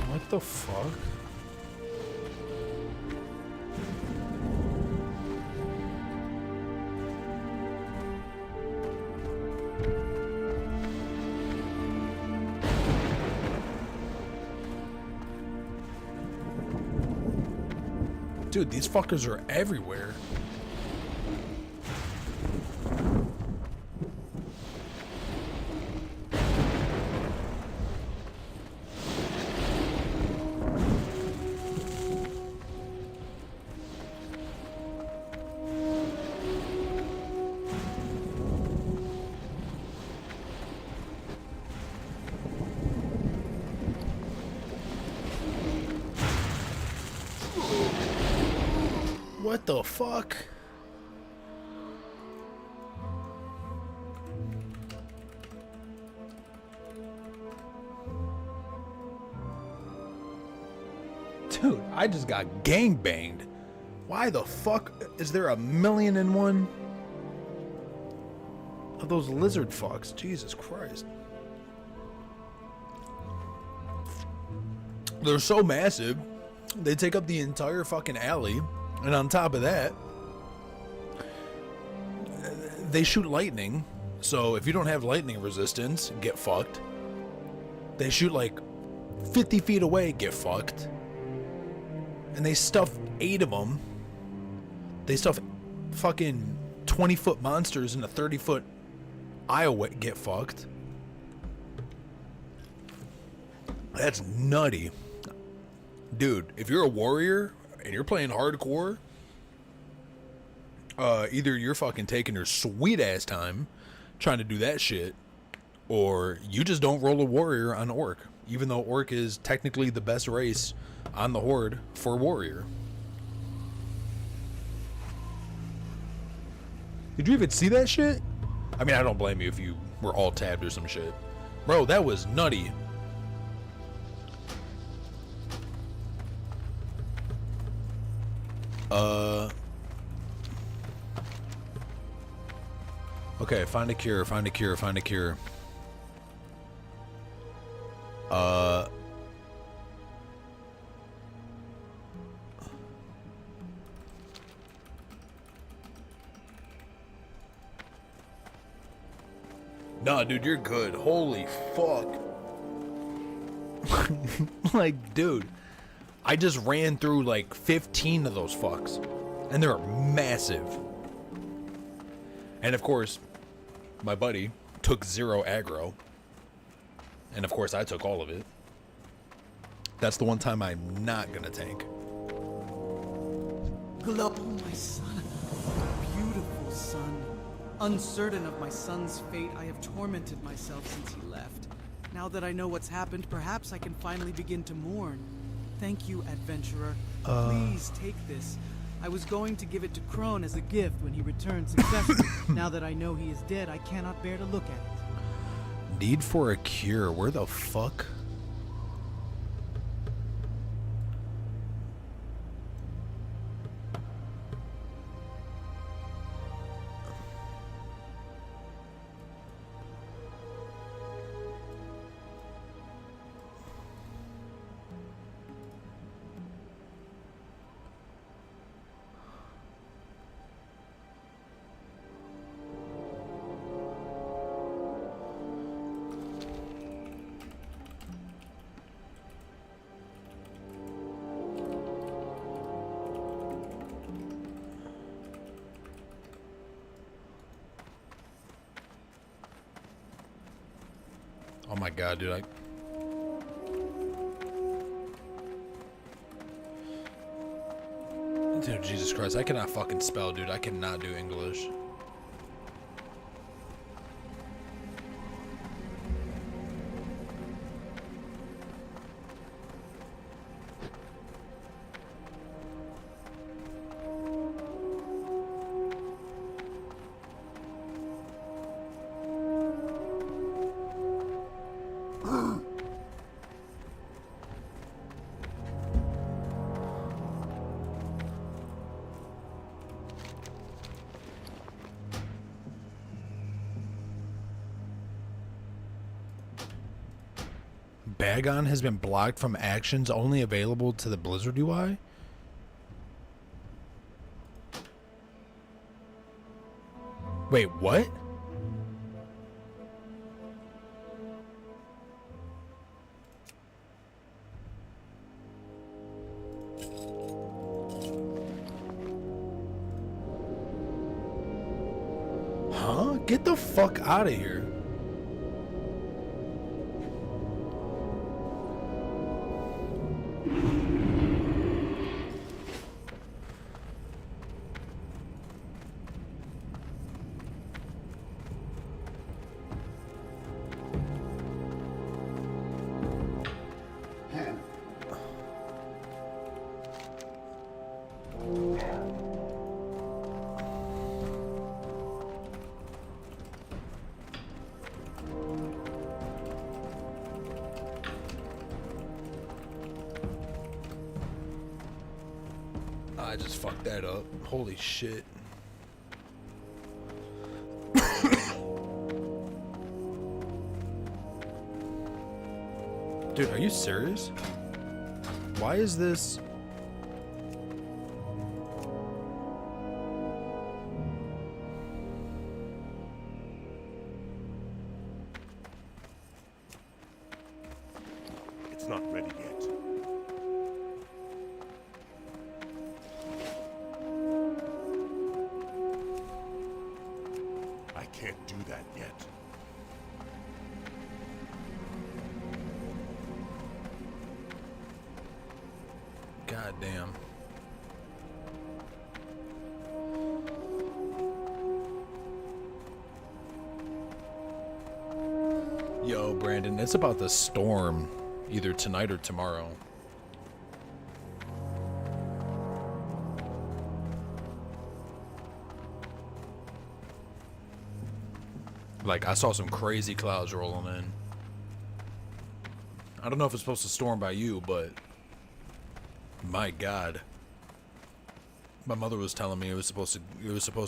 What the fuck? Dude, these fuckers are everywhere. What the fuck? Dude, I just got gangbanged. Why the fuck is there 1,000,001 of those lizard fucks? Jesus Christ. They're so massive, they take up the entire fucking alley. And on top of that, they shoot lightning, So if you don't have lightning resistance, get fucked. They shoot like 50 feet away, get fucked. And they stuff 8 of them. They stuff fucking 20-foot monsters in a 30-foot Iowa, get fucked. That's nutty. Dude, if you're a warrior and you're playing hardcore, either you're fucking taking your sweet ass time trying to do that shit, or you just don't roll a warrior on orc, even though orc is technically the best race on the horde for warrior. Did you even see that shit? I mean, I don't blame you if you were all tabbed or some shit. Bro, that was nutty. Okay, find a cure, find a cure, find a cure. Nah, dude, you're good. Holy fuck. Like, dude, I just ran through like 15 of those fucks, and they're massive. And of course, my buddy took 0 aggro, and of course I took all of it. That's the one time I'm not gonna tank. Glub, my son, beautiful son. Uncertain of my son's fate, I have tormented myself since he left. Now that I know what's happened, perhaps I can finally begin to mourn. Thank you, adventurer. Please take this. I was going to give it to Crone as a gift when he returned successfully. Now that I know he is dead, I cannot bear to look at it. Need for a cure. Where the fuck? Oh my god, dude, Dude, Jesus Christ, I cannot fucking spell, dude. I cannot do English. Bagon has been blocked from actions only available to the Blizzard UI? Wait, what? Huh? Get the fuck out of here. I just fucked that up. Holy shit. Dude, are you serious? Why is this? not ready yet. I can't do that yet. God damn. Yo, Brandon, it's about the storm either tonight or tomorrow. Like, I saw some crazy clouds rolling in. I don't know if it's supposed to storm by you, but my God. My mother was telling me it was supposed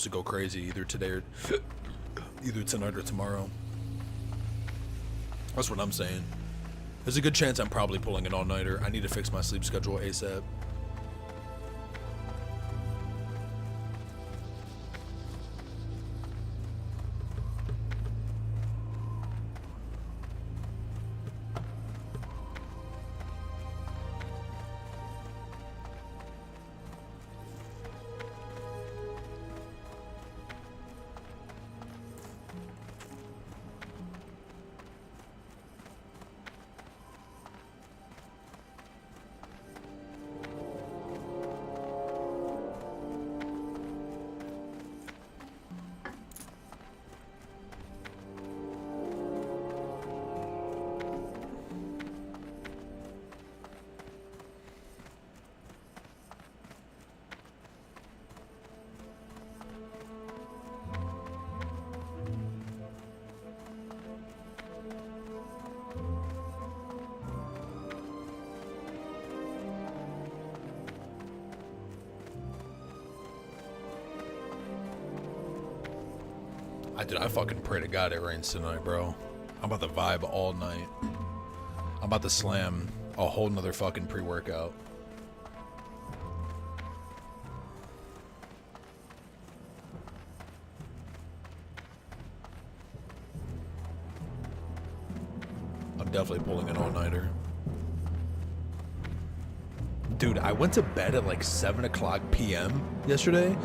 to go crazy either today or either tonight or tomorrow. That's what I'm saying. There's a good chance I'm probably pulling an all-nighter. I need to fix my sleep schedule ASAP. I fucking pray to God it rains tonight, bro. I'm about to vibe all night. I'm about to slam a whole nother fucking pre-workout. I'm definitely pulling an all-nighter. Dude, I went to bed at like 7 o'clock p.m. yesterday.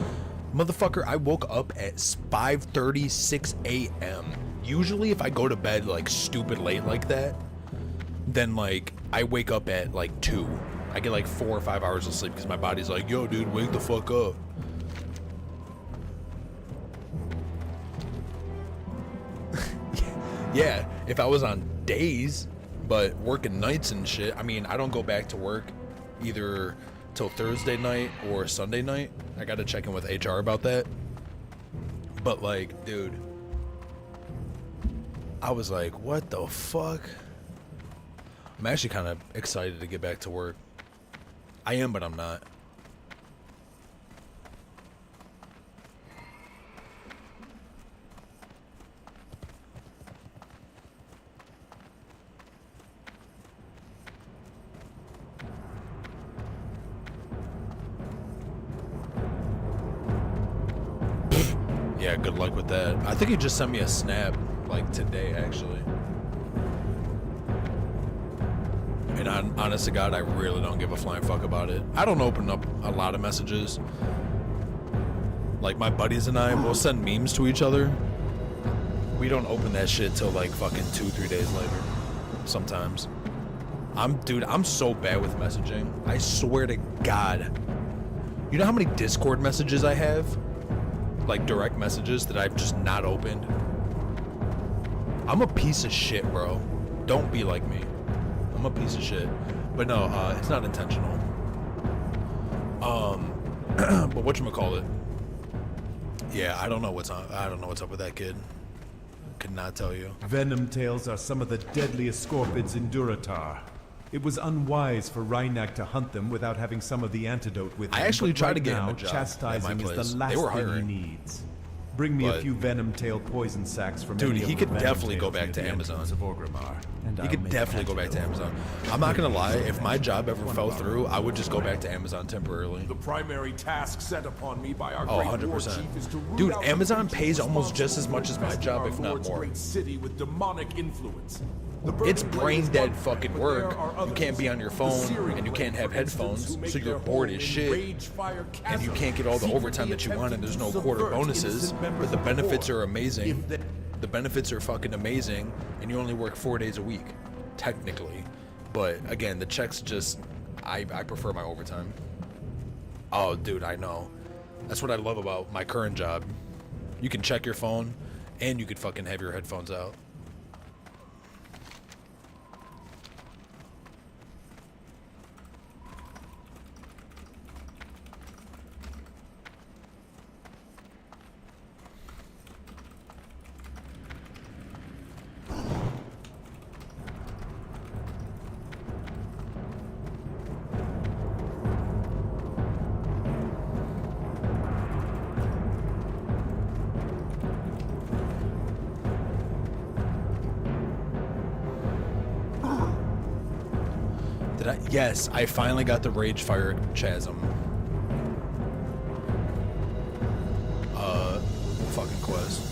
Motherfucker, I woke up at 5:36 a.m. Usually if I go to bed like stupid late like that, then like I wake up at like 2. I get like 4 or 5 hours of sleep because my body's like, yo dude, wake the fuck up. Yeah, if I was on days, but working nights and shit, I mean, I don't go back to work either till Thursday night or Sunday night. I gotta check in with HR about that. But like, dude, I was like, what the fuck? I'm actually kind of excited to get back to work. I am, but I'm not. Yeah, good luck with that. I think he just sent me a snap, like, today, actually. And honest to God, I really don't give a flying fuck about it. I don't open up a lot of messages. Like, my buddies and I will send memes to each other. We don't open that shit till, like, fucking 2-3 days later. Sometimes. Dude, I'm so bad with messaging. I swear to God. You know how many Discord messages I have? Like direct messages that I've just not opened. I'm a piece of shit, bro. Don't be like me. I'm a piece of shit. But no, it's not intentional. But whatchamacallit? Yeah, I don't know what's up with that kid. Could not tell you. Venom tails are some of the deadliest scorpids in Durotar. It was unwise for Rhynak to hunt them without having some of the antidote with him. I actually tried to get now, him a job chastising at my place. is the last They were thing he hiring. needs. Bring me a few venom tail poison sacks from Dude, any he of could the venom definitely go tails back near to the Amazon. entrance of Orgrimmar, and He I'll could make definitely an go back to antidote. Amazon. I'm not gonna lie, if my job ever fell through, I would just go back to Amazon temporarily. The primary task set upon me by our Oh, great 100%. war chief is to root Dude, out the Amazon creatures pays almost just as responsible much as for my infesting job, our if not Lord's more. great city with demonic influence. It's brain dead fucking work. You can't be on your phone and you can't have headphones, so you're bored as shit. And you can't get all the overtime that you want, and there's no quarter bonuses. But the benefits are amazing. The benefits are fucking amazing, and you only work 4 days a week, technically. But again, the checks just, I prefer my overtime. Oh, dude, I know. That's what I love about my current job. You can check your phone, and you could fucking have your headphones out. Yes, I finally got the Rage Fire Chasm. Fucking quest.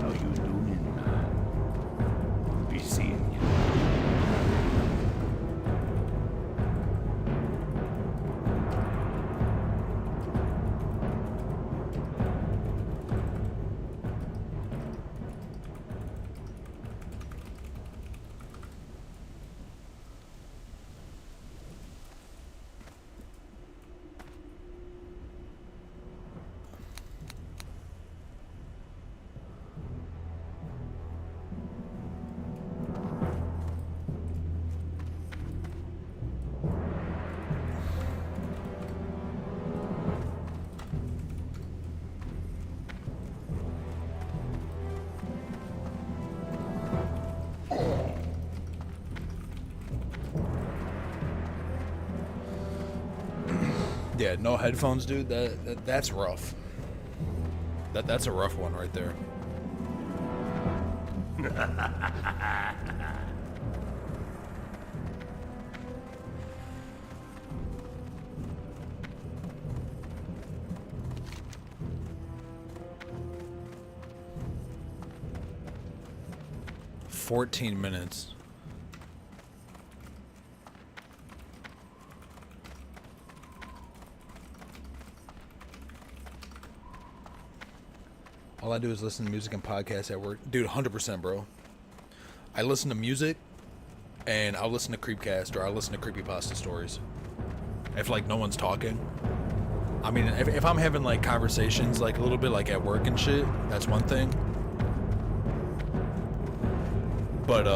How you doing? Be seeing you. Yeah, no headphones, dude. That's rough. That's a rough one right there. "14 minutes. All I do is listen to music and podcasts at work. Dude, 100%, bro. I listen to music, and I'll listen to Creepcast, or I'll listen to Creepypasta stories. If, like, no one's talking. I mean, if I'm having, like, conversations, like, a little bit, like, at work and shit, that's one thing. But,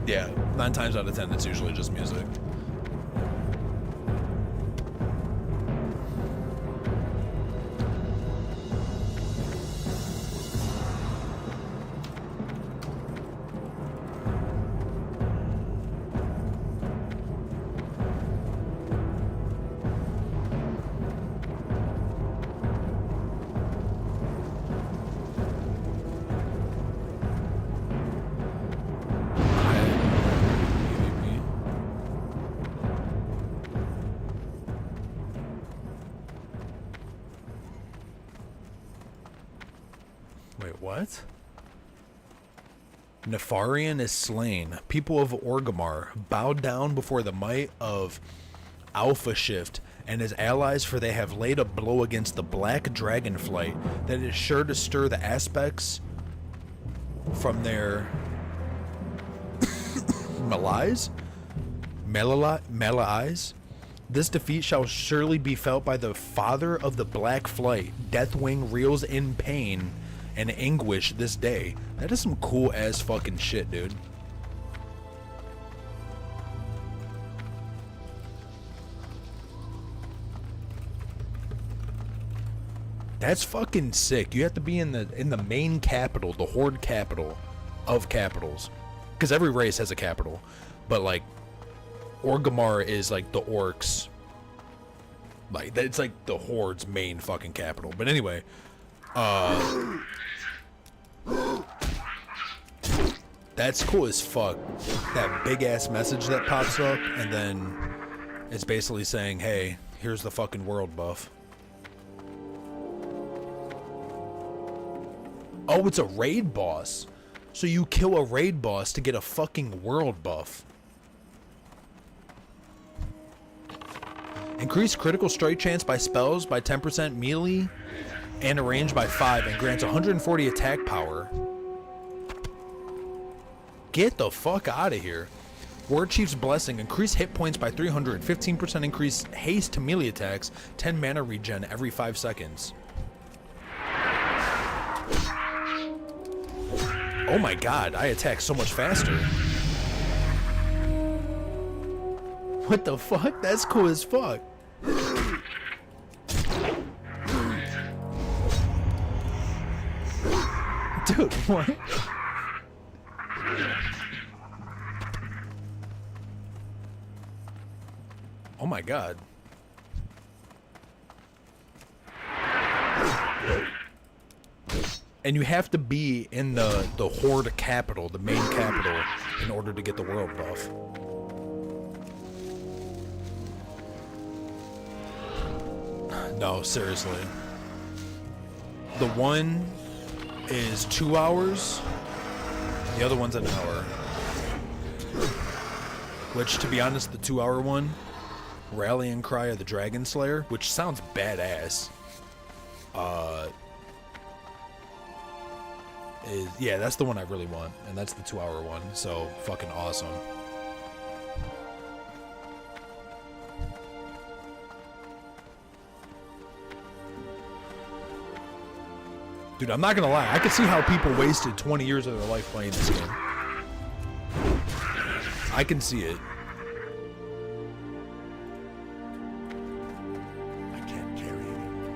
yeah, 9 times out of 10, it's usually just music. Wait, what? Nefarian is slain. People of Orgrimmar bowed down before the might of Alpha Shift and his allies, for they have laid a blow against the black dragonflight that is sure to stir the aspects from their malice. This defeat shall surely be felt by the father of the black flight. Deathwing reels in pain and anguish this day. That is some cool ass fucking shit, dude. That's fucking sick. You have to be in the main capital, the Horde capital of capitals, because every race has a capital, but like Orgrimmar is like the orcs, like it's like the Horde's main fucking capital. But anyway, That's cool as fuck. That big ass message that pops up, and then it's basically saying, hey, here's the fucking world buff. Oh, it's a raid boss. So you kill a raid boss to get a fucking world buff. Increase critical strike chance by spells by 10%, melee and a range by 5, and grants 140 attack power. Get the fuck out of here. War Chief's Blessing. Increase hit points by 300. 15% increase haste to melee attacks. 10 mana regen every 5 seconds. Oh my god, I attack so much faster. What the fuck? That's cool as fuck. Dude, what? Oh my god. And you have to be in the HORDE capital, the main capital, in order to get the world buff. No, seriously. The one is 2 hours, the other one's an hour. Which, to be honest, the 2 hour one, Rallying Cry of the Dragon Slayer, which sounds badass, yeah, that's the one I really want, and that's the 2 hour one, so fucking awesome. Dude, I'm not gonna lie, I could see how people wasted 20 years of their life playing this game. I can see it. I can't carry anymore.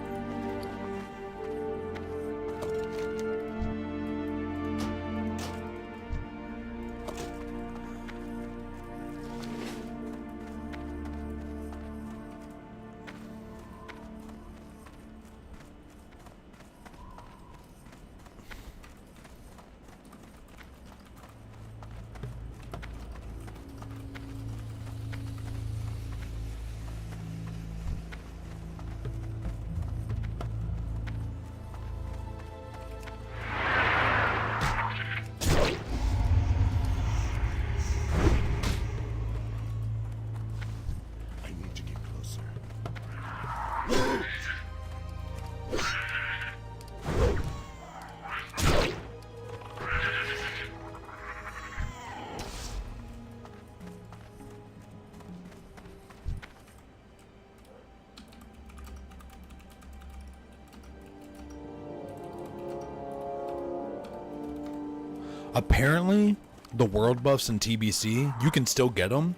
Apparently, the world buffs in TBC, you can still get them,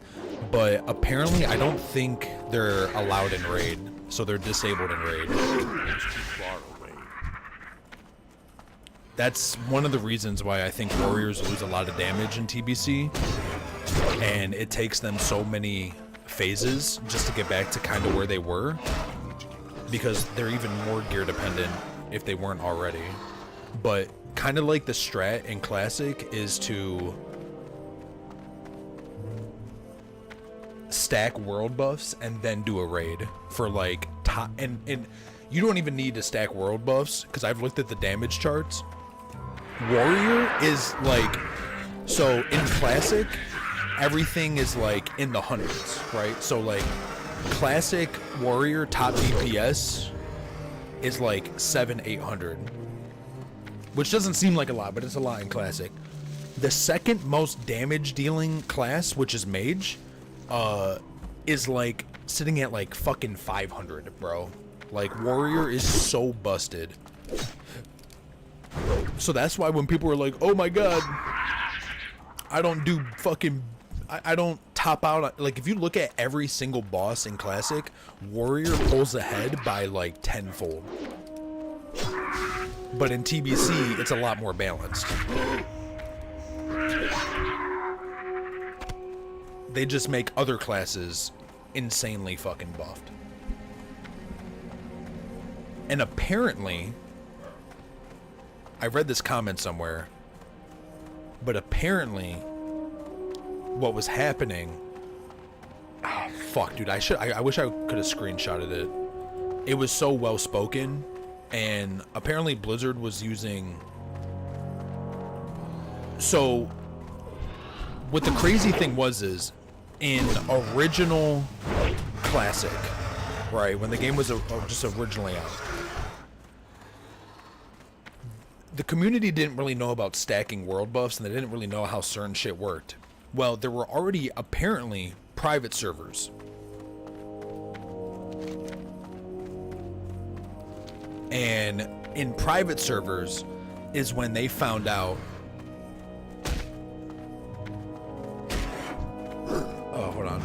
but apparently I don't think they're allowed in Raid, so they're disabled in Raid. That's one of the reasons why I think warriors lose a lot of damage in TBC, and it takes them so many phases just to get back to kind of where they were, because they're even more gear dependent if they weren't already. But kind of like the strat in Classic is to stack world buffs and then do a raid for like top, and you don't even need to stack world buffs, because I've looked at the damage charts. Warrior is like, so in Classic everything is like in the hundreds, right? So like Classic Warrior top DPS is like 700-800, which doesn't seem like a lot, but it's a lot in Classic. The second most damage dealing class, which is Mage, is like sitting at like fucking 500, bro. Like Warrior is so busted. So that's why when people are like, oh my god, I don't do fucking, I don't top out, like if you look at every single boss in Classic, Warrior pulls ahead by like tenfold. But in TBC, it's a lot more balanced. They just make other classes insanely fucking buffed. And apparently, I read this comment somewhere, But apparently, what was happening... Oh, fuck, dude. I wish I could have screenshotted it. It was so well spoken, and apparently Blizzard was using... So, what the crazy thing is, in original Classic, right, when the game was just originally out, the community didn't really know about stacking world buffs, and they didn't really know how certain shit worked. Well, there were already apparently private servers. And in private servers is when they found out. Oh, hold on.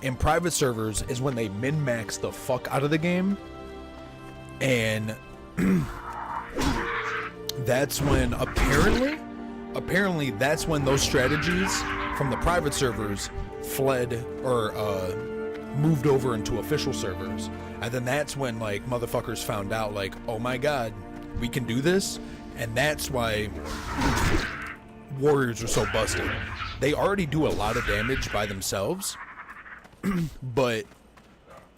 In private servers is when they min-max the fuck out of the game, and that's when apparently that's when those strategies from the private servers fled or moved over into official servers, and then that's when like motherfuckers found out like, oh my god, we can do this, and that's why warriors are so busted. They already do a lot of damage by themselves. But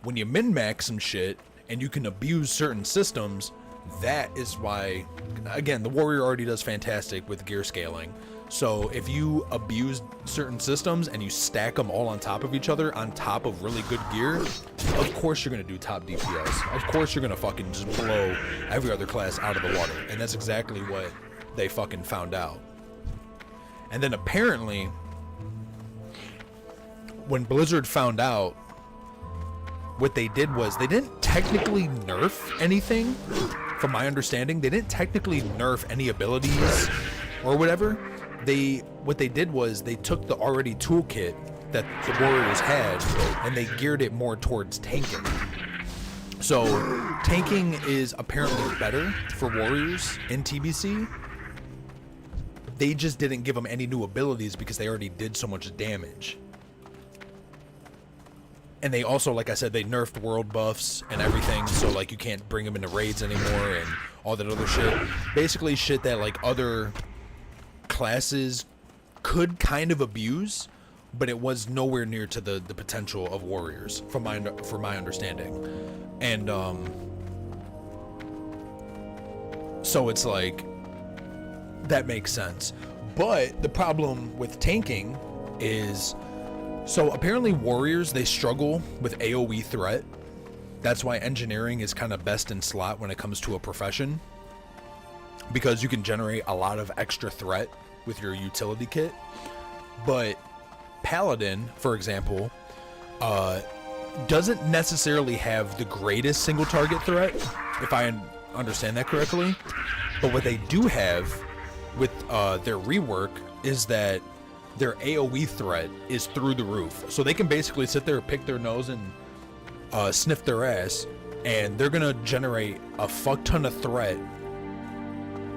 when you min-max some shit and you can abuse certain systems, that is why, again, the warrior already does fantastic with gear scaling. So if you abuse certain systems and you stack them all on top of each other, on top of really good gear, of course you're going to do top DPS. Of course you're going to fucking just blow every other class out of the water. And that's exactly what they fucking found out. And then apparently, when Blizzard found out, what they did was they didn't technically nerf anything, from my understanding. They didn't technically nerf any abilities or whatever. What they did was they took the already toolkit that the warriors had and they geared it more towards tanking. So tanking is apparently better for warriors in TBC. They just didn't give them any new abilities because they already did so much damage. And they also, like I said, they nerfed world buffs and everything, so like you can't bring them into raids anymore and all that other shit. Basically shit that like other classes could kind of abuse, but it was nowhere near to the potential of warriors, from my understanding. And so it's like, that makes sense. But the problem with tanking is, so apparently warriors, they struggle with AoE threat. That's why engineering is kind of best in slot when it comes to a profession, because you can generate a lot of extra threat with your utility kit. But paladin, for example, doesn't necessarily have the greatest single target threat, if I understand that correctly. But what they do have with their rework is that their AoE threat is through the roof. So they can basically sit there, pick their nose, and sniff their ass, and they're gonna generate a fuck ton of threat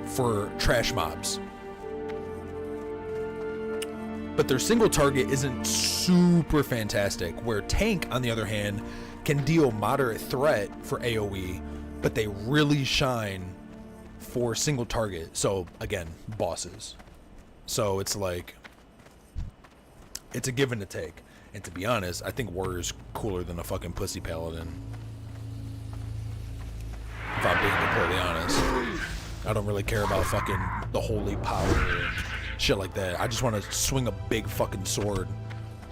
for trash mobs. But their single target isn't super fantastic, where tank, on the other hand, can deal moderate threat for AoE, but they really shine for single target. So again, bosses. So it's like, it's a give and a take. And to be honest, I think warrior's cooler than a fucking pussy paladin, if I'm being completely honest. I don't really care about fucking the holy power and shit like that. I just want to swing a big fucking sword,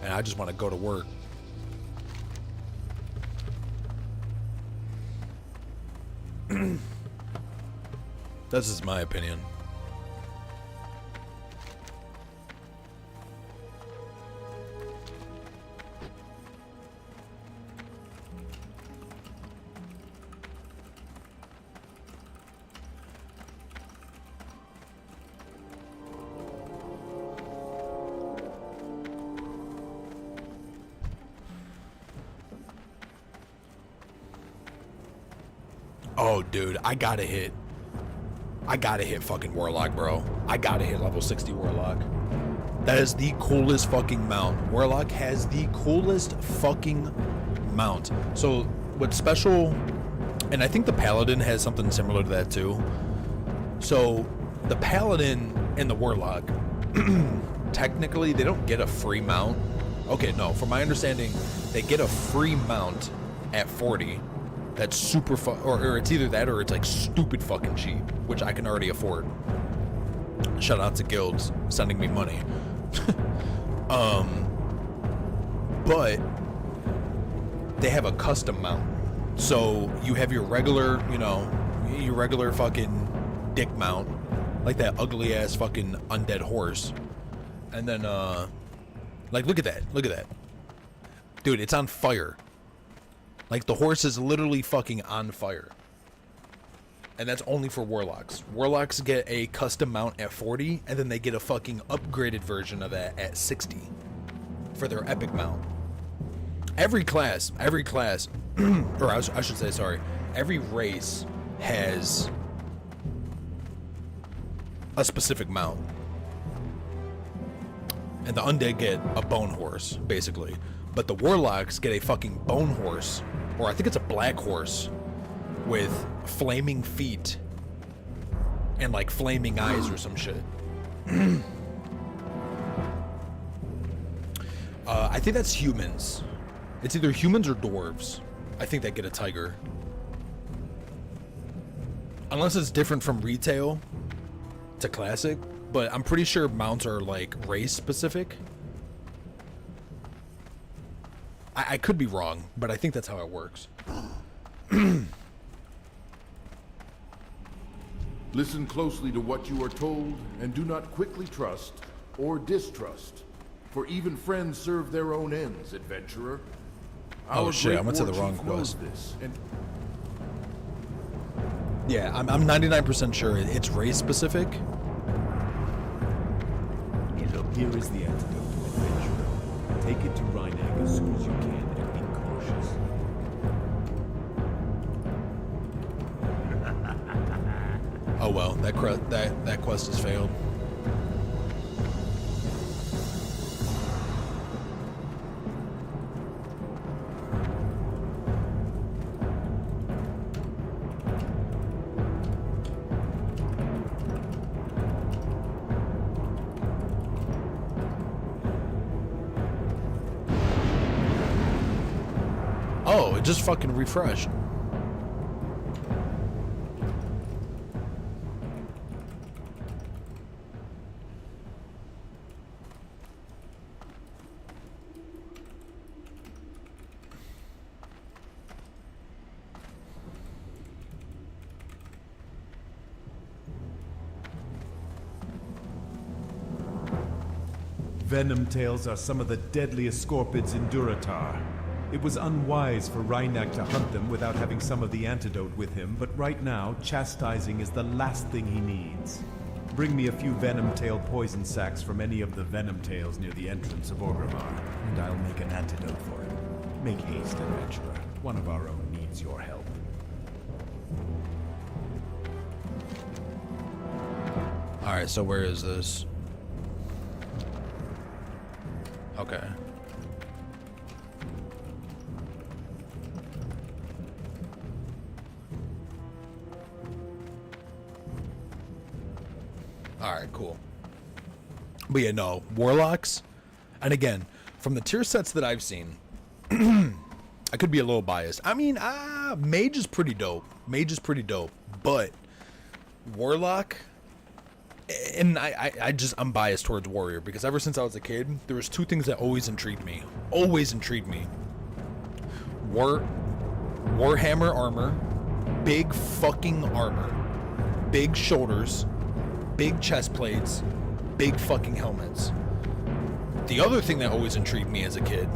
and I just want to go to work. That's just my opinion. Oh, dude, I gotta hit fucking Warlock, bro. I gotta hit level 60 Warlock. That is the coolest fucking mount. Warlock has the coolest fucking mount. So what's special, and I think the Paladin has something similar to that too. So the Paladin and the Warlock, technically they don't get a free mount. Okay, no, from my understanding, they get a free mount at 40. That's super or it's either that or it's like stupid fucking cheap, which I can already afford. Shout out to guilds sending me money. But they have a custom mount. So you have your regular, your regular fucking dick mount, like that ugly ass fucking undead horse. And then like look at that. Dude, it's on fire. Like, the horse is literally fucking on fire. And that's only for Warlocks. Warlocks get a custom mount at 40, and then they get a fucking upgraded version of that at 60 for their epic mount. Every class, or I should say, sorry, every race has a specific mount. And the undead get a bone horse, basically. But the Warlocks get a fucking bone horse, or I think it's a black horse, with flaming feet and like flaming eyes or some shit. I think that's humans. It's either humans or dwarves. I think they get a tiger. Unless it's different from retail to classic, but I'm pretty sure mounts are like race specific. I could be wrong, but I think that's how it works. Listen closely to what you are told, and do not quickly trust or distrust. For even friends serve their own ends, adventurer. Oh shit, I went to the wrong quest. Yeah, I'm 99% sure it's race specific. Here is the antidote to adventure. Take it to Rheineck as soon as you can and be cautious. Oh well, that quest has failed. Oh, it just fucking refreshed. Venom tails are some of the deadliest scorpids in Durotar. It was unwise for Rheineck to hunt them without having some of the antidote with him, but right now, chastising is the last thing he needs. Bring me a few venom tail poison sacs from any of the venom tails near the entrance of Orgrimmar, and I'll make an antidote for him. Make haste, adventurer. One of our own needs your help. Alright, so where is this? Okay. Alright, cool. But yeah, no, Warlocks, and again, from the tier sets that I've seen, I could be a little biased. I mean, Mage is pretty dope. But Warlock, and I'm biased towards Warrior, because ever since I was a kid, there was two things that always intrigued me. Warhammer armor, big fucking armor, big shoulders, big chest plates, big fucking helmets. The other thing that always intrigued me as a kid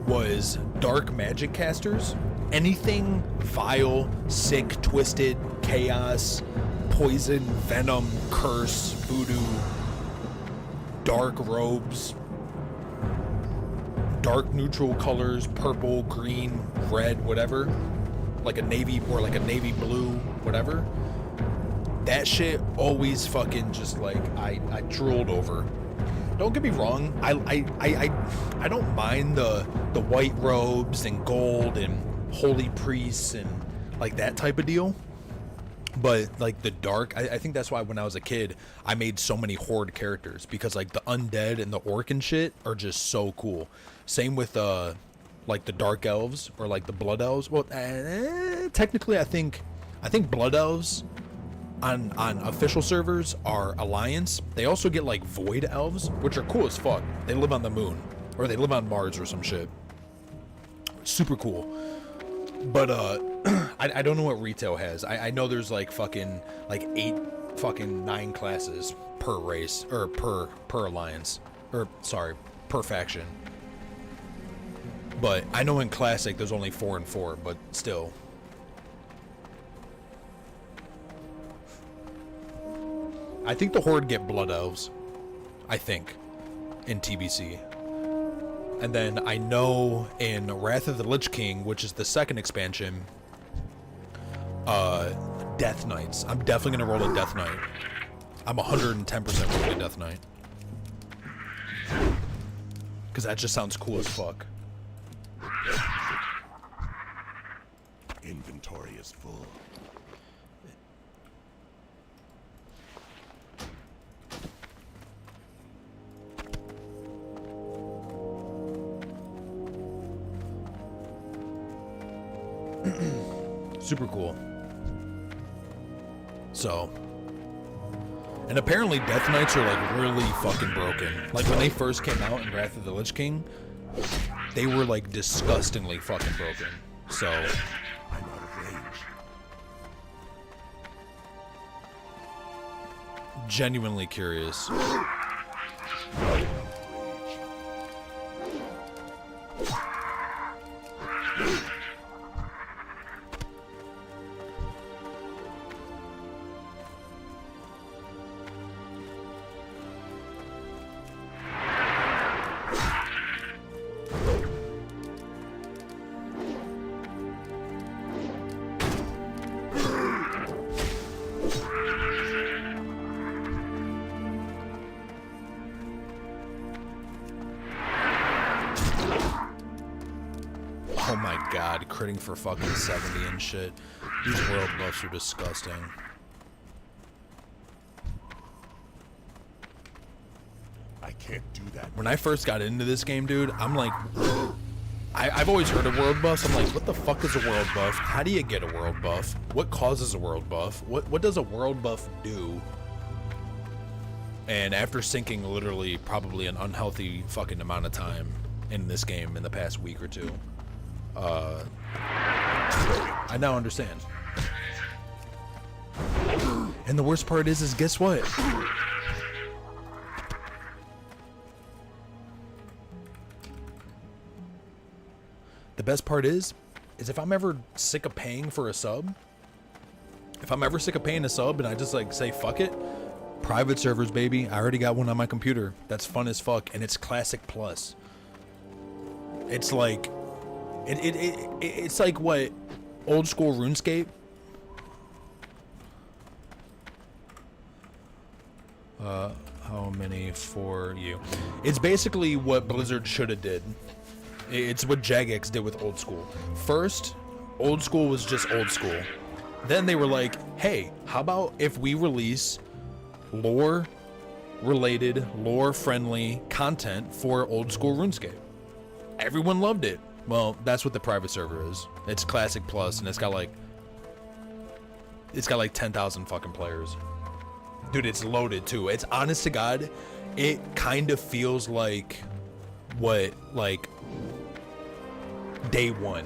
was dark magic casters. Anything vile, sick, twisted, chaos, poison, venom, curse, voodoo, dark robes, dark neutral colors, purple, green, red, whatever. like a navy or like a navy blue, whatever. That shit always fucking just like I drooled over. Don't get me wrong, I don't mind the white robes and gold and holy priests and like that type of deal. But like the dark, I think that's why when I was a kid, I made so many Horde characters, because like the undead and the orc and shit are just so cool. Same with like the dark elves or like the blood elves. Well, technically I think blood elves on official servers are alliance. They also get like void elves, which are cool as fuck. They live on the moon or they live on Mars or some shit. Super cool. But I don't know what retail has. I know there's like fucking like 9 classes per race or per alliance, or sorry, per faction. But I know in classic there's only 4 and 4, but still. I think the Horde get blood elves. I think in TBC. And then I know in Wrath of the Lich King, which is the second expansion, Death Knights. I'm definitely going to roll a Death Knight. I'm 110% rolling a Death Knight. Because that just sounds cool as fuck. Inventory is full. Super cool. So, and apparently Death Knights are like really fucking broken. Like when they first came out in Wrath of the Lich King, they were like disgustingly fucking broken. So, I'm out of range. Genuinely curious. Oh my god, critting for fucking 70 and shit. These world buffs are disgusting. I can't do that. When I first got into this game, dude, I'm like, I've always heard of world buffs. I'm like, what the fuck is a world buff? How do you get a world buff? What causes a world buff? What does a world buff do? And after sinking literally probably an unhealthy fucking amount of time in this game in the past week or two, I now understand. And the worst part is guess what? The best part is if I'm ever sick of paying for a sub, if I'm ever sick of paying a sub and I just like say fuck it, private servers, baby. I already got one on my computer. That's fun as fuck, and it's Classic Plus. It's like it's like what, old school RuneScape. How many for you? It's basically what Blizzard should have did. It's what Jagex did with old school. First, old school was just old school. Then they were like, hey, how about if we release lore-related, lore-friendly content for old school RuneScape? Everyone loved it. Well, that's what the private server is. It's Classic Plus, and it's got like 10,000 fucking players. Dude, it's loaded too. It's honest to God, it kind of feels like what like day one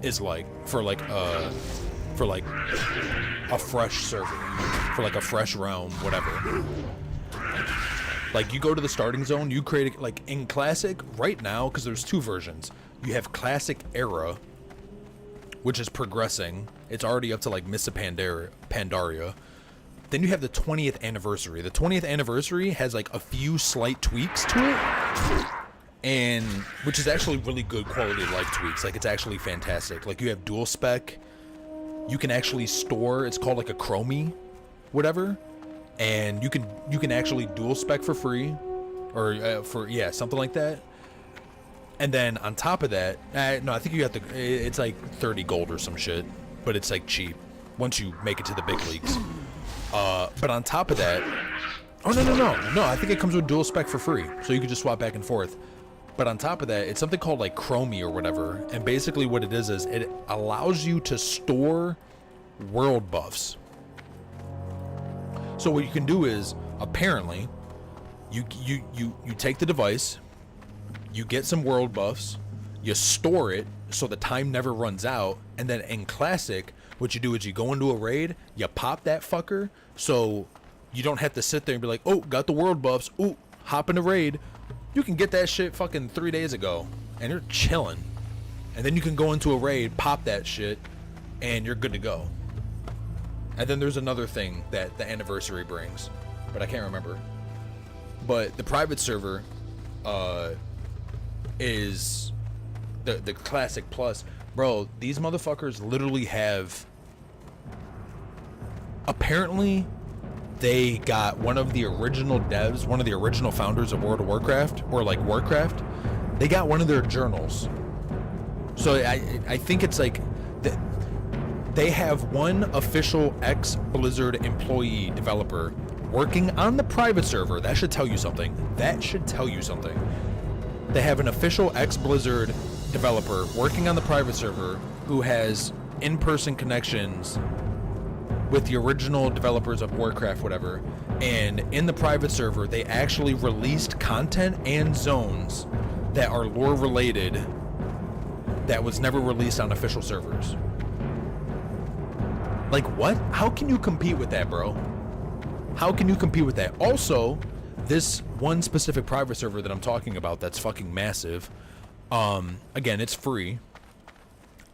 is like for like a fresh server, for like a fresh realm, whatever. Like you go to the starting zone, you create like in Classic right now, because there's 2 versions. You have Classic Era, which is progressing. It's already up to like Mists of Pandaria. Then you have the 20th anniversary. The 20th anniversary has like a few slight tweaks to it. and which is actually really good quality of life tweaks. Like, it's actually fantastic. Like, you have dual spec. You can actually store, it's called like a chromie, whatever, and you can actually dual spec for free, or for something like that. And then on top of that, no, I think you have to. It's like 30 gold or some shit, but it's like cheap once you make it to the big leagues. But on top of that, no, I think it comes with dual spec for free, so you can just swap back and forth. But on top of that, it's something called like chromie or whatever, and basically what it is it allows you to store world buffs. So what you can do is, apparently, you take the device, you get some world buffs, you store it so the time never runs out, and then in Classic, what you do is you go into a raid, you pop that fucker, so you don't have to sit there and be like, oh, got the world buffs, ooh, hop in a raid. You can get that shit fucking 3 days ago, and you're chilling. And then you can go into a raid, pop that shit, and you're good to go. And then there's another thing that the anniversary brings, but I can't remember. But the private server is the Classic Plus. Bro, these motherfuckers literally have... Apparently, they got one of the original devs, one of the original founders of World of Warcraft, or like Warcraft. They got one of their journals. So I think it's like... They have one official ex-Blizzard employee developer working on the private server. That should tell you something. That should tell you something. They have an official ex-Blizzard developer working on the private server who has in-person connections with the original developers of Warcraft, whatever. And in the private server, they actually released content and zones that are lore related that was never released on official servers. Like, what? How can you compete with that, bro? How can you compete with that? Also, this one specific private server that I'm talking about that's fucking massive, again, it's free.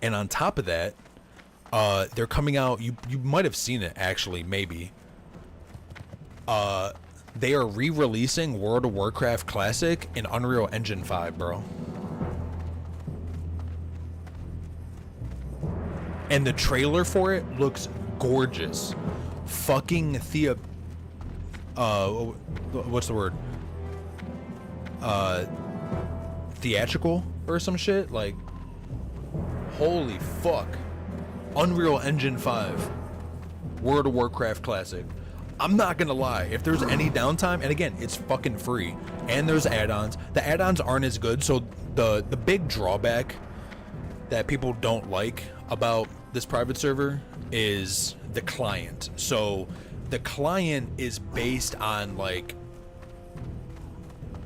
And on top of that, they're coming out, you might have seen it actually, maybe. They are re-releasing World of Warcraft Classic in Unreal Engine 5, bro. And the trailer for it looks gorgeous. Fucking what's the word? Theatrical or some shit? Like, holy fuck. Unreal Engine 5. World of Warcraft Classic. I'm not gonna lie, if there's any downtime, and again, it's fucking free, and there's add-ons. The add-ons aren't as good, so the big drawback that people don't like about this private server is the client. So the client is based on like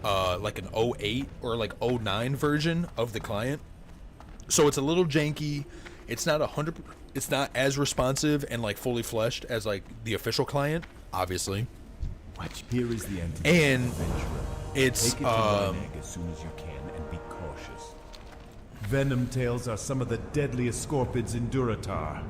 an 08 or like 09 version of the client. So it's a little janky. It's not it's not as responsive and like fully fleshed as like the official client, obviously. Here is the end. And it's Take it to Rhineegg as soon as you can and be cautious. Venom tails are some of the deadliest scorpids in Durotar.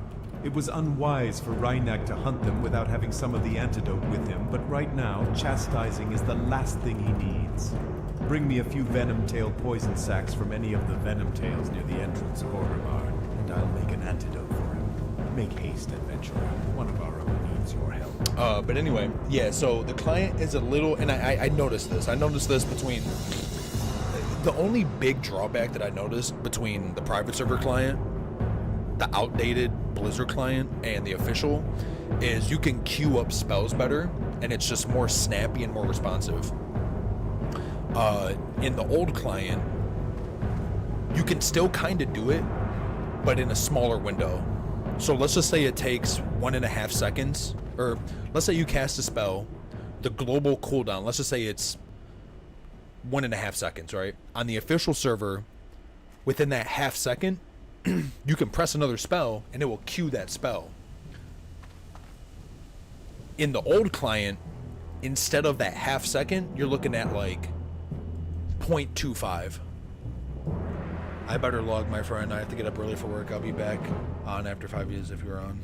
It was unwise for Rhineegg to hunt them without having some of the antidote with him, but right now, chastising is the last thing he needs. Bring me a few venom tail poison sacks from any of the venom tails near the entrance of Orgrimmar, and I'll make an antidote for him. Make haste, adventurer. One of our own needs your help. But anyway, yeah, so the client is a little, and I noticed this. I noticed this between... The only big drawback that I noticed between the private server client, the outdated Blizzard client, and the official is you can queue up spells better, and it's just more snappy and more responsive. In the old client, you can still kind of do it, but in a smaller window. So let's just say it takes 1.5 seconds, or let's say you cast a spell, the global cooldown, let's just say it's 1.5 seconds, right? On the official server, within that half second, you can press another spell and it will queue that spell. In the old client, instead of that half second, you're looking at like 0.25. I better log, my friend. I have to get up early for work. I'll be back on after 5 years if you're on.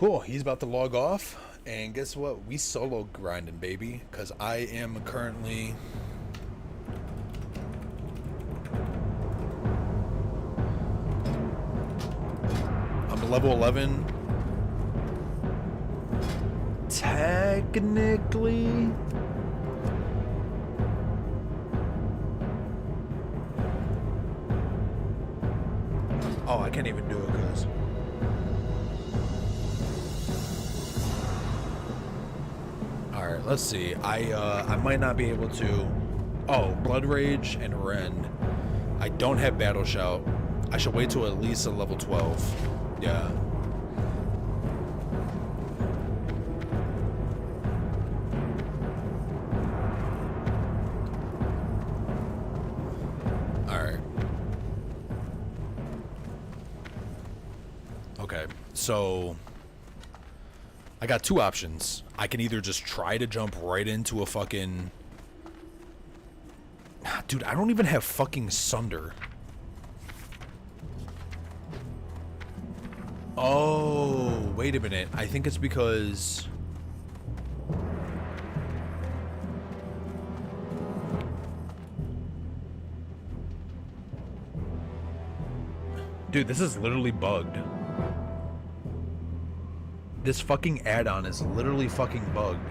Cool. He's about to log off. And guess what? We solo grinding, baby. Because I am currently... I'm level 11. Technically... Oh, I can't even do it because... Alright, let's see. I might not be able to... Oh, Blood Rage and Rend. I don't have Battle Shout. I should wait till at least a level 12. Yeah. Alright. Okay, so... I got two options. I can either just try to jump right into a fucking... Dude, I don't even have fucking Sunder. Oh, wait a minute. I think it's because... Dude, this is literally bugged. This fucking add-on is literally fucking bugged.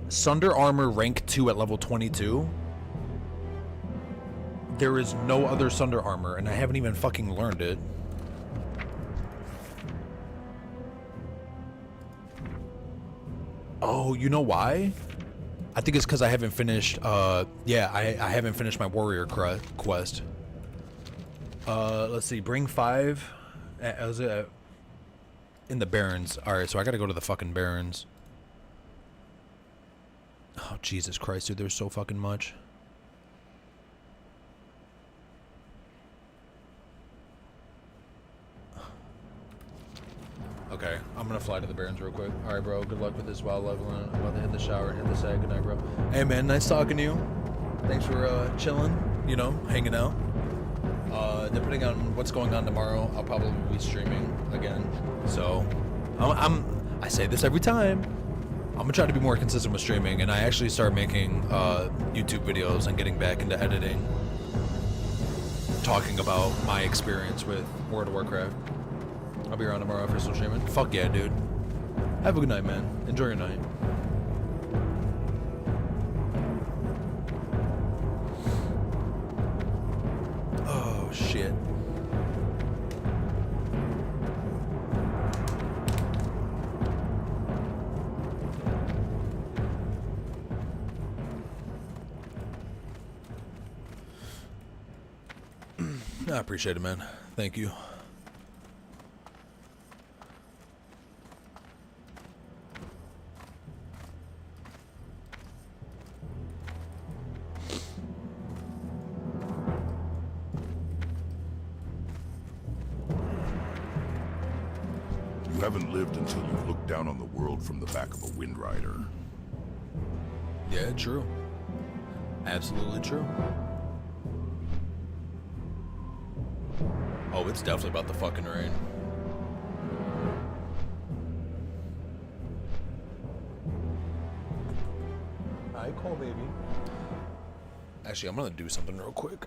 Sunder Armor rank 2 at level 22. There is no other Sunder Armor, and I haven't even fucking learned it. Oh, you know why? I think it's because I haven't finished, yeah, I haven't finished my warrior quest. Let's see, bring 5... Was it in the Barrens? Alright, so I gotta go to the fucking Barrens. Oh, Jesus Christ, dude, there's so fucking much. Okay, I'm gonna fly to the Barrens real quick. Alright, bro, good luck with this while leveling. I'm about to hit the shower and hit the sag. Good night, bro. Hey, man, nice talking to you. Thanks for chilling, you know, hanging out. Depending on what's going on tomorrow, I'll probably be streaming again. So, I say this every time. I'm gonna try to be more consistent with streaming, and I actually start making YouTube videos and getting back into editing, talking about my experience with World of Warcraft. I'll be around tomorrow for still streaming. Fuck yeah, dude. Have a good night, man. Enjoy your night. Oh, shit. I appreciate it, man. Thank you. You haven't lived until you've looked down on the world from the back of a Wind Rider. Yeah, true. Absolutely true. Oh, it's definitely about the fucking rain. Hi, cool, baby. Actually, I'm gonna do something real quick.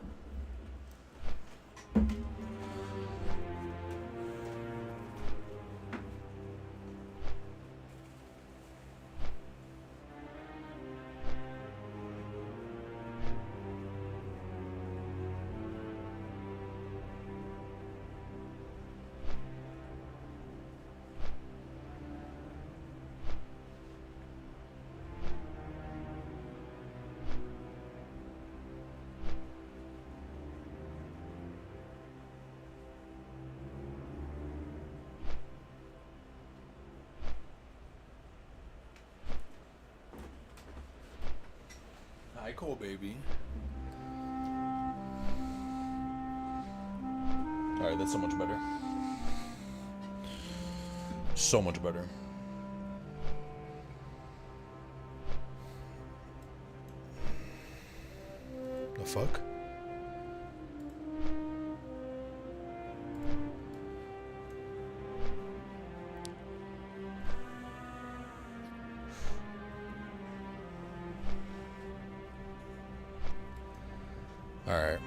Hi, cool, baby. Alright, that's so much better. So much better. The fuck? Alright.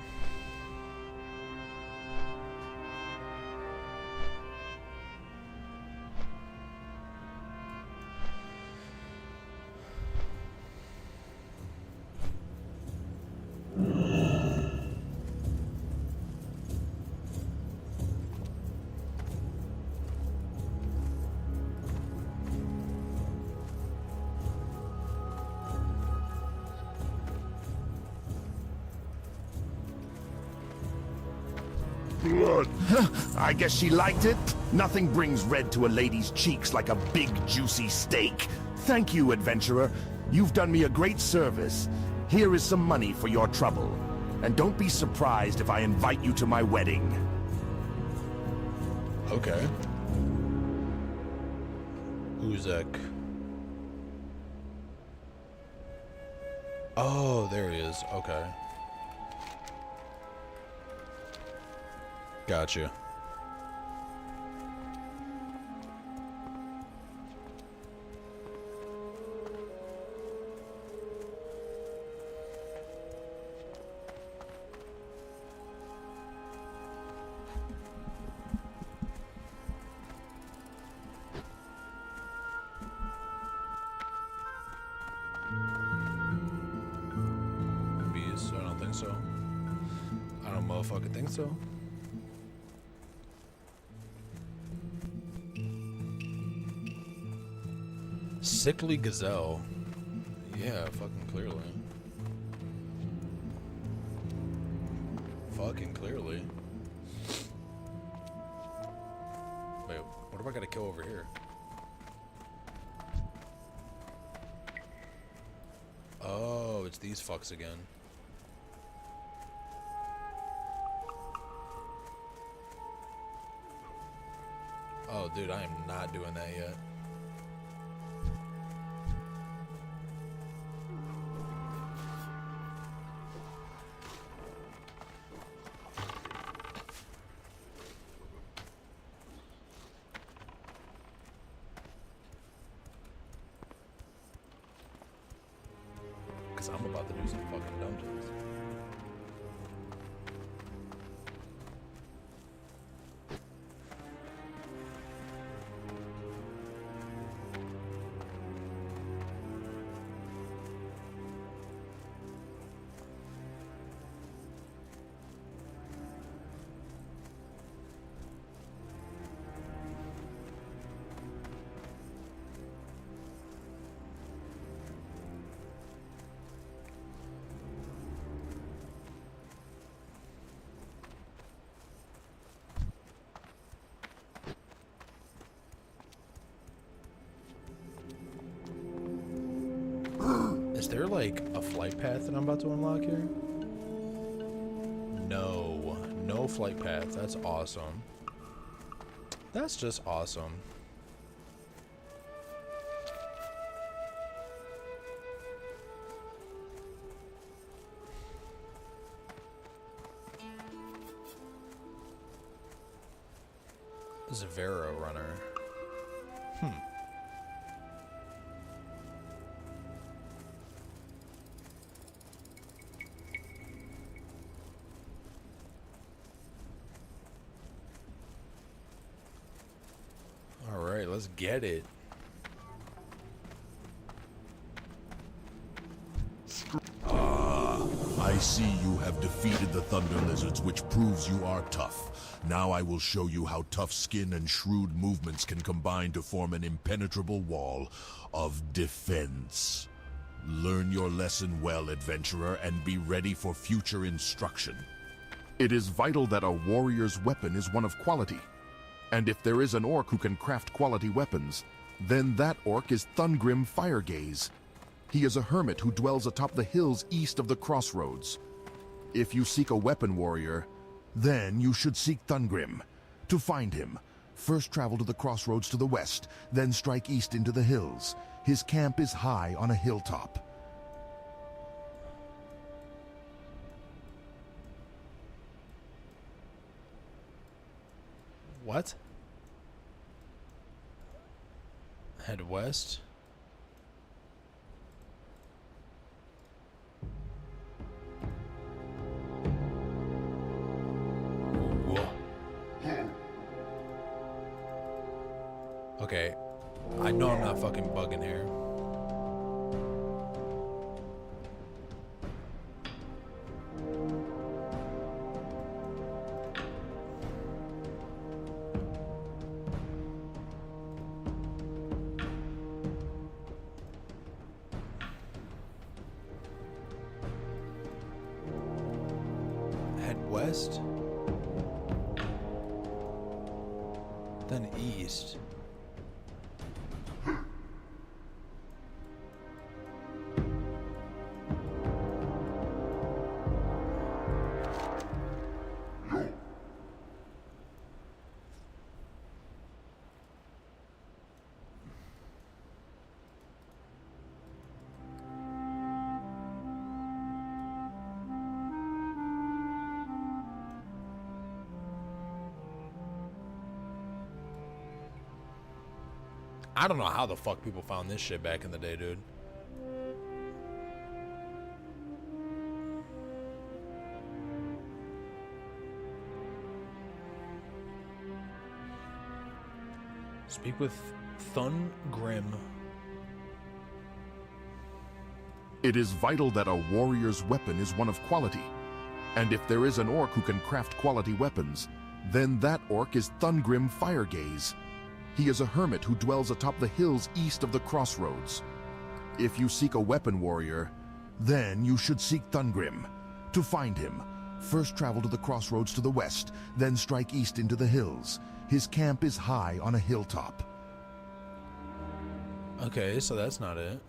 Blood. I guess she liked it. Nothing brings red to a lady's cheeks like a big, juicy steak. Thank you, adventurer. You've done me a great service. Here is some money for your trouble. And don't be surprised if I invite you to my wedding. Okay. Uzek. Oh, there he is. Okay. Gotcha. Bees? I don't think so. I don't motherfucking think so. Sickly gazelle. Yeah, fucking clearly. Fucking clearly. Wait, what do I gotta kill over here? Oh, it's these fucks again. Oh, dude, I am not doing that yet. I'm about to do some fucking dungeons. Is there like a flight path that I'm about to unlock here? No. No flight path. That's awesome. That's just awesome. Zavera runner. Alright, let's get it. I see you have defeated the Thunder Lizards, which proves you are tough. Now I will show you how tough skin and shrewd movements can combine to form an impenetrable wall of defense. Learn your lesson well, adventurer, and be ready for future instruction. It is vital that a warrior's weapon is one of quality. And if there is an orc who can craft quality weapons, then that orc is Thungrim Firegaze. He is a hermit who dwells atop the hills east of the crossroads. If you seek a weapon warrior, then you should seek Thungrim. To find him, first travel to the crossroads to the west, then strike east into the hills. His camp is high on a hilltop. What? Head west? Okay, I know I'm not fucking bugging here. Head west, then east. I don't know how the fuck people found this shit back in the day, dude. Speak with Thun Grim. It is vital that a warrior's weapon is one of quality. And if there is an orc who can craft quality weapons, then that orc is Thungrim Firegaze. He is a hermit who dwells atop the hills east of the crossroads. If you seek a weapon warrior, then you should seek Thungrim. To find him, first travel to the crossroads to the west, then strike east into the hills. His camp is high on a hilltop. Okay, so that's not it.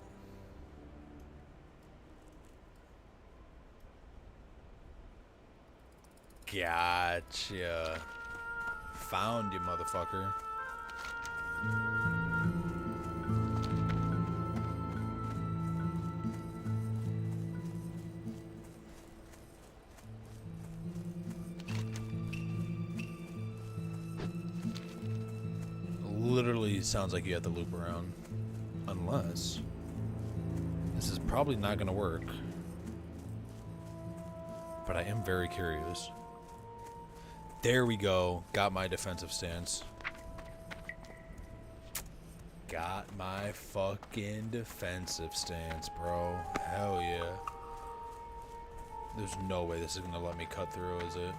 Gotcha. Found you, motherfucker. Literally sounds like you have to loop around. Unless this is probably not gonna work. But I am very curious. There we go. Got my defensive stance. Got my fucking defensive stance, bro. Hell yeah. There's no way this is gonna let me cut through, is it?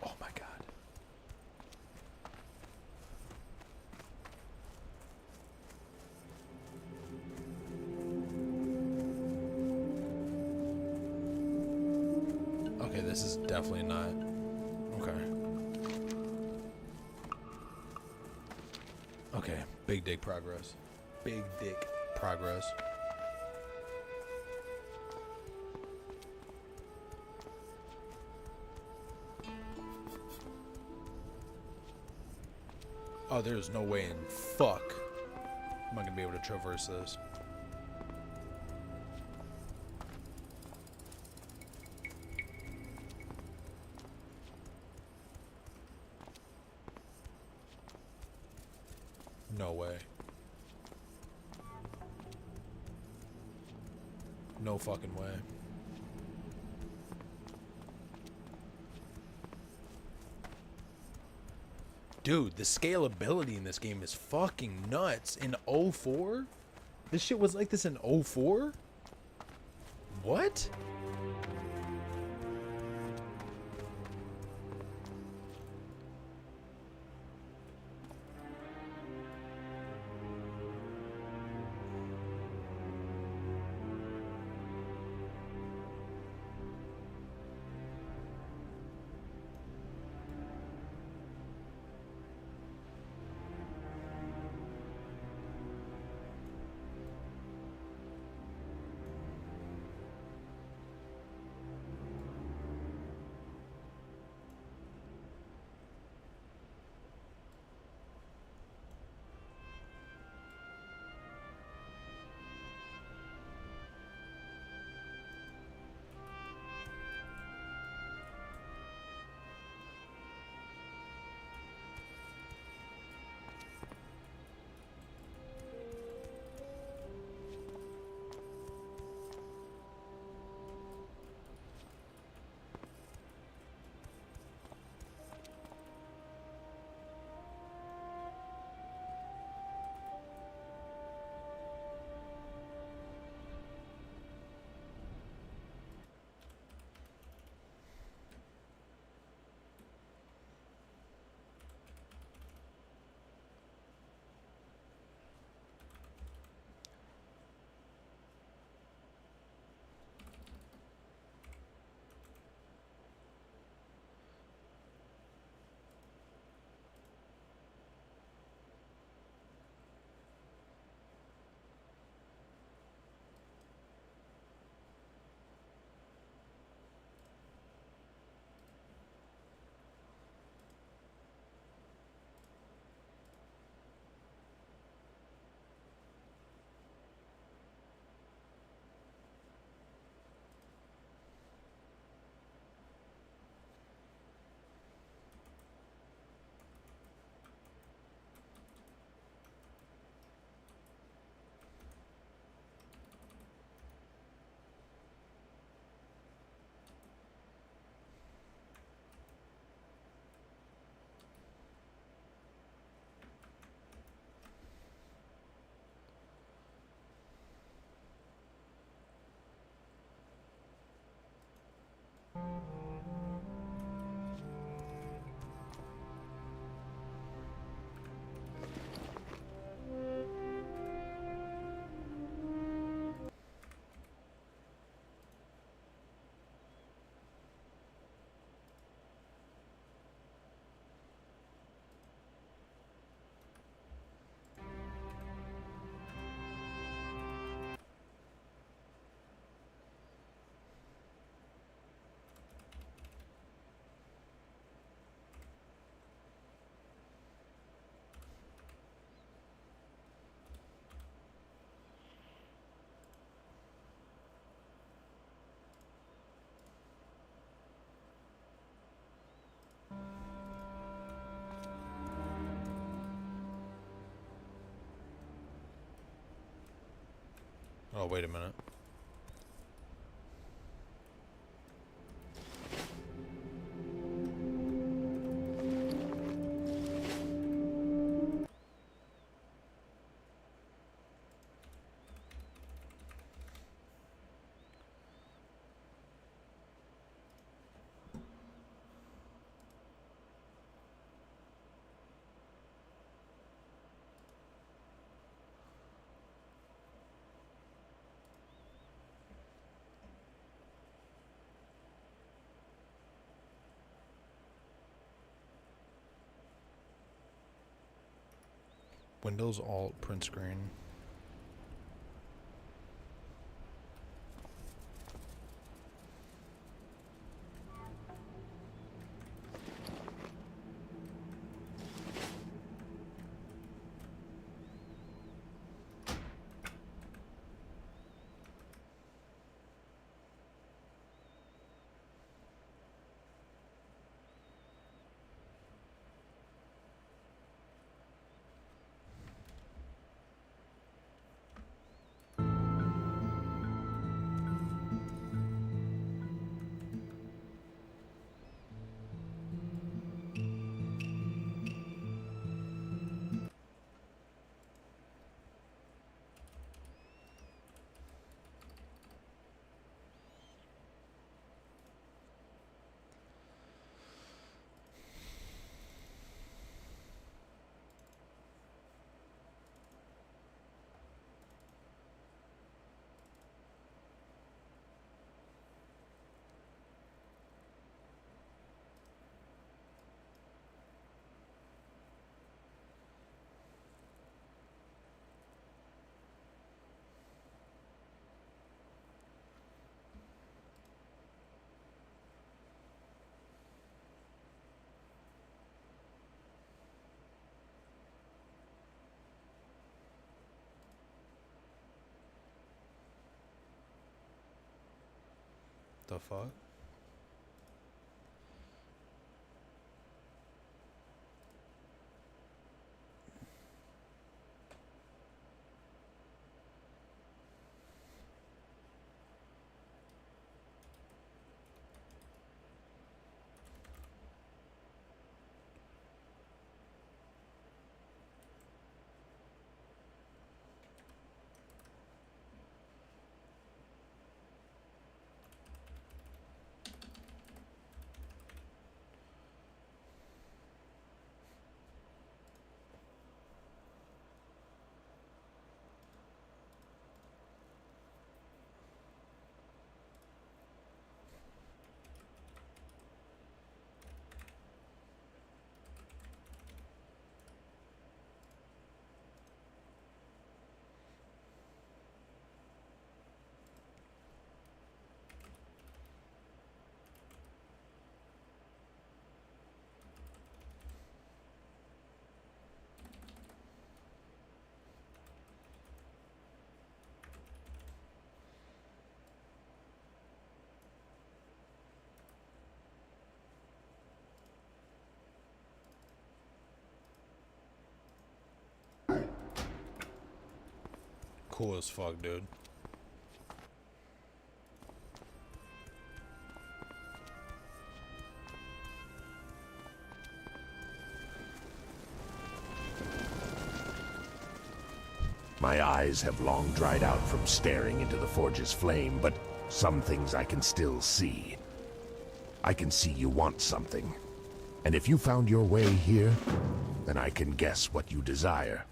Oh my god. Okay, this is definitely not. Okay. Okay, big dick progress. Big dick progress. Oh, there's no way in fuck am I gonna be able to traverse this. No way. No fucking way. Dude, the scalability in this game is fucking nuts. In 04? This shit was like this in 04? What? Oh, wait a minute. Windows Alt print screen. The fuck? Cool as fuck, dude. My eyes have long dried out from staring into the forge's flame, but some things I can still see. I can see you want something. And if you found your way here, then I can guess what you desire.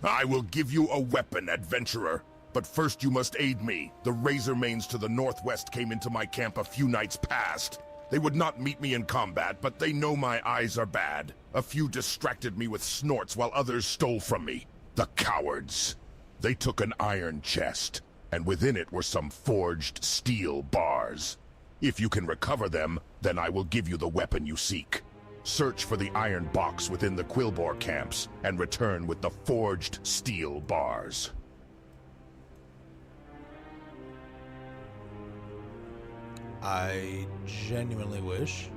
I will give you a weapon, adventurer. But first you must aid me. The Razormanes to the northwest came into my camp a few nights past. They would not meet me in combat, but they know my eyes are bad. A few distracted me with snorts while others stole from me. The cowards. They took an iron chest, and within it were some forged steel bars. If you can recover them, then I will give you the weapon you seek. Search for the iron box within the Quilboar camps, and return with the forged steel bars. I genuinely wish.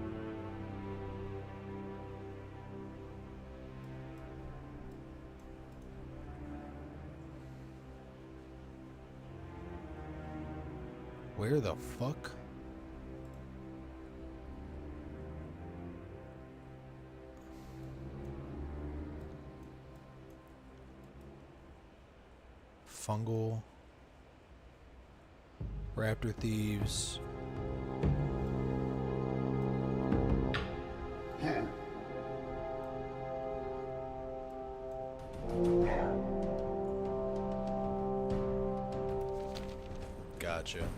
Where the fuck? Fungal. Raptor thieves. Gotcha.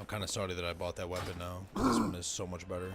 Kind of sorry that I bought that weapon now. This one is so much better.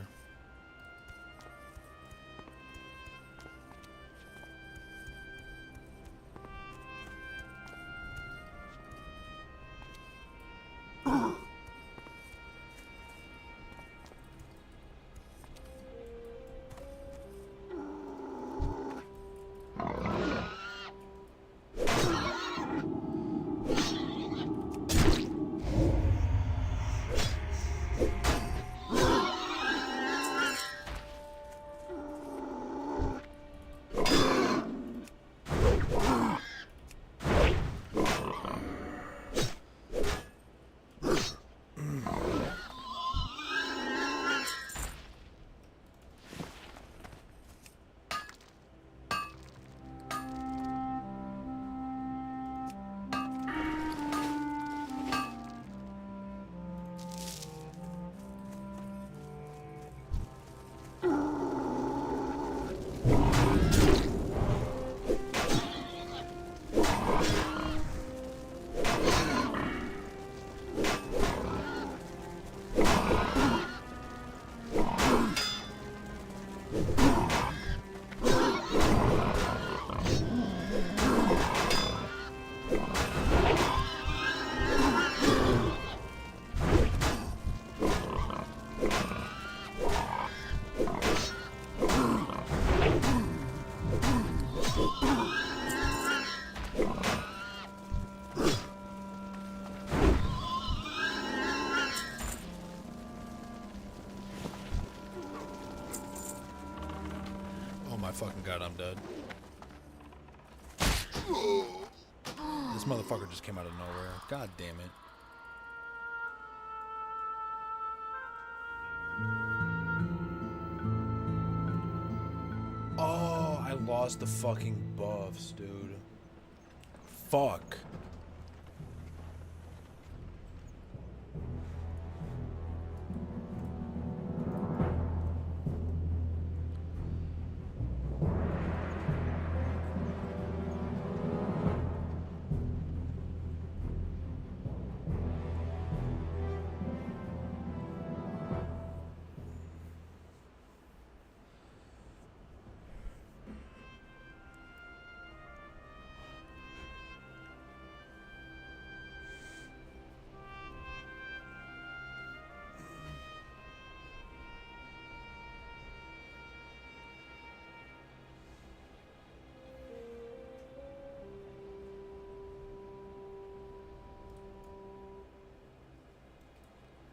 Fucking god, I'm dead. This motherfucker just came out of nowhere. God damn it. Oh, I lost the fucking buffs, dude. Fuck.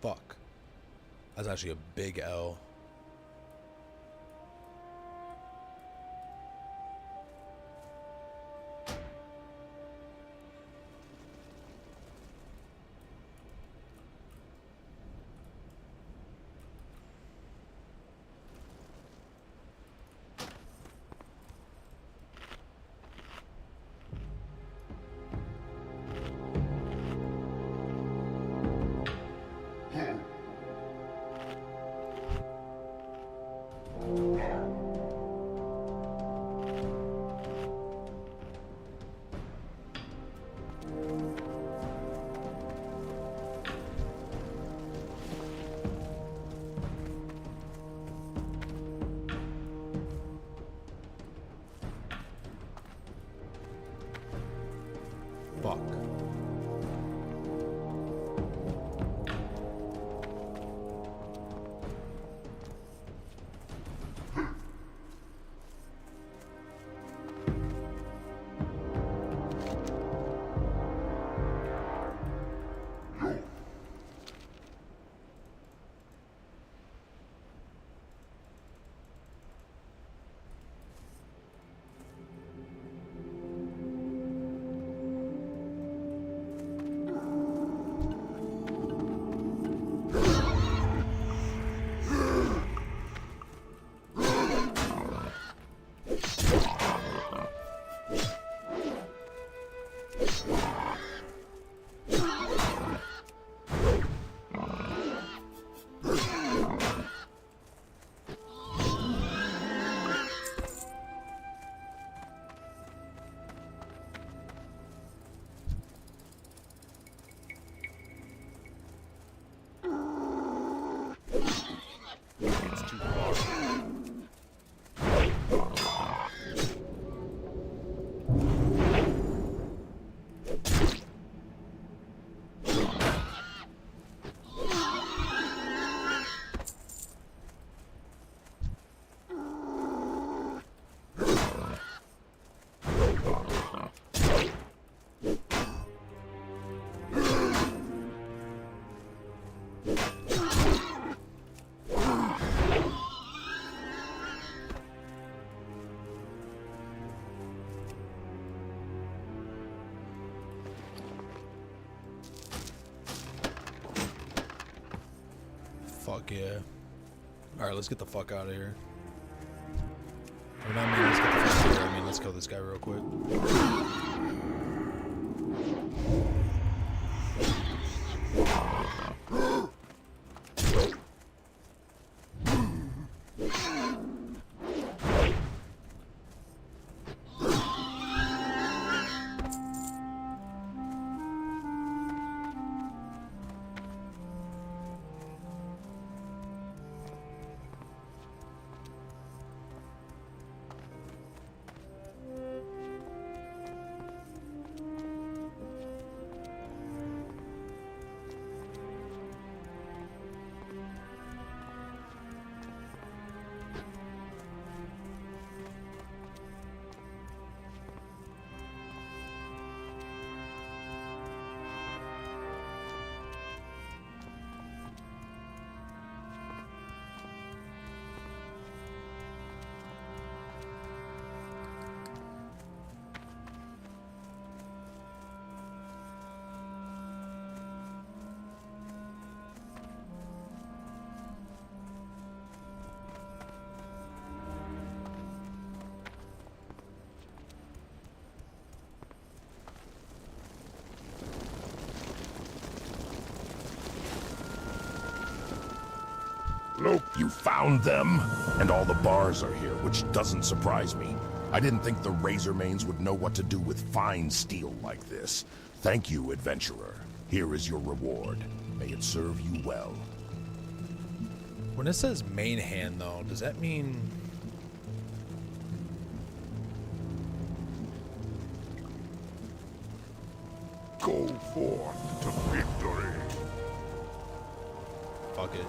Fuck. That's actually a big L. Fuck yeah. Alright, let's get the fuck out of here. Or not, I mean, let's get the fuck out of here. I mean, let's kill this guy real quick. Look, you found them? And all the bars are here, which doesn't surprise me. I didn't think the Razormanes would know what to do with fine steel like this. Thank you, adventurer. Here is your reward. May it serve you well. When it says main hand, though, does that mean... Go forth to victory. Fuck it.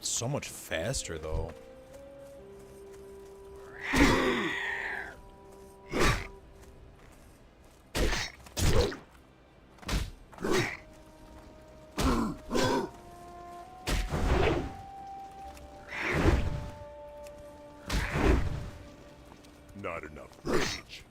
So much faster, though. Not enough rage.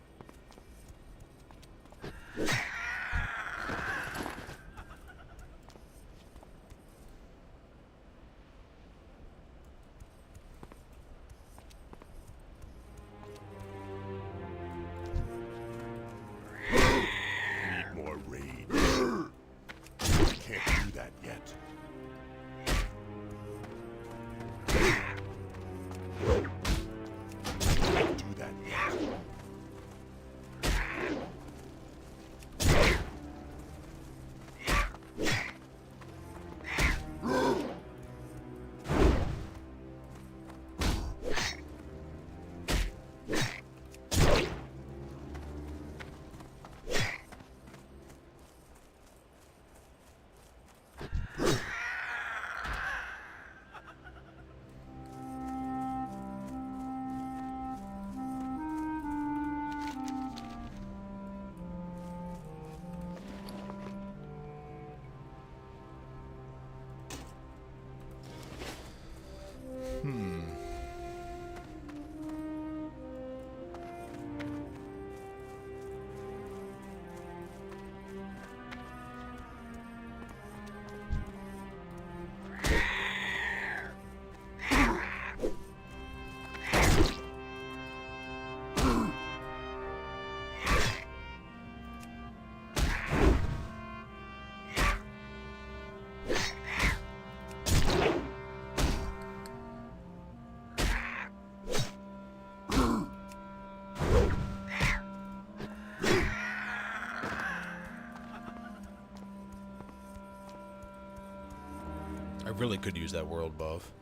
I really could use that world buff.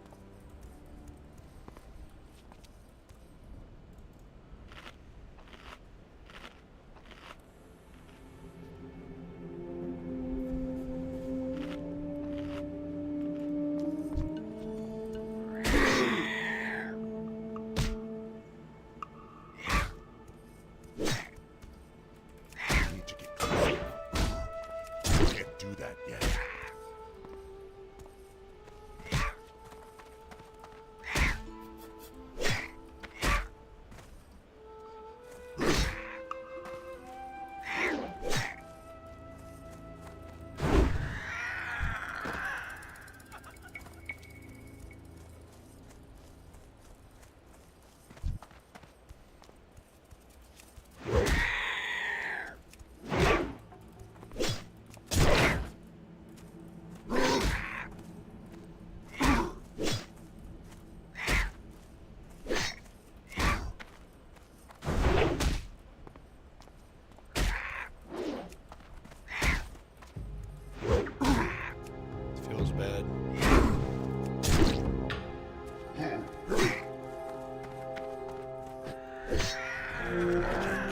Feels bad.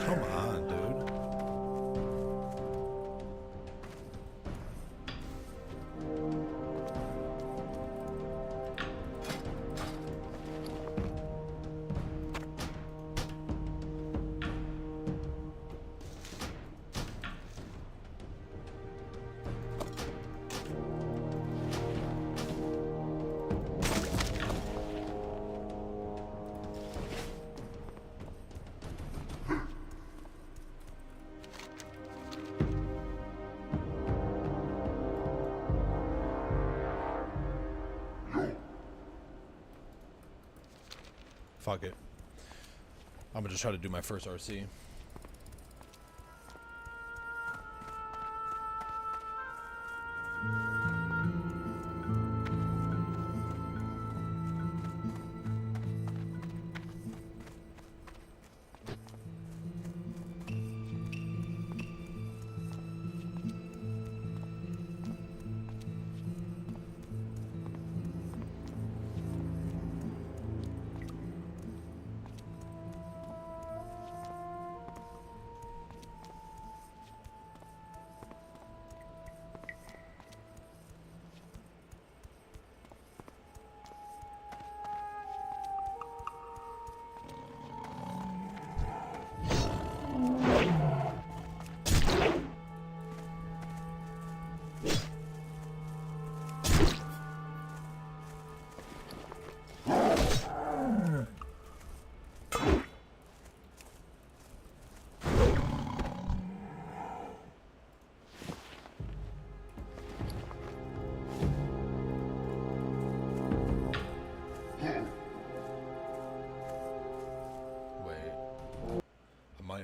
Come on, dude. Fuck it. I'm gonna just try to do my first RC.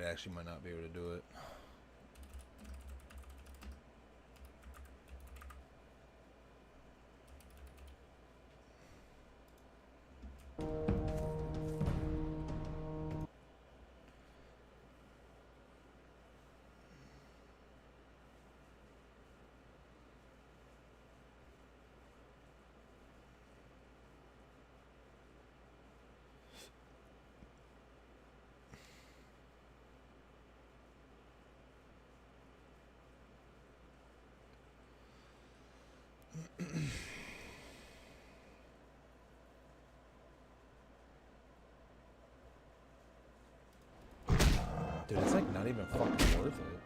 Actually might not be able to do it. Dude, it's like not even fucking worth it.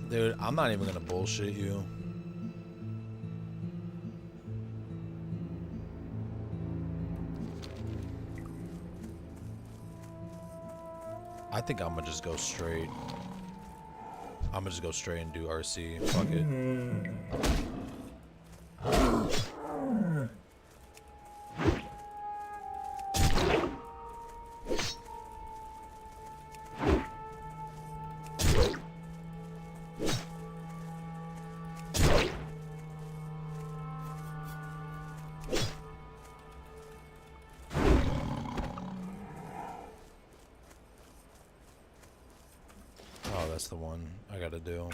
Dude, I'm not even gonna bullshit you. I think I'm gonna just go straight. I'm gonna just go straight and do RC. Fuck it. Oh, that's the one I gotta do.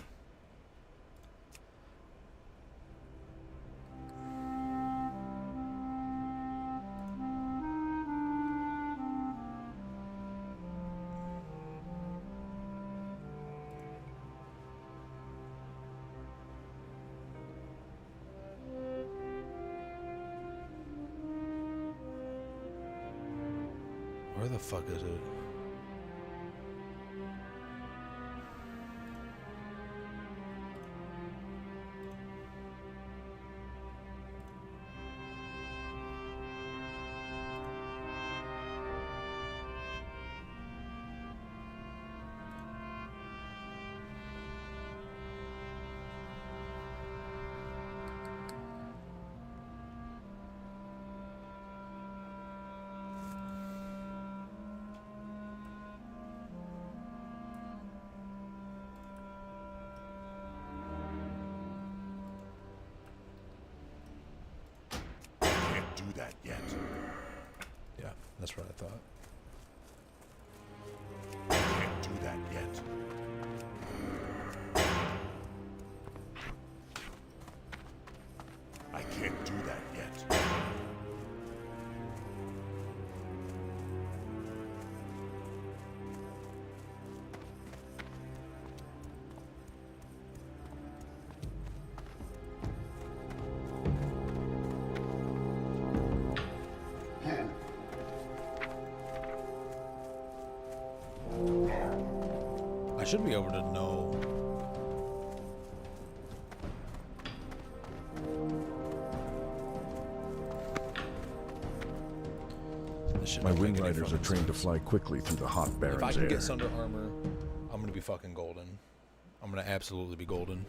Where the fuck is it? Can't do that yet. Yeah, that's what I thought. Can't do that yet. I can't do that yet. I should be able to know. This shit My don't make wind any riders are fucking trained to sense. fly quickly through the hot If I Baron's can air. get Sunder Armor, I'm gonna be fucking golden. I'm gonna absolutely be golden.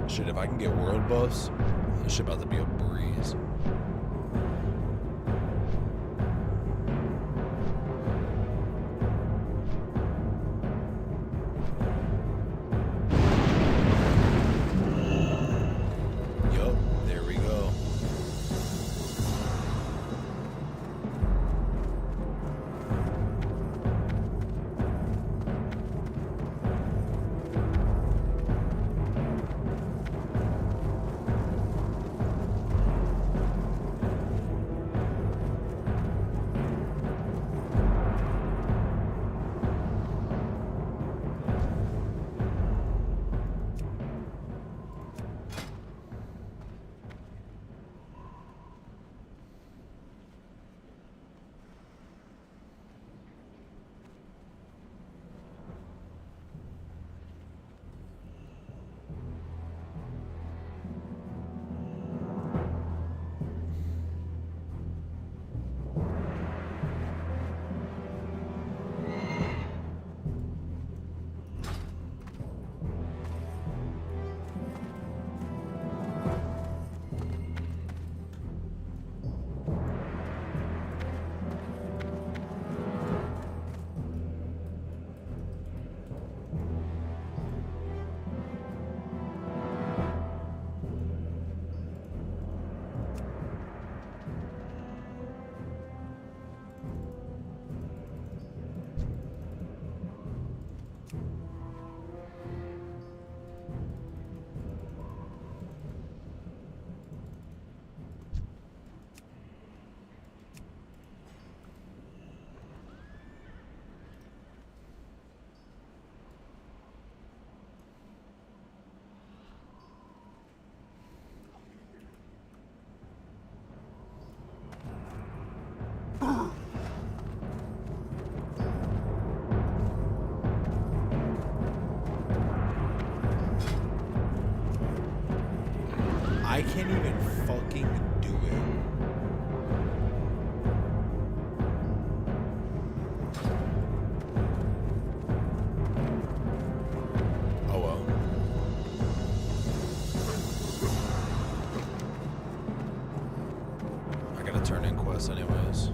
Shit, if I can get world buffs, this shit about to be a breeze. I can't even fucking do it. Oh well. I gotta turn in quests anyways.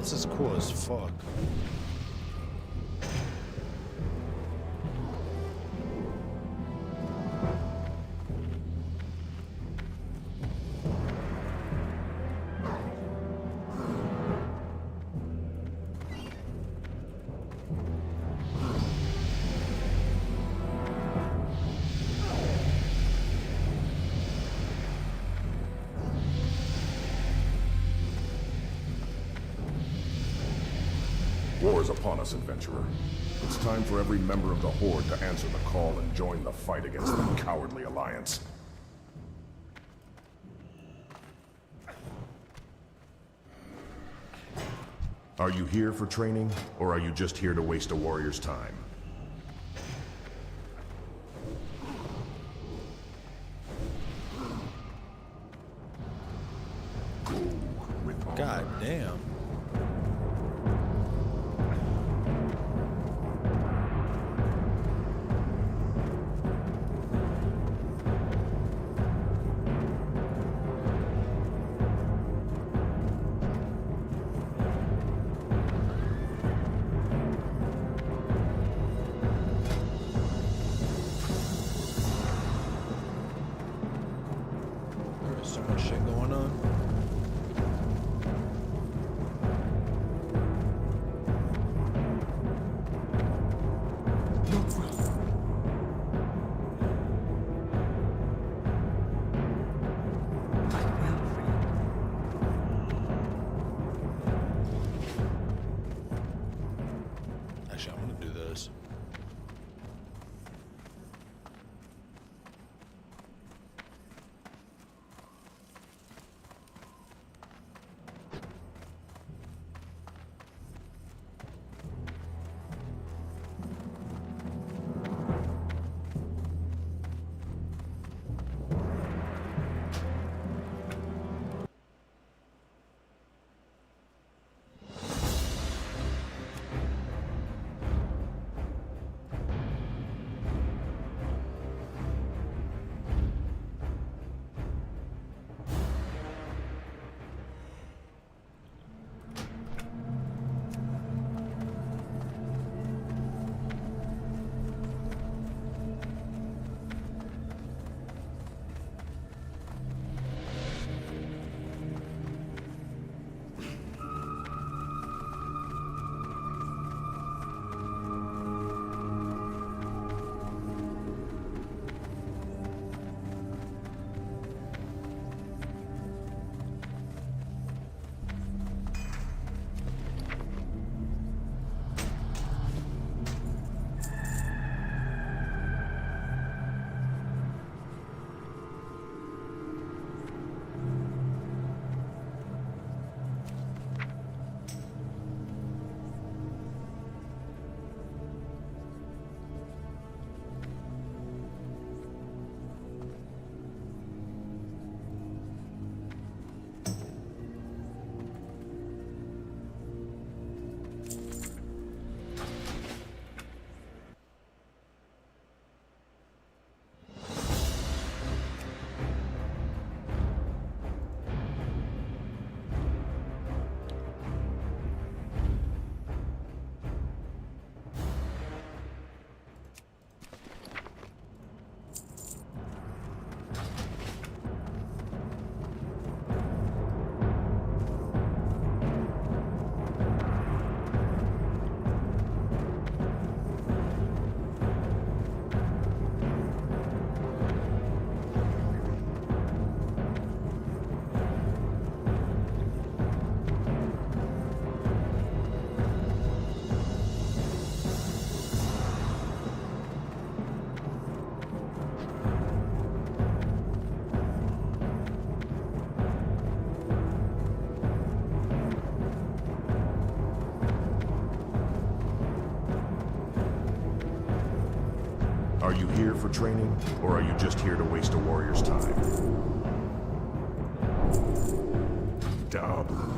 This is cool as fuck. War is upon us, adventurer. It's time for every member of the Horde to answer the call and join the fight against the cowardly alliance. Are you here for training, or are you just here to waste a warrior's time? God damn. There's so much shit going on. Are you here for training, or are you just here to waste a warrior's time? Dabu.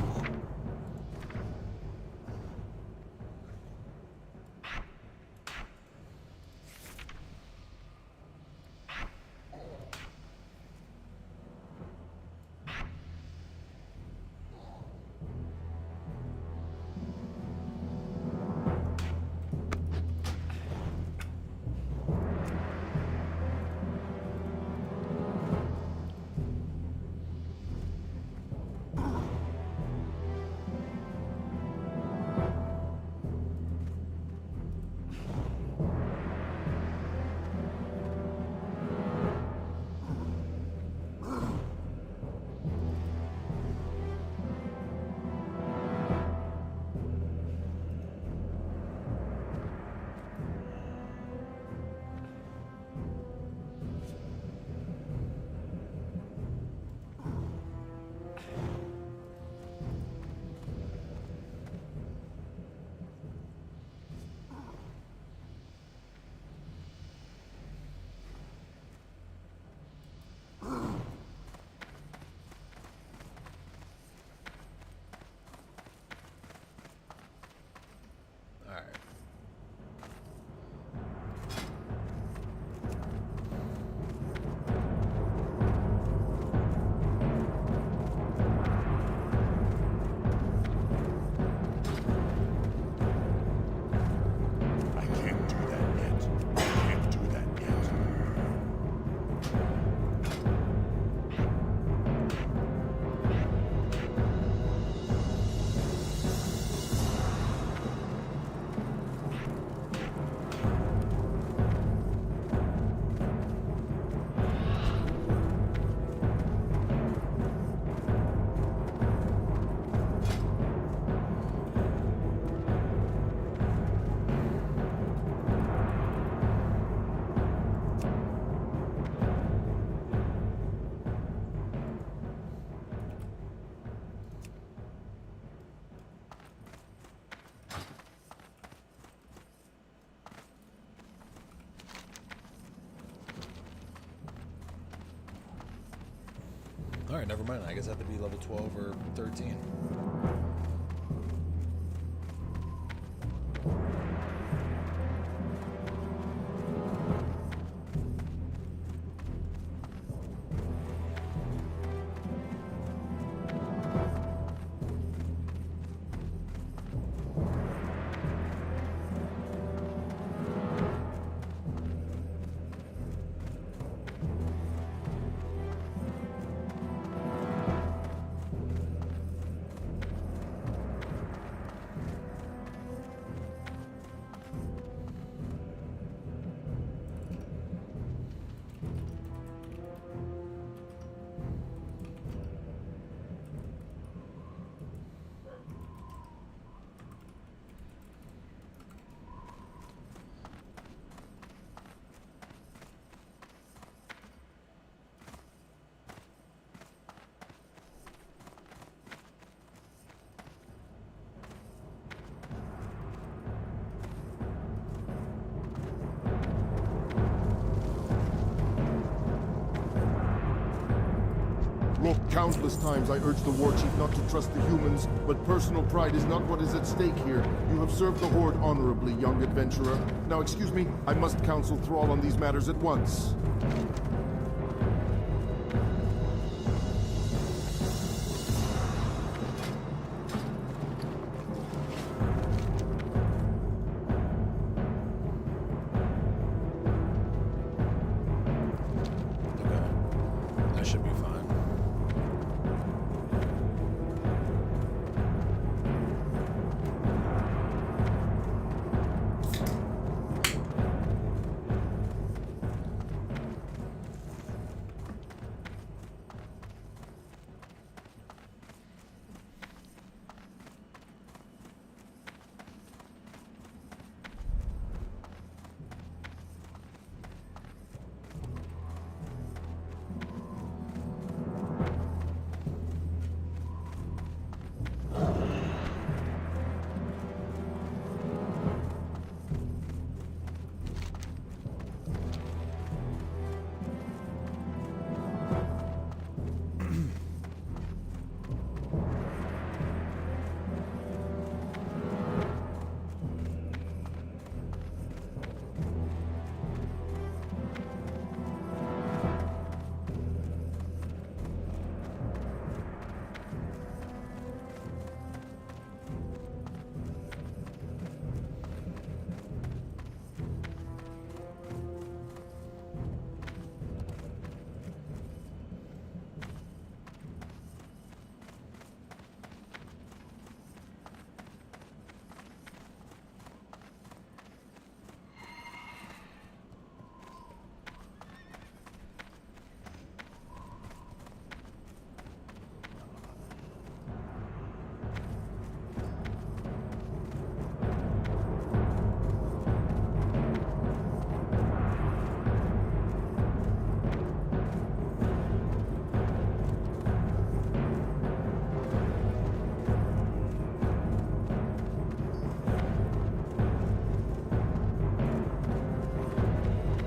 Alright, never mind. I guess I have to be level 12 or 13. Look, countless times I urged the war chief not to trust the humans, but personal pride is not what is at stake here. You have served the Horde honorably, young adventurer. Now, excuse me, I must counsel Thrall on these matters at once. Okay. That should be fine.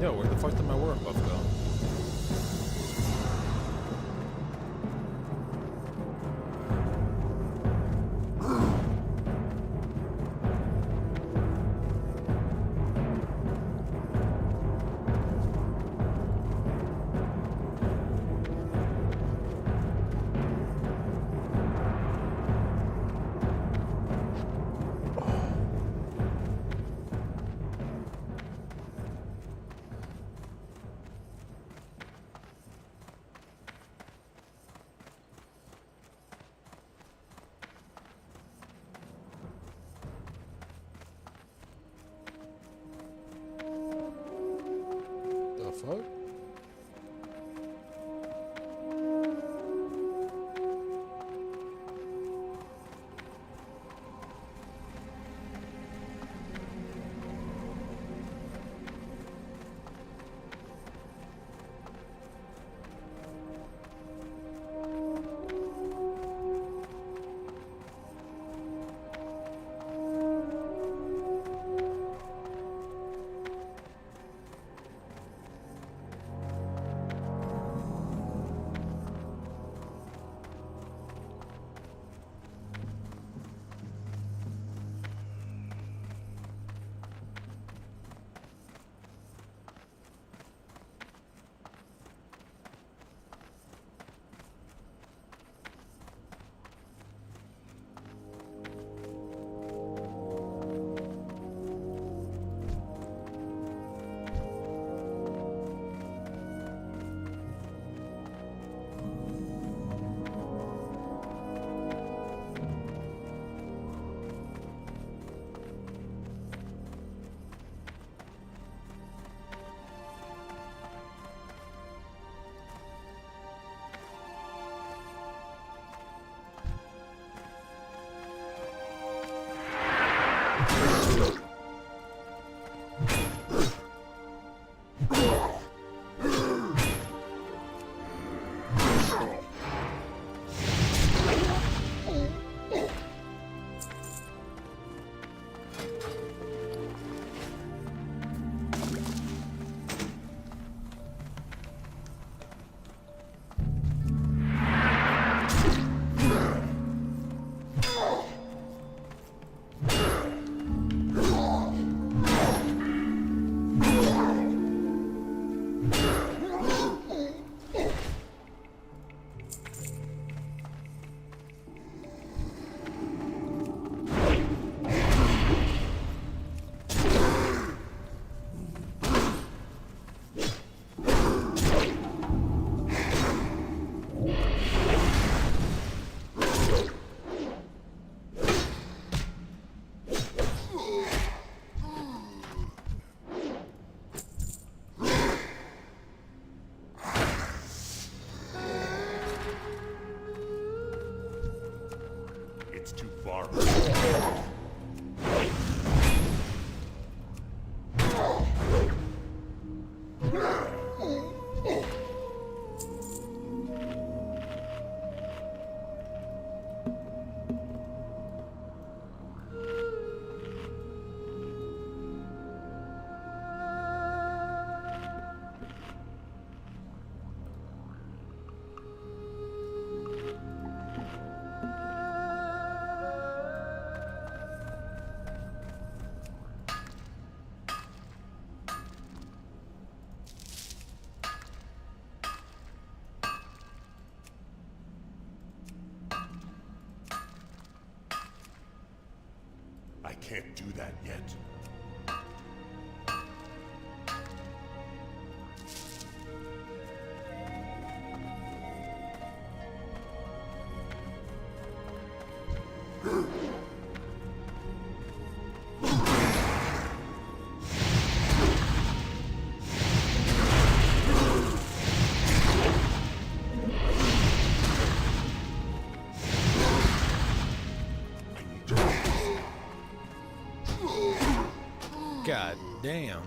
Yo, where the fuck did my work buff go? The fuck? It's too far. I can't do that yet. God damn.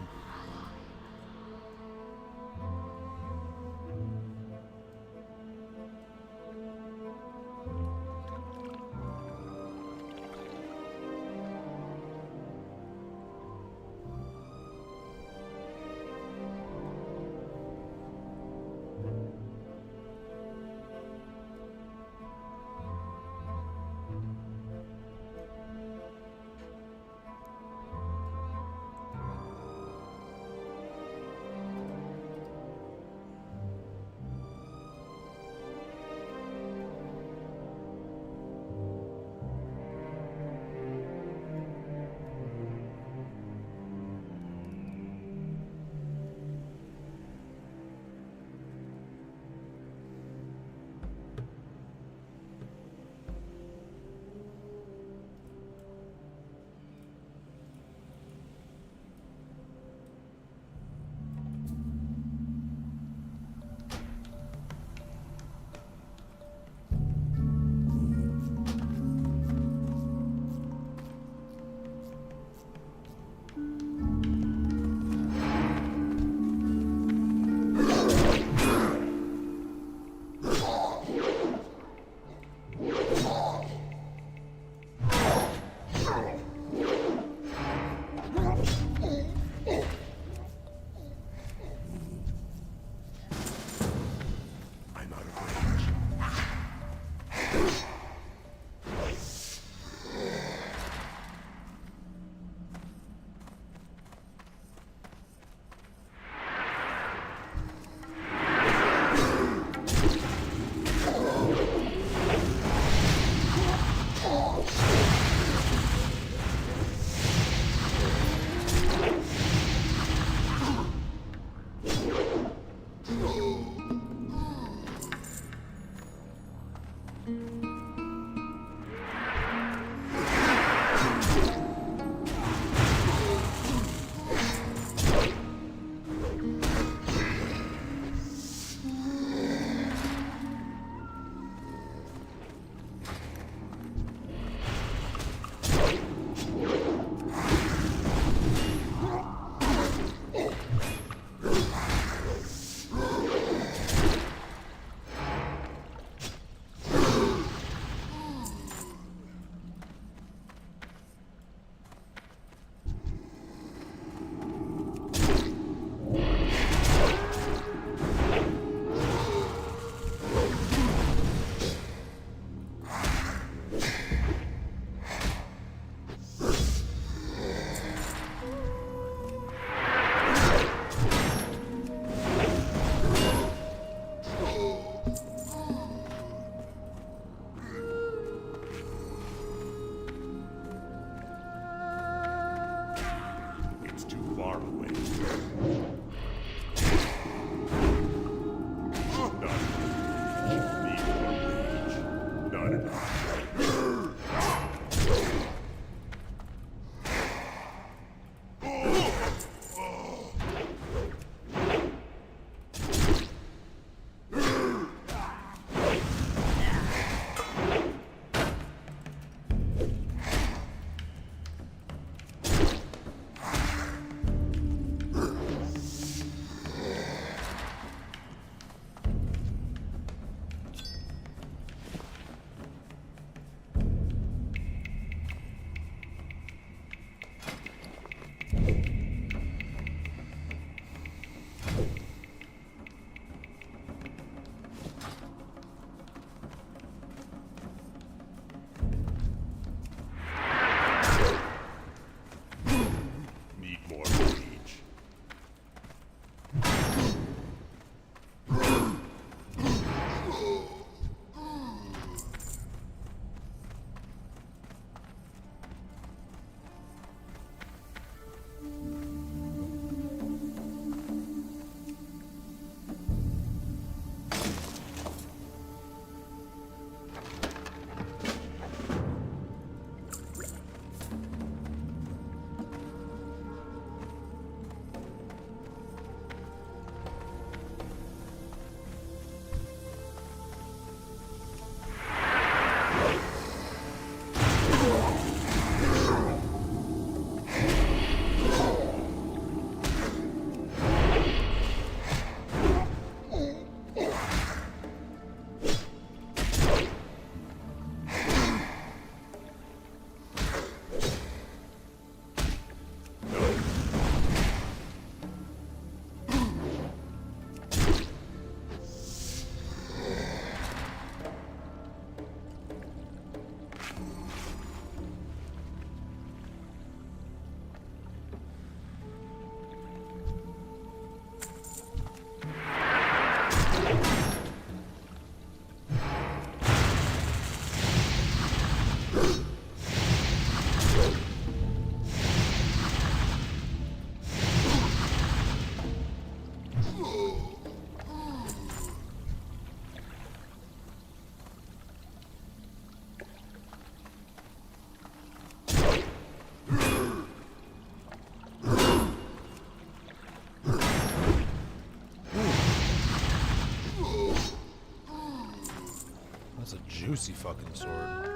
juicy fucking sword.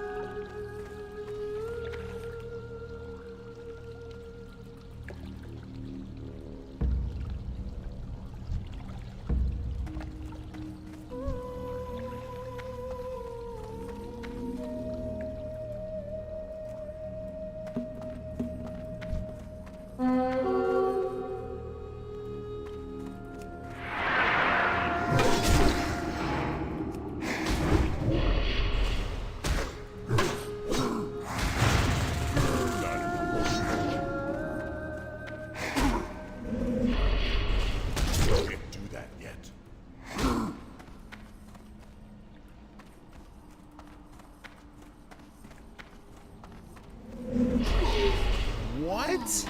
What?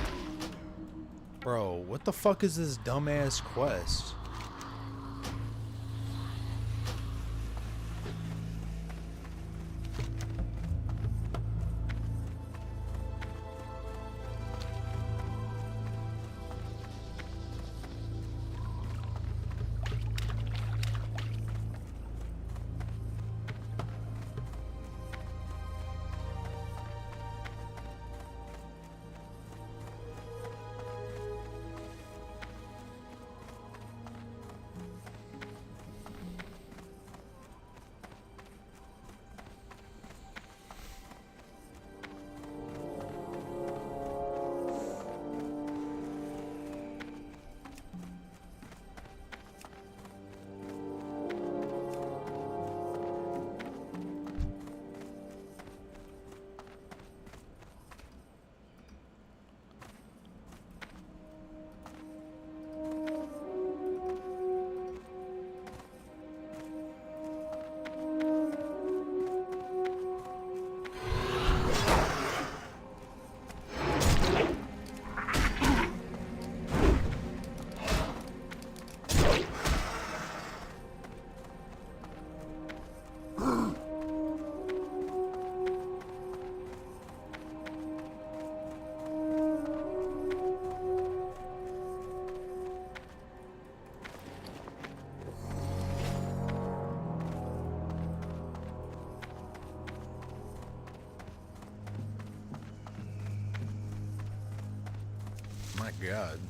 Bro, what the fuck is this dumbass quest? My God.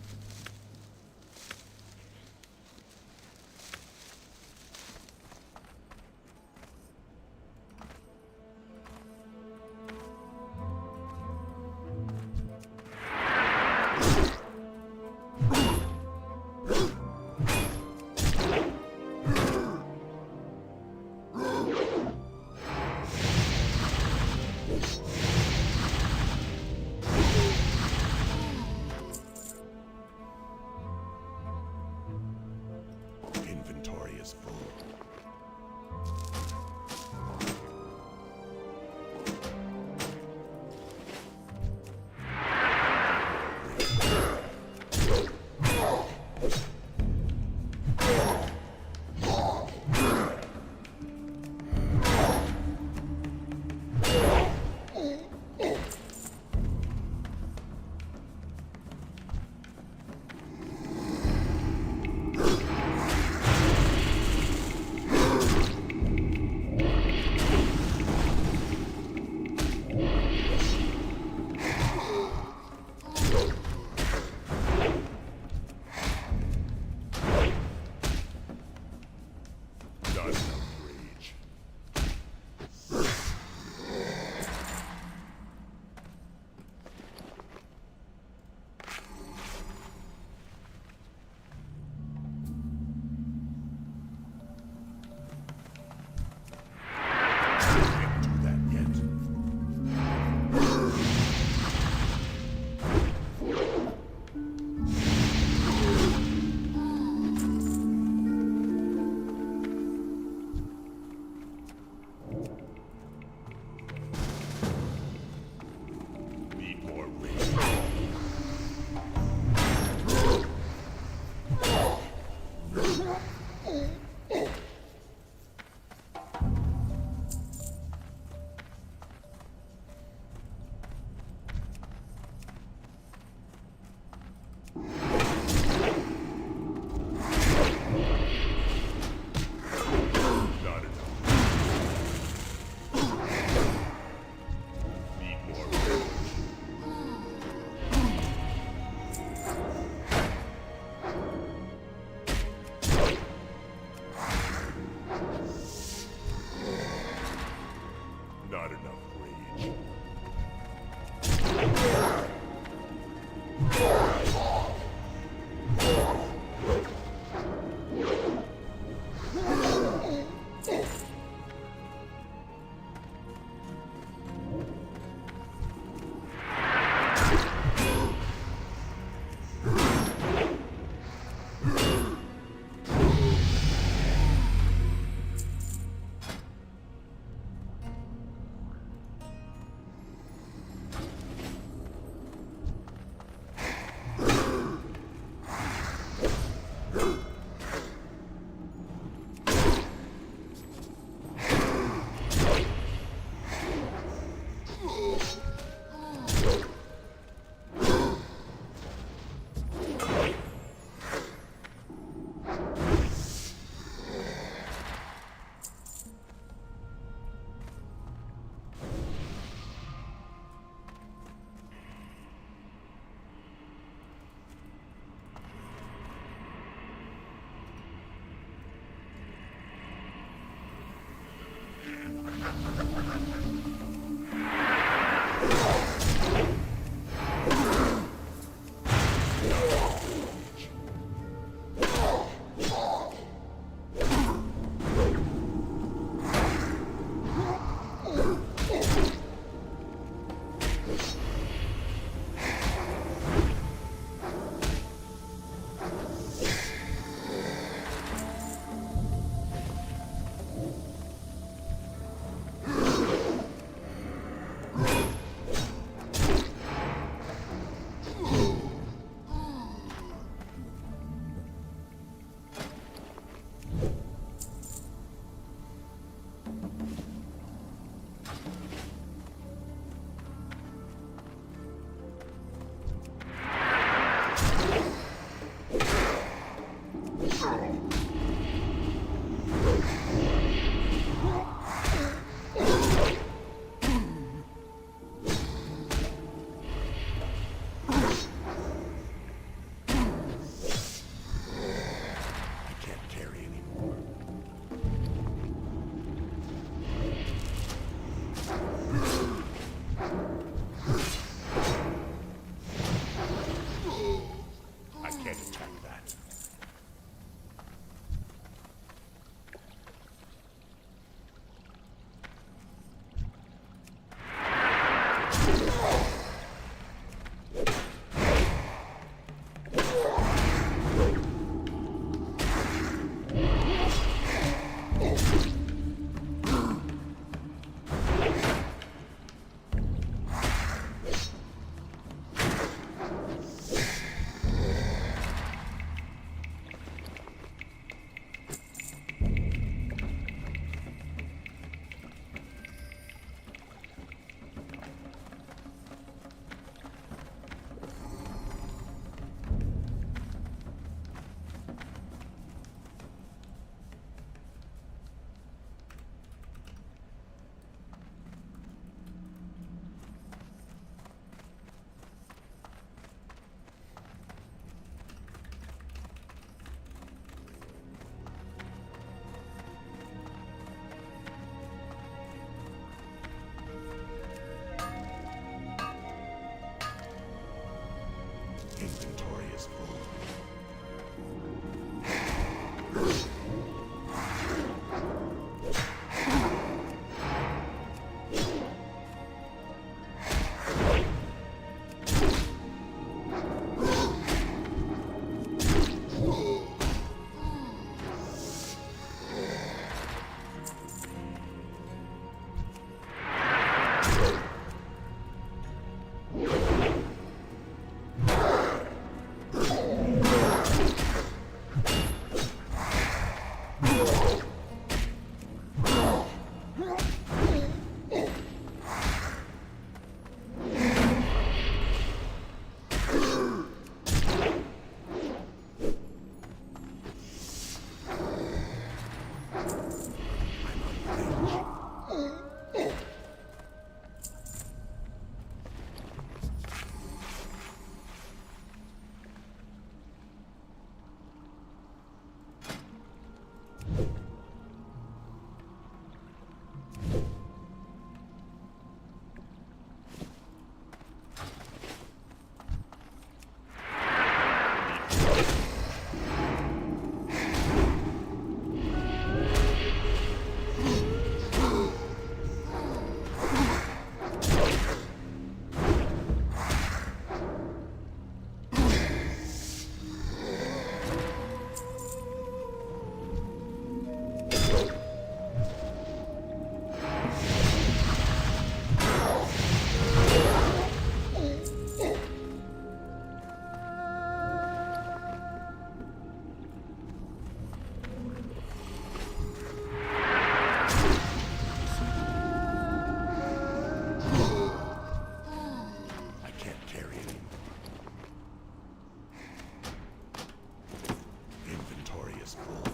this cloth.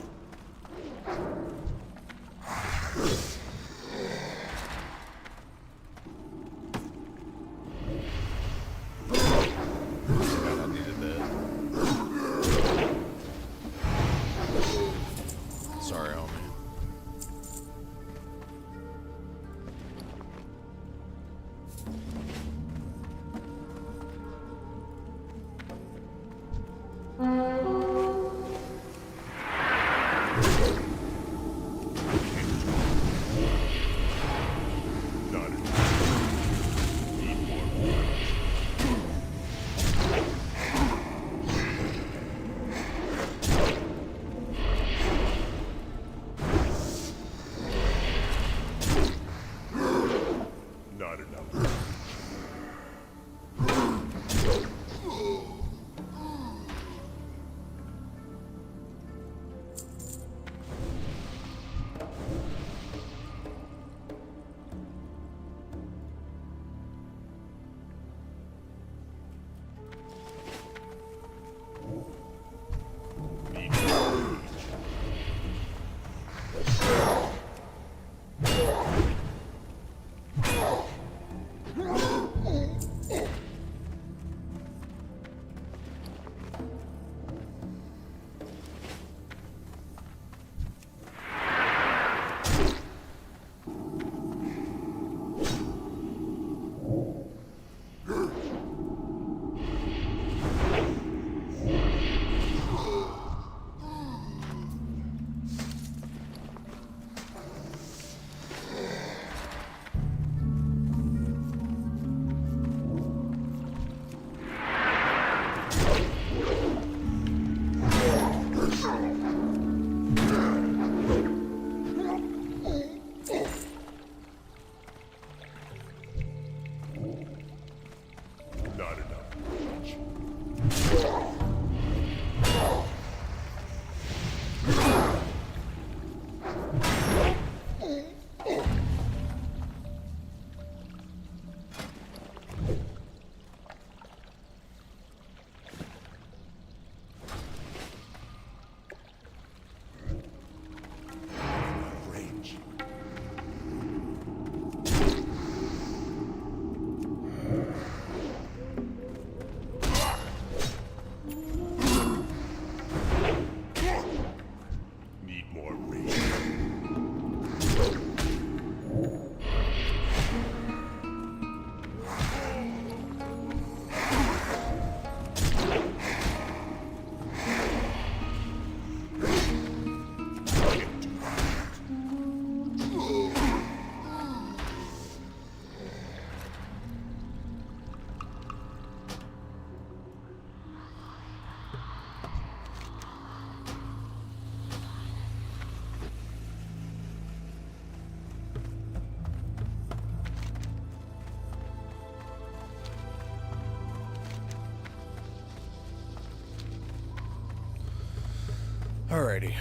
I needed that. Sorry, homie. Not enough. Not enough. Range. Need more range. Alrighty.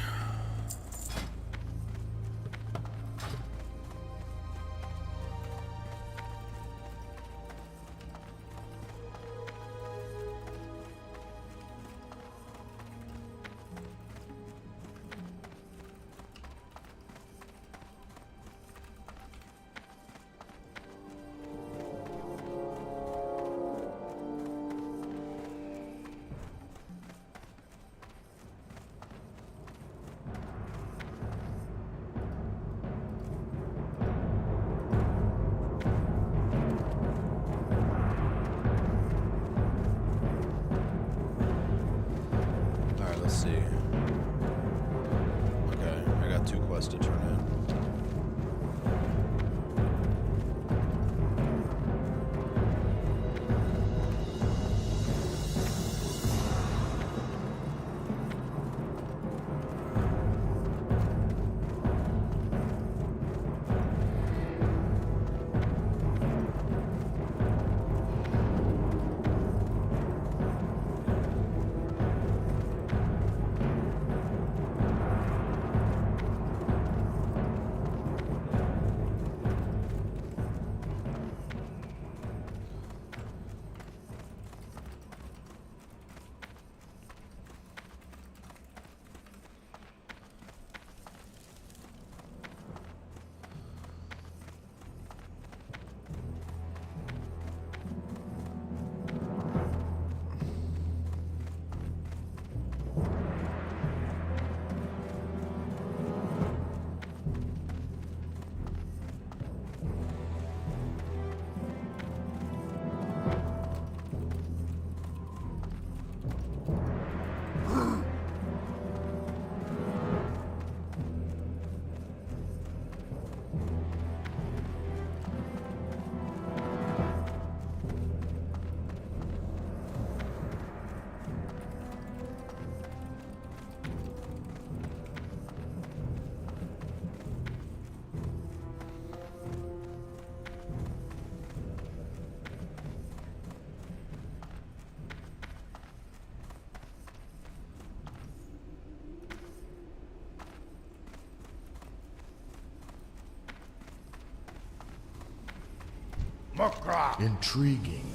Intriguing.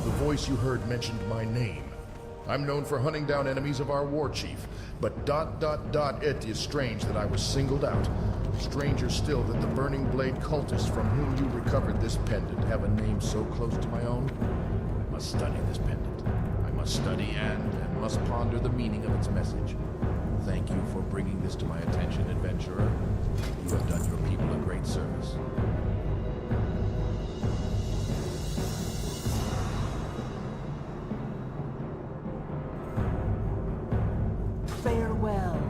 The voice you heard mentioned my name. I'm known for hunting down enemies of our war chief, but ... it is strange that I was singled out. Stranger still that the Burning Blade cultists from whom you recovered this pendant have a name so close to my own. I must study this pendant. I must study and must ponder the meaning of its message. Thank you for bringing this to my attention, adventurer. You have done your people a great service. Farewell.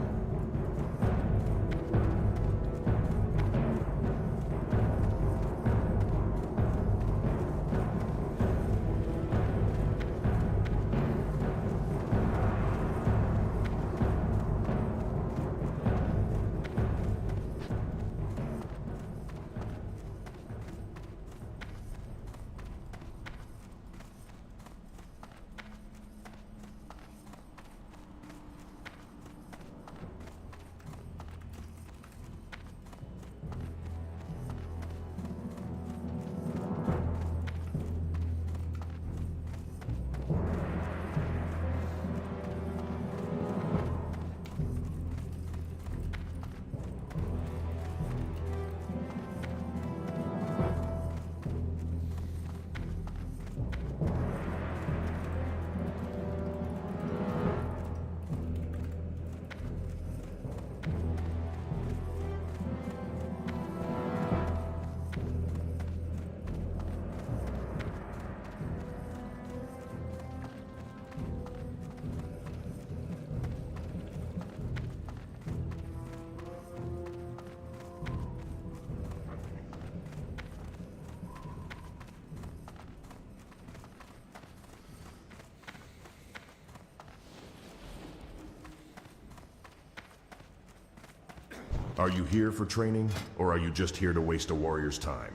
Are you here for training, or are you just here to waste a warrior's time?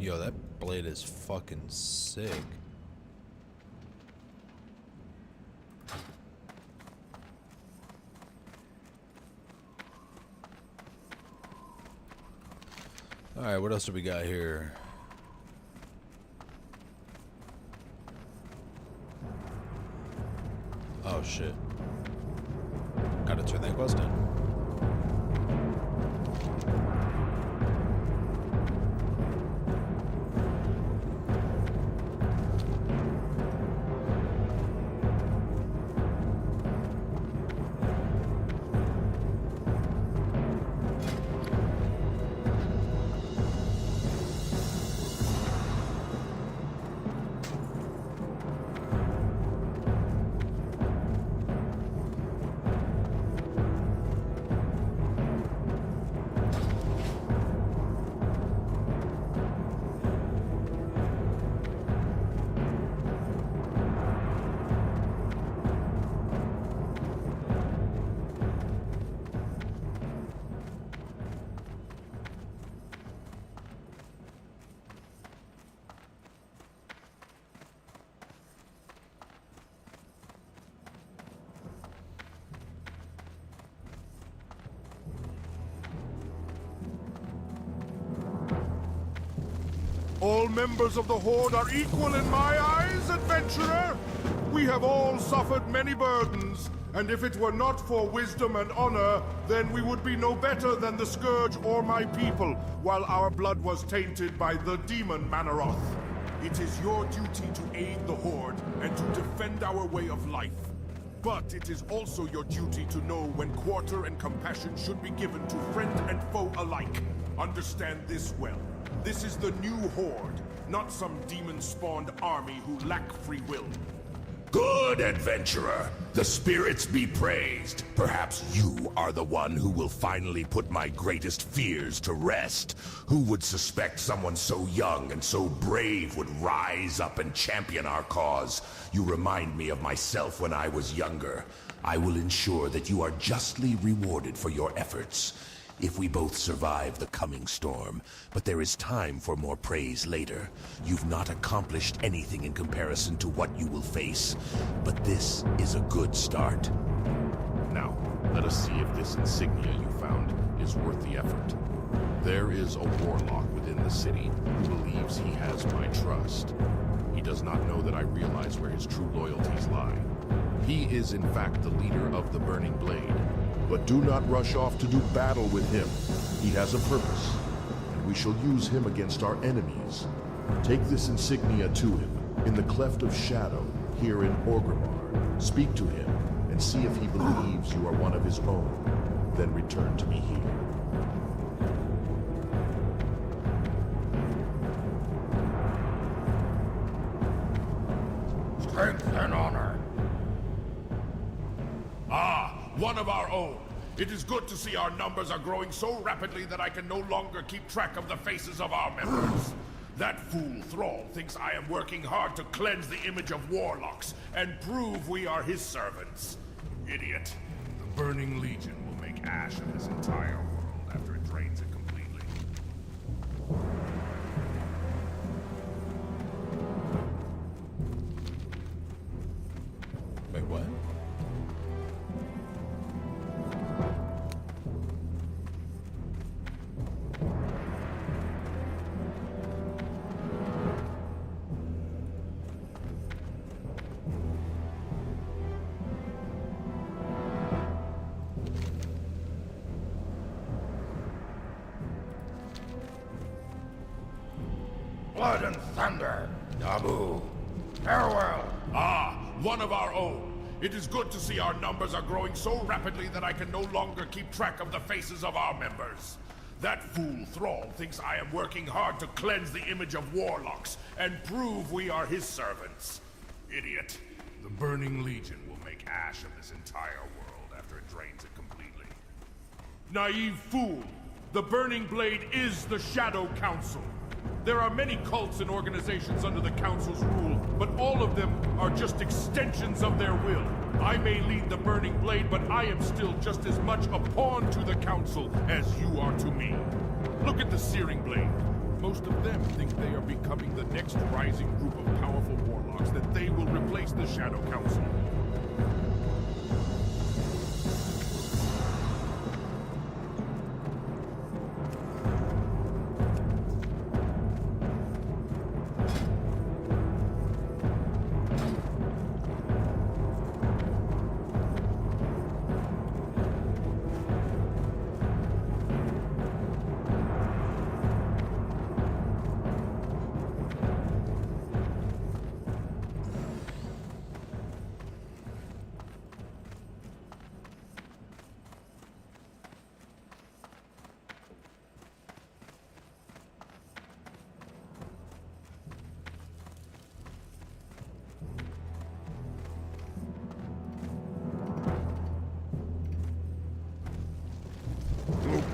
Yo, that blade is fucking sick. Alright, what else do we got here? Oh shit. Gotta turn that quest in. All members of the Horde are equal in my eyes, adventurer! We have all suffered many burdens, and if it were not for wisdom and honor, then we would be no better than the Scourge or my people, while our blood was tainted by the demon Manaroth. It is your duty to aid the Horde and to defend our way of life. But it is also your duty to know when quarter and compassion should be given to friend and foe alike. Understand this well. This is the new Horde, not some demon-spawned army who lack free will. Good, adventurer. The spirits be praised. Perhaps you are the one who will finally put my greatest fears to rest. Who would suspect someone so young and so brave would rise up and champion our cause? You remind me of myself when I was younger. I will ensure that you are justly rewarded for your efforts, if we both survive the coming storm. But there is time for more praise later. You've not accomplished anything in comparison to what you will face, but this is a good start. Now, let us see if this insignia you found is worth the effort. There is a warlock within the city who believes he has my trust. He does not know that I realize where his true loyalties lie. He is in fact the leader of the Burning Blade. But do not rush off to do battle with him. He has a purpose, and we shall use him against our enemies. Take this insignia to him, in the Cleft of Shadow, here in Orgrimmar. Speak to him, and see if he believes you are one of his own. Then return to me here. Strength and honor. One of our own. It is good to see our numbers are growing so rapidly that I can no longer keep track of the faces of our members. That fool Thrall thinks I am working hard to cleanse the image of warlocks and prove we are his servants. Idiot. The Burning Legion will make ash of this entire world after it drains it completely. Wait, what? Blood and thunder. Nabu. Farewell. One of our own. It is good to see our numbers are growing so rapidly that I can no longer keep track of the faces of our members. That fool Thrall thinks I am working hard to cleanse the image of warlocks and prove we are his servants. Idiot. The Burning Legion will make ash of this entire world after it drains it completely. Naive fool. The Burning Blade is the Shadow Council. There are many cults and organizations under the Council's rule, but all of them are just extensions of their will. I may lead the Burning Blade, but I am still just as much a pawn to the Council as you are to me. Look at the Searing Blade. Most of them think they are becoming the next rising group of powerful warlocks, that they will replace the Shadow Council.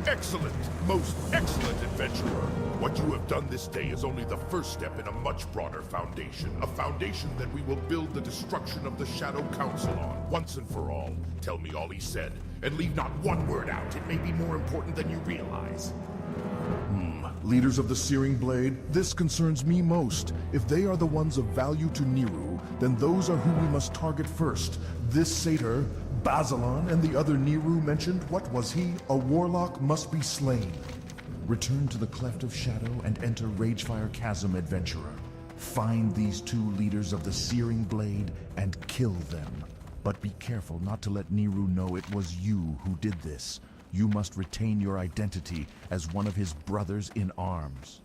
Excellent, most excellent adventurer. What you have done this day is only the first step in a much broader foundation. A foundation that we will build the destruction of the Shadow Council on, once and for all. Tell me all he said, and leave not one word out. It may be more important than you realize. Leaders of the Searing Blade, this concerns me most. If they are the ones of value to Niru, then those are who we must target first. This satyr, Bazalon, and the other Niru mentioned, what was he? A warlock must be slain. Return to the Cleft of Shadow and enter Ragefire Chasm, adventurer. Find these two leaders of the Searing Blade and kill them. But be careful not to let Niru know it was you who did this. You must retain your identity as one of his brothers in arms.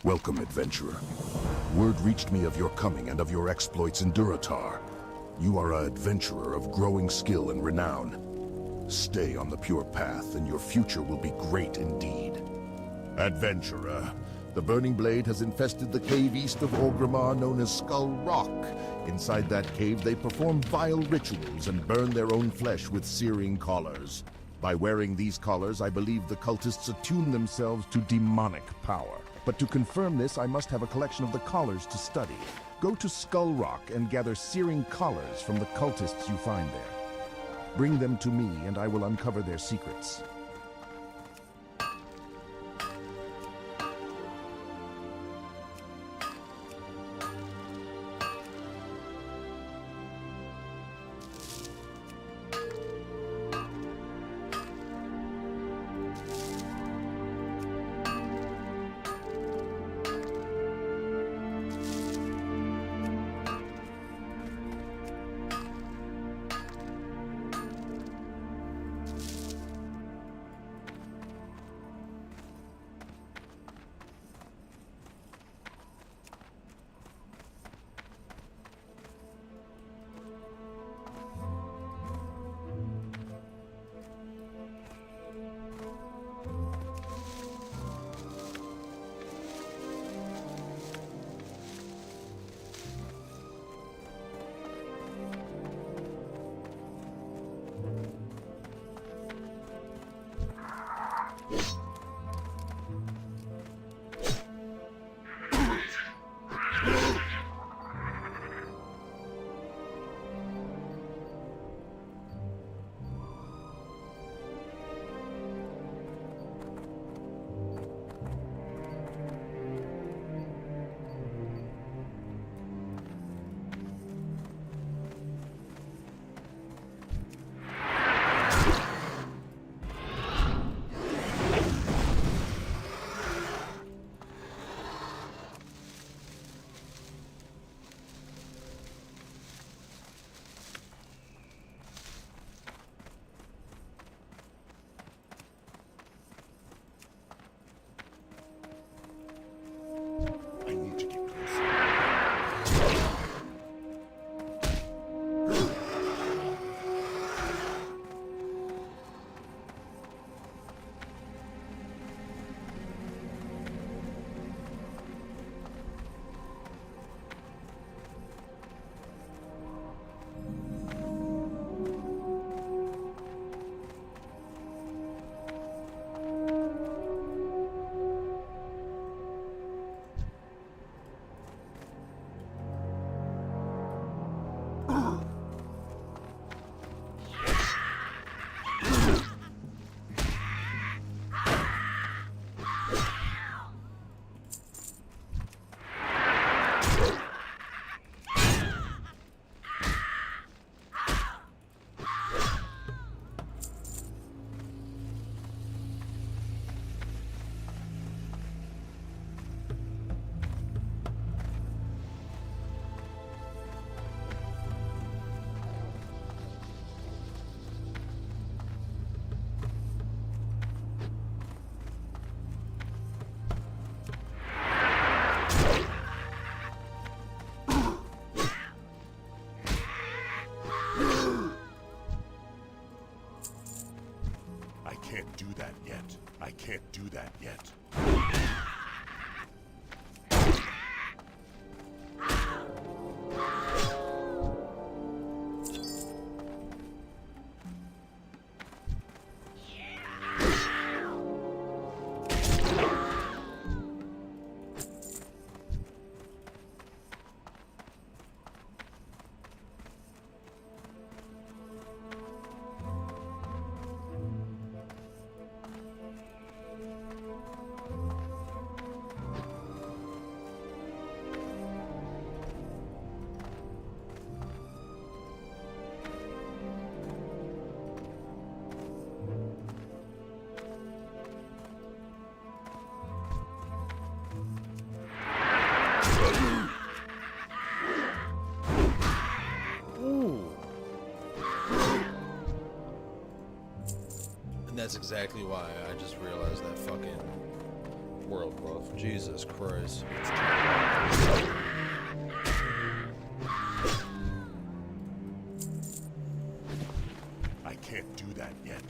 Welcome, adventurer. Word reached me of your coming and of your exploits in Durotar. You are an adventurer of growing skill and renown. Stay on the pure path, and your future will be great indeed. Adventurer, the Burning Blade has infested the cave east of Orgrimmar known as Skull Rock. Inside that cave, they perform vile rituals and burn their own flesh with searing collars. By wearing these collars, I believe the cultists attune themselves to demonic power. But to confirm this, I must have a collection of the collars to study. Go to Skull Rock and gather searing collars from the cultists you find there. Bring them to me, and I will uncover their secrets. can't do that yet. I can't do that yet. And that's exactly why I just realized that fucking world buff. Jesus Christ. I can't do that yet.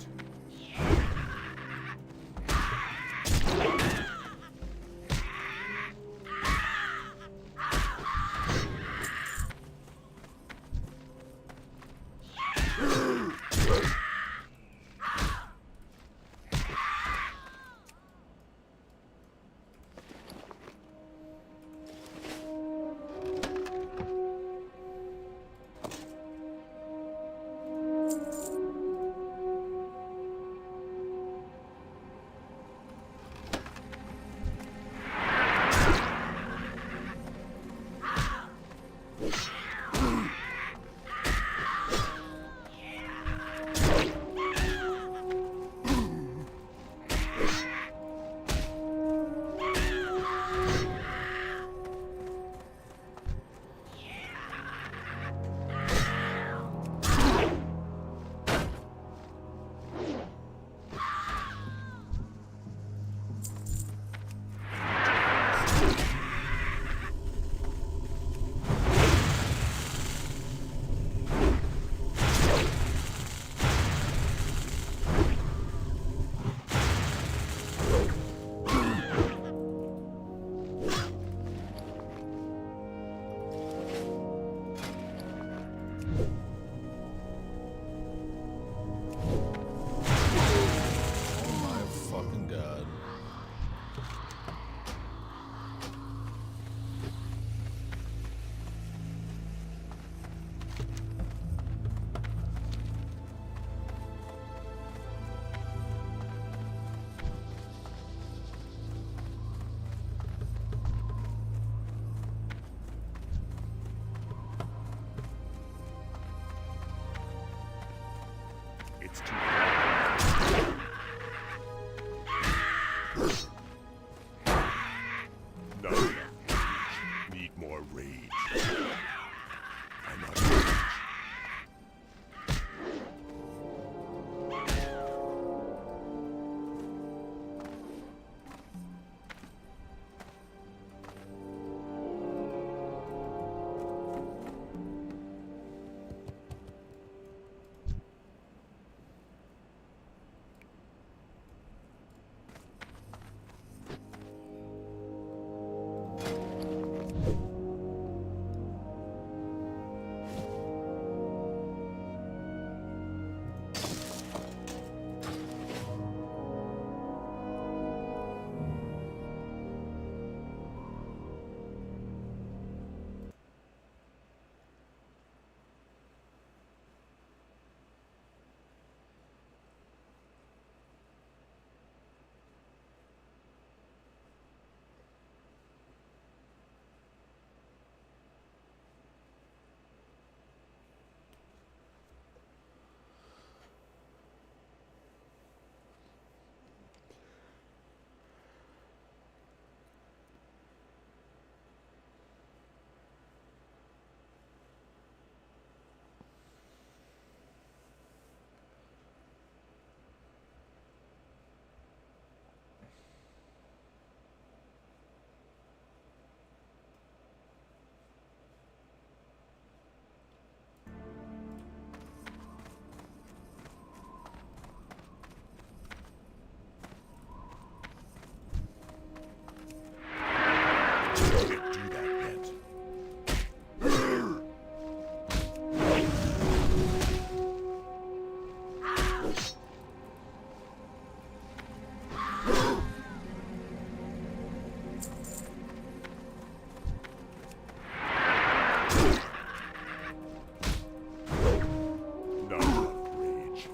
Not enough rage.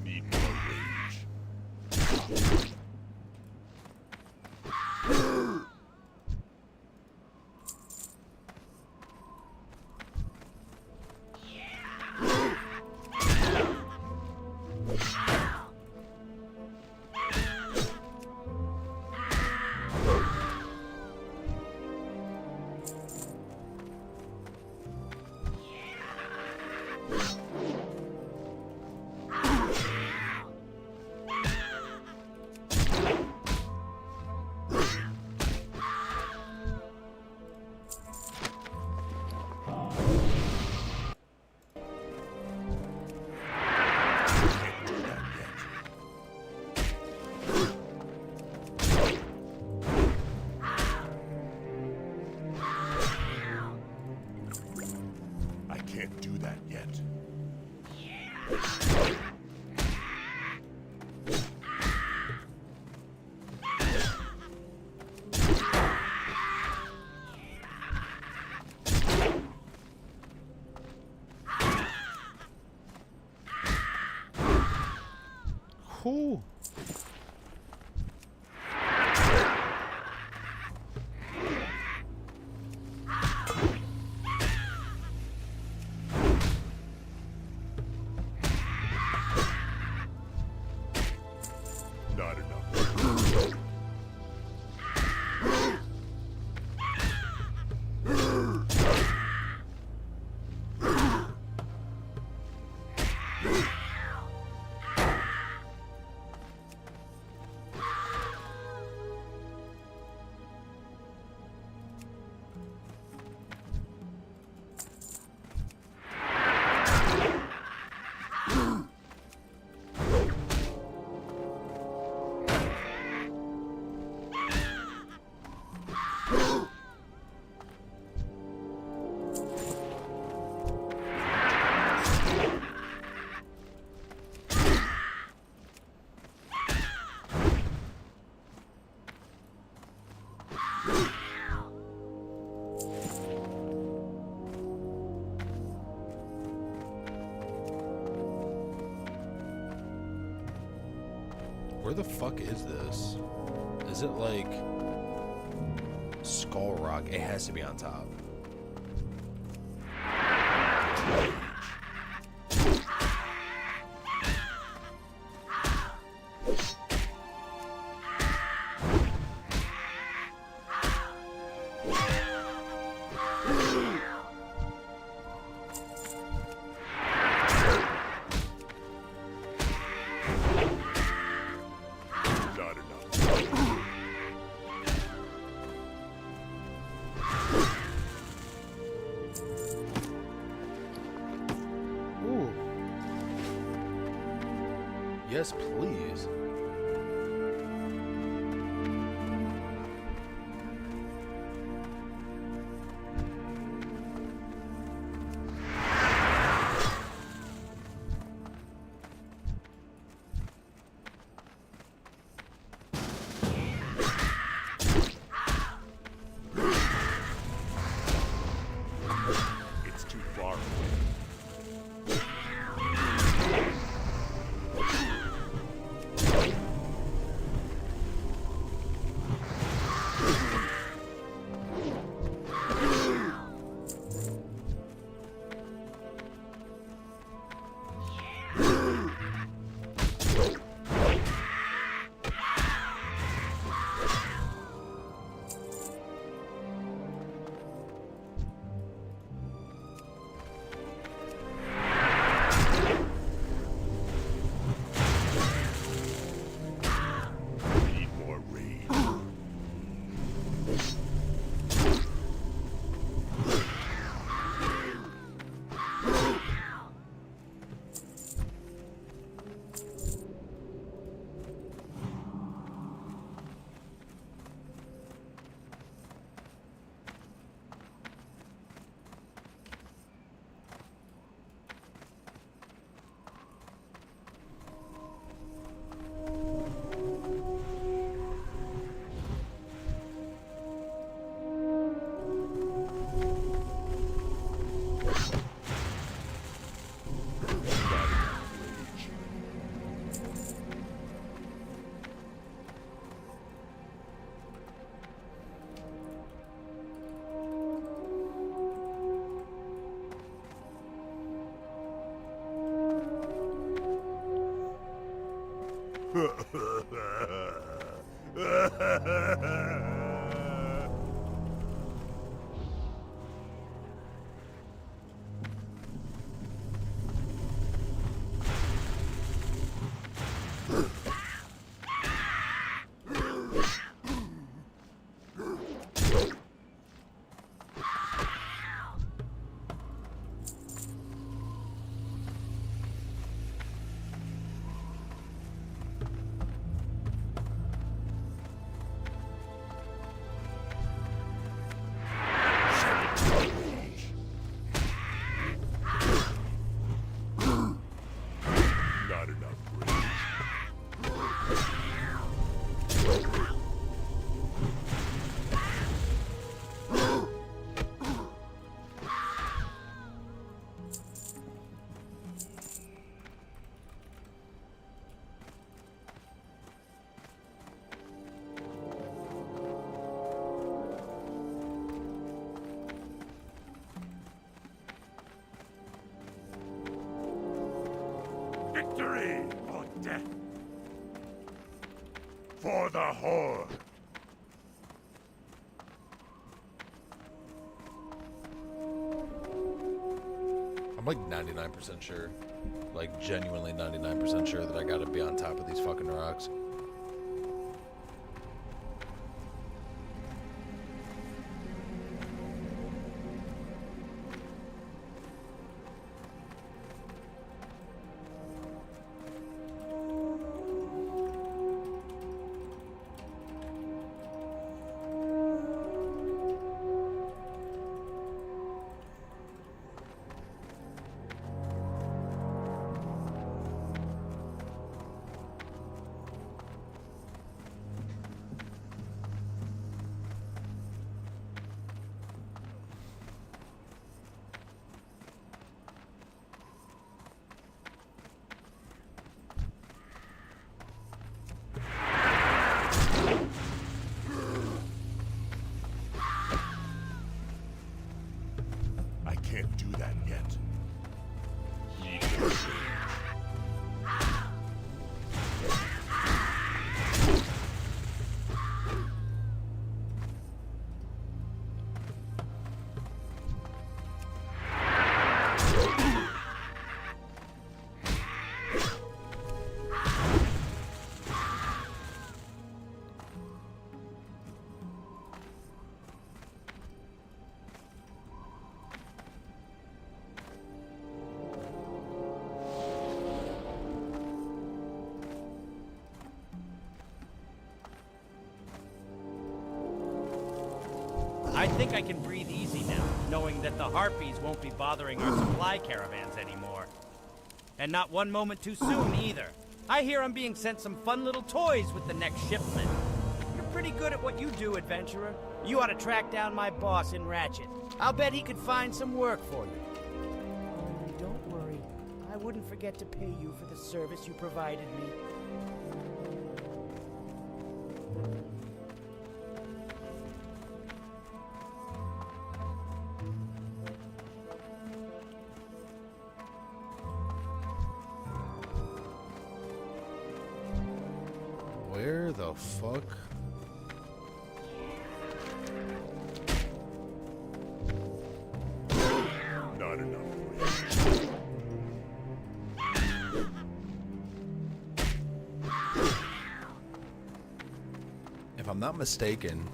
Need more rage. I can't do that yet. Whew. Not enough. Where the fuck is this? Is it like Skull Rock? It has to be on top. Not enough. Ooh. Yes, please. It's too far away. Not enough brains. Victory or death for the Horde. I'm like 99% sure, like genuinely 99% sure that I gotta be on top of these fucking rocks. I can't do that yet. I think I can breathe easy now, knowing that the Harpies won't be bothering our supply caravans anymore. And not one moment too soon, either. I hear I'm being sent some fun little toys with the next shipment. You're pretty good at what you do, adventurer. You ought to track down my boss in Ratchet. I'll bet he could find some work for you. Don't worry. I wouldn't forget to pay you for the service you provided me. Where the fuck? Not enough brains. If I'm not mistaken,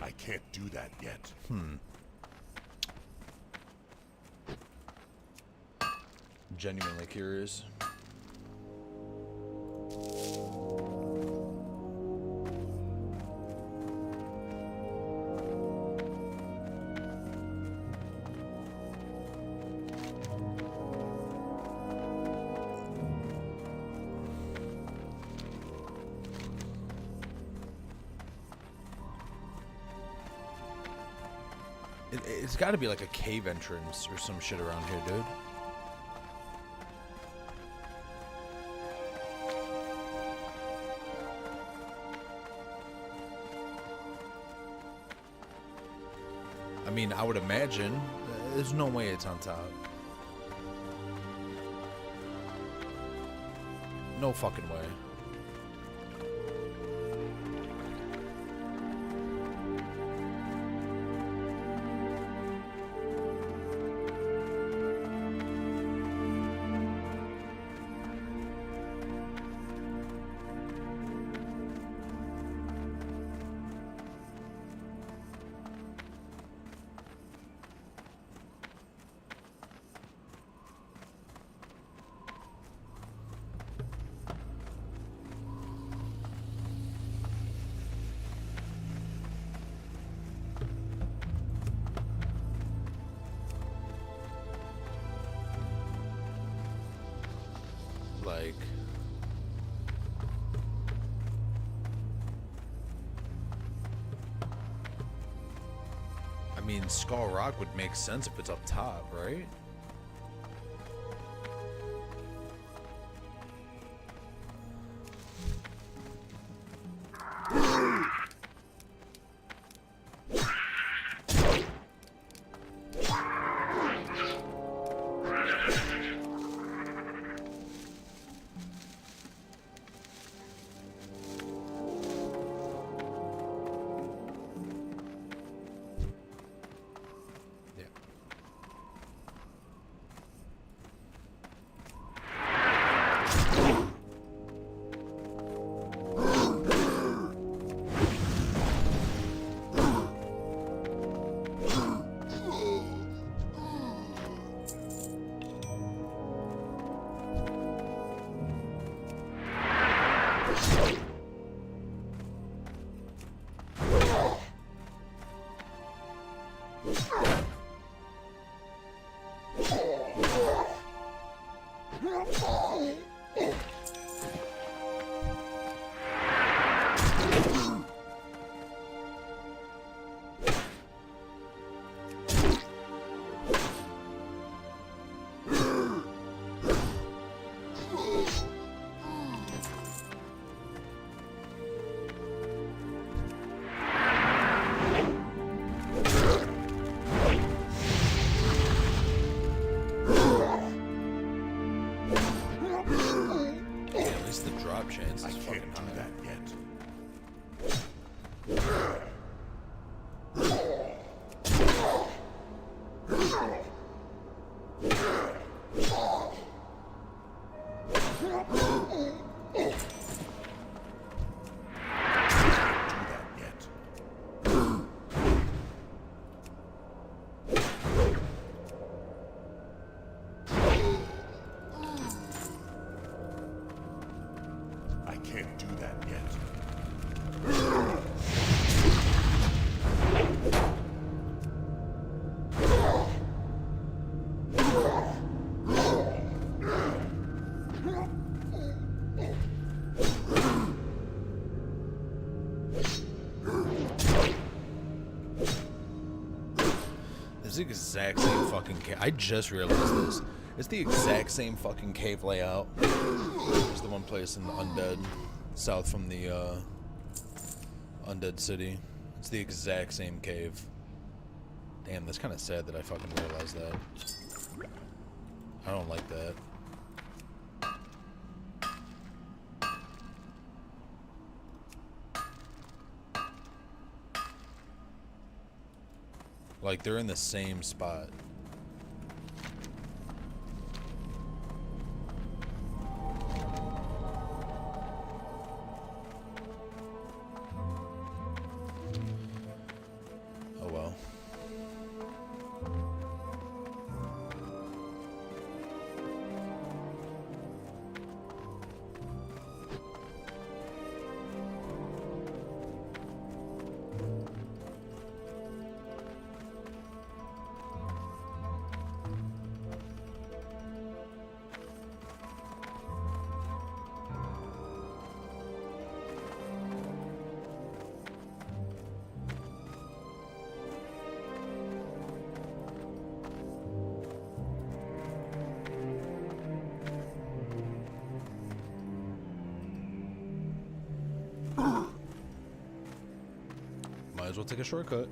I can't do that yet. genuinely curious. It's got to be like a cave entrance or some shit around here, dude. mean, I would imagine. There's no way it's on top. No fucking way. Like, I mean, Skull Rock would make sense if it's up top, right? Chance I is can't fucking do high. that yet. I can't do that yet. This is the exact same fucking cave. I just realized this. It's the exact same fucking cave layout. It's the one place in the Undead, south from the Undead City. It's the exact same cave. Damn, that's kind of sad that I fucking realized that. I don't like that. Like, they're in the same spot. Oh well. Might as well take a shortcut.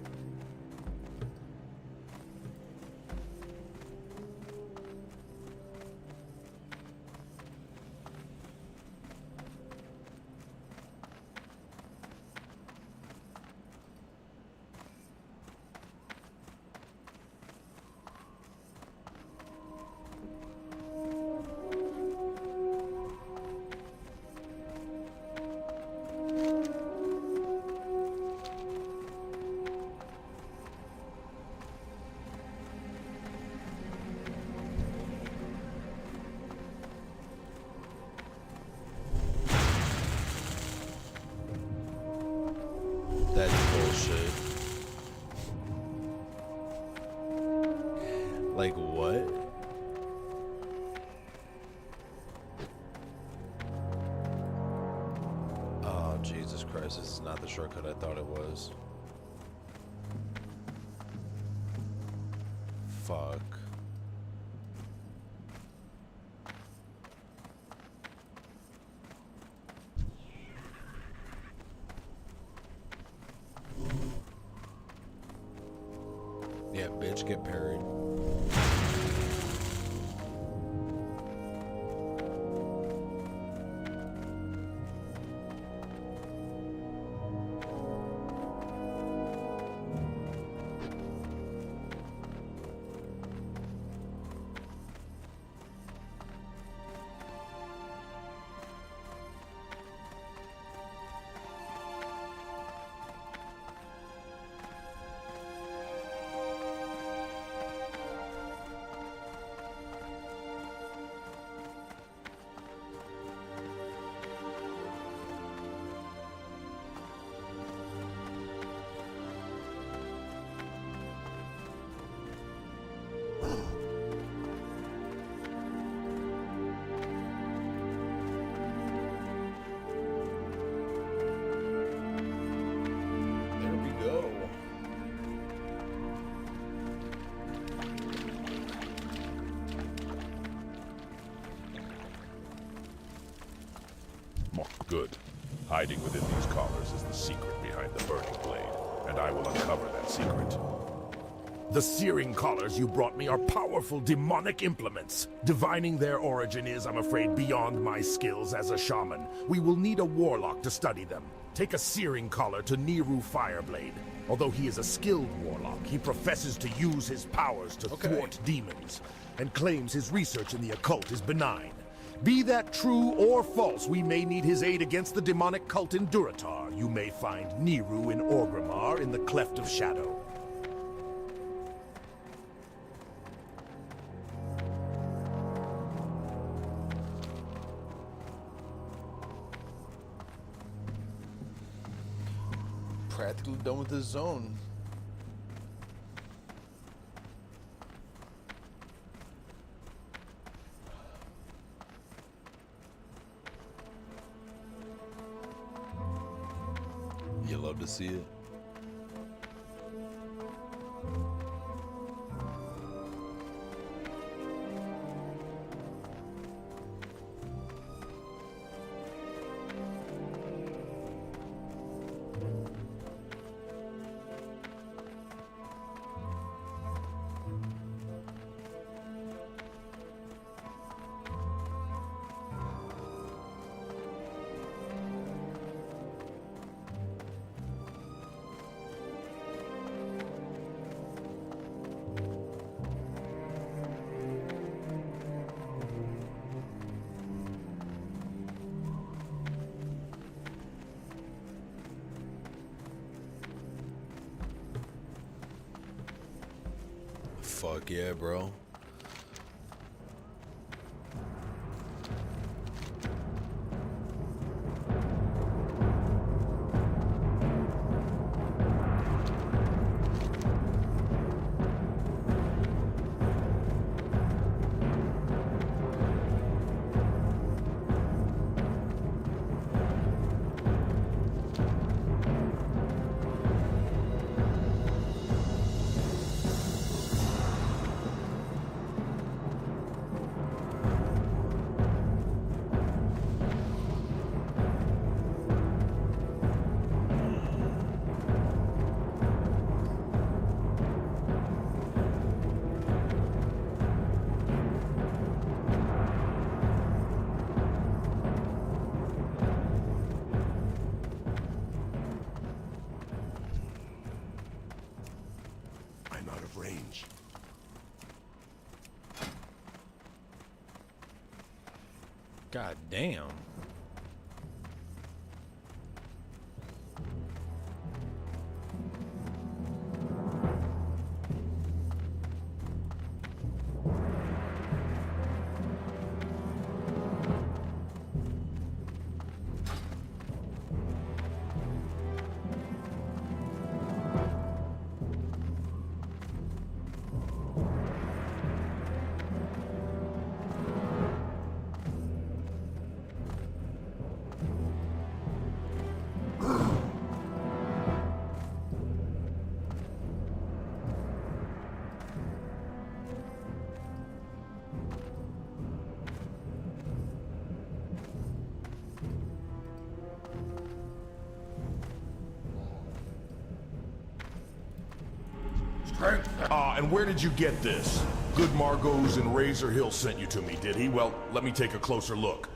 guess this is not the shortcut I thought it was. Fuck. Yeah, bitch, get parried. Good. Hiding within these collars is the secret behind the burning blade, and I will uncover that secret. The searing collars you brought me are powerful demonic implements. Divining their origin is, I'm afraid, beyond my skills as a shaman. We will need a warlock to study them. Take a searing collar to Niru Fireblade. Although he is a skilled warlock, he professes to use his powers to thwart demons, and claims his research in the occult is benign. Be that true or false, we may need his aid against the demonic cult in Durotar. You may find Niru in Orgrimmar in the Cleft of Shadow. Practically done with this zone. You love to see it. Fuck yeah, bro. Range. God damn. and where did you get this? Good Margot's in Razor Hill sent you to me, did he? Well, let me take a closer look.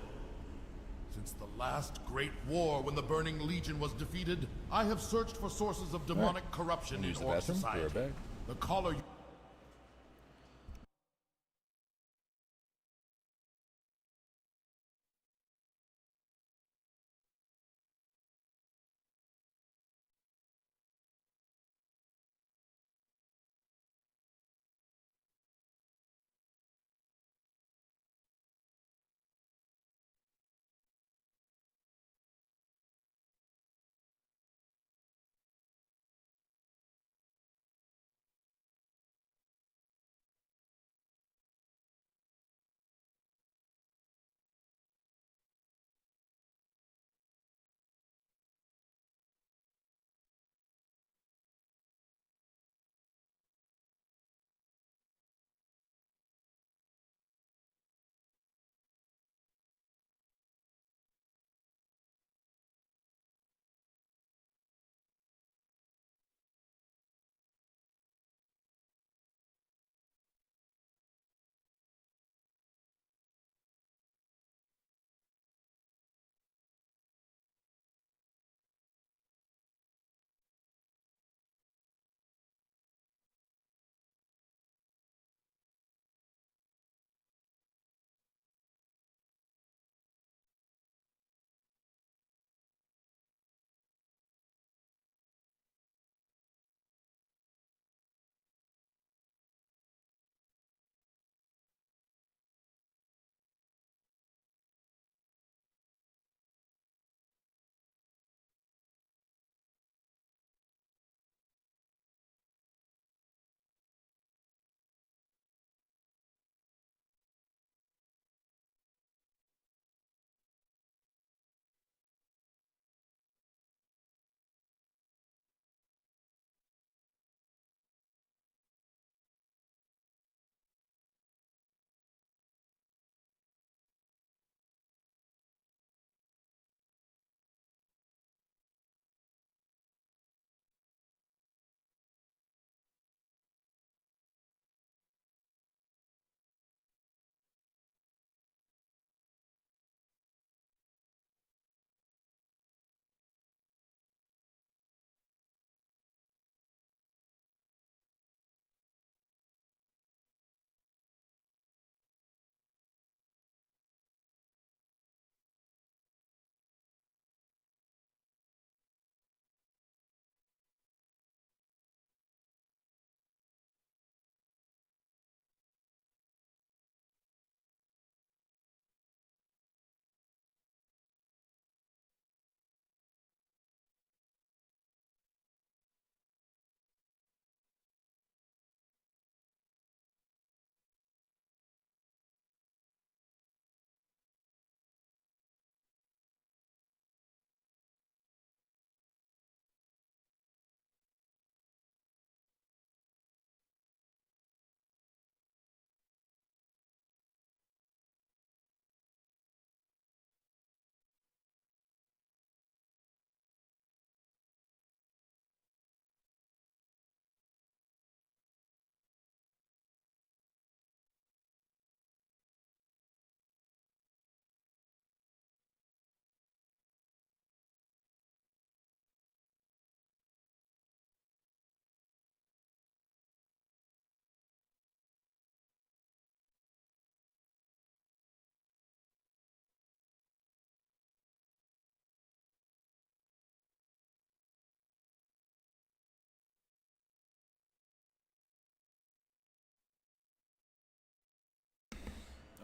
Since the last great war when the Burning Legion was defeated, I have searched for sources of demonic corruption in Orc society. The caller...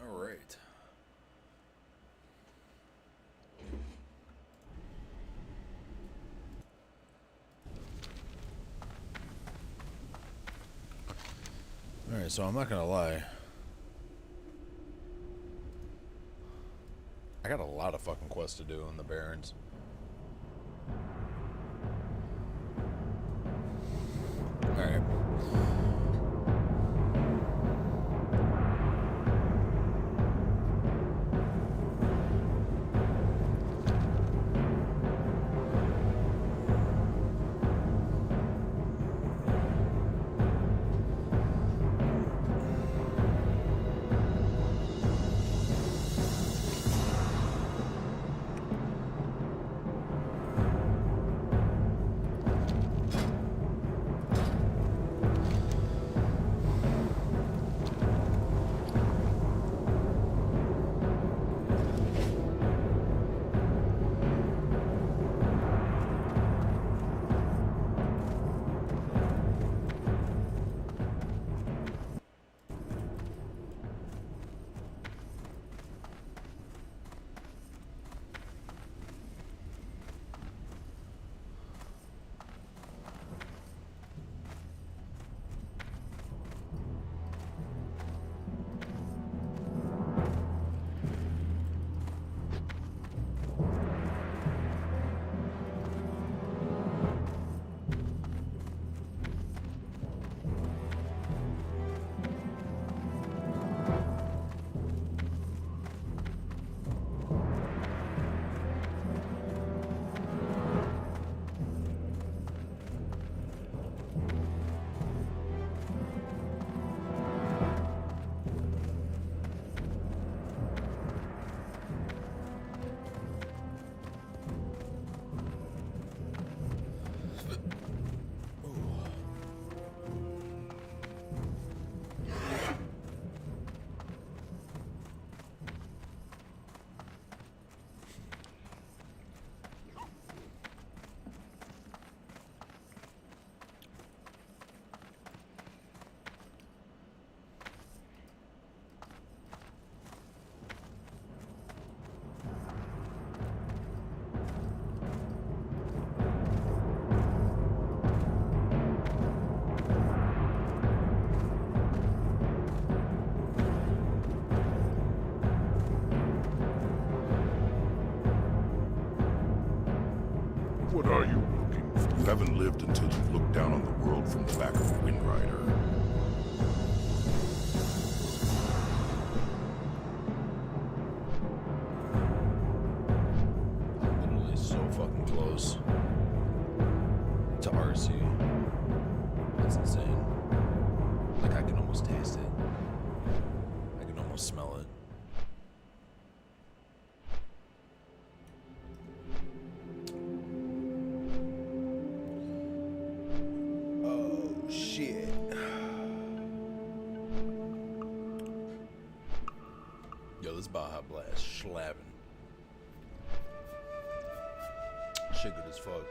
All right. All right, so I'm not gonna lie. I got a lot of fucking quests to do in the Barrens. All right. What are you looking for? You haven't lived until you've looked down on the world from the back of a Wind Rider. Literally so fucking close to RC. That's insane. Like, I can almost taste it. I can almost smell it. Oh, shit. Yo, this Baja Blast slapping. Shit good as fuck.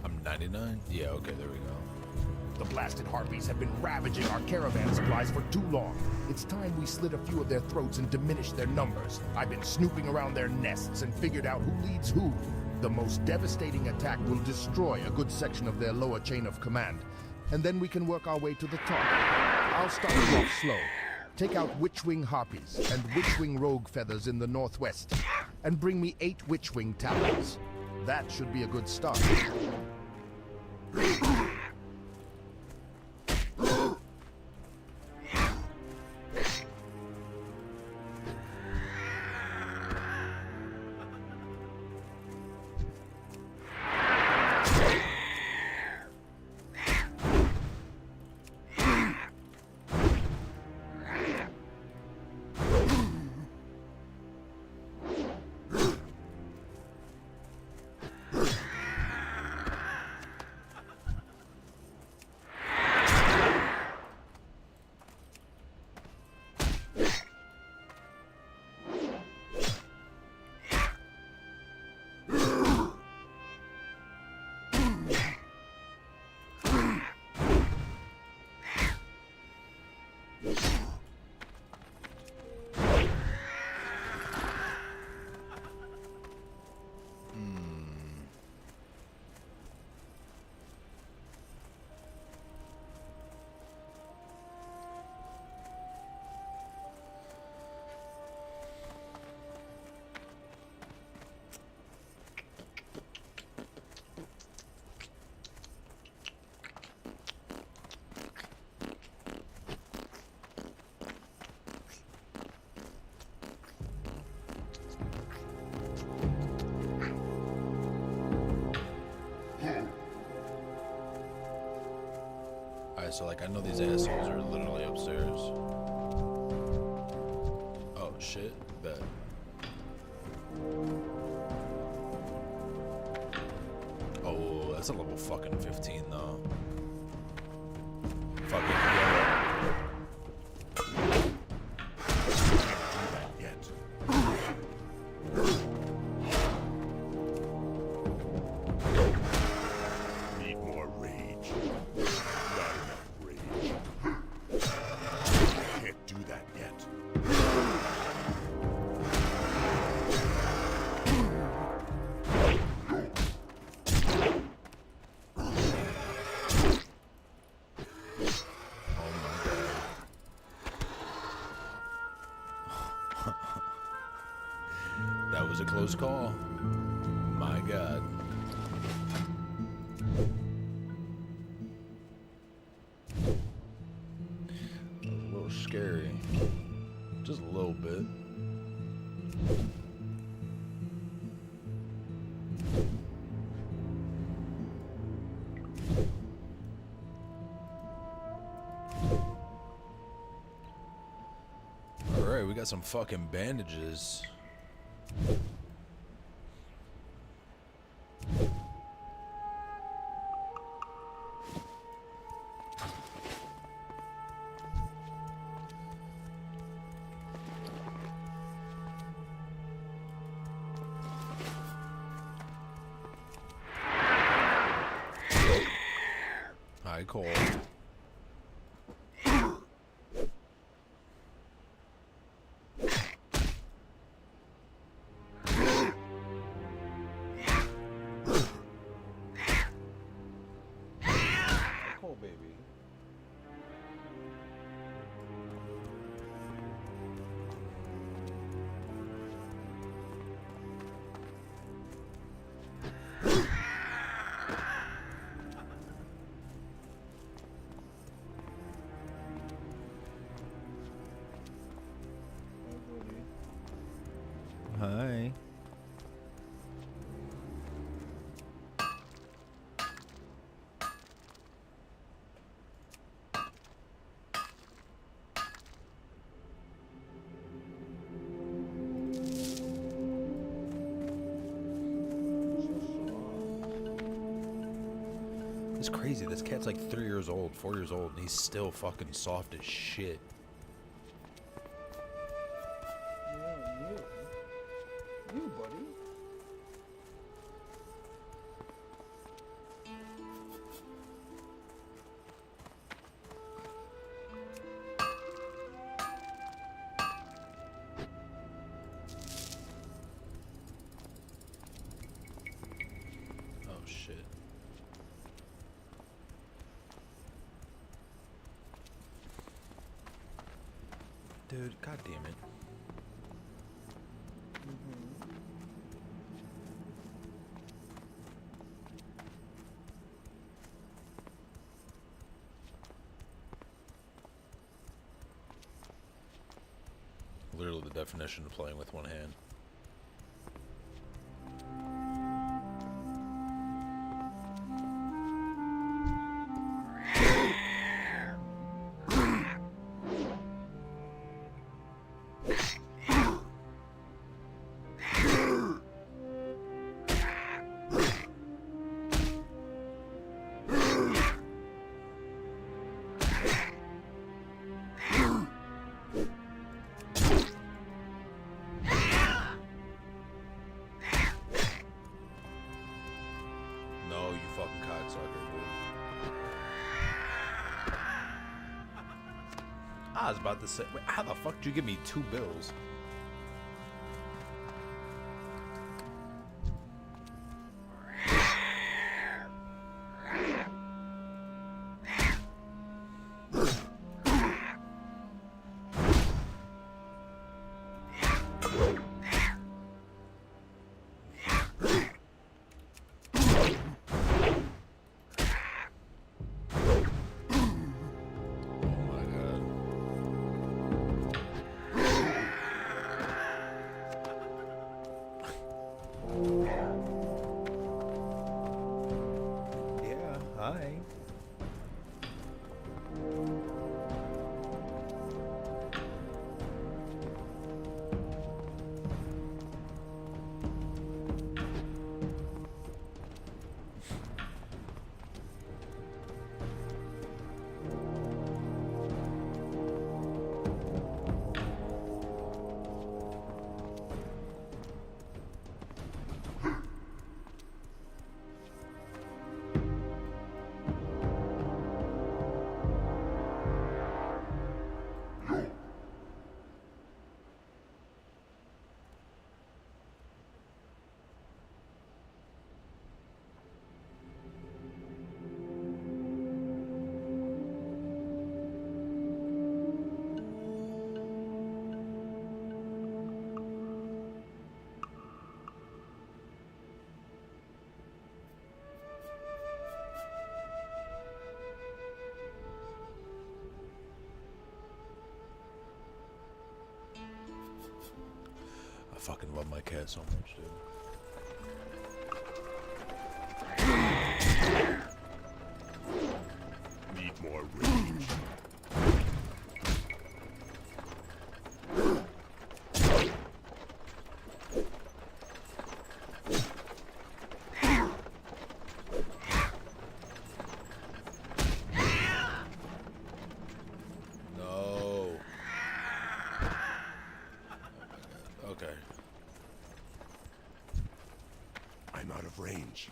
I'm 99? Yeah, okay, there we go. The blasted harpies have been ravaging our caravan supplies for too long. It's time we slit a few of their throats and diminish their numbers. I've been snooping around their nests and figured out who leads who. The most devastating attack will destroy a good section of their lower chain of command, and then we can work our way to the top. I'll start it off slow. Take out Witchwing harpies and Witchwing rogue feathers in the northwest, and bring me 8 Witchwing talons. That should be a good start. Alright, so like I know these assholes are literally upstairs. Oh shit, bet. Oh, that's a level fucking 15 though. Fucking yeah. Need more rage. Not enough rage. Can't do that yet. a close call. My God. A little scary. Just a little bit. Alright, we got some fucking bandages. Hi, Cole. Cole, baby. Hi. It's crazy. This cat's like 3 years old, 4 years old, and he's still fucking soft as shit. You, buddy. Oh shit. Dude, god damn it. Literally the definition of playing with one hand. No, you fucking cocksucker, dude. I was about to say, wait, how the fuck did you give me 2 bills? Yeah, hi. fucking love my cat so much, dude. Need more rage. No. Okay. I'm out of range.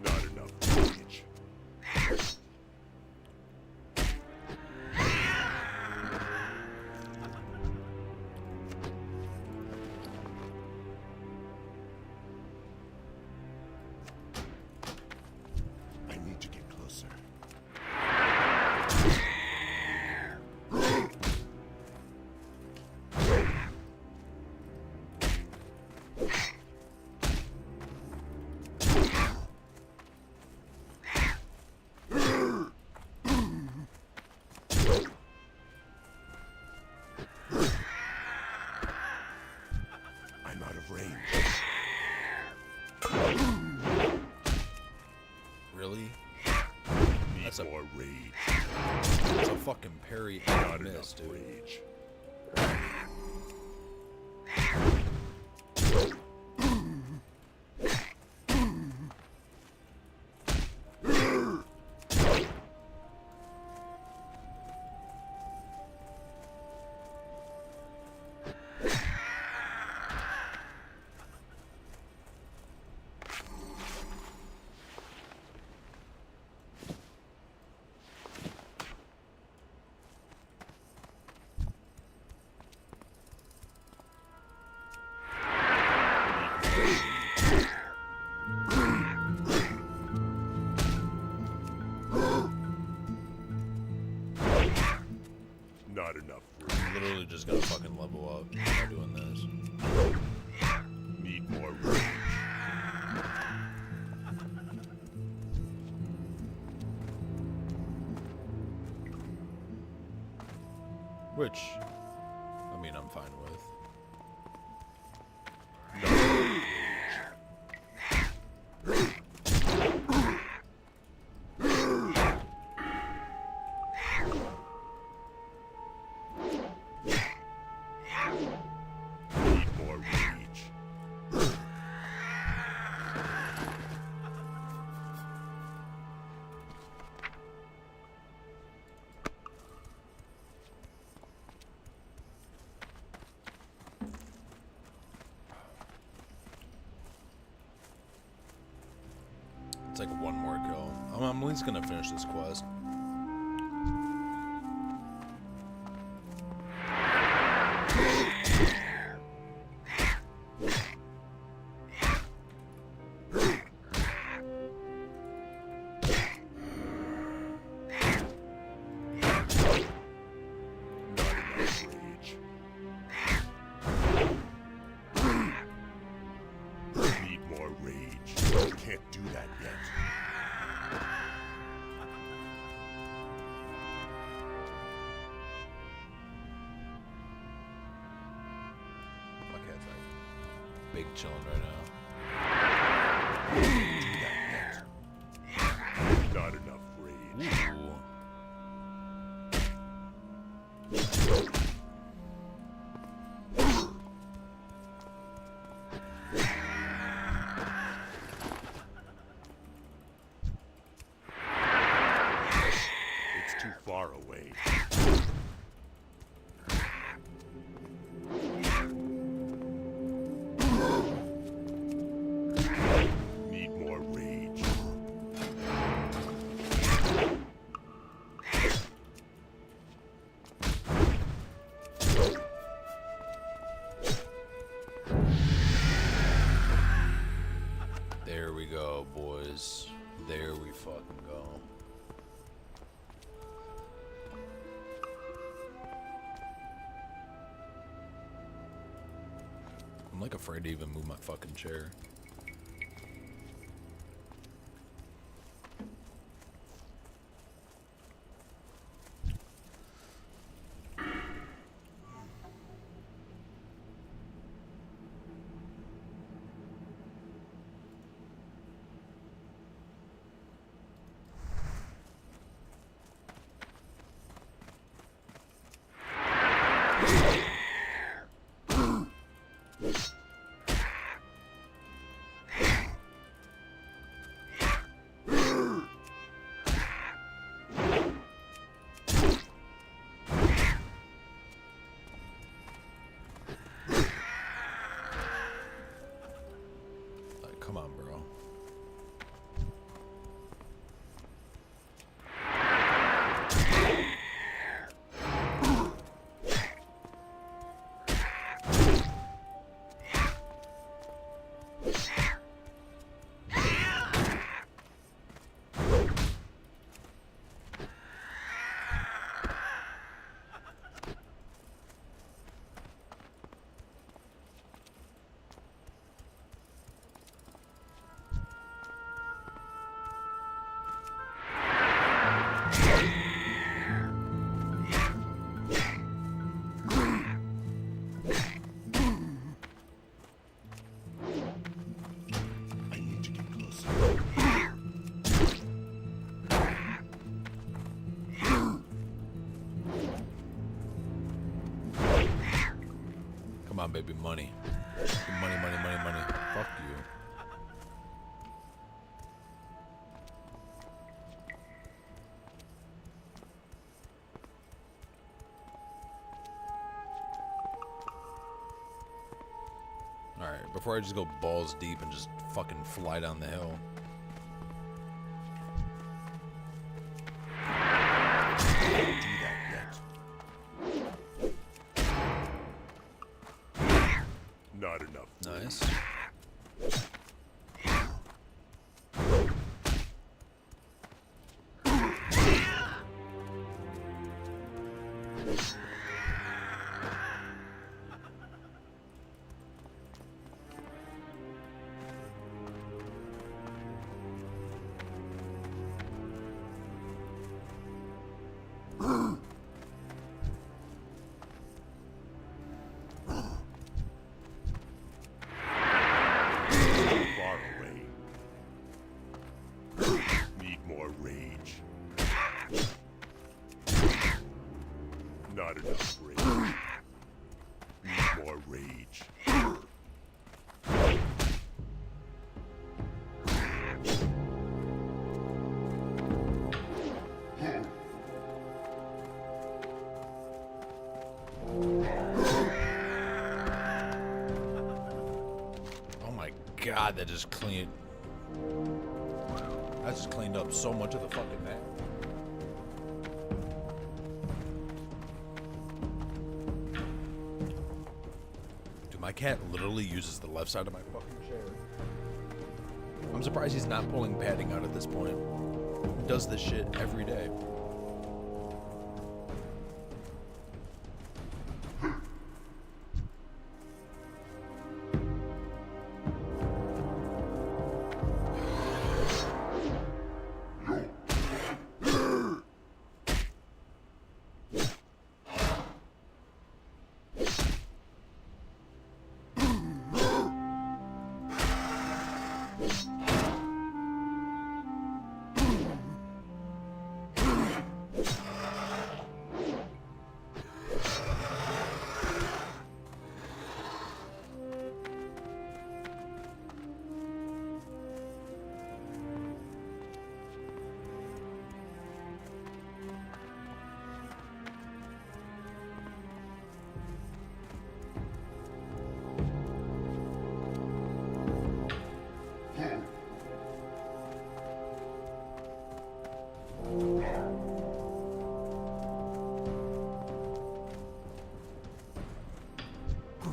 Not enough rage. I need to get closer. I'm out of range. Really? Need more rage. That's a fucking parry Not and enough miss, dude. rage. Not enough rage. I'm literally just gonna fucking level up by doing this. Need more rage. Which, I mean, I'm fine with. Need more rage. It's like one more kill. I'm at least gonna finish this quest. Not enough rage. Need more rage. Can't do that yet. My cat's like big chilling right now. Can't do that yet. Not enough rage. Ooh. It's too far away. Need more rage. There we go, boys. There we fucking go. I'm like afraid to even move my fucking chair. Come on, baby, money. Money, money, money, money. Fuck you. Alright, before I just go balls deep and just fucking fly down the hill. Can't do that yet. Not enough. Nice. Far away. Need more rage. Not enough rage. Need more rage. Oh my god, that just cleaned. That just cleaned up so much of the fucking map. Dude, my cat literally uses the left side of my fucking chair. I'm surprised he's not pulling padding out at this point. He does this shit every day.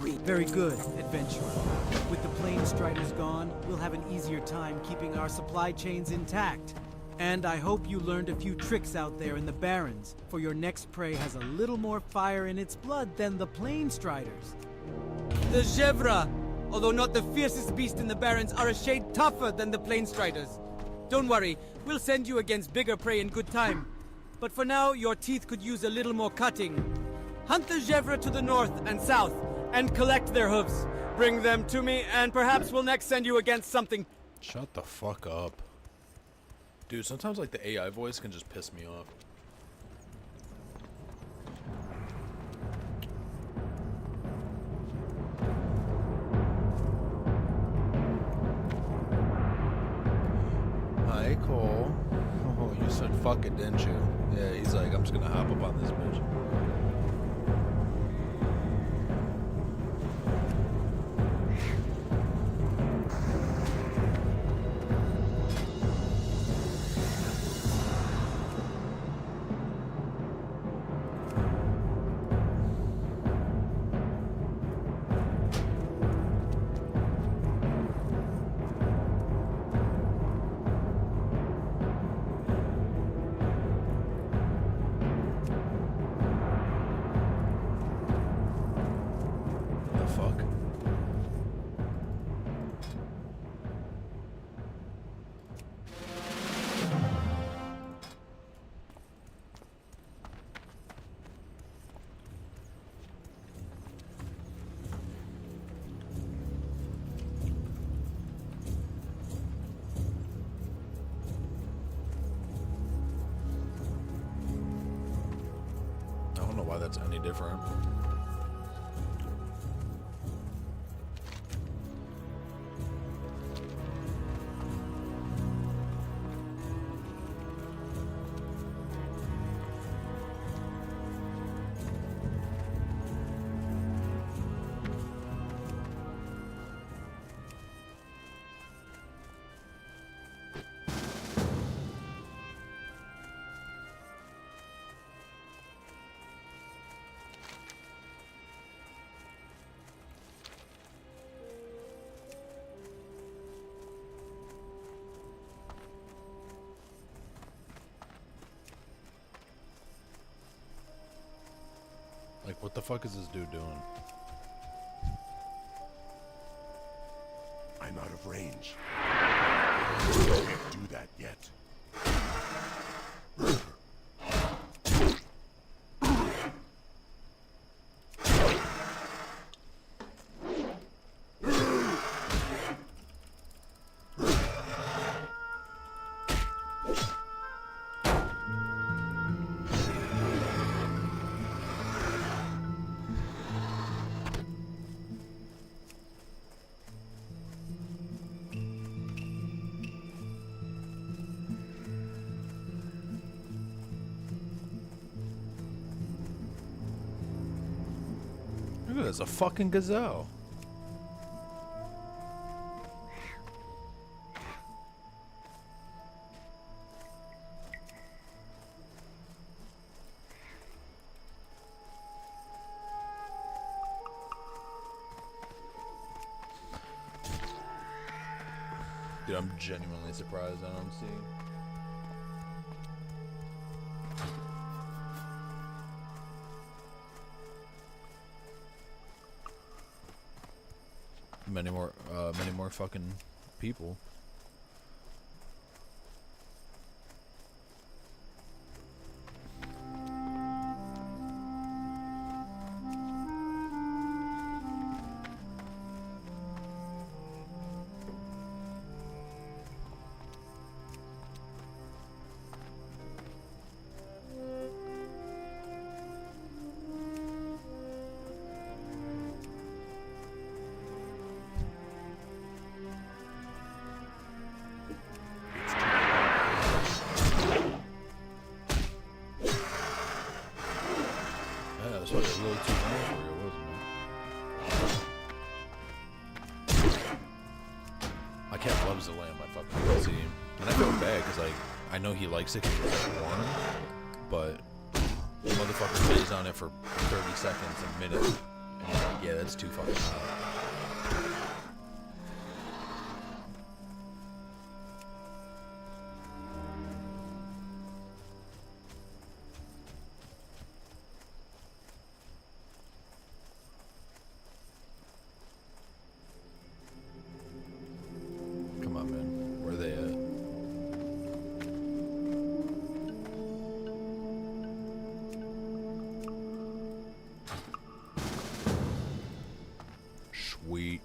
Great. Very good, adventurer. With the plane striders gone, we'll have an easier time keeping our supply chains intact. And I hope you learned a few tricks out there in the Barrens, for your next prey has a little more fire in its blood than the plane striders. The Gevra, although not the fiercest beast in the Barrens, are a shade tougher than the plane striders. Don't worry, we'll send you against bigger prey in good time. But for now, your teeth could use a little more cutting. Hunt the Gevra to the north and south, and collect their hooves. Bring them to me, and perhaps we'll next send you against something. Shut the fuck up. Dude, sometimes like the AI voice can just piss me off. Hi, Cole. Oh, you said fuck it, didn't you? Yeah, he's like, I'm just gonna hop up on this bitch. I don't know why that's any different. Like, what the fuck is this dude doing? I'm out of range. Can't do that yet. Look at this, a fucking gazelle. Dude, I'm genuinely surprised I don't see. Many more fucking people. That's probably a little too long for you, wasn't it? My cat loves to lay on my fucking pussy, and I feel bad because like I know he likes it because it's like warm, but the motherfucker lays on it for 30 seconds, a minute, and he's like, yeah, that's too fucking hot. Come on, man. Where are they at? Sweet.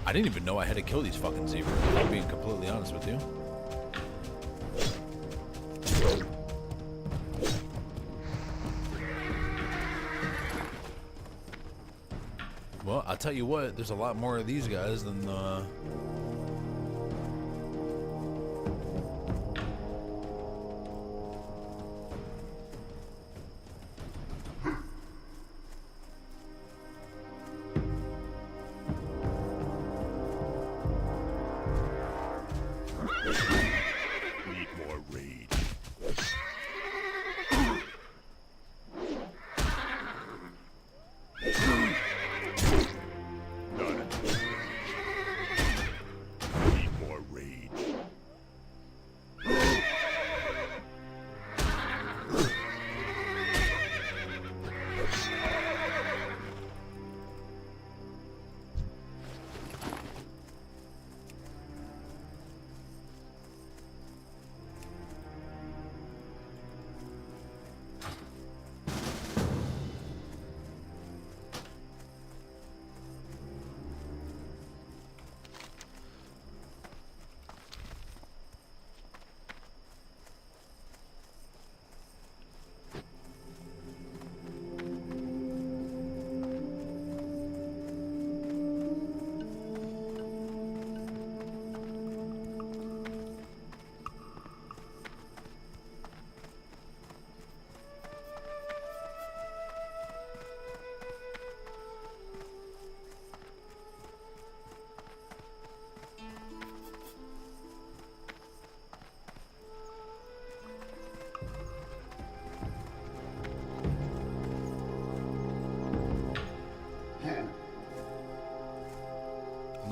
I didn't even know I had to kill these fucking zebras, if I'm being completely honest with you. Well, I'll tell you what, there's a lot more of these guys than Need more rage.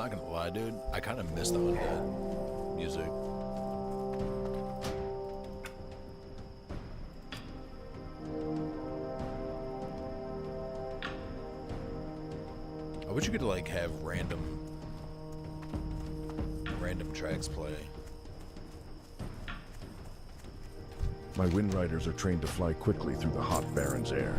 not gonna lie, dude. I kind of miss the undead music. I wish you could like have random tracks play. My wind riders are trained to fly quickly through the hot Baron's air.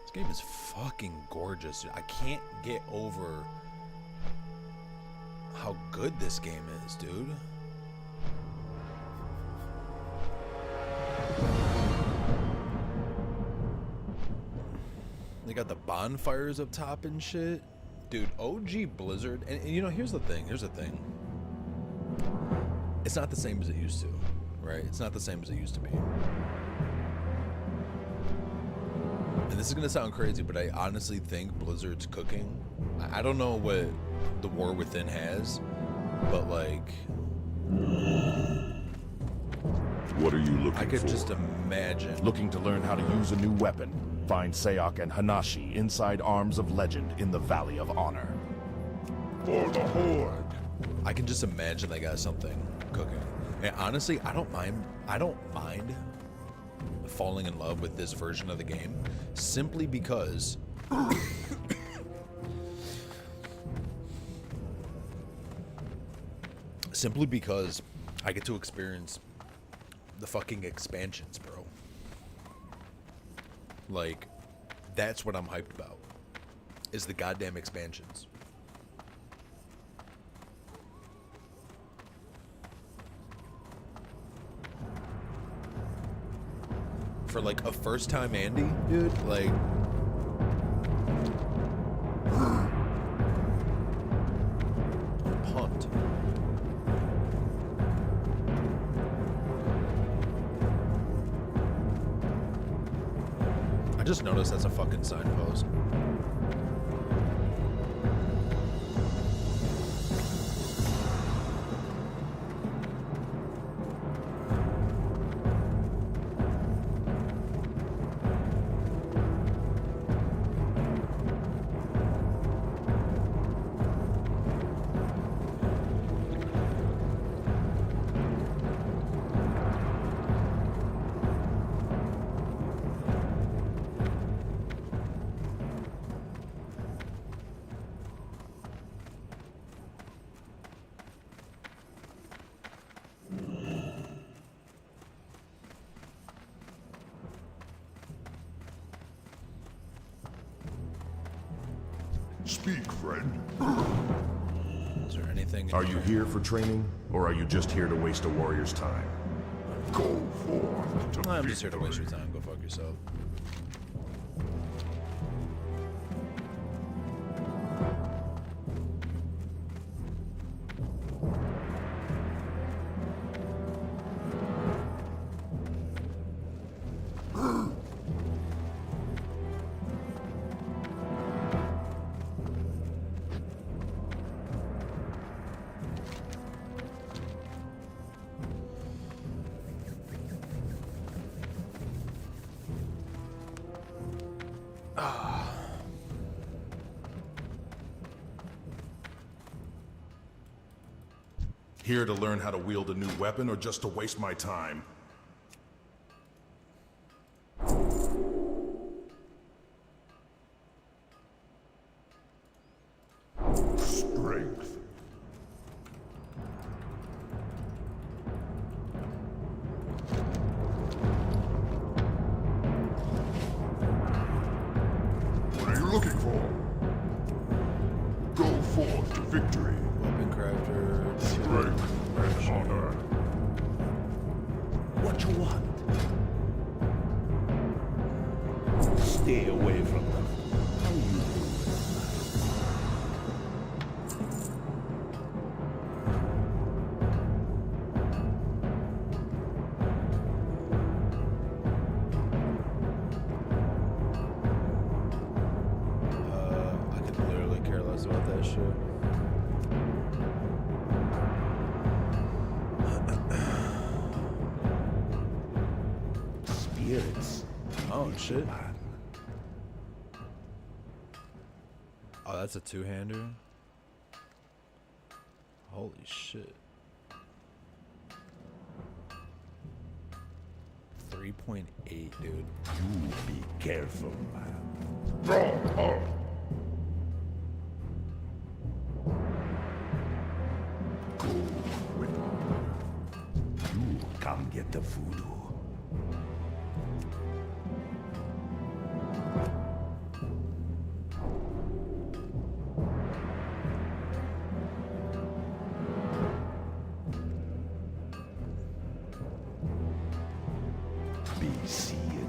This game is fucking gorgeous. I can't get over how good this game is, dude. They got the bonfires up top and shit. Dude, OG Blizzard, and you know, here's the thing. It's not the same as it used to, right? It's not the same as it used to be. And this is gonna sound crazy, but I honestly think Blizzard's cooking. I don't know what the War Within has, but like, What are you looking for? I could just imagine. Looking to learn how to use a new weapon. Find Sayok and Hanashi inside Arms of Legend in the Valley of Honor. For the Horde. I can just imagine they got something cooking. And honestly, I don't mind falling in love with this version of the game, simply because I get to experience the fucking expansions, bro. Like, that's what I'm hyped about, is the goddamn expansions. For like a first time Andy, dude, like, I'm pumped. I just noticed that's a fucking signpost. Speak, friend. Is there anything? Are you here for training, or are you just here to waste a warrior's time? Go forth to I'm just here to waste your time. Go fuck yourself. Here to learn how to wield a new weapon or just to waste my time? Strength. What are you looking for? Go forth to victory. Weapon crafter. Strength and honor. What you want? Stay away from them. How you doing? I could literally care less about that shit. Spirits. Oh shit. Oh, that's a two-hander. Holy shit. 3.8, dude. You be careful, man. Go with you come get the voodoo. Be seeing ya.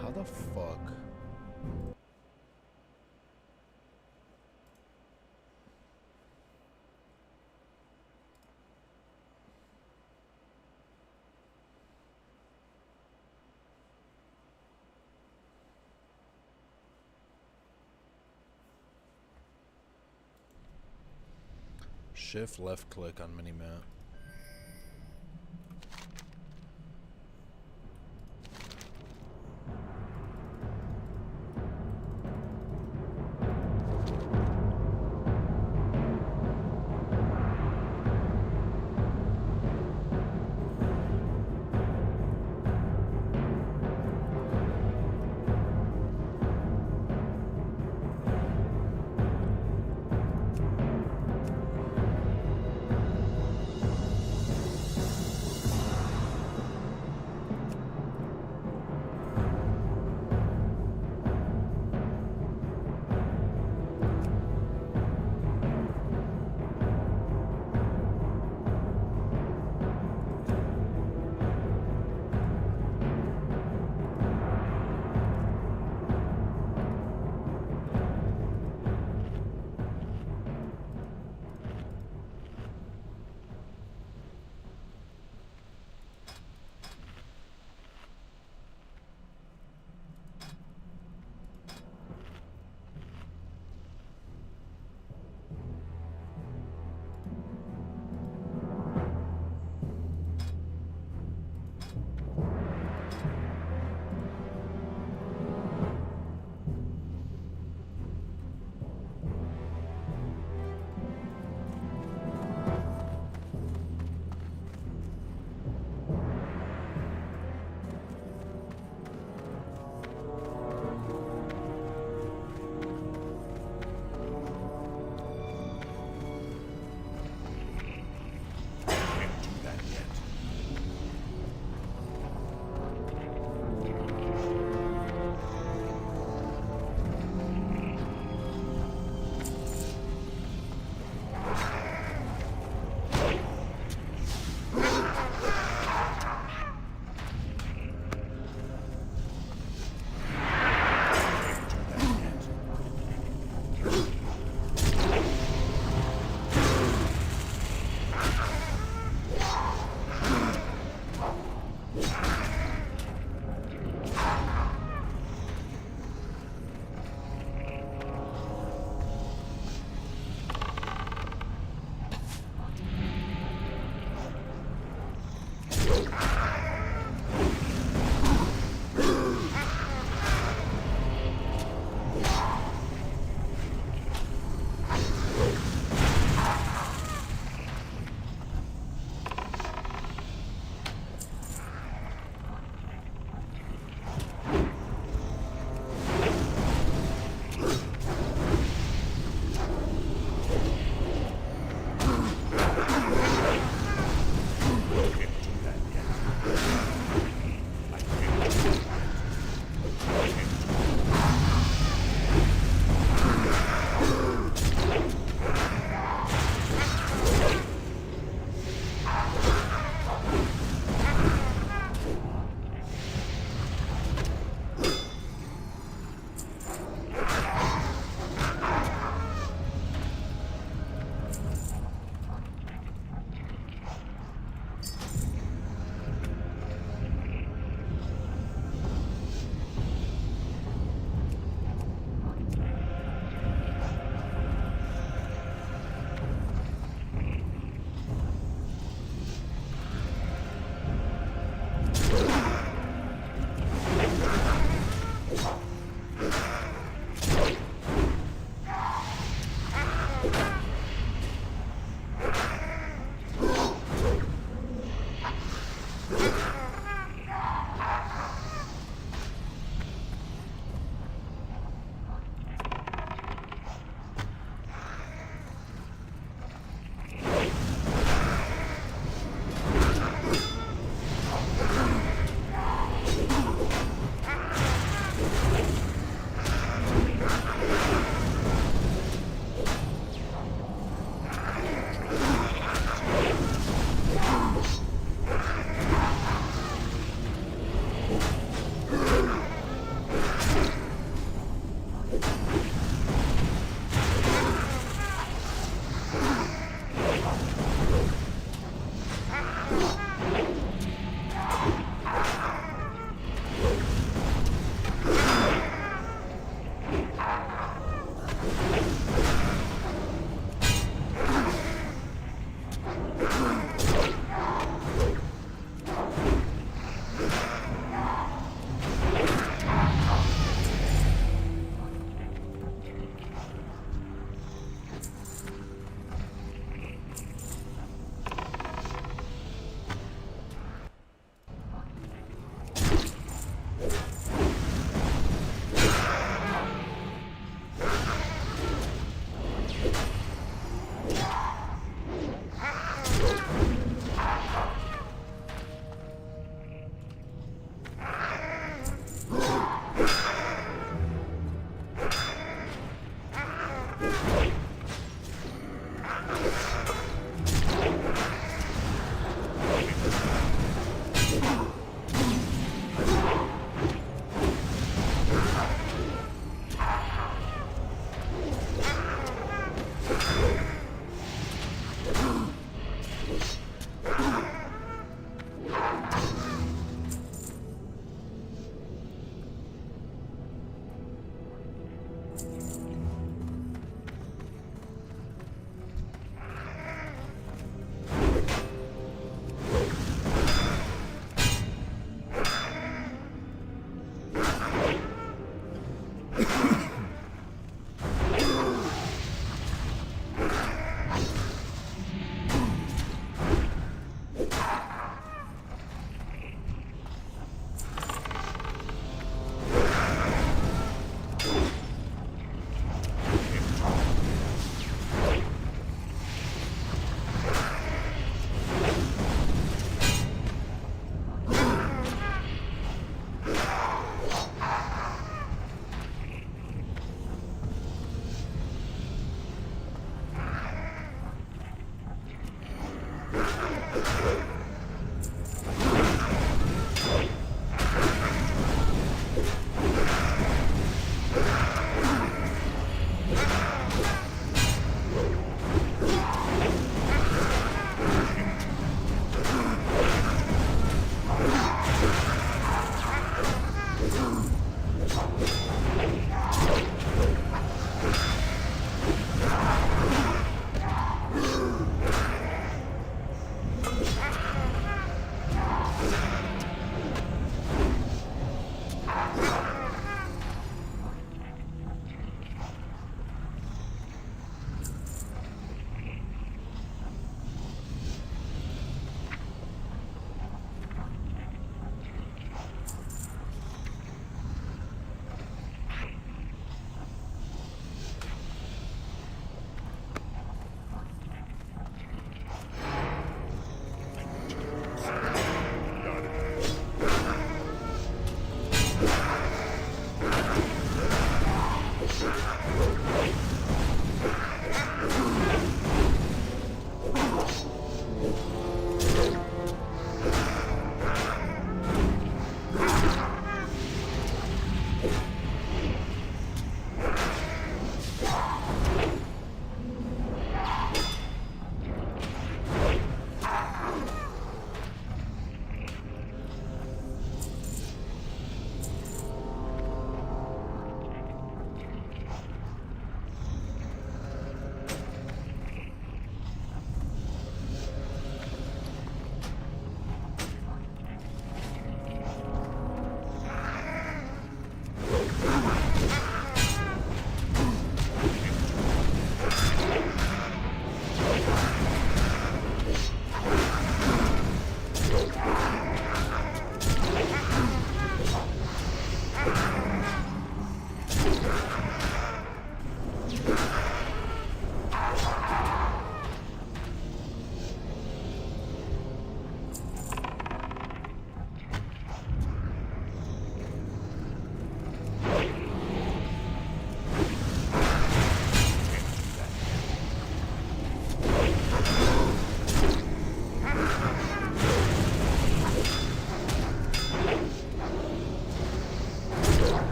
How the fuck? Shift left click on minimap.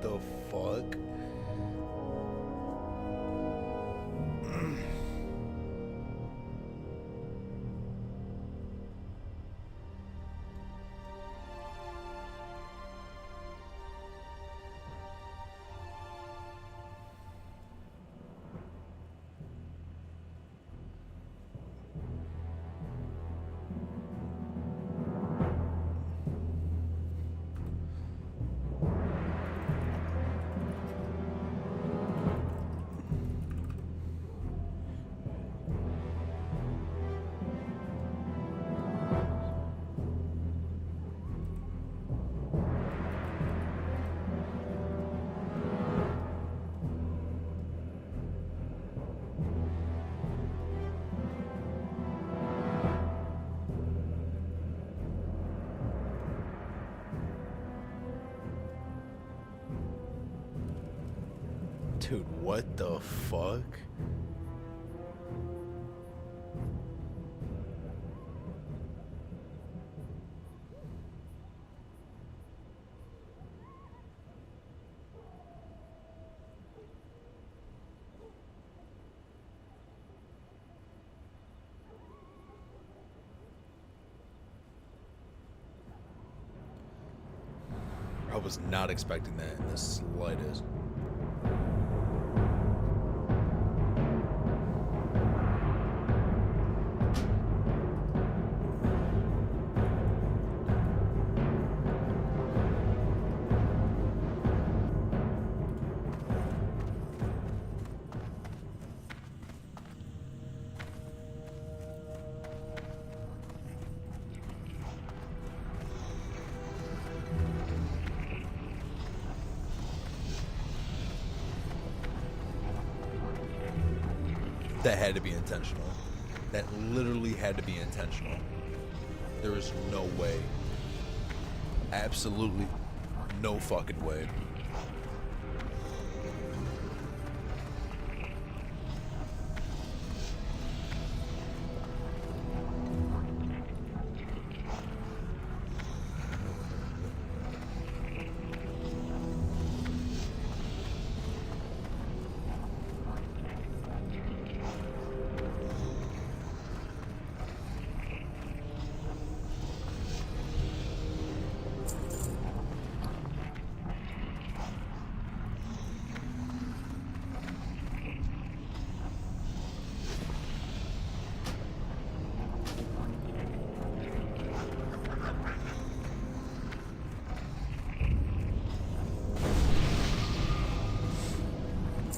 the fuck? Dude, what the fuck? I was not expecting that in the slightest. That had to be intentional. That literally had to be intentional. There is no way. Absolutely no fucking way.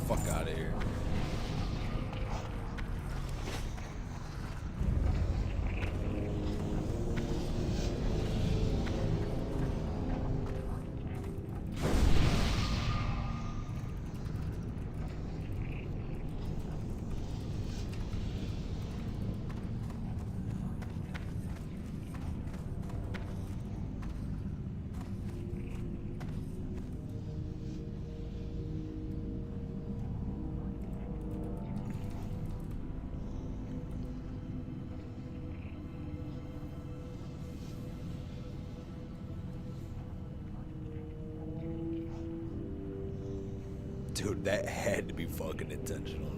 Fuck out of here. Dude, that had to be fucking intentional.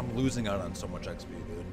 I'm losing out on so much XP, dude.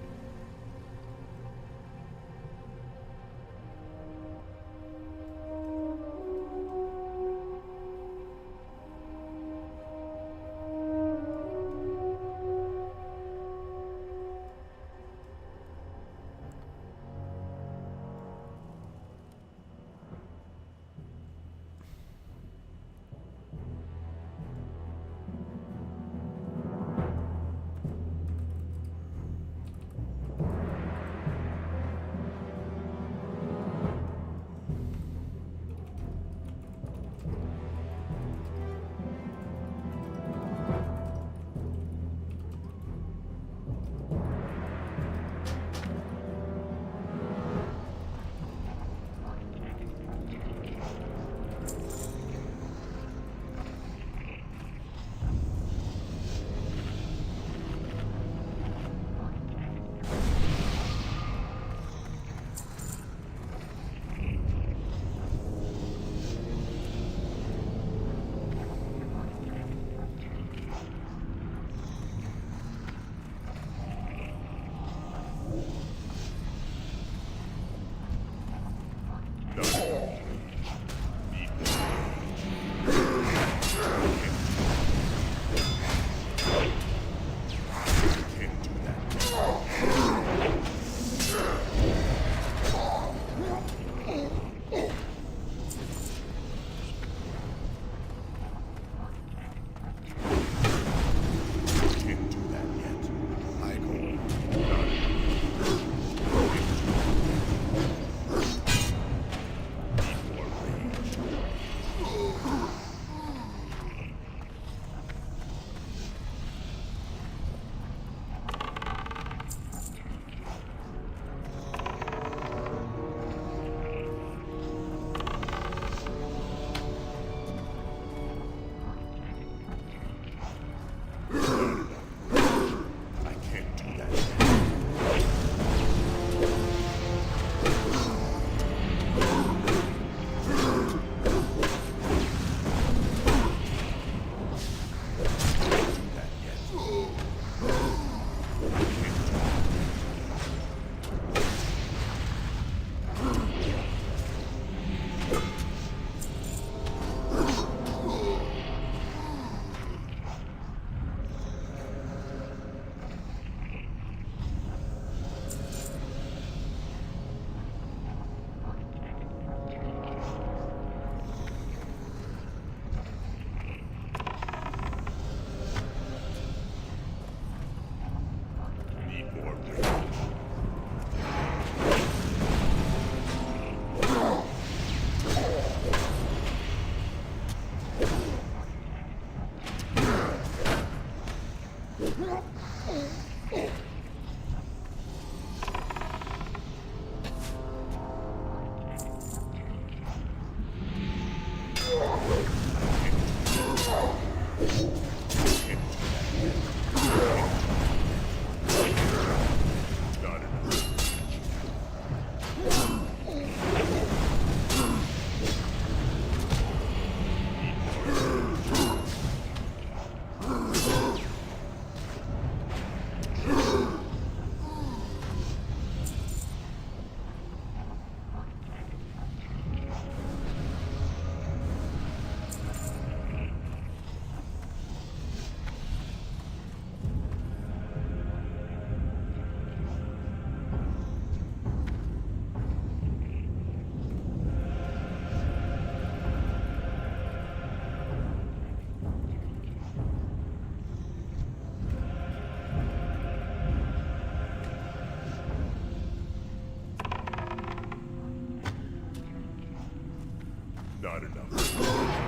Not enough.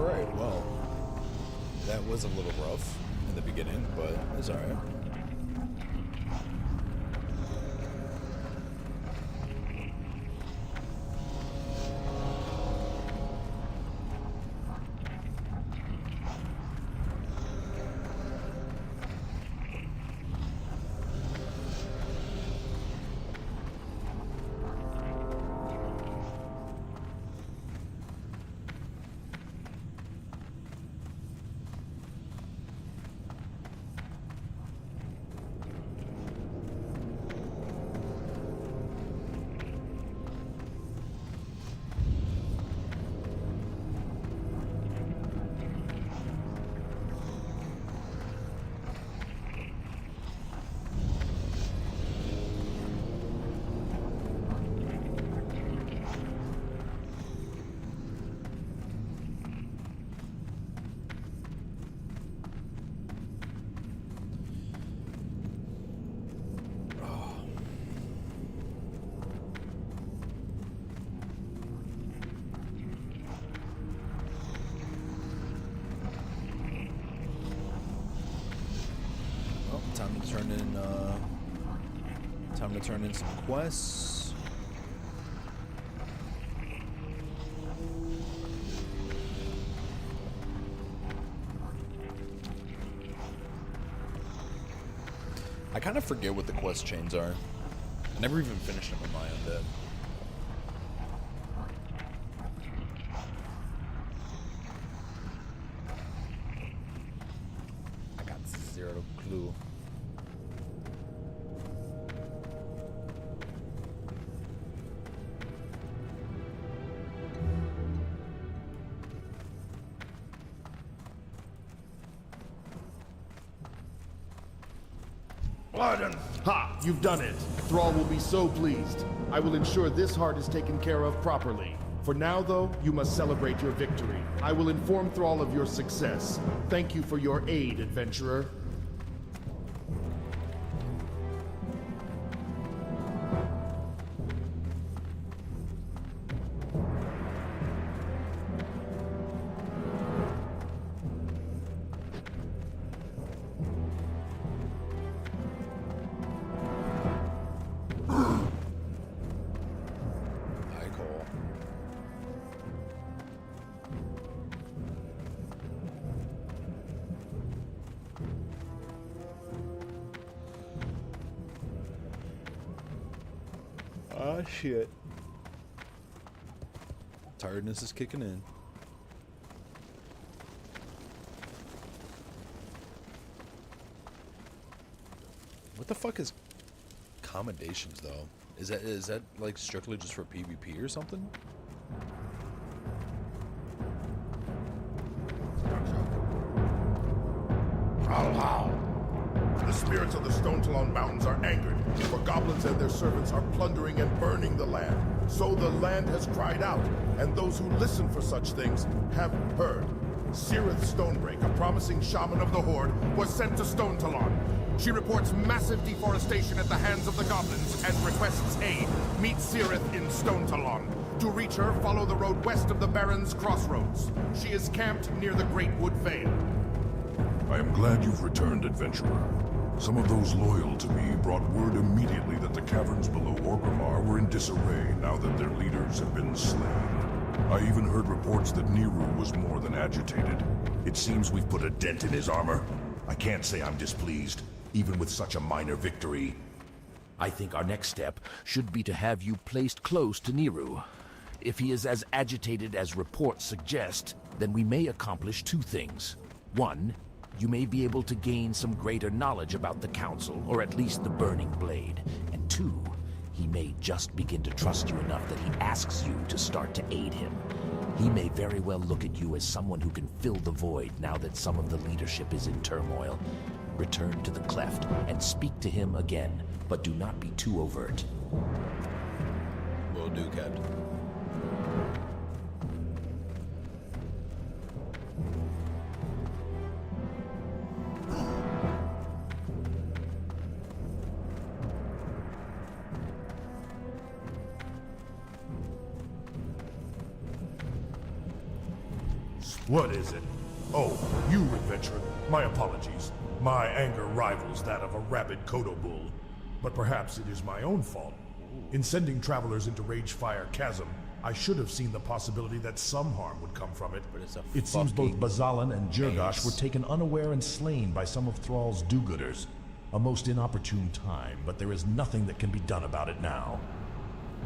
Alright, well, that was a little rough in the beginning, but it's alright. Time to turn in some quests. I kind of forget what the quest chains are. I never even finished them in my undead. I got zero clue. Ha! You've done it. Thrall will be so pleased. I will ensure this heart is taken care of properly. For now, though, you must celebrate your victory. I will inform Thrall of your success. Thank you for your aid, adventurer. Ah, shit. Tiredness is kicking in. What the fuck is accommodations, though? Is that like strictly just for PvP or something? The spirits of the Stone Talon Mountains are angered, for goblins and their servants are plundering and burning the land. So the land has cried out, and those who listen for such things have heard. Cirith Stonebreak, a promising shaman of the Horde, was sent to Stone Talon. She reports massive deforestation at the hands of the goblins and requests aid. Meet Cirith in Stone Talon. To reach her, follow the road west of the Baron's Crossroads. She is camped near the Great Wood Vale. I am glad you've returned, adventurer. Some of those loyal to me brought word immediately that the caverns below Orgrimmar were in disarray now that their leaders have been slain. I even heard reports that Nehru was more than agitated. It seems we've put a dent in his armor. I can't say I'm displeased, even with such a minor victory. I think our next step should be to have you placed close to Nehru. If he is as agitated as reports suggest, then we may accomplish two things. One, you may be able to gain some greater knowledge about the Council, or at least the Burning Blade. And two, he may just begin to trust you enough that he asks you to start to aid him. He may very well look at you as someone who can fill the void now that some of the leadership is in turmoil. Return to the cleft and speak to him again, but do not be too overt. Will do, Captain. What is it? Oh, you, adventurer. My apologies. My anger rivals that of a rabid Kodo bull. But perhaps it is my own fault. In sending travelers into Ragefire Chasm, I should have seen the possibility that some harm would come from it. But it's a It seems both fucking Bazalan and Jirgash ace. were taken unaware and slain by some of Thrall's do-gooders. A most inopportune time, but there is nothing that can be done about it now.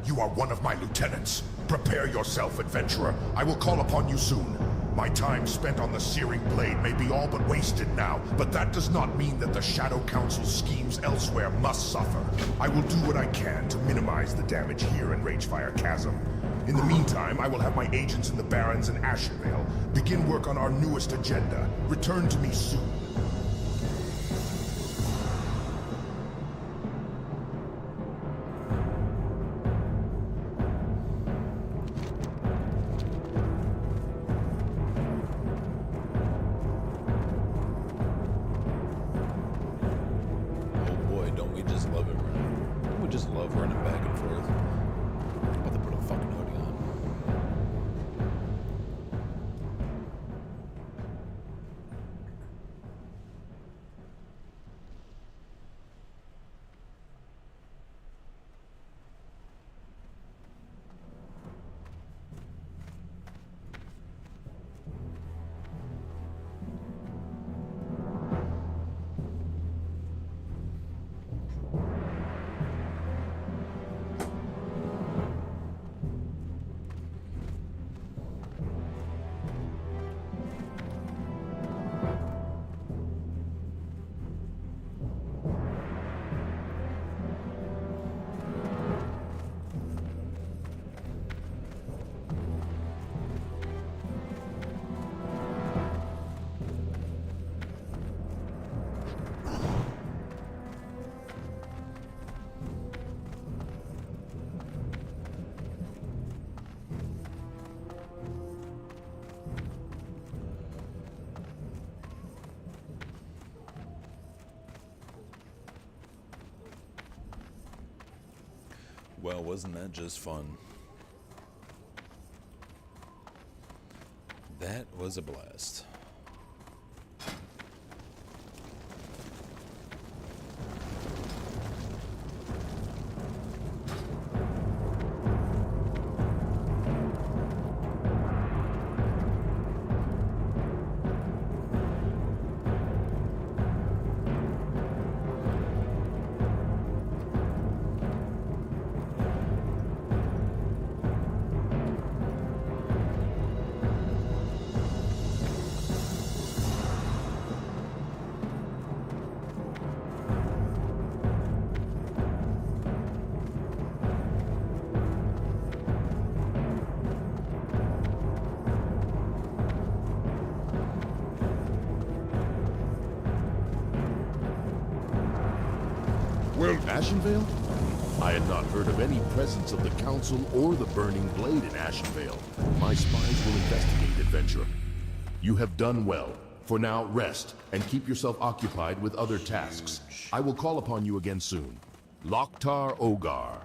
You are one of my lieutenants. Prepare yourself, adventurer. I will call upon you soon. My time spent on the Searing Blade may be all but wasted now, but that does not mean that the Shadow Council's schemes elsewhere must suffer. I will do what I can to minimize the damage here in Ragefire Chasm. In the meantime, I will have my agents in the Barrens and Ashenvale begin work on our newest agenda. Return to me soon. Oh boy, don't we just love it? Don't we just love running back and forth? I'm about to put a fucking hoodie on. Well, wasn't that just fun? That was a blast. Ashenvale? I had not heard of any presence of the Council or the Burning Blade in Ashenvale. My spies will investigate, adventurer. You have done well. For now, rest, and keep yourself occupied with other tasks. I will call upon you again soon. Loktar Ogar.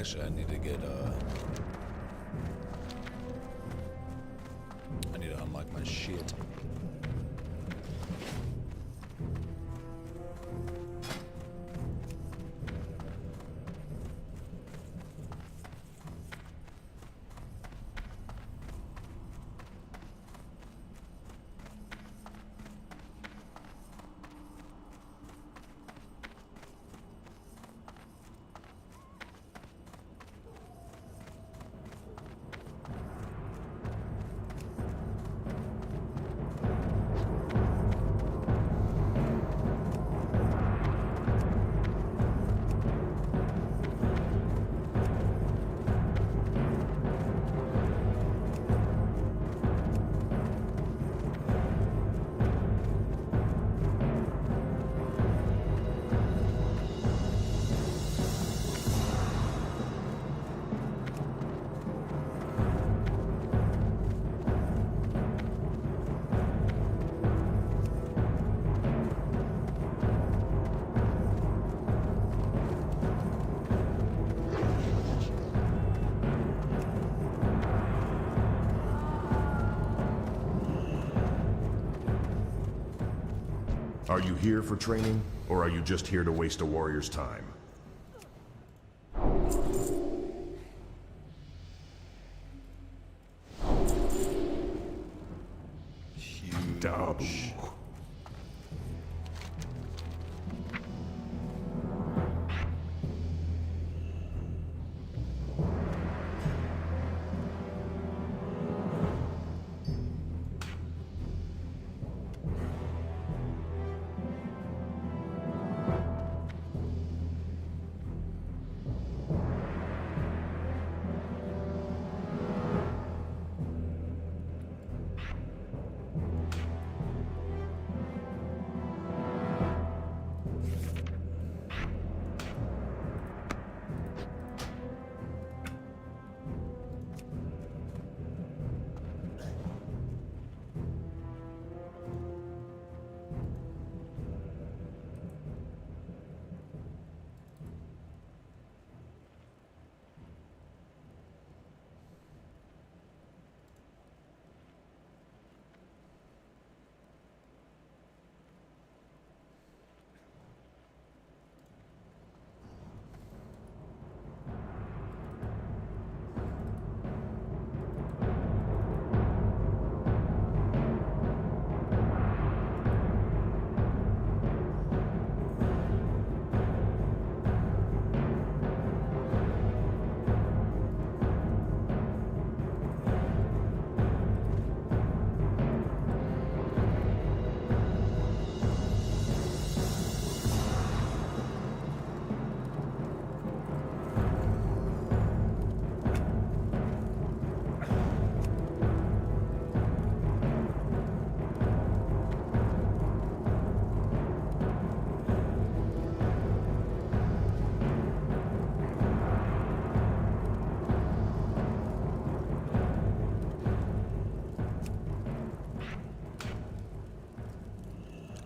Actually, I need to get I need to unlock my shit. Are you here for training, or are you just here to waste a warrior's time? Double.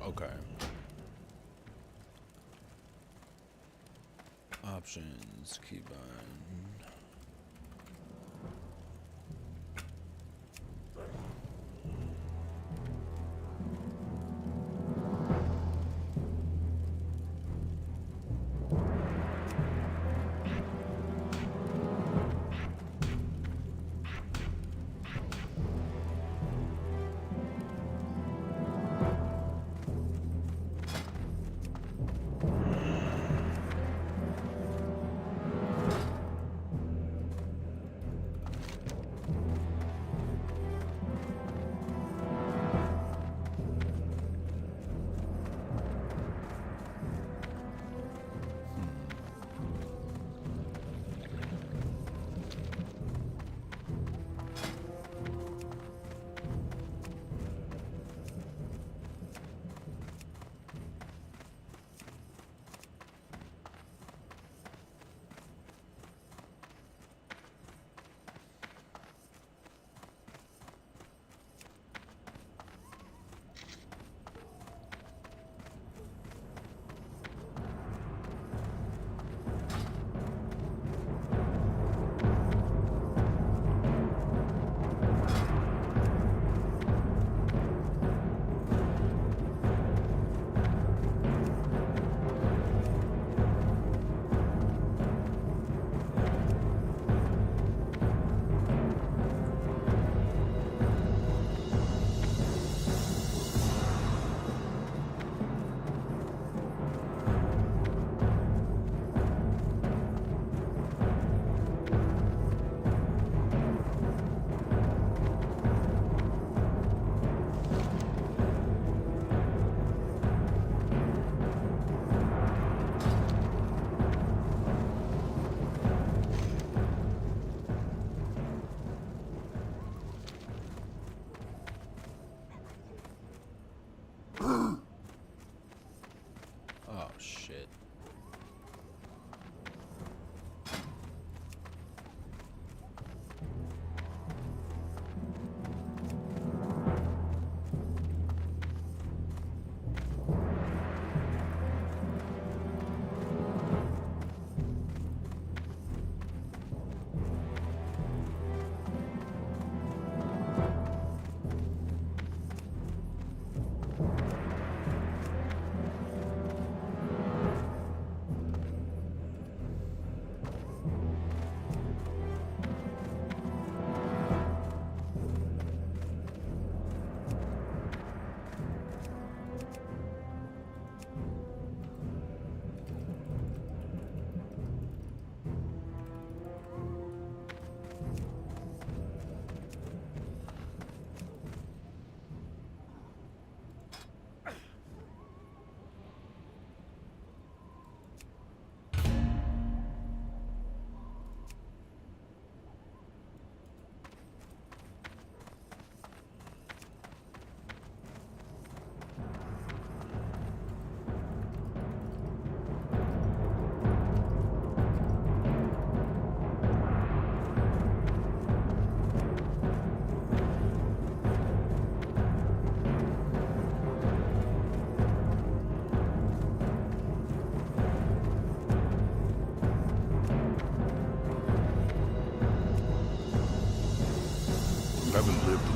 Okay. Options, keybind.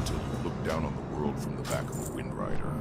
until you look down on the world from the back of a Wind Rider.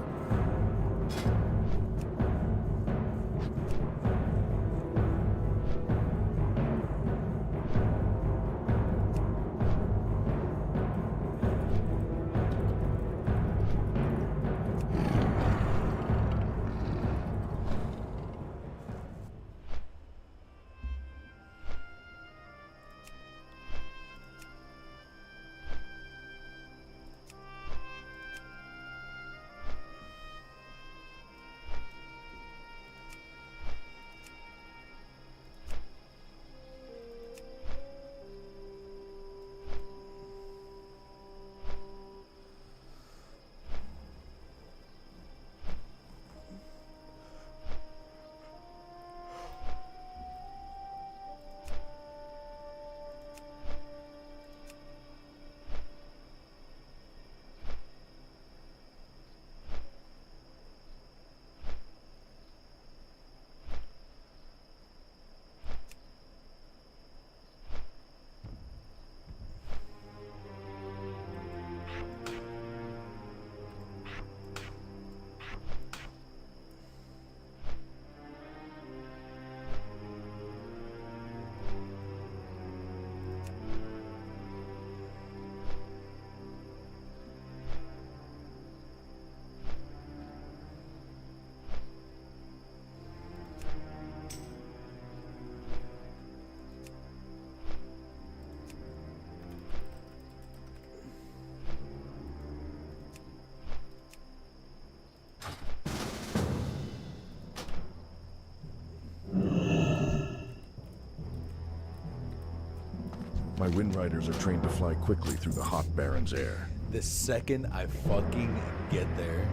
My Wind Riders are trained to fly quickly through the hot Baron's air. The second I fucking get there.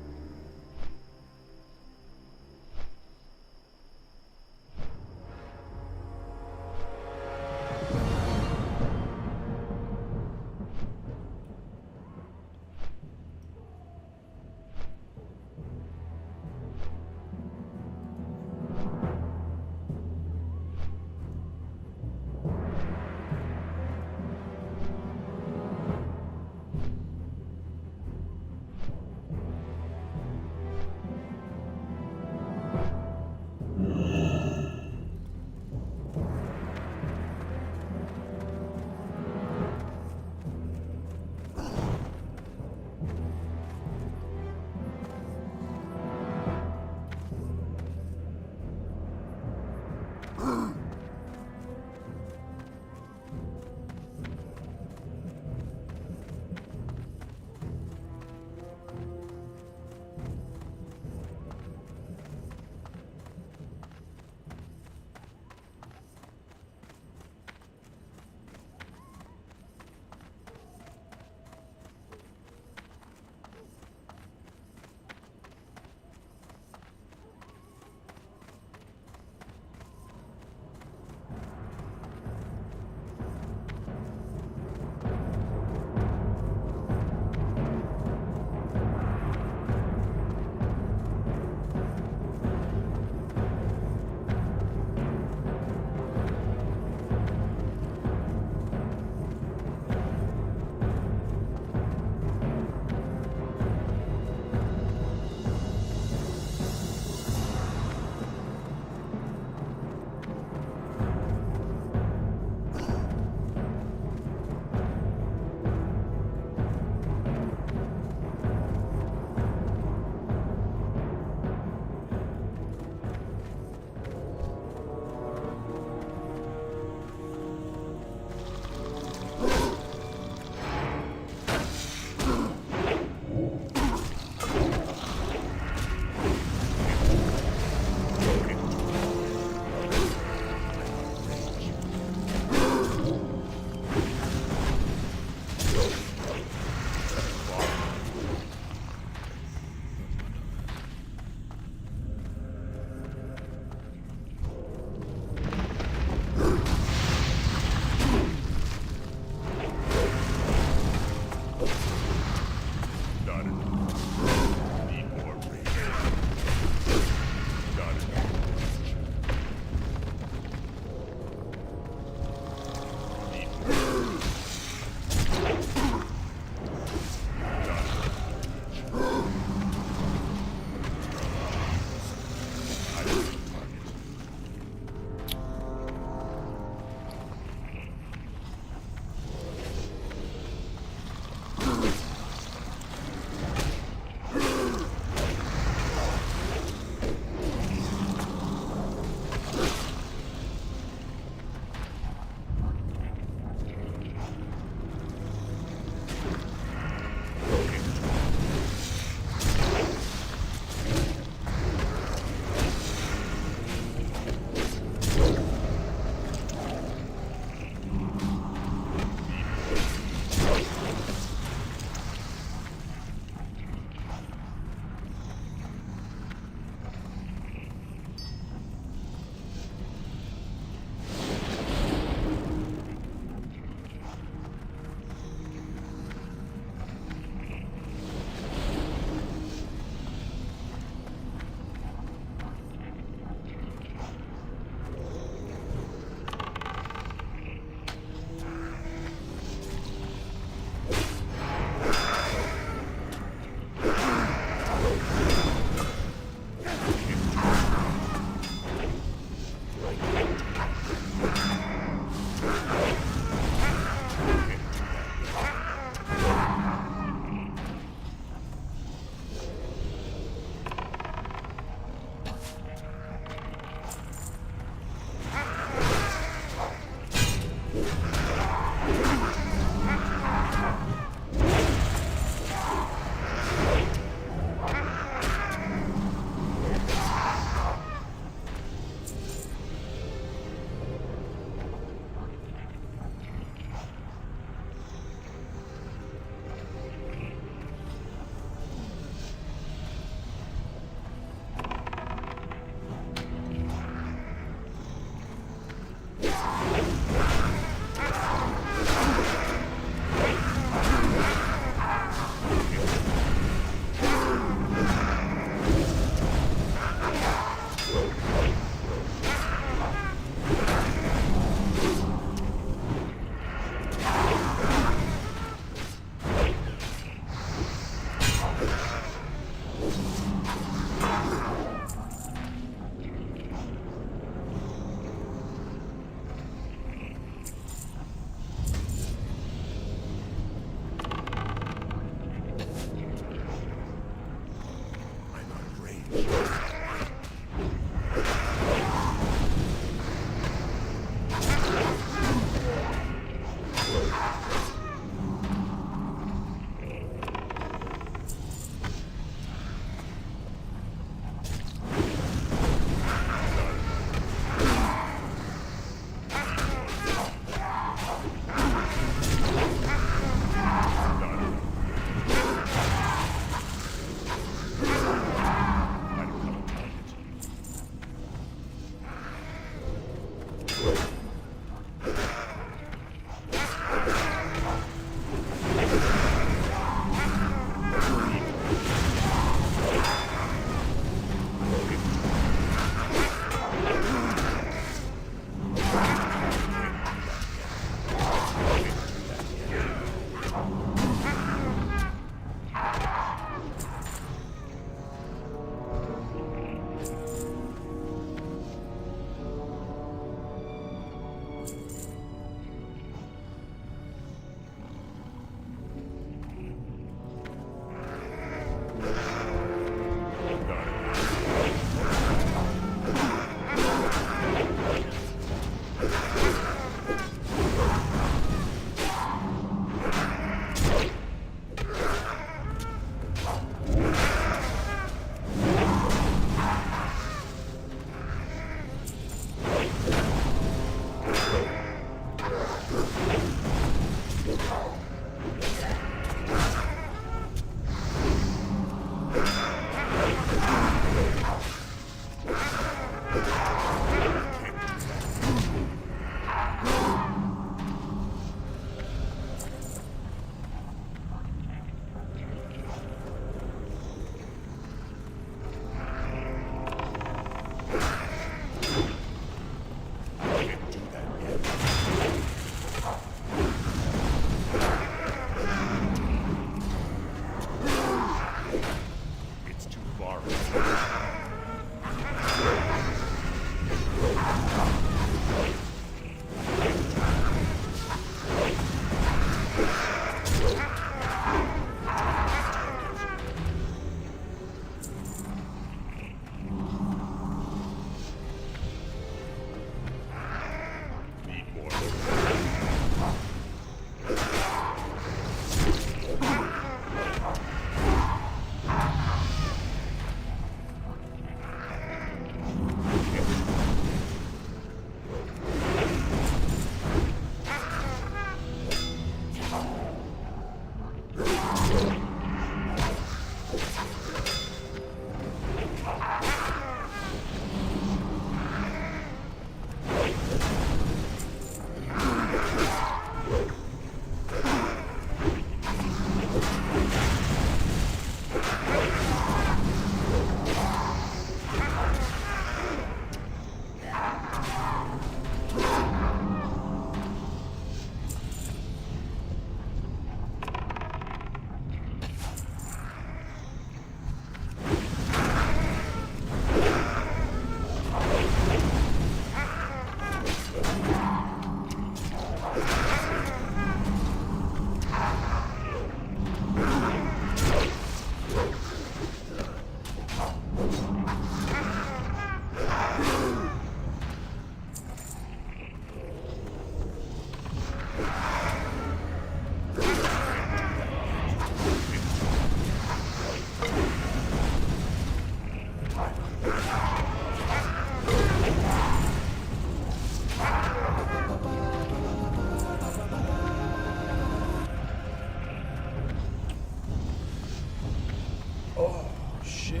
Oh, shit.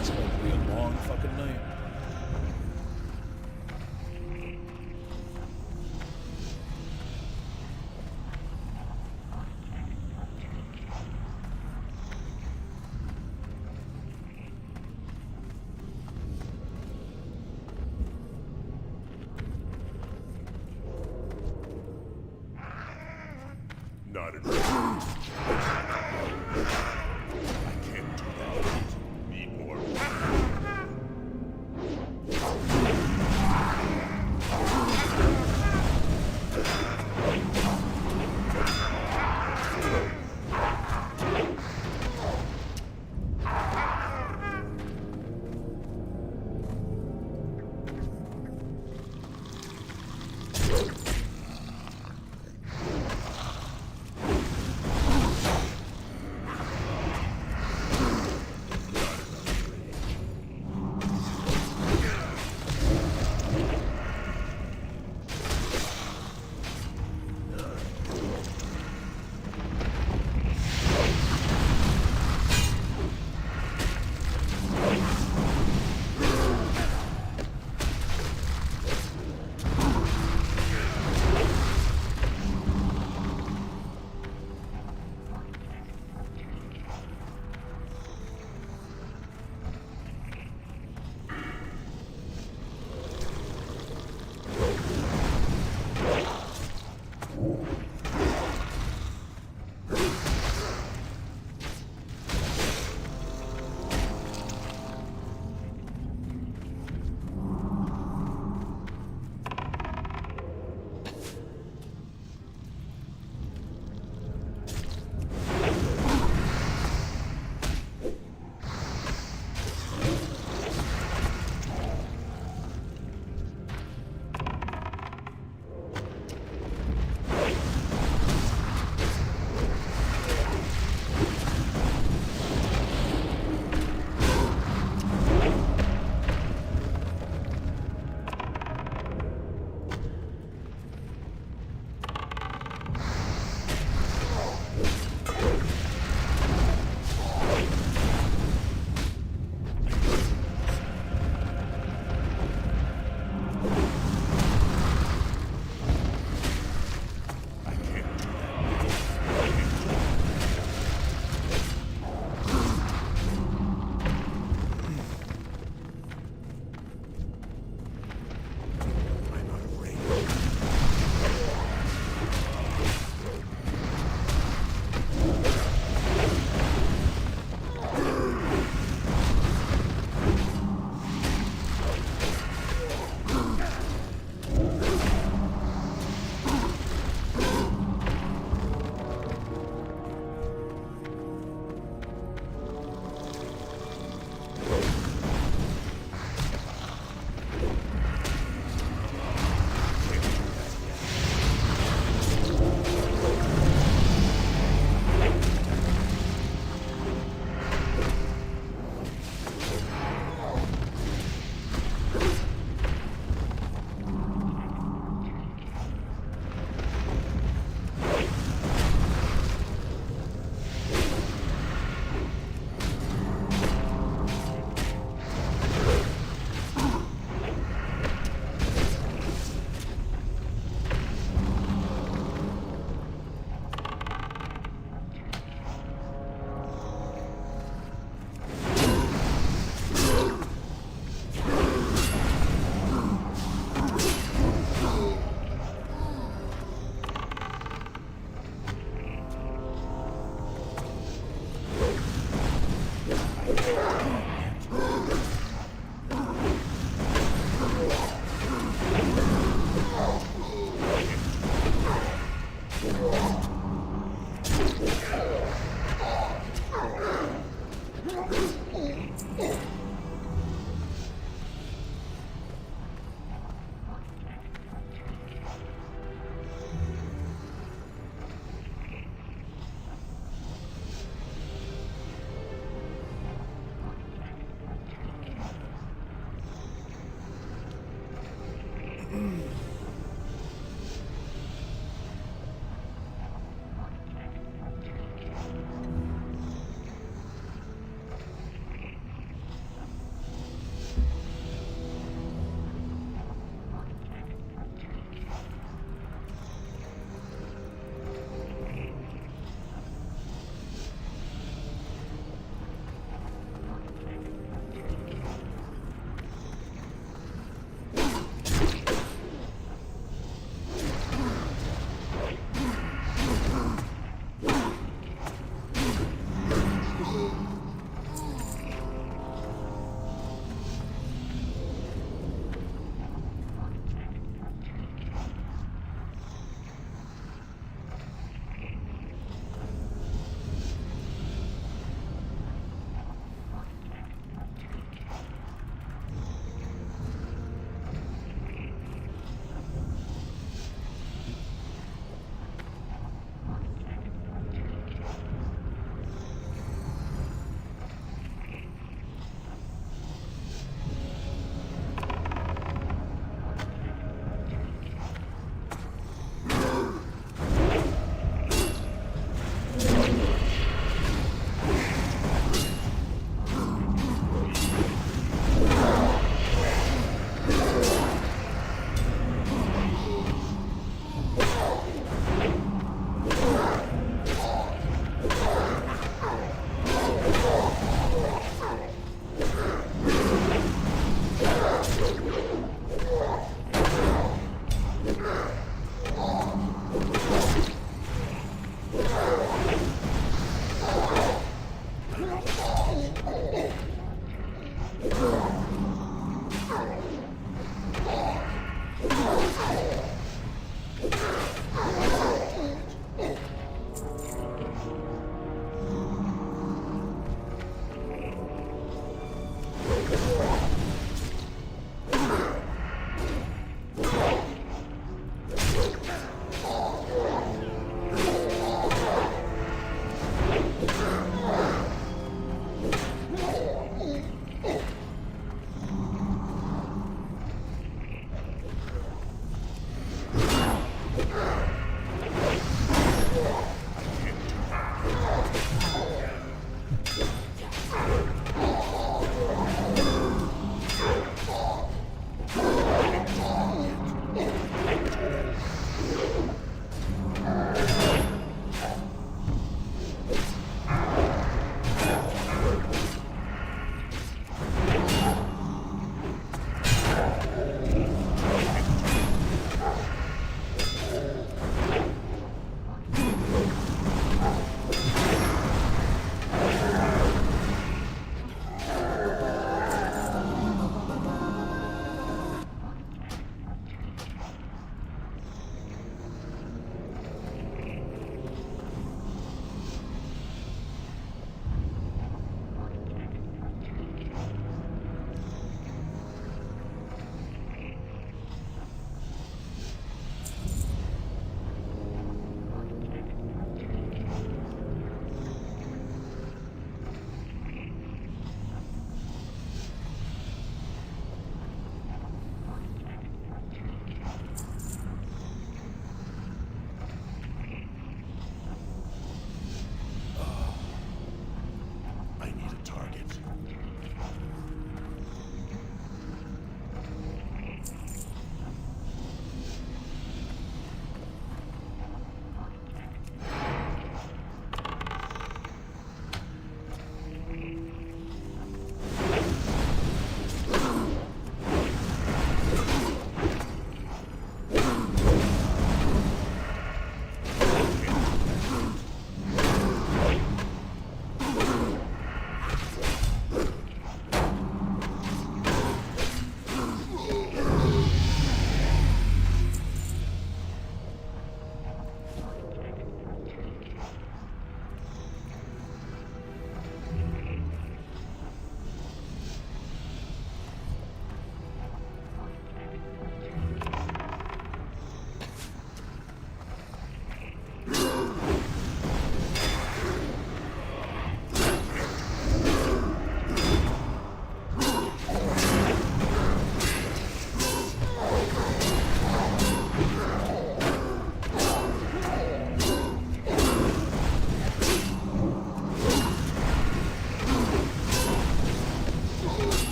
It's going to be a long fucking night. Not at all. I can't do that. Need more.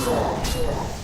Yes.